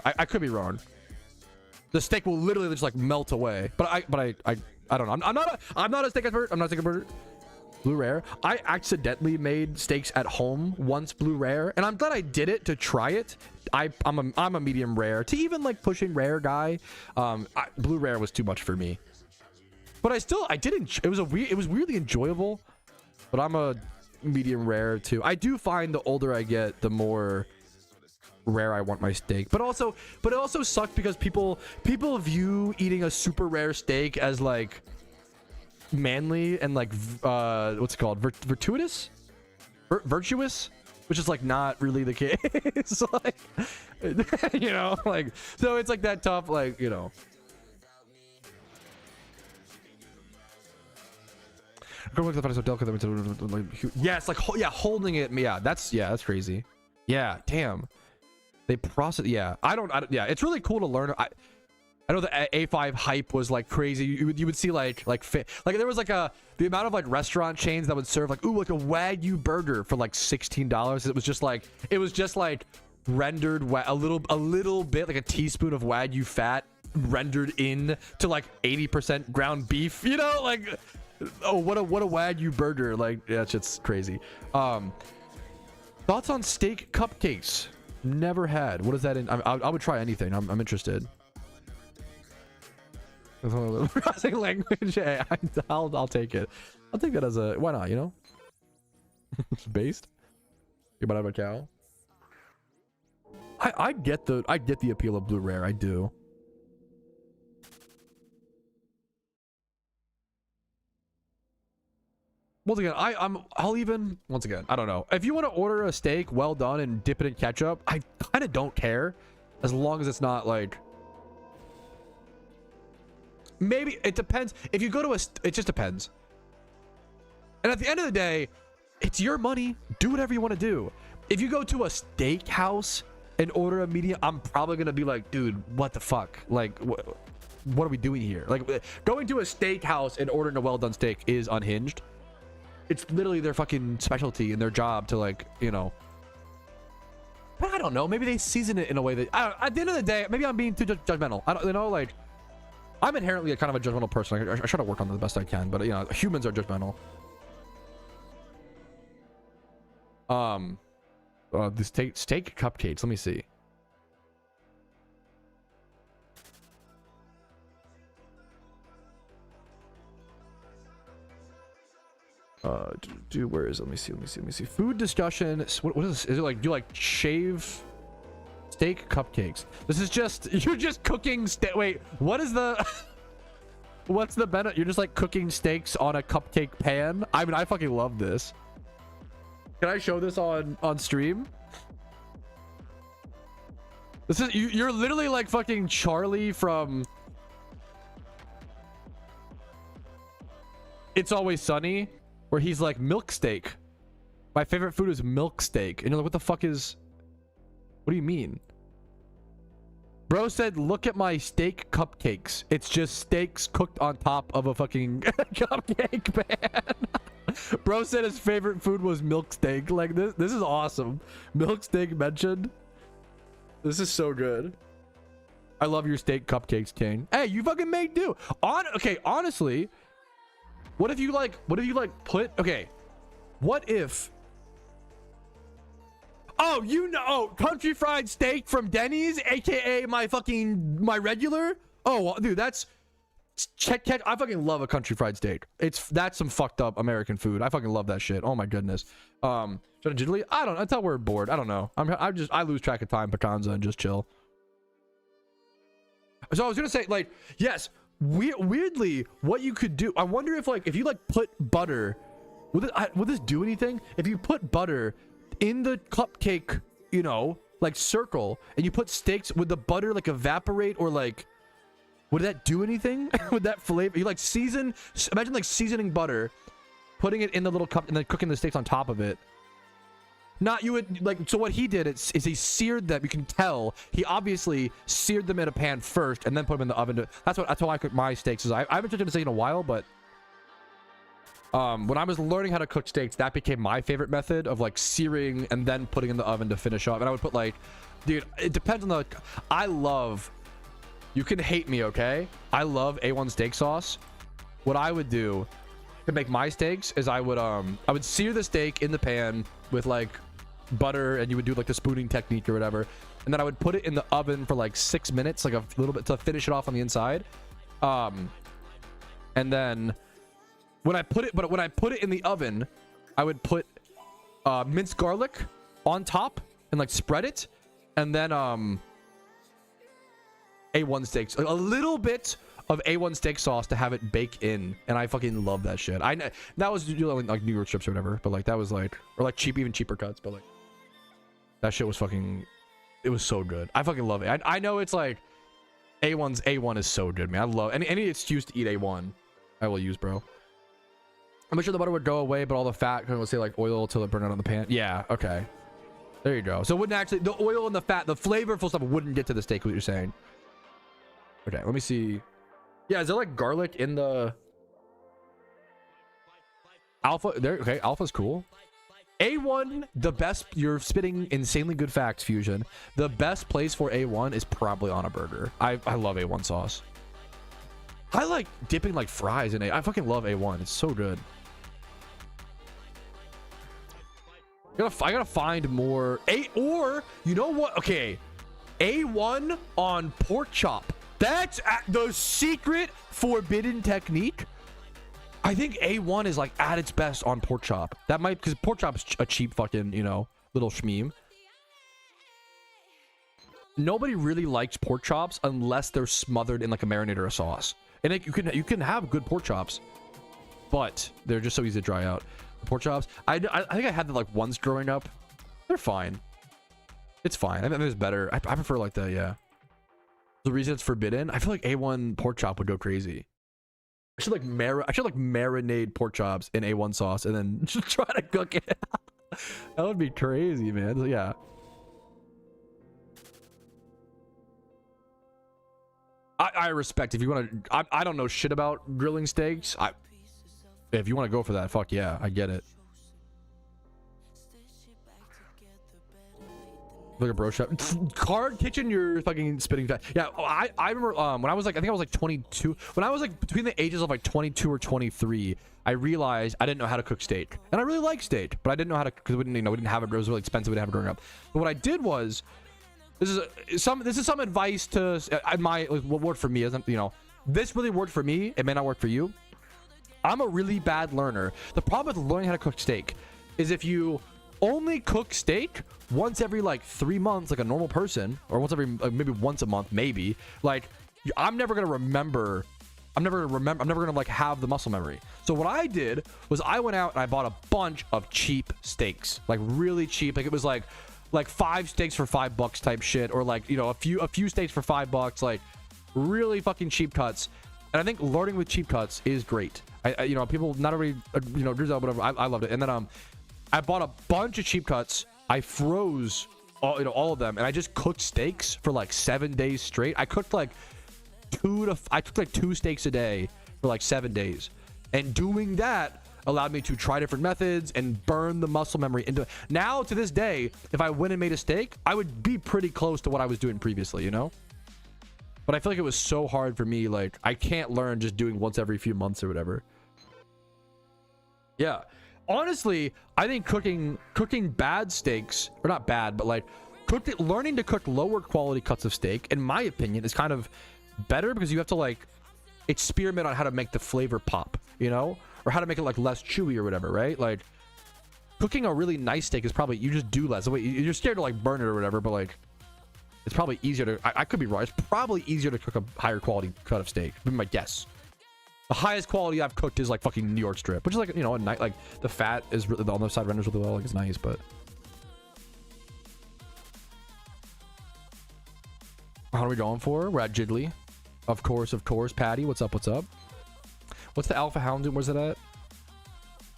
I could be wrong. The steak will literally just like melt away. But I don't know. I'm not a steak expert. I'm not a steak expert. Blue rare. I accidentally made steaks at home once blue rare, and I'm glad I did it to try it. I'm a medium rare to even like pushing rare guy. Blue rare was too much for me, but I did. It was weirdly enjoyable. But I'm a medium rare too. I do find the older I get, the more rare I want my steak. But it also sucks because people view eating a super rare steak as like manly and like what's it called, virtuous, which is like not really the case. Like, like, so it's like that tough, like, yes, like, holding it. That's crazy. Yeah, damn. They process. Yeah, I don't. It's really cool to learn. I know the A5 hype was like crazy. You would see like there was like the amount of like restaurant chains that would serve like a Wagyu burger for like $16. It was just like rendered a little bit, like a teaspoon of Wagyu fat rendered in to like 80% ground beef. Like. Oh, what a Wagyu burger. Like, yeah, shit's crazy. Thoughts on steak cupcakes? Never had. What is that in? I would try anything. I'm interested. Language. Hey, I'll take it. I'll take that as a, why not, based. You might have a cow. I get the appeal of blue rare. I do. Once again, once again, I don't know. If you want to order a steak well done and dip it in ketchup, I kind of don't care, as long as it's not like, maybe it depends. If you go to it just depends. And at the end of the day, it's your money. Do whatever you want to do. If you go to a steakhouse and order a medium, I'm probably going to be like, dude, what the fuck? Like, what are we doing here? Like, going to a steakhouse and ordering a well done steak is unhinged. It's literally their fucking specialty and their job to, like, but I don't know. Maybe they season it in a way that, at the end of the day, maybe I'm being too judgmental. I don't, like, I'm inherently a kind of a judgmental person. I try to work on it the best I can, but you know, humans are judgmental. This steak cupcakes. Let me see. Where is it? Let me see. Food discussion. What is this? Is it like, do you like shave steak cupcakes? This is just, you're just cooking wait, what is the what's the benefit? You're just like cooking steaks on a cupcake pan? I mean, I fucking love this. Can I show this on stream? This is, you're literally like fucking Charlie from It's Always Sunny, where he's like, milk steak. My favorite food is milk steak. And you're like, what the fuck is... What do you mean? Bro said, look at my steak cupcakes. It's just steaks cooked on top of a fucking cupcake pan. Bro said his favorite food was milk steak. Like, this is awesome. Milk steak mentioned. This is so good. I love your steak cupcakes, King. Hey, you fucking made do. Okay, honestly, what if you put, okay, what if, oh, you know, country fried steak from Denny's, aka my regular. Oh, dude, that's check. I fucking love a country fried steak. That's some fucked up American food. I fucking love that shit. Oh my goodness. Jiggly, I don't know. Until we're bored. I don't know. I lose track of time, Pecanza, and just chill. So I was gonna say, like, yes, weirdly, what you could do. I wonder if, like, if you like put butter, would this do anything? If you put butter in the cupcake, you know, like circle, and you put steaks, would the butter like evaporate, or like, would that do anything? Would that flavor? You like imagine like seasoning butter, putting it in the little cup, and then cooking the steaks on top of it. Not you would like, so what he did is he seared them. You can tell he obviously seared them in a pan first and then put them in the oven. That's how I cook my steaks. I haven't touched a steak in a while, but when I was learning how to cook steaks, that became my favorite method of like searing and then putting in the oven to finish off. And I would put like, dude, it depends on the, you can hate me, okay? I love A1 steak sauce. What I would do to make my steaks is I would sear the steak in the pan with like butter, and you would do like the spooning technique or whatever, and then I would put it in the oven for like 6 minutes, like a little bit, to finish it off on the inside. And then when I put it in the oven, I would put minced garlic on top and like spread it, and then A1 steaks, a little bit of A1 steak sauce to have it bake in, and I fucking love that shit. That was like New York strips or whatever, but like that was like, or like even cheaper cuts, but like that shit was fucking, it was so good. I fucking love it. I know it's like A1 is so good, man. I love any excuse to eat A1 I will use, bro. I'm sure the butter would go away, but all the fat, let's say like oil till it burn out on the pan. Yeah, okay, there you go. So it wouldn't actually, the oil and the fat, the flavorful stuff wouldn't get to the steak, what you're saying. Okay, let me see. Yeah, is there like garlic in the alpha there? Okay, alpha's cool. A1, the best, you're spitting insanely good facts, Fusion. The best place for A1 is probably on a burger. I love A1 sauce. I like dipping like fries in it. I fucking love A1. It's so good. I gotta find more or you know what? Okay, A1 on pork chop. That's the secret forbidden technique. I think A1 is like at its best on pork chop. That might, because pork chop's a cheap fucking, you know, little shmeem. Nobody really likes pork chops unless they're smothered in like a marinade or a sauce. And like, you can have good pork chops, but they're just so easy to dry out. Pork chops, I think I had them like once growing up. They're fine. It's fine. I think it's better. I prefer like that. Yeah. The reason it's forbidden, I feel like A1 pork chop would go crazy. I should like marinate pork chops in A1 sauce and then just try to cook it. That would be crazy, man. So, yeah. I respect if you want to. I don't know shit about grilling steaks. If you want to go for that, fuck yeah, I get it. Like a bro shop. Card kitchen, you're fucking spitting fat. Yeah, I remember when I was like, I think I was like 22. When I was like between the ages of like 22 or 23, I realized I didn't know how to cook steak. And I really like steak, but I didn't know how to, because we didn't have it. It was really expensive. We didn't have it growing up. But what I did was, this is some advice to my, like, what worked for me isn't, you know, this really worked for me. It may not work for you. I'm a really bad learner. The problem with learning how to cook steak is if you only cook steak once every like 3 months, like a normal person, or once every maybe once a month, maybe, like, I'm never gonna like have the muscle memory. So what I did was I went out and I bought a bunch of cheap steaks, like really cheap. Like it was like 5 steaks for $5 type shit, or like, you know, a few steaks for $5, like really fucking cheap cuts. And I think learning with cheap cuts is great. I you know, people, not everybody, you know, agrees on whatever. I loved it. And then I bought a bunch of cheap cuts. I froze all of them, and I just cooked steaks for like 7 days straight. I cooked like 2 steaks a day for like 7 days, and doing that allowed me to try different methods and burn the muscle memory into it. Now to this day, if I went and made a steak, I would be pretty close to what I was doing previously, you know. But I feel like it was so hard for me. Like, I can't learn just doing once every few months or whatever. Yeah. Honestly, I think cooking bad steaks, or not bad, but like learning to cook lower quality cuts of steak, in my opinion, is kind of better, because you have to like experiment on how to make the flavor pop, you know, or how to make it like less chewy or whatever, right? Like cooking a really nice steak is probably, you just do less. You're scared to like burn it or whatever, but like it's probably easier to, I could be wrong, it's probably easier to cook a higher quality cut of steak, would be my guess. The highest quality I've cooked is like fucking New York strip, which is like, you know, a night, like the fat is really, on the side renders really well, like it's nice, but how are we going for? We're at Jiggly. Of course. Patty, what's up? What's the Alpha Hound doing? Where's it at?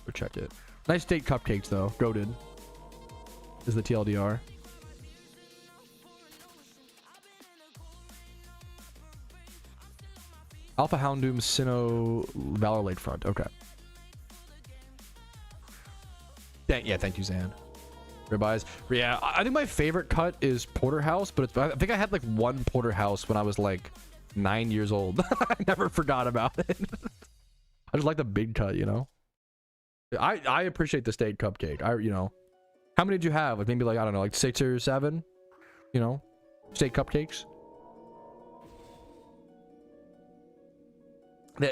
Go check it. Nice steak cupcakes though. Goated is the TLDR. Alpha Houndoom, Sinnoh, Valor Lakefront. Okay. Thank you, Zan. Ribeyes. Yeah, I think my favorite cut is porterhouse, but I think I had like one porterhouse when I was like 9 years old. I never forgot about it. I just like the big cut, you know. I appreciate the steak cupcake. You know, how many did you have? Like maybe like, I don't know, like 6 or 7. You know, steak cupcakes.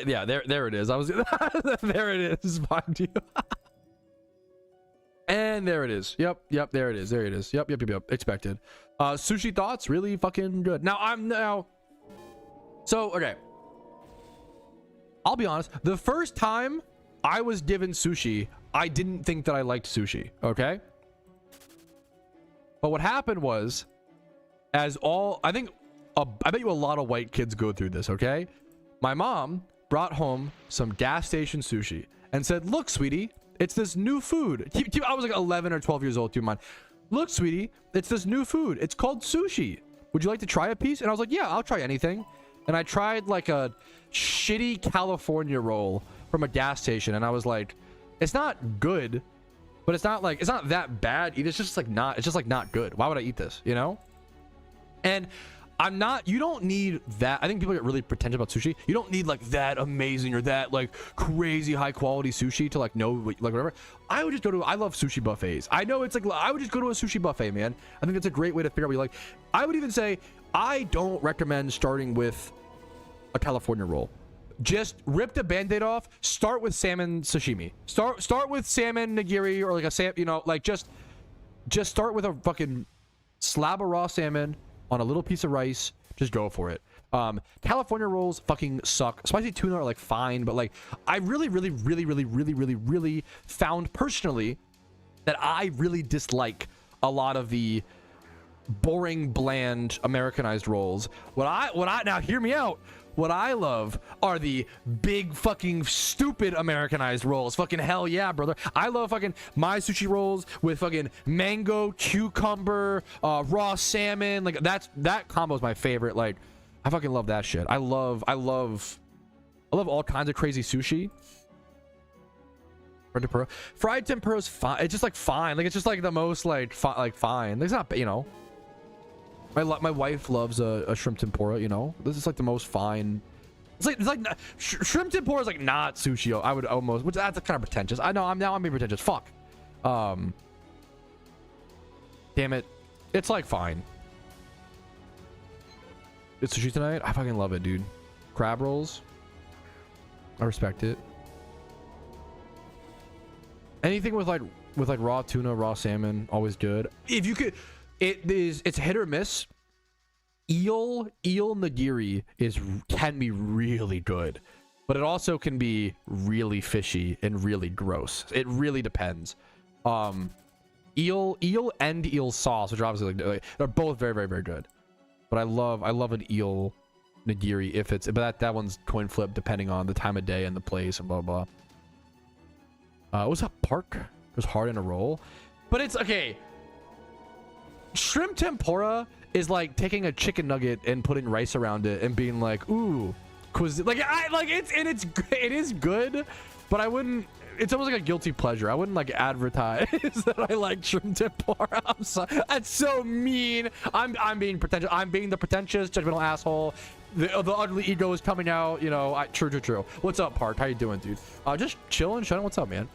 Yeah, there it is. I was there it is. Find you. And there it is. Yep, there it is. Yep. Expected. Sushi thoughts, really fucking good. So okay, I'll be honest, the first time I was given sushi, I didn't think that I liked sushi, okay? But what happened was, I bet you a lot of white kids go through this, okay? My mom brought home some gas station sushi and said, "Look, sweetie, it's this new food." I was like 11 or 12 years old, keep in mind. "Look, sweetie, it's this new food. It's called sushi. Would you like to try a piece?" And I was like, "Yeah, I'll try anything." And I tried like a shitty California roll from a gas station, and I was like, it's not good, but it's not that bad either. It's just like not good. Why would I eat this, you know? And you don't need that. I think people get really pretentious about sushi. You don't need like that amazing or that like crazy high quality sushi to like know like whatever. I would just I love sushi buffets. I know it's like, I would just go to a sushi buffet, man. I think that's a great way to figure out what you like. I would even say, I don't recommend starting with a California roll. Just rip the band-aid off. Start with salmon sashimi. Start with salmon nigiri, or like a salmon, you know, like just start with a fucking slab of raw salmon on a little piece of rice. Just go for it. California rolls fucking suck. Spicy tuna are like fine, but like I really found personally that I really dislike a lot of the boring, bland Americanized rolls. Now hear me out. What I love are the big fucking stupid Americanized rolls. Fucking hell yeah, brother. I love fucking my sushi rolls with fucking mango, cucumber, raw salmon. Like that combo is my favorite. Like I fucking love that shit. I love all kinds of crazy sushi. Fried tempura is fine. It's just like fine. Like it's just like the most like fine. It's not, you know. My wife loves a shrimp tempura. You know, this is like the most fine. It's like shrimp tempura is like not sushi. I would almost, which that's kind of pretentious. I know I'm being pretentious. Fuck. Damn it. It's like fine. It's sushi tonight. I fucking love it, dude. Crab rolls. I respect it. Anything with like raw tuna, raw salmon, always good. If you could, it's hit or miss. Eel nigiri can be really good, but it also can be really fishy and really gross. It really depends. Eel and eel sauce, which are obviously like they're both very, very, very good. But I love an eel nigiri if it's, but that one's coin flip depending on the time of day and the place and blah blah. What's that park? It was hard in a roll, but it's okay. Shrimp tempura is like taking a chicken nugget and putting rice around it and being like, ooh, cuisine. Like it is good, but I wouldn't. It's almost like a guilty pleasure. I wouldn't like advertise that I like shrimp tempura. I'm sorry. That's so mean. I'm being pretentious. I'm being the pretentious, judgmental asshole. The ugly ego is coming out. You know. True. What's up, Park? How you doing, dude? Just chilling. Shannon, what's up, man?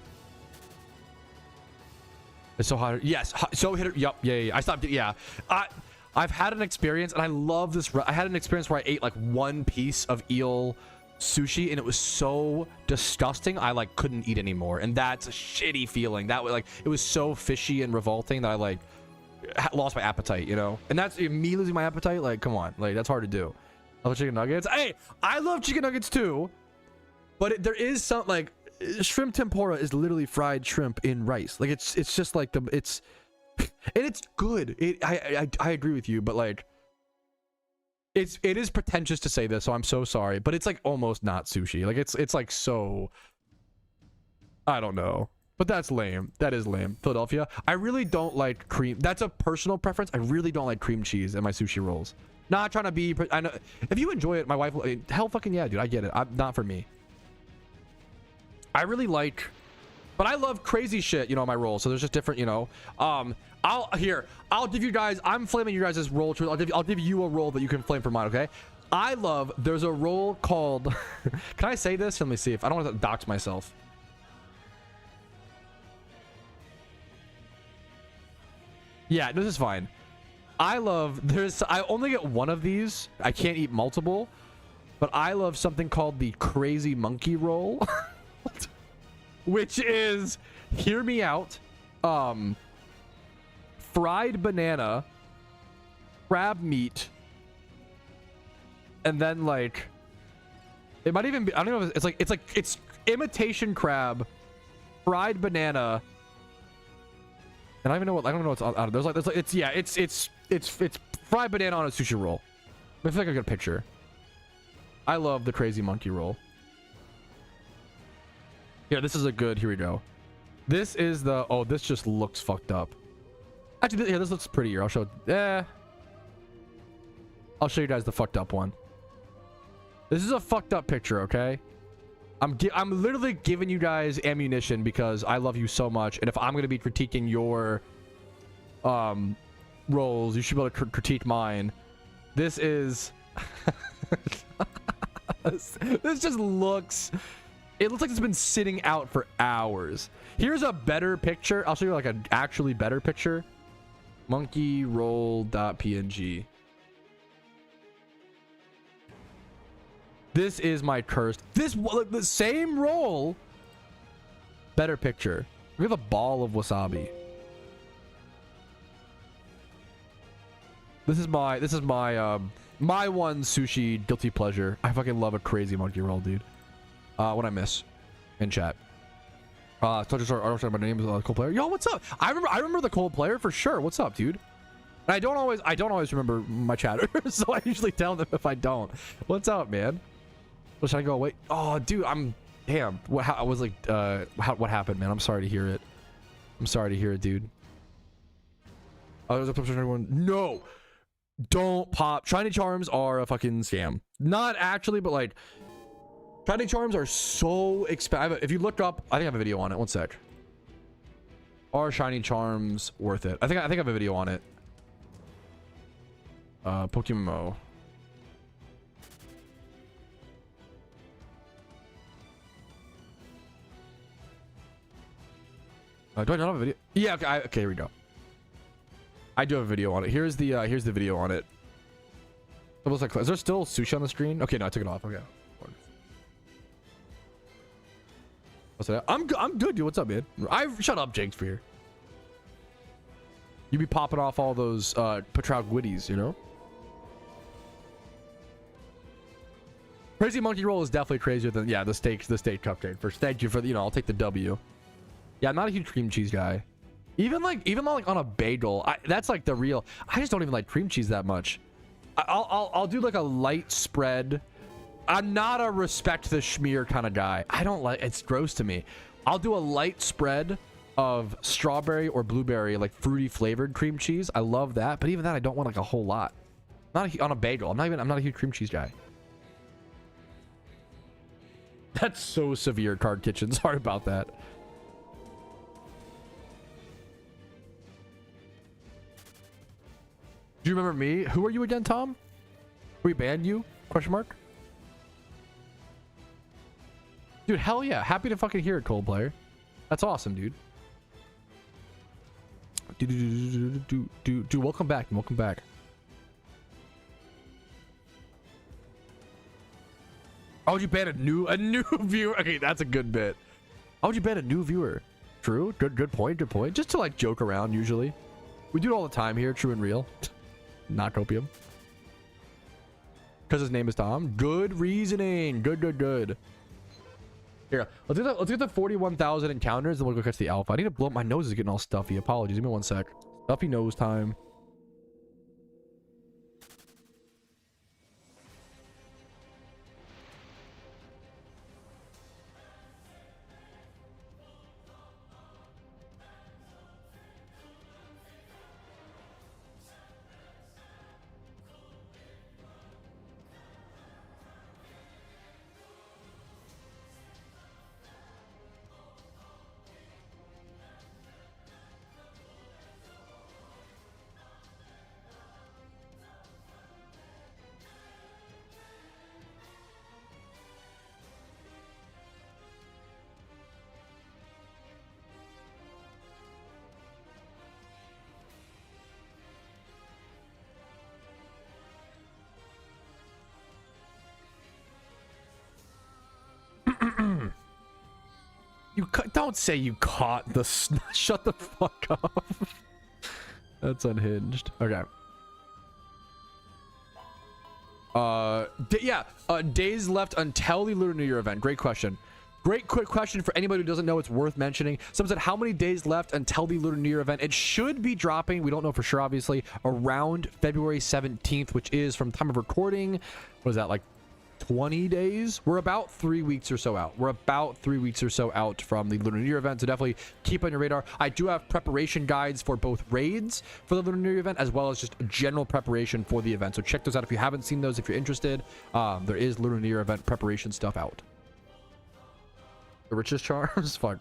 It's so hot. Yes. So hit. Yup. Yeah. I stopped. Yeah. I've had an experience, and I love this. I had an experience where I ate like one piece of eel sushi, and it was so disgusting I like couldn't eat anymore, and that's a shitty feeling. That was like, it was so fishy and revolting that I like lost my appetite, you know. And that's me losing my appetite. Like, come on, like that's hard to do. I love chicken nuggets. Hey, I love chicken nuggets too, but there is some like shrimp tempura is literally fried shrimp in rice. Like it's just like it's and it's good. I agree with you, but like it is pretentious to say this, so I'm so sorry, but it's like almost not sushi. Like it's like, so I don't know, but that's lame. That is lame. Philadelphia, I really don't like cream. That's a personal preference. I really don't like cream cheese in my sushi rolls. Not trying to be, I know if you enjoy it, my wife, hell fucking yeah, dude, I get it. Not for me. I really like, but I love crazy shit, you know, in my rolls. So there's just different, you know. I'll give you guys, I'm flaming you guys' roll. I'll give you a roll that you can flame for mine, okay? There's a roll called, can I say this? Let me see if, I don't want to dox myself. Yeah, this is fine. I only get one of these. I can't eat multiple, but I love something called the crazy monkey roll, which is, hear me out, fried banana, crab meat, and then like it might even be, I don't know if it's imitation crab, fried banana, and I don't even know what, I don't know what's out of there's like it's fried banana on a sushi roll. I feel like I got a picture. I love the crazy monkey roll. Yeah, this is a good, here we go. This is the, oh, this just looks fucked up. Actually, yeah, this looks prettier. I'll show you guys the fucked up one. This is a fucked up picture, okay? I'm literally giving you guys ammunition because I love you so much, and if I'm gonna be critiquing your roles, you should be able to critique mine. This is this just looks, it looks like it's been sitting out for hours. Here's a better picture. I'll show you like an actually better picture. Monkey roll.png. This is my cursed. This, the same roll, better picture. We have a ball of wasabi. This is my my one sushi guilty pleasure. I fucking love a crazy monkey roll, dude. What I miss in chat. I don't know my name is Cold Player. Yo, what's up? I remember the Cold Player for sure. What's up, dude? And I don't always remember my chatter, so I usually tell them if I don't. What's up, man? Should I go away? Oh, dude, damn. What happened, man? I'm sorry to hear it. I'm sorry to hear it, dude. Oh, there's a picture of everyone. No, don't pop. Shiny charms are a fucking scam. Not actually, but like, shiny charms are so expensive. If you look up, I think I have a video on it. One sec. Are shiny charms worth it? I think I have a video on it. PokeMMO. Do I not have a video? Yeah, okay, okay, here we go. I do have a video on it. Here's the video on it. It looks like, is there still sushi on the screen? Okay, no, I took it off. Okay. What's that? I'm good, dude. What's up, man? Shut up, Shakespeare. You be popping off all those Patrouski witties, you know? Crazy monkey roll is definitely crazier than the steak cupcake. First, thank you for the, I'll take the W. Yeah, I'm not a huge cream cheese guy. Even like on a bagel, that's like the real. I just don't even like cream cheese that much. I'll do like a light spread. I'm not a respect the schmear kind of guy. I don't like, it's gross to me. I'll do a light spread of strawberry or blueberry, like fruity flavored cream cheese. I love that, but even that I don't want like a whole lot. Not on a bagel. I'm not a huge cream cheese guy. That's so severe, Card Kitchen. Sorry about that. Do you remember me? Who are you again, Tom? We banned you? Question mark. Dude, hell yeah. Happy to fucking hear it, Coldplayer. That's awesome, dude. Dude, welcome back. Welcome back. How would you ban a new viewer? Okay, that's a good bit. How would you ban a new viewer? True. Good point. Good point. Just to like joke around usually. We do it all the time here, true and real. Not copium. Because his name is Tom. Good reasoning. Good. Here, let's get the 41,000 encounters, and we'll go catch the alpha. I need to blow up. My nose is getting all stuffy. Apologies. Give me 1 sec. Stuffy nose time. Don't say you caught the shut the fuck up. That's unhinged. Okay. Days left until the Lunar New Year event. Great question. Great quick question for anybody who doesn't know. It's worth mentioning. Someone said, how many days left until the Lunar New Year event? It should be dropping, we don't know for sure, obviously, around February 17th, which is from time of recording. What is that, like 20 days? We're about 3 weeks or so out. We're about 3 weeks or so out from the Lunar New Year event, so definitely keep on your radar. I do have preparation guides for both raids for the Lunar New Year event, as well as just general preparation for the event. So check those out if you haven't seen those. If you're interested, there is Lunar New Year event preparation stuff out. The richest charms? Fuck.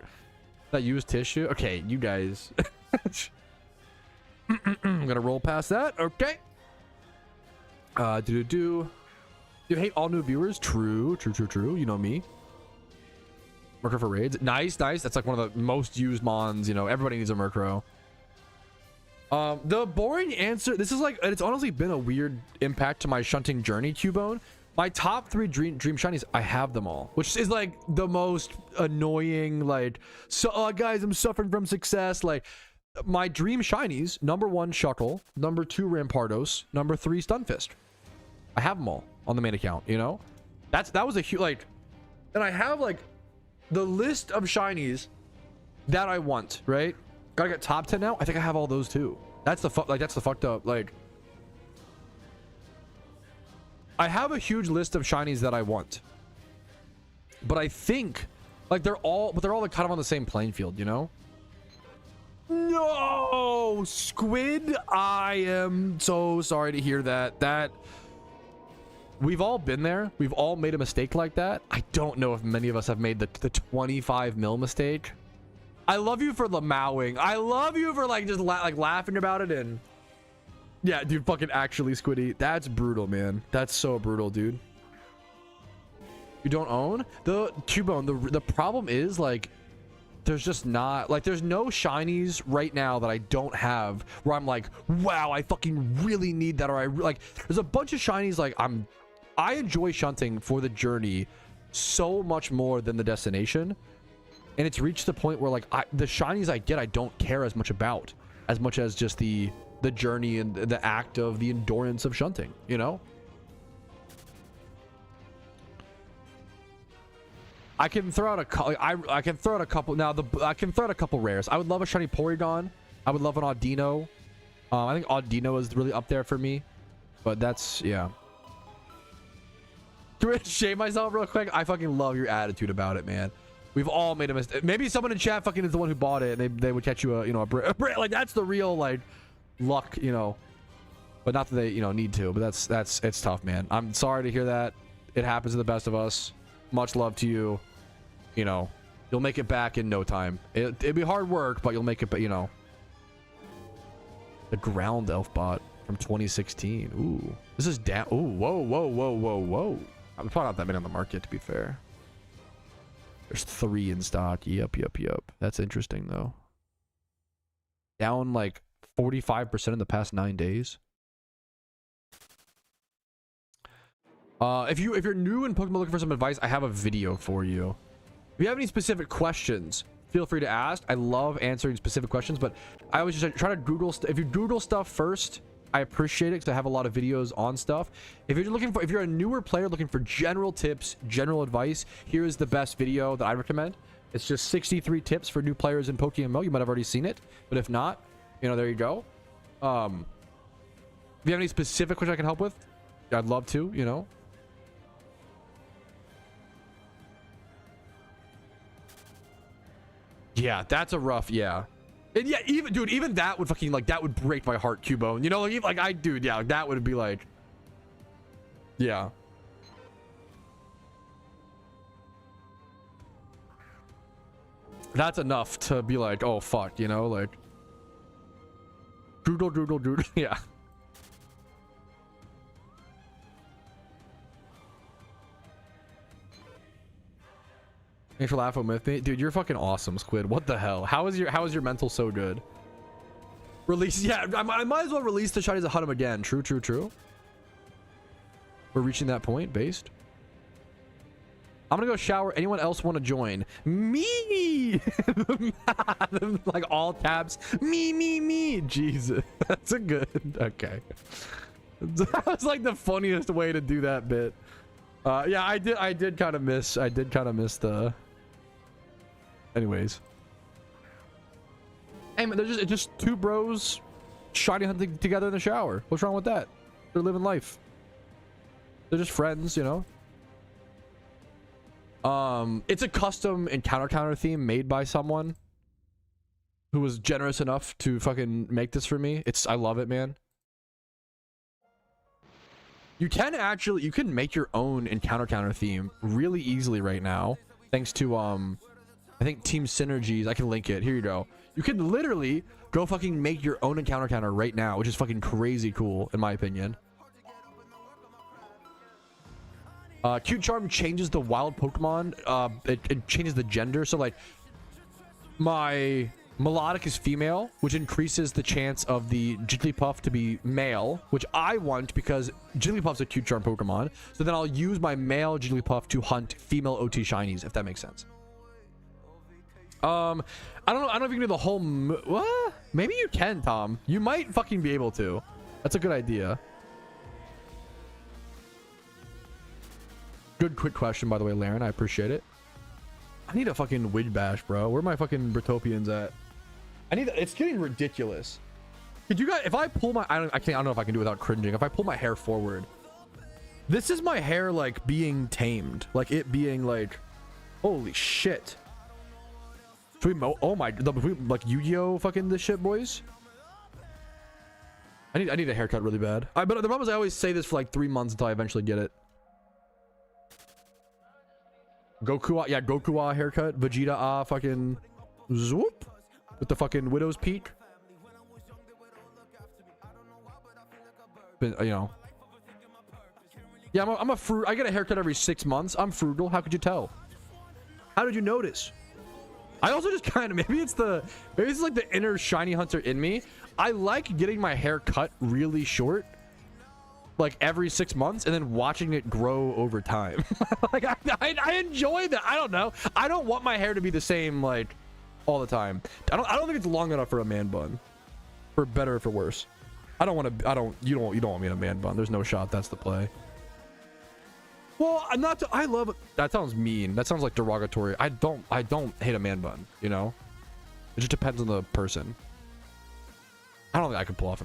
That used tissue? Okay, you guys. I'm gonna roll past that. Okay. You hate all new viewers? True. You know me. Murkrow for raids. Nice. That's like one of the most used mons. You know, everybody needs a Murkrow. The boring answer. This is like, it's honestly been a weird impact to my shunting journey, Cubone. My top 3 dream shinies, I have them all, which is like the most annoying. Like, so guys, I'm suffering from success. Like, my dream shinies: number 1, Shuckle; number 2, Rampardos; number 3, Stunfisk. I have them all on the main account, you know? That was a huge, like, and I have like the list of shinies that I want, right? Gotta get top 10 now. I think I have all those too. That's the fucked up, like, I have a huge list of shinies that I want, but I think like they're all like kind of on the same playing field, you know? No, Squid, I am so sorry to hear that. We've all been there. We've all made a mistake like that. I don't know if many of us have made the 25 mil mistake. I love you for lamowing. I love you for like just laughing about it and Yeah, dude, fucking actually, Squiddy. That's brutal, man. That's so brutal, dude. You don't own? The Cubone, the problem is, like, there's just not, like, there's no shinies right now that I don't have where I'm like, wow, I fucking really need that, or like, there's a bunch of shinies, like, I enjoy shunting for the journey so much more than the destination, and it's reached the point where, like, the shinies I get, I don't care as much about, as much as just the journey and the act of the endurance of shunting, you know? I can throw out I can throw out a couple now. I can throw out a couple rares. I would love a shiny Porygon. I would love an Audino. I think Audino is really up there for me, but that's, yeah. Can I shame myself real quick? I fucking love your attitude about it, man. We've all made a mistake. Maybe someone in chat fucking is the one who bought it, and they would catch you a, you know, a like, that's the real, like, luck, you know. But not that they, you know, need to. But that's it's tough, man. I'm sorry to hear that. It happens to the best of us. Much love to you. You know, you'll make it back in no time. It'd be hard work, but you'll make it. But you know, the ground elf bot from 2016. Ooh, this is down. Ooh, whoa. I'm probably not that many on the market, to be fair. There's 3 in stock. Yep. That's interesting though. Down like 45% in the past 9 days. If you're new in Pokemon looking for some advice, I have a video for you. If you have any specific questions, feel free to ask. I love answering specific questions, but I always just try to Google if you Google stuff first, I appreciate it because I have a lot of videos on stuff. If you're a newer player looking for general tips, general advice, here is the best video that I recommend. It's just 63 tips for new players in PokeMMO. You might have already seen it, but if not, you know, there you go. If you have any specific question I can help with, I'd love to, you know. Yeah, that's a rough, yeah. And yeah, even that would fucking, like, that would break my heart, Cubone. You know, like, dude, yeah, that would be like, yeah. That's enough to be like, oh, fuck, you know, like, doodle, yeah. Thanks for laughing with me, dude. You're fucking awesome, Squid. What the hell? How is your mental so good? Release, yeah. I might as well release the shinies and hunt them again. True. We're reaching that point, based. I'm gonna go shower. Anyone else want to join? Me. Like all tabs. Me. Jesus, that's a good. Okay. That was like the funniest way to do that bit. Yeah, I did kind of miss the. Anyways, hey man, it's just 2 bros shiny hunting together in the shower. What's wrong with that? They're living life. They're just friends, you know. It's a custom encounter theme made by someone who was generous enough to fucking make this for me. I love it, man. You can make your own encounter theme really easily right now, thanks to I think Team Synergies. I can link it. Here you go. You can literally go fucking make your own encounter right now, which is fucking crazy cool in my opinion. Cute Charm changes the wild Pokemon. It changes the gender. So like my Melodic is female, which increases the chance of the Jigglypuff to be male, which I want because Jigglypuff's a Cute Charm Pokemon. So then I'll use my male Jigglypuff to hunt female OT shinies, if that makes sense. I don't know if you can do the whole what? Maybe you can, Tom. You might fucking be able to. That's a good idea. Good quick question, by the way, Laren. I appreciate it. I need a fucking wig bash, bro. Where are my fucking Britopians at? It's getting ridiculous. Could you guys, if I pull my, I don't know if I can do it without cringing. If I pull my hair forward, this is my hair like being tamed, like it being like, holy shit. Should we oh my, like Yu-Gi-Oh fucking this shit, boys. I need a haircut really bad. But the problem is I always say this for like 3 months until I eventually get it. Goku, yeah, Goku haircut. Vegeta fucking zoop with the fucking widow's peak. But, you know. Yeah, I'm a fruit. I get a haircut every 6 months. I'm frugal. How could you tell? How did you notice? I also just kind of, maybe it's like the inner shiny hunter in me. I like getting my hair cut really short, like every 6 months, and then watching it grow over time. Like I enjoy that. I don't know. I don't want my hair to be the same like all the time. I don't think it's long enough for a man bun, for better or for worse. You don't want me in a man bun. There's no shot that's the play. Well, I'm not. I love it. That sounds mean. That sounds like derogatory. I don't hate a man bun. You know, it just depends on the person. I don't think I could pull off the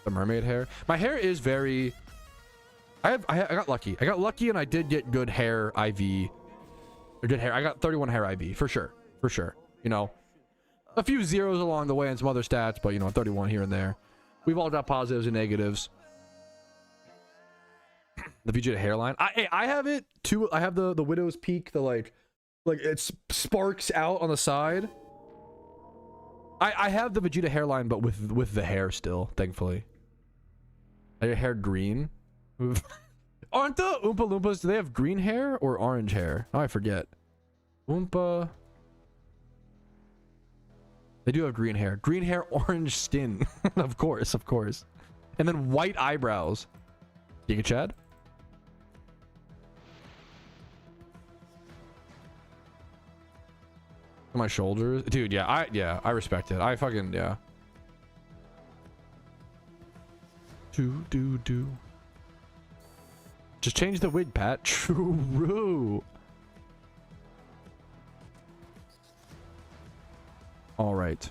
mermaid hair. My hair is very. I got lucky. I got lucky, and I did get good hair IV. Or good hair. I got 31 hair IV for sure. For sure. You know, a few zeros along the way and some other stats, but you know, 31 here and there. We've all got positives and negatives. The Vegeta hairline. I have it too. I have the widow's peak. The like it sparks out on the side. I have the Vegeta hairline, but with the hair still. Thankfully. Are your hair green? Aren't the Oompa Loompas? Do they have green hair or orange hair? Oh, I forget. Oompa. They do have green hair. Green hair, orange skin. Of course. And then white eyebrows. Giga Chad. My shoulders, dude. Yeah, I respect it. I fucking yeah. Do. Just change the wig, Pat. True. All right.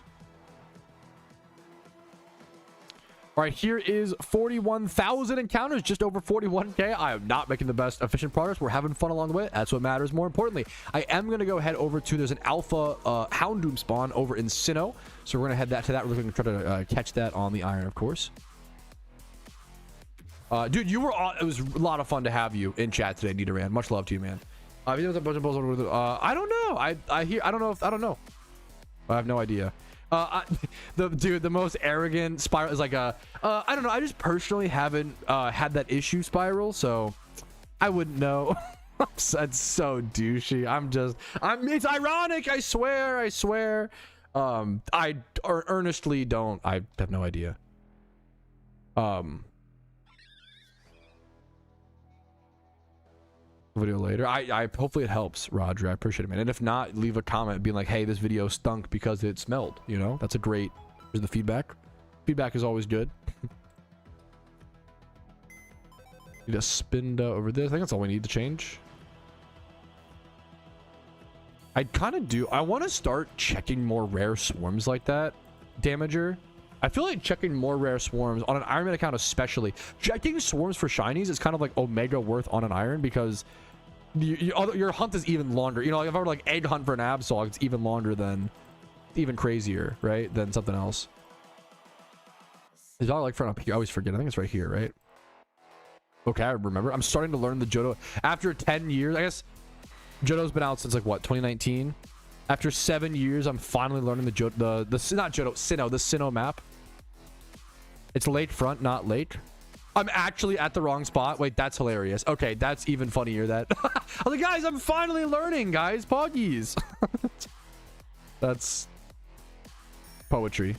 All right, here is 41,000 encounters, just over 41k. I am not making the best efficient progress. We're having fun along the way. That's what matters. More importantly, I am going to go head over to, there's an alpha Houndoom spawn over in Sinnoh. So we're going to head to that. We're going to try to catch that on the iron, of course. Dude, you were it was a lot of fun to have you in chat today, Nidoran. Much love to you, man. I don't know. I don't know. I have no idea. The most arrogant Spiral is like I don't know. I just personally haven't had that issue, Spiral, so I wouldn't know. That's so douchey. It's ironic. I swear. I earnestly don't. I have no idea. Video later. I hopefully it helps, Roger. I appreciate it, man. And if not, leave a comment being like, hey, this video stunk because it smelled. You know, that's a great. Here's the feedback. Feedback is always good. Need a Spinda over this. I think that's all we need to change. I kind of do. I want to start checking more rare swarms like that, Damager. I feel like checking more rare swarms on an Iron Man account, especially checking swarms for shinies, is kind of like Omega worth on an Iron, because your hunt is even longer. You know, like if I were like egg hunt for an Absol, it's even longer than, even crazier, right? Than something else. Is all like front up here? I always forget. I think it's right here, right? Okay, I remember. I'm starting to learn the Johto after 10 years. I guess Johto's been out since like what, 2019. After 7 years, I'm finally learning the Sinnoh map. It's late front, not late. I'm actually at the wrong spot. Wait, that's hilarious. Okay, that's even funnier. That I was like, guys, I'm finally learning, guys. Poggies. That's poetry.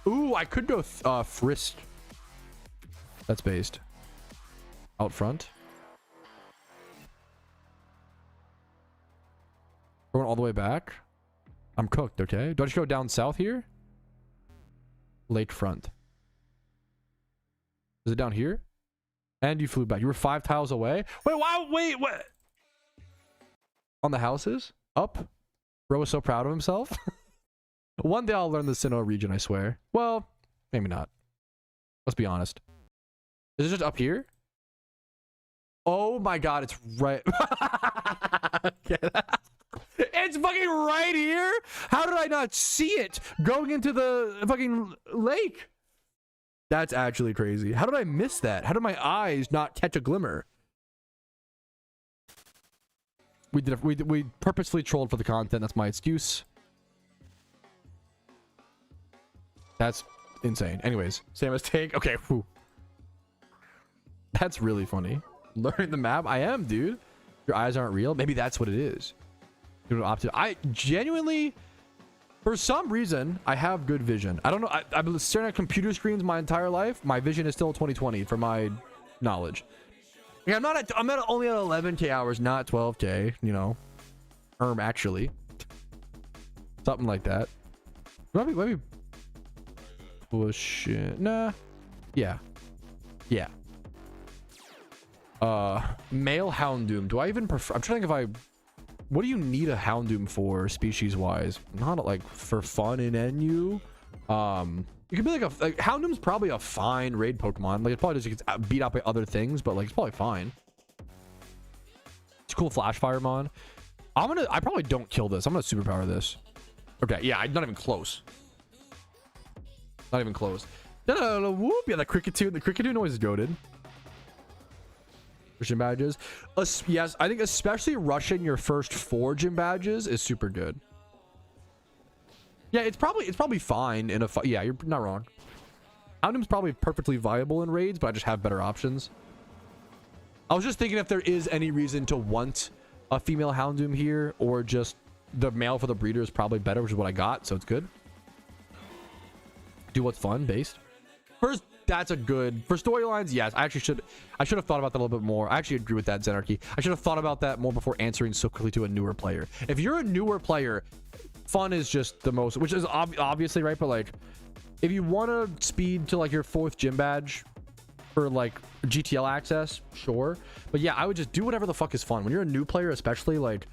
Ooh, I could go Frisk. That's based out front. Going all the way back. I'm cooked. Okay, do I just go down south here? Lake front. Is it down here? And you flew back. You were 5 tiles away. Wait, wow, wait, what? On the houses? Up? Bro was so proud of himself. One day I'll learn the Sinnoh region, I swear. Well, maybe not. Let's be honest. Is it just up here? Oh my god, it's right. It's fucking right here. How did I not see it going into the fucking lake? That's actually crazy. How did I miss that? How did my eyes not catch a glimmer? We purposefully trolled for the content. That's my excuse. That's insane. Anyways, Samus take. Okay, whew. That's really funny. Learning the map. I am, dude. Your eyes aren't real. Maybe that's what it is. I genuinely, for some reason, I have good vision. I don't know. I've been staring at computer screens my entire life. My vision is still 2020 for my knowledge. Yeah, I'm only at 11K hours, not 12K, you know. Actually. Something like that. Maybe bullshit. Nah. Yeah. Yeah. Male Houndoom. Do I even prefer? I'm trying to think if I. What do you need a Houndoom for, species wise? Not like for fun in NU. You could be like Houndoom's probably a fine raid Pokemon. Like it probably just gets beat out by other things, but like it's probably fine. It's a cool Flash Fire mon. I probably don't kill this. I'm gonna superpower this. Okay, yeah, not even close. Not even close. No, whoop! Yeah, the Cricketoo noise is goated. Gym badges. Yes, I think especially rushing your first 4 gym badges is super good. Yeah, it's probably fine in a yeah, you're not wrong. Houndoom's probably perfectly viable in raids, but I just have better options. I was just thinking if there is any reason to want a female Houndoom here, or just the male for the breeder is probably better, which is what I got, so it's good. Do what's fun based. First, that's a good for storylines. Yes, I should have thought about that a little bit more. I actually agree with that, Zenarchy. I should have thought about that more before answering so quickly to a newer player. If you're a newer player, fun is just the most, which is obviously right, but like if you want to speed to like your 4th gym badge for like GTL access, sure, but yeah, I would just do whatever the fuck is fun. When you're a new player, especially, like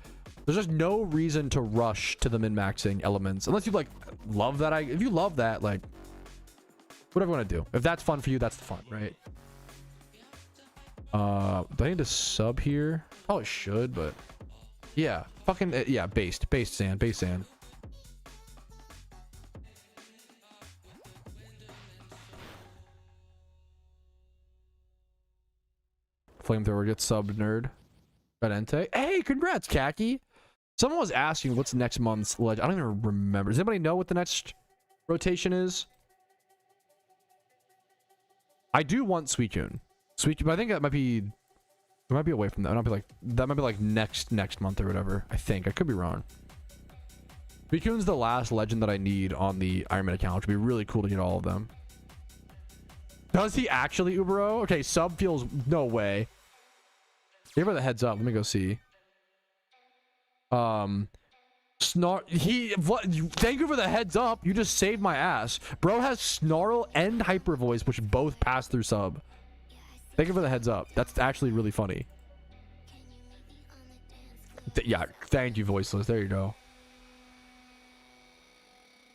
there's just no reason to rush to the min-maxing elements unless you like love that. If you love that, like whatever you want to do, if that's fun for you, that's the fun, right? Do I need to sub here? Probably should, but yeah, fucking yeah, based sand. Flamethrower gets subbed, nerd. Valente. Hey, congrats, Khaki. Someone was asking what's next month's ledge. I don't even remember. Does anybody know what the next rotation is? I do want Suicune. But I think that might be. It might be away from that. That might be like next month or whatever. I think I could be wrong. Suicune's the last legend that I need on the Iron Man account, which would be really cool to get all of them. Does he actually, Ubero? Okay, sub feels no way. Give her the heads up. Let me go see. Thank you for the heads up. You just saved my ass. Bro has Snarl and Hyper Voice, which both pass through sub. Thank you for the heads up. That's actually really funny. Yeah, thank you, Voiceless. There you go.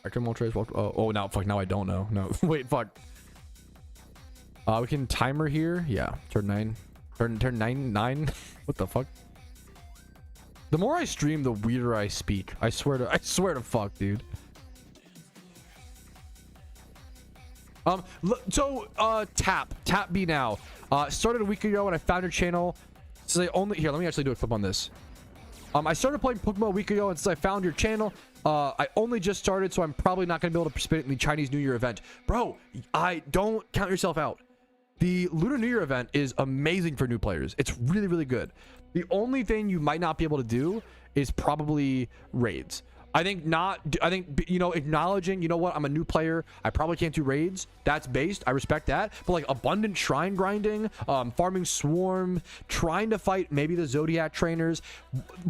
Oh, now fuck. Now I don't know. No, wait, fuck. We can timer here. Yeah, turn 9. Turn 9. What the fuck? The more I stream, the weirder I speak. I swear to fuck, dude. Tap me now. Started a week ago and I found your channel. So let me actually do a clip on this. I started playing PokeMMO a week ago, and since I found your channel, I only just started, so I'm probably not going to be able to participate in the Chinese New Year event. Bro, I don't count yourself out. The Lunar New Year event is amazing for new players. It's really, really good. The only thing you might not be able to do is probably raids. I think, you know, acknowledging, you know what, I'm a new player, I probably can't do raids. That's based. I respect that. But like abundant shrine grinding, farming swarm, trying to fight maybe the Zodiac trainers.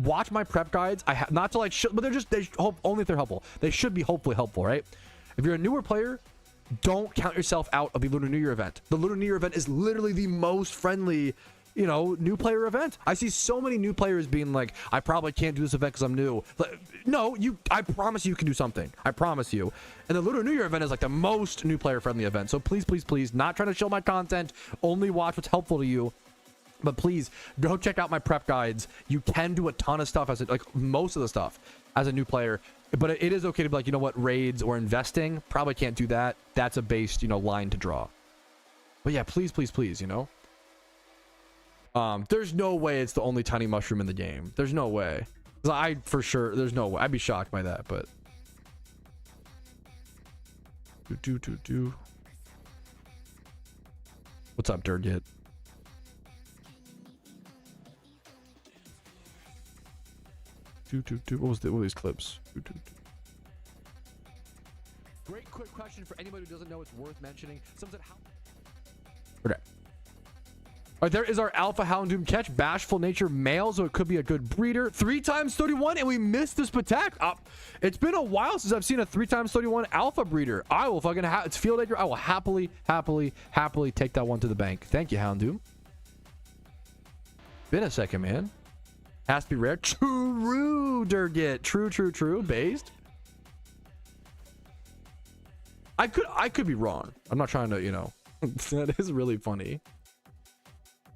Watch my prep guides. I have not to like, but they hope only if they're helpful. They should be hopefully helpful, right? If you're a newer player, don't count yourself out of the Lunar New Year event. The Lunar New Year event is literally the most friendly, you know, new player event. I see so many new players being like, I probably can't do this event because I'm new. Like, no, I promise you can do something. I promise you. And the Lunar New Year event is like the most new player friendly event. So please, please, please, not trying to show my content, only watch what's helpful to you. But please go check out my prep guides. You can do a ton of stuff like most of the stuff as a new player. But it is okay to be like, you know what, raids or investing, probably can't do that. That's a based, you know, line to draw. But yeah, please, please, please, you know. There's no way it's the only tiny mushroom in the game. There's no way. For sure, there's no way. I'd be shocked by that, but Do. What's up, Durgit? What were these clips? Great quick question for anybody who doesn't know. It's worth mentioning. Someone said how. Okay. All right, there is our Alpha Houndoom catch. Bashful nature, male, so it could be a good breeder. 3 times 31, and we missed this Patak. It's been a while since I've seen a 3 times 31 Alpha breeder. I will fucking it's Field Acre. I will happily take that one to the bank. Thank you, Houndoom. Been a second, man. Has to be rare. True, Durgit. True. Based. I could be wrong. I'm not trying to, you know. That is really funny.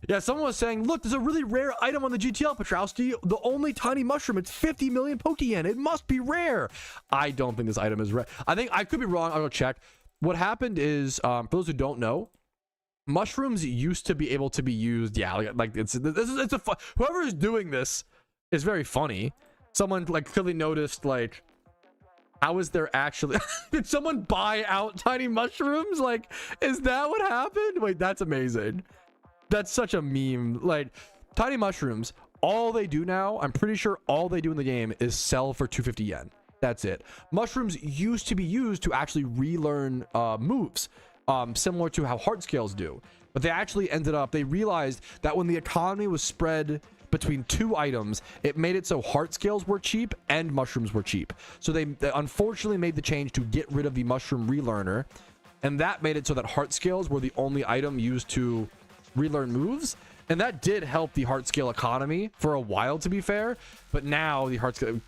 Yeah, someone was saying, look, there's a really rare item on the GTL, Patrouski. The only tiny mushroom. It's 50 million Pokeyen. It must be rare. I don't think this item is rare. I think I could be wrong. I'll go check. What happened is, for those who don't know, mushrooms used to be able to be used. Yeah, like it's a whoever is doing this is very funny. Someone like clearly noticed, like, how is there actually did someone buy out tiny mushrooms? Like, is that what happened? Wait, that's amazing. That's such a meme. Like, tiny mushrooms, all they do now, I'm pretty sure all they do in the game is sell for 250 yen. That's it. Mushrooms used to be used to actually relearn moves, similar to how heart scales do. But they actually they realized that when the economy was spread between 2 items, it made it so heart scales were cheap and mushrooms were cheap. So they unfortunately made the change to get rid of the mushroom relearner, and that made it so that heart scales were the only item used to relearn moves, and that did help the heart scale economy for a while, to be fair. But now the heart scale,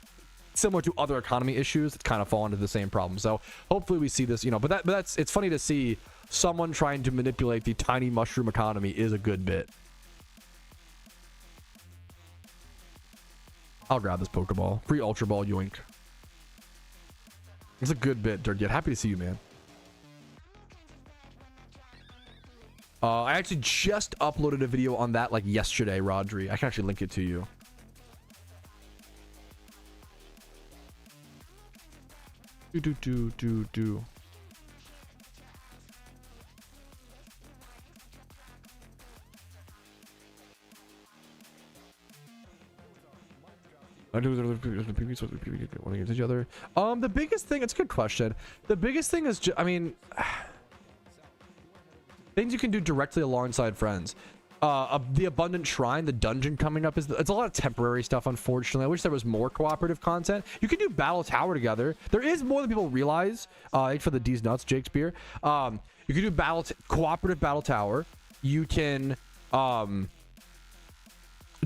similar to other economy issues, it's kind of fallen into the same problem. So hopefully we see this, you know. But that's it's funny to see someone trying to manipulate the tiny mushroom economy is a good bit. I'll grab this Pokeball. Free Ultra Ball, yoink. It's a good bit, Durgit. Happy to see you, man. I actually just uploaded a video on that like yesterday, Rodri. I can actually link it to you. Do. I do want to get each other. The biggest thing, it's a good question. The biggest thing is, I mean, things you can do directly alongside friends. The Abundant Shrine, the dungeon coming up, it's a lot of temporary stuff, unfortunately. I wish there was more cooperative content. You can do Battle Tower together. There is more than people realize. Thanks for the D's nuts, Shakespeare. You can do cooperative Battle Tower. You can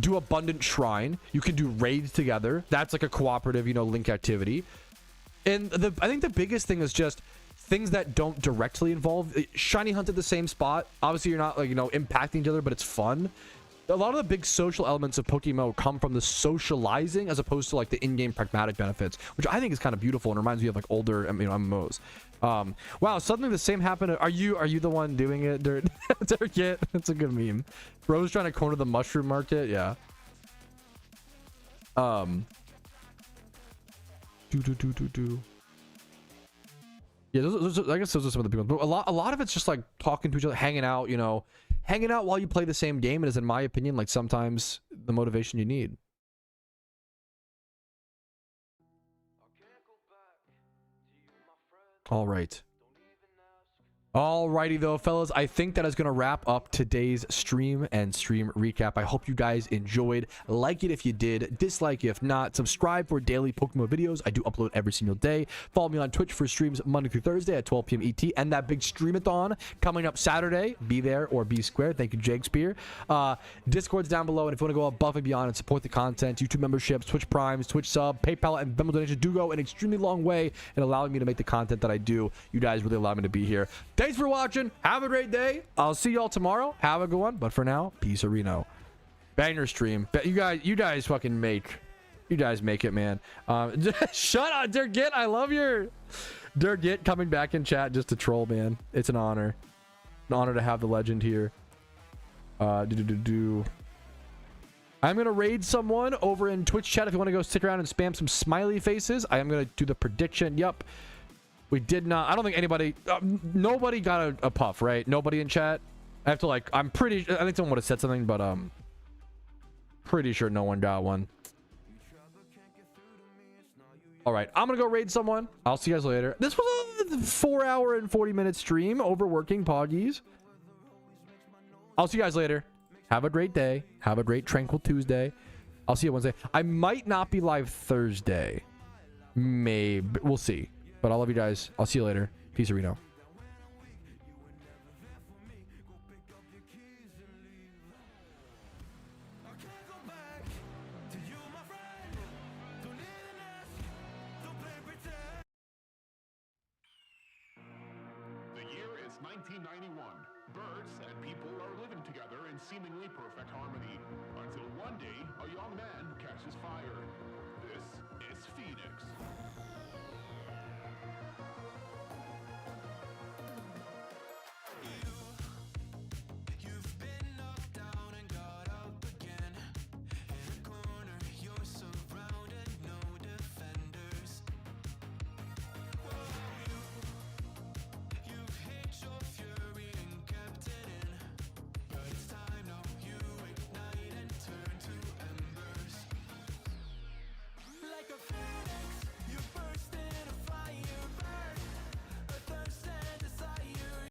do Abundant Shrine. You can do raids together. That's like a cooperative, you know, link activity. And I think the biggest thing is just things that don't directly involve shiny hunt at the same spot. Obviously, you're not, like, you know, impacting each other, but it's fun. A lot of the big social elements of PokeMMO come from the socializing as opposed to like the in-game pragmatic benefits, which I think is kind of beautiful and reminds me of like older, you know, MMOs. Wow, suddenly the same happened. Are you the one doing it, Dirt? Durgit? That's a good meme. Bro's trying to corner the mushroom market. Yeah. Yeah, I guess those are some of the people. But a lot of it's just like talking to each other, hanging out, you know, hanging out while you play the same game. It is, in my opinion, like sometimes the motivation you need. All right. Alrighty though, fellas, I think that is going to wrap up today's stream and stream recap. I hope you guys enjoyed. Like it if you did, dislike it if not. Subscribe for daily PokeMMO videos. I do upload every single day. Follow me on Twitch for streams Monday through Thursday at 12 p.m. ET, and that big streamathon coming up Saturday. Be there or be square. Thank you, Shakespeare. Discord's down below, and if you want to go above and beyond and support the content, YouTube memberships, Twitch Primes, Twitch sub, PayPal, and Venmo donations do go an extremely long way in allowing me to make the content that I do. You guys really allow me to be here. Thanks for watching. Have a great day. I'll see y'all tomorrow. Have a good one. But for now, peace, Reno. Banger stream. You guys fucking make. You guys make it, man. Shut up, Durgit. I love your Durgit coming back in chat just to troll, man. It's an honor. An honor to have the legend here. I'm gonna raid someone over in Twitch chat if you want to go stick around and spam some smiley faces. I am gonna do the prediction. Yup. We did not. I don't think anybody. Nobody got a puff, right? Nobody in chat. I have to like. I think someone would have said something, but pretty sure no one got one. All right, I'm gonna go raid someone. I'll see you guys later. This was a 4-hour and 40-minute stream. Overworking Poggies. I'll see you guys later. Have a great day. Have a great tranquil Tuesday. I'll see you Wednesday. I might not be live Thursday. Maybe. We'll see. But I love you guys. I'll see you later. Peace, Reno. The year is 1991. Birds and people are living together in seemingly perfect harmony. Until one day, a young man catches fire.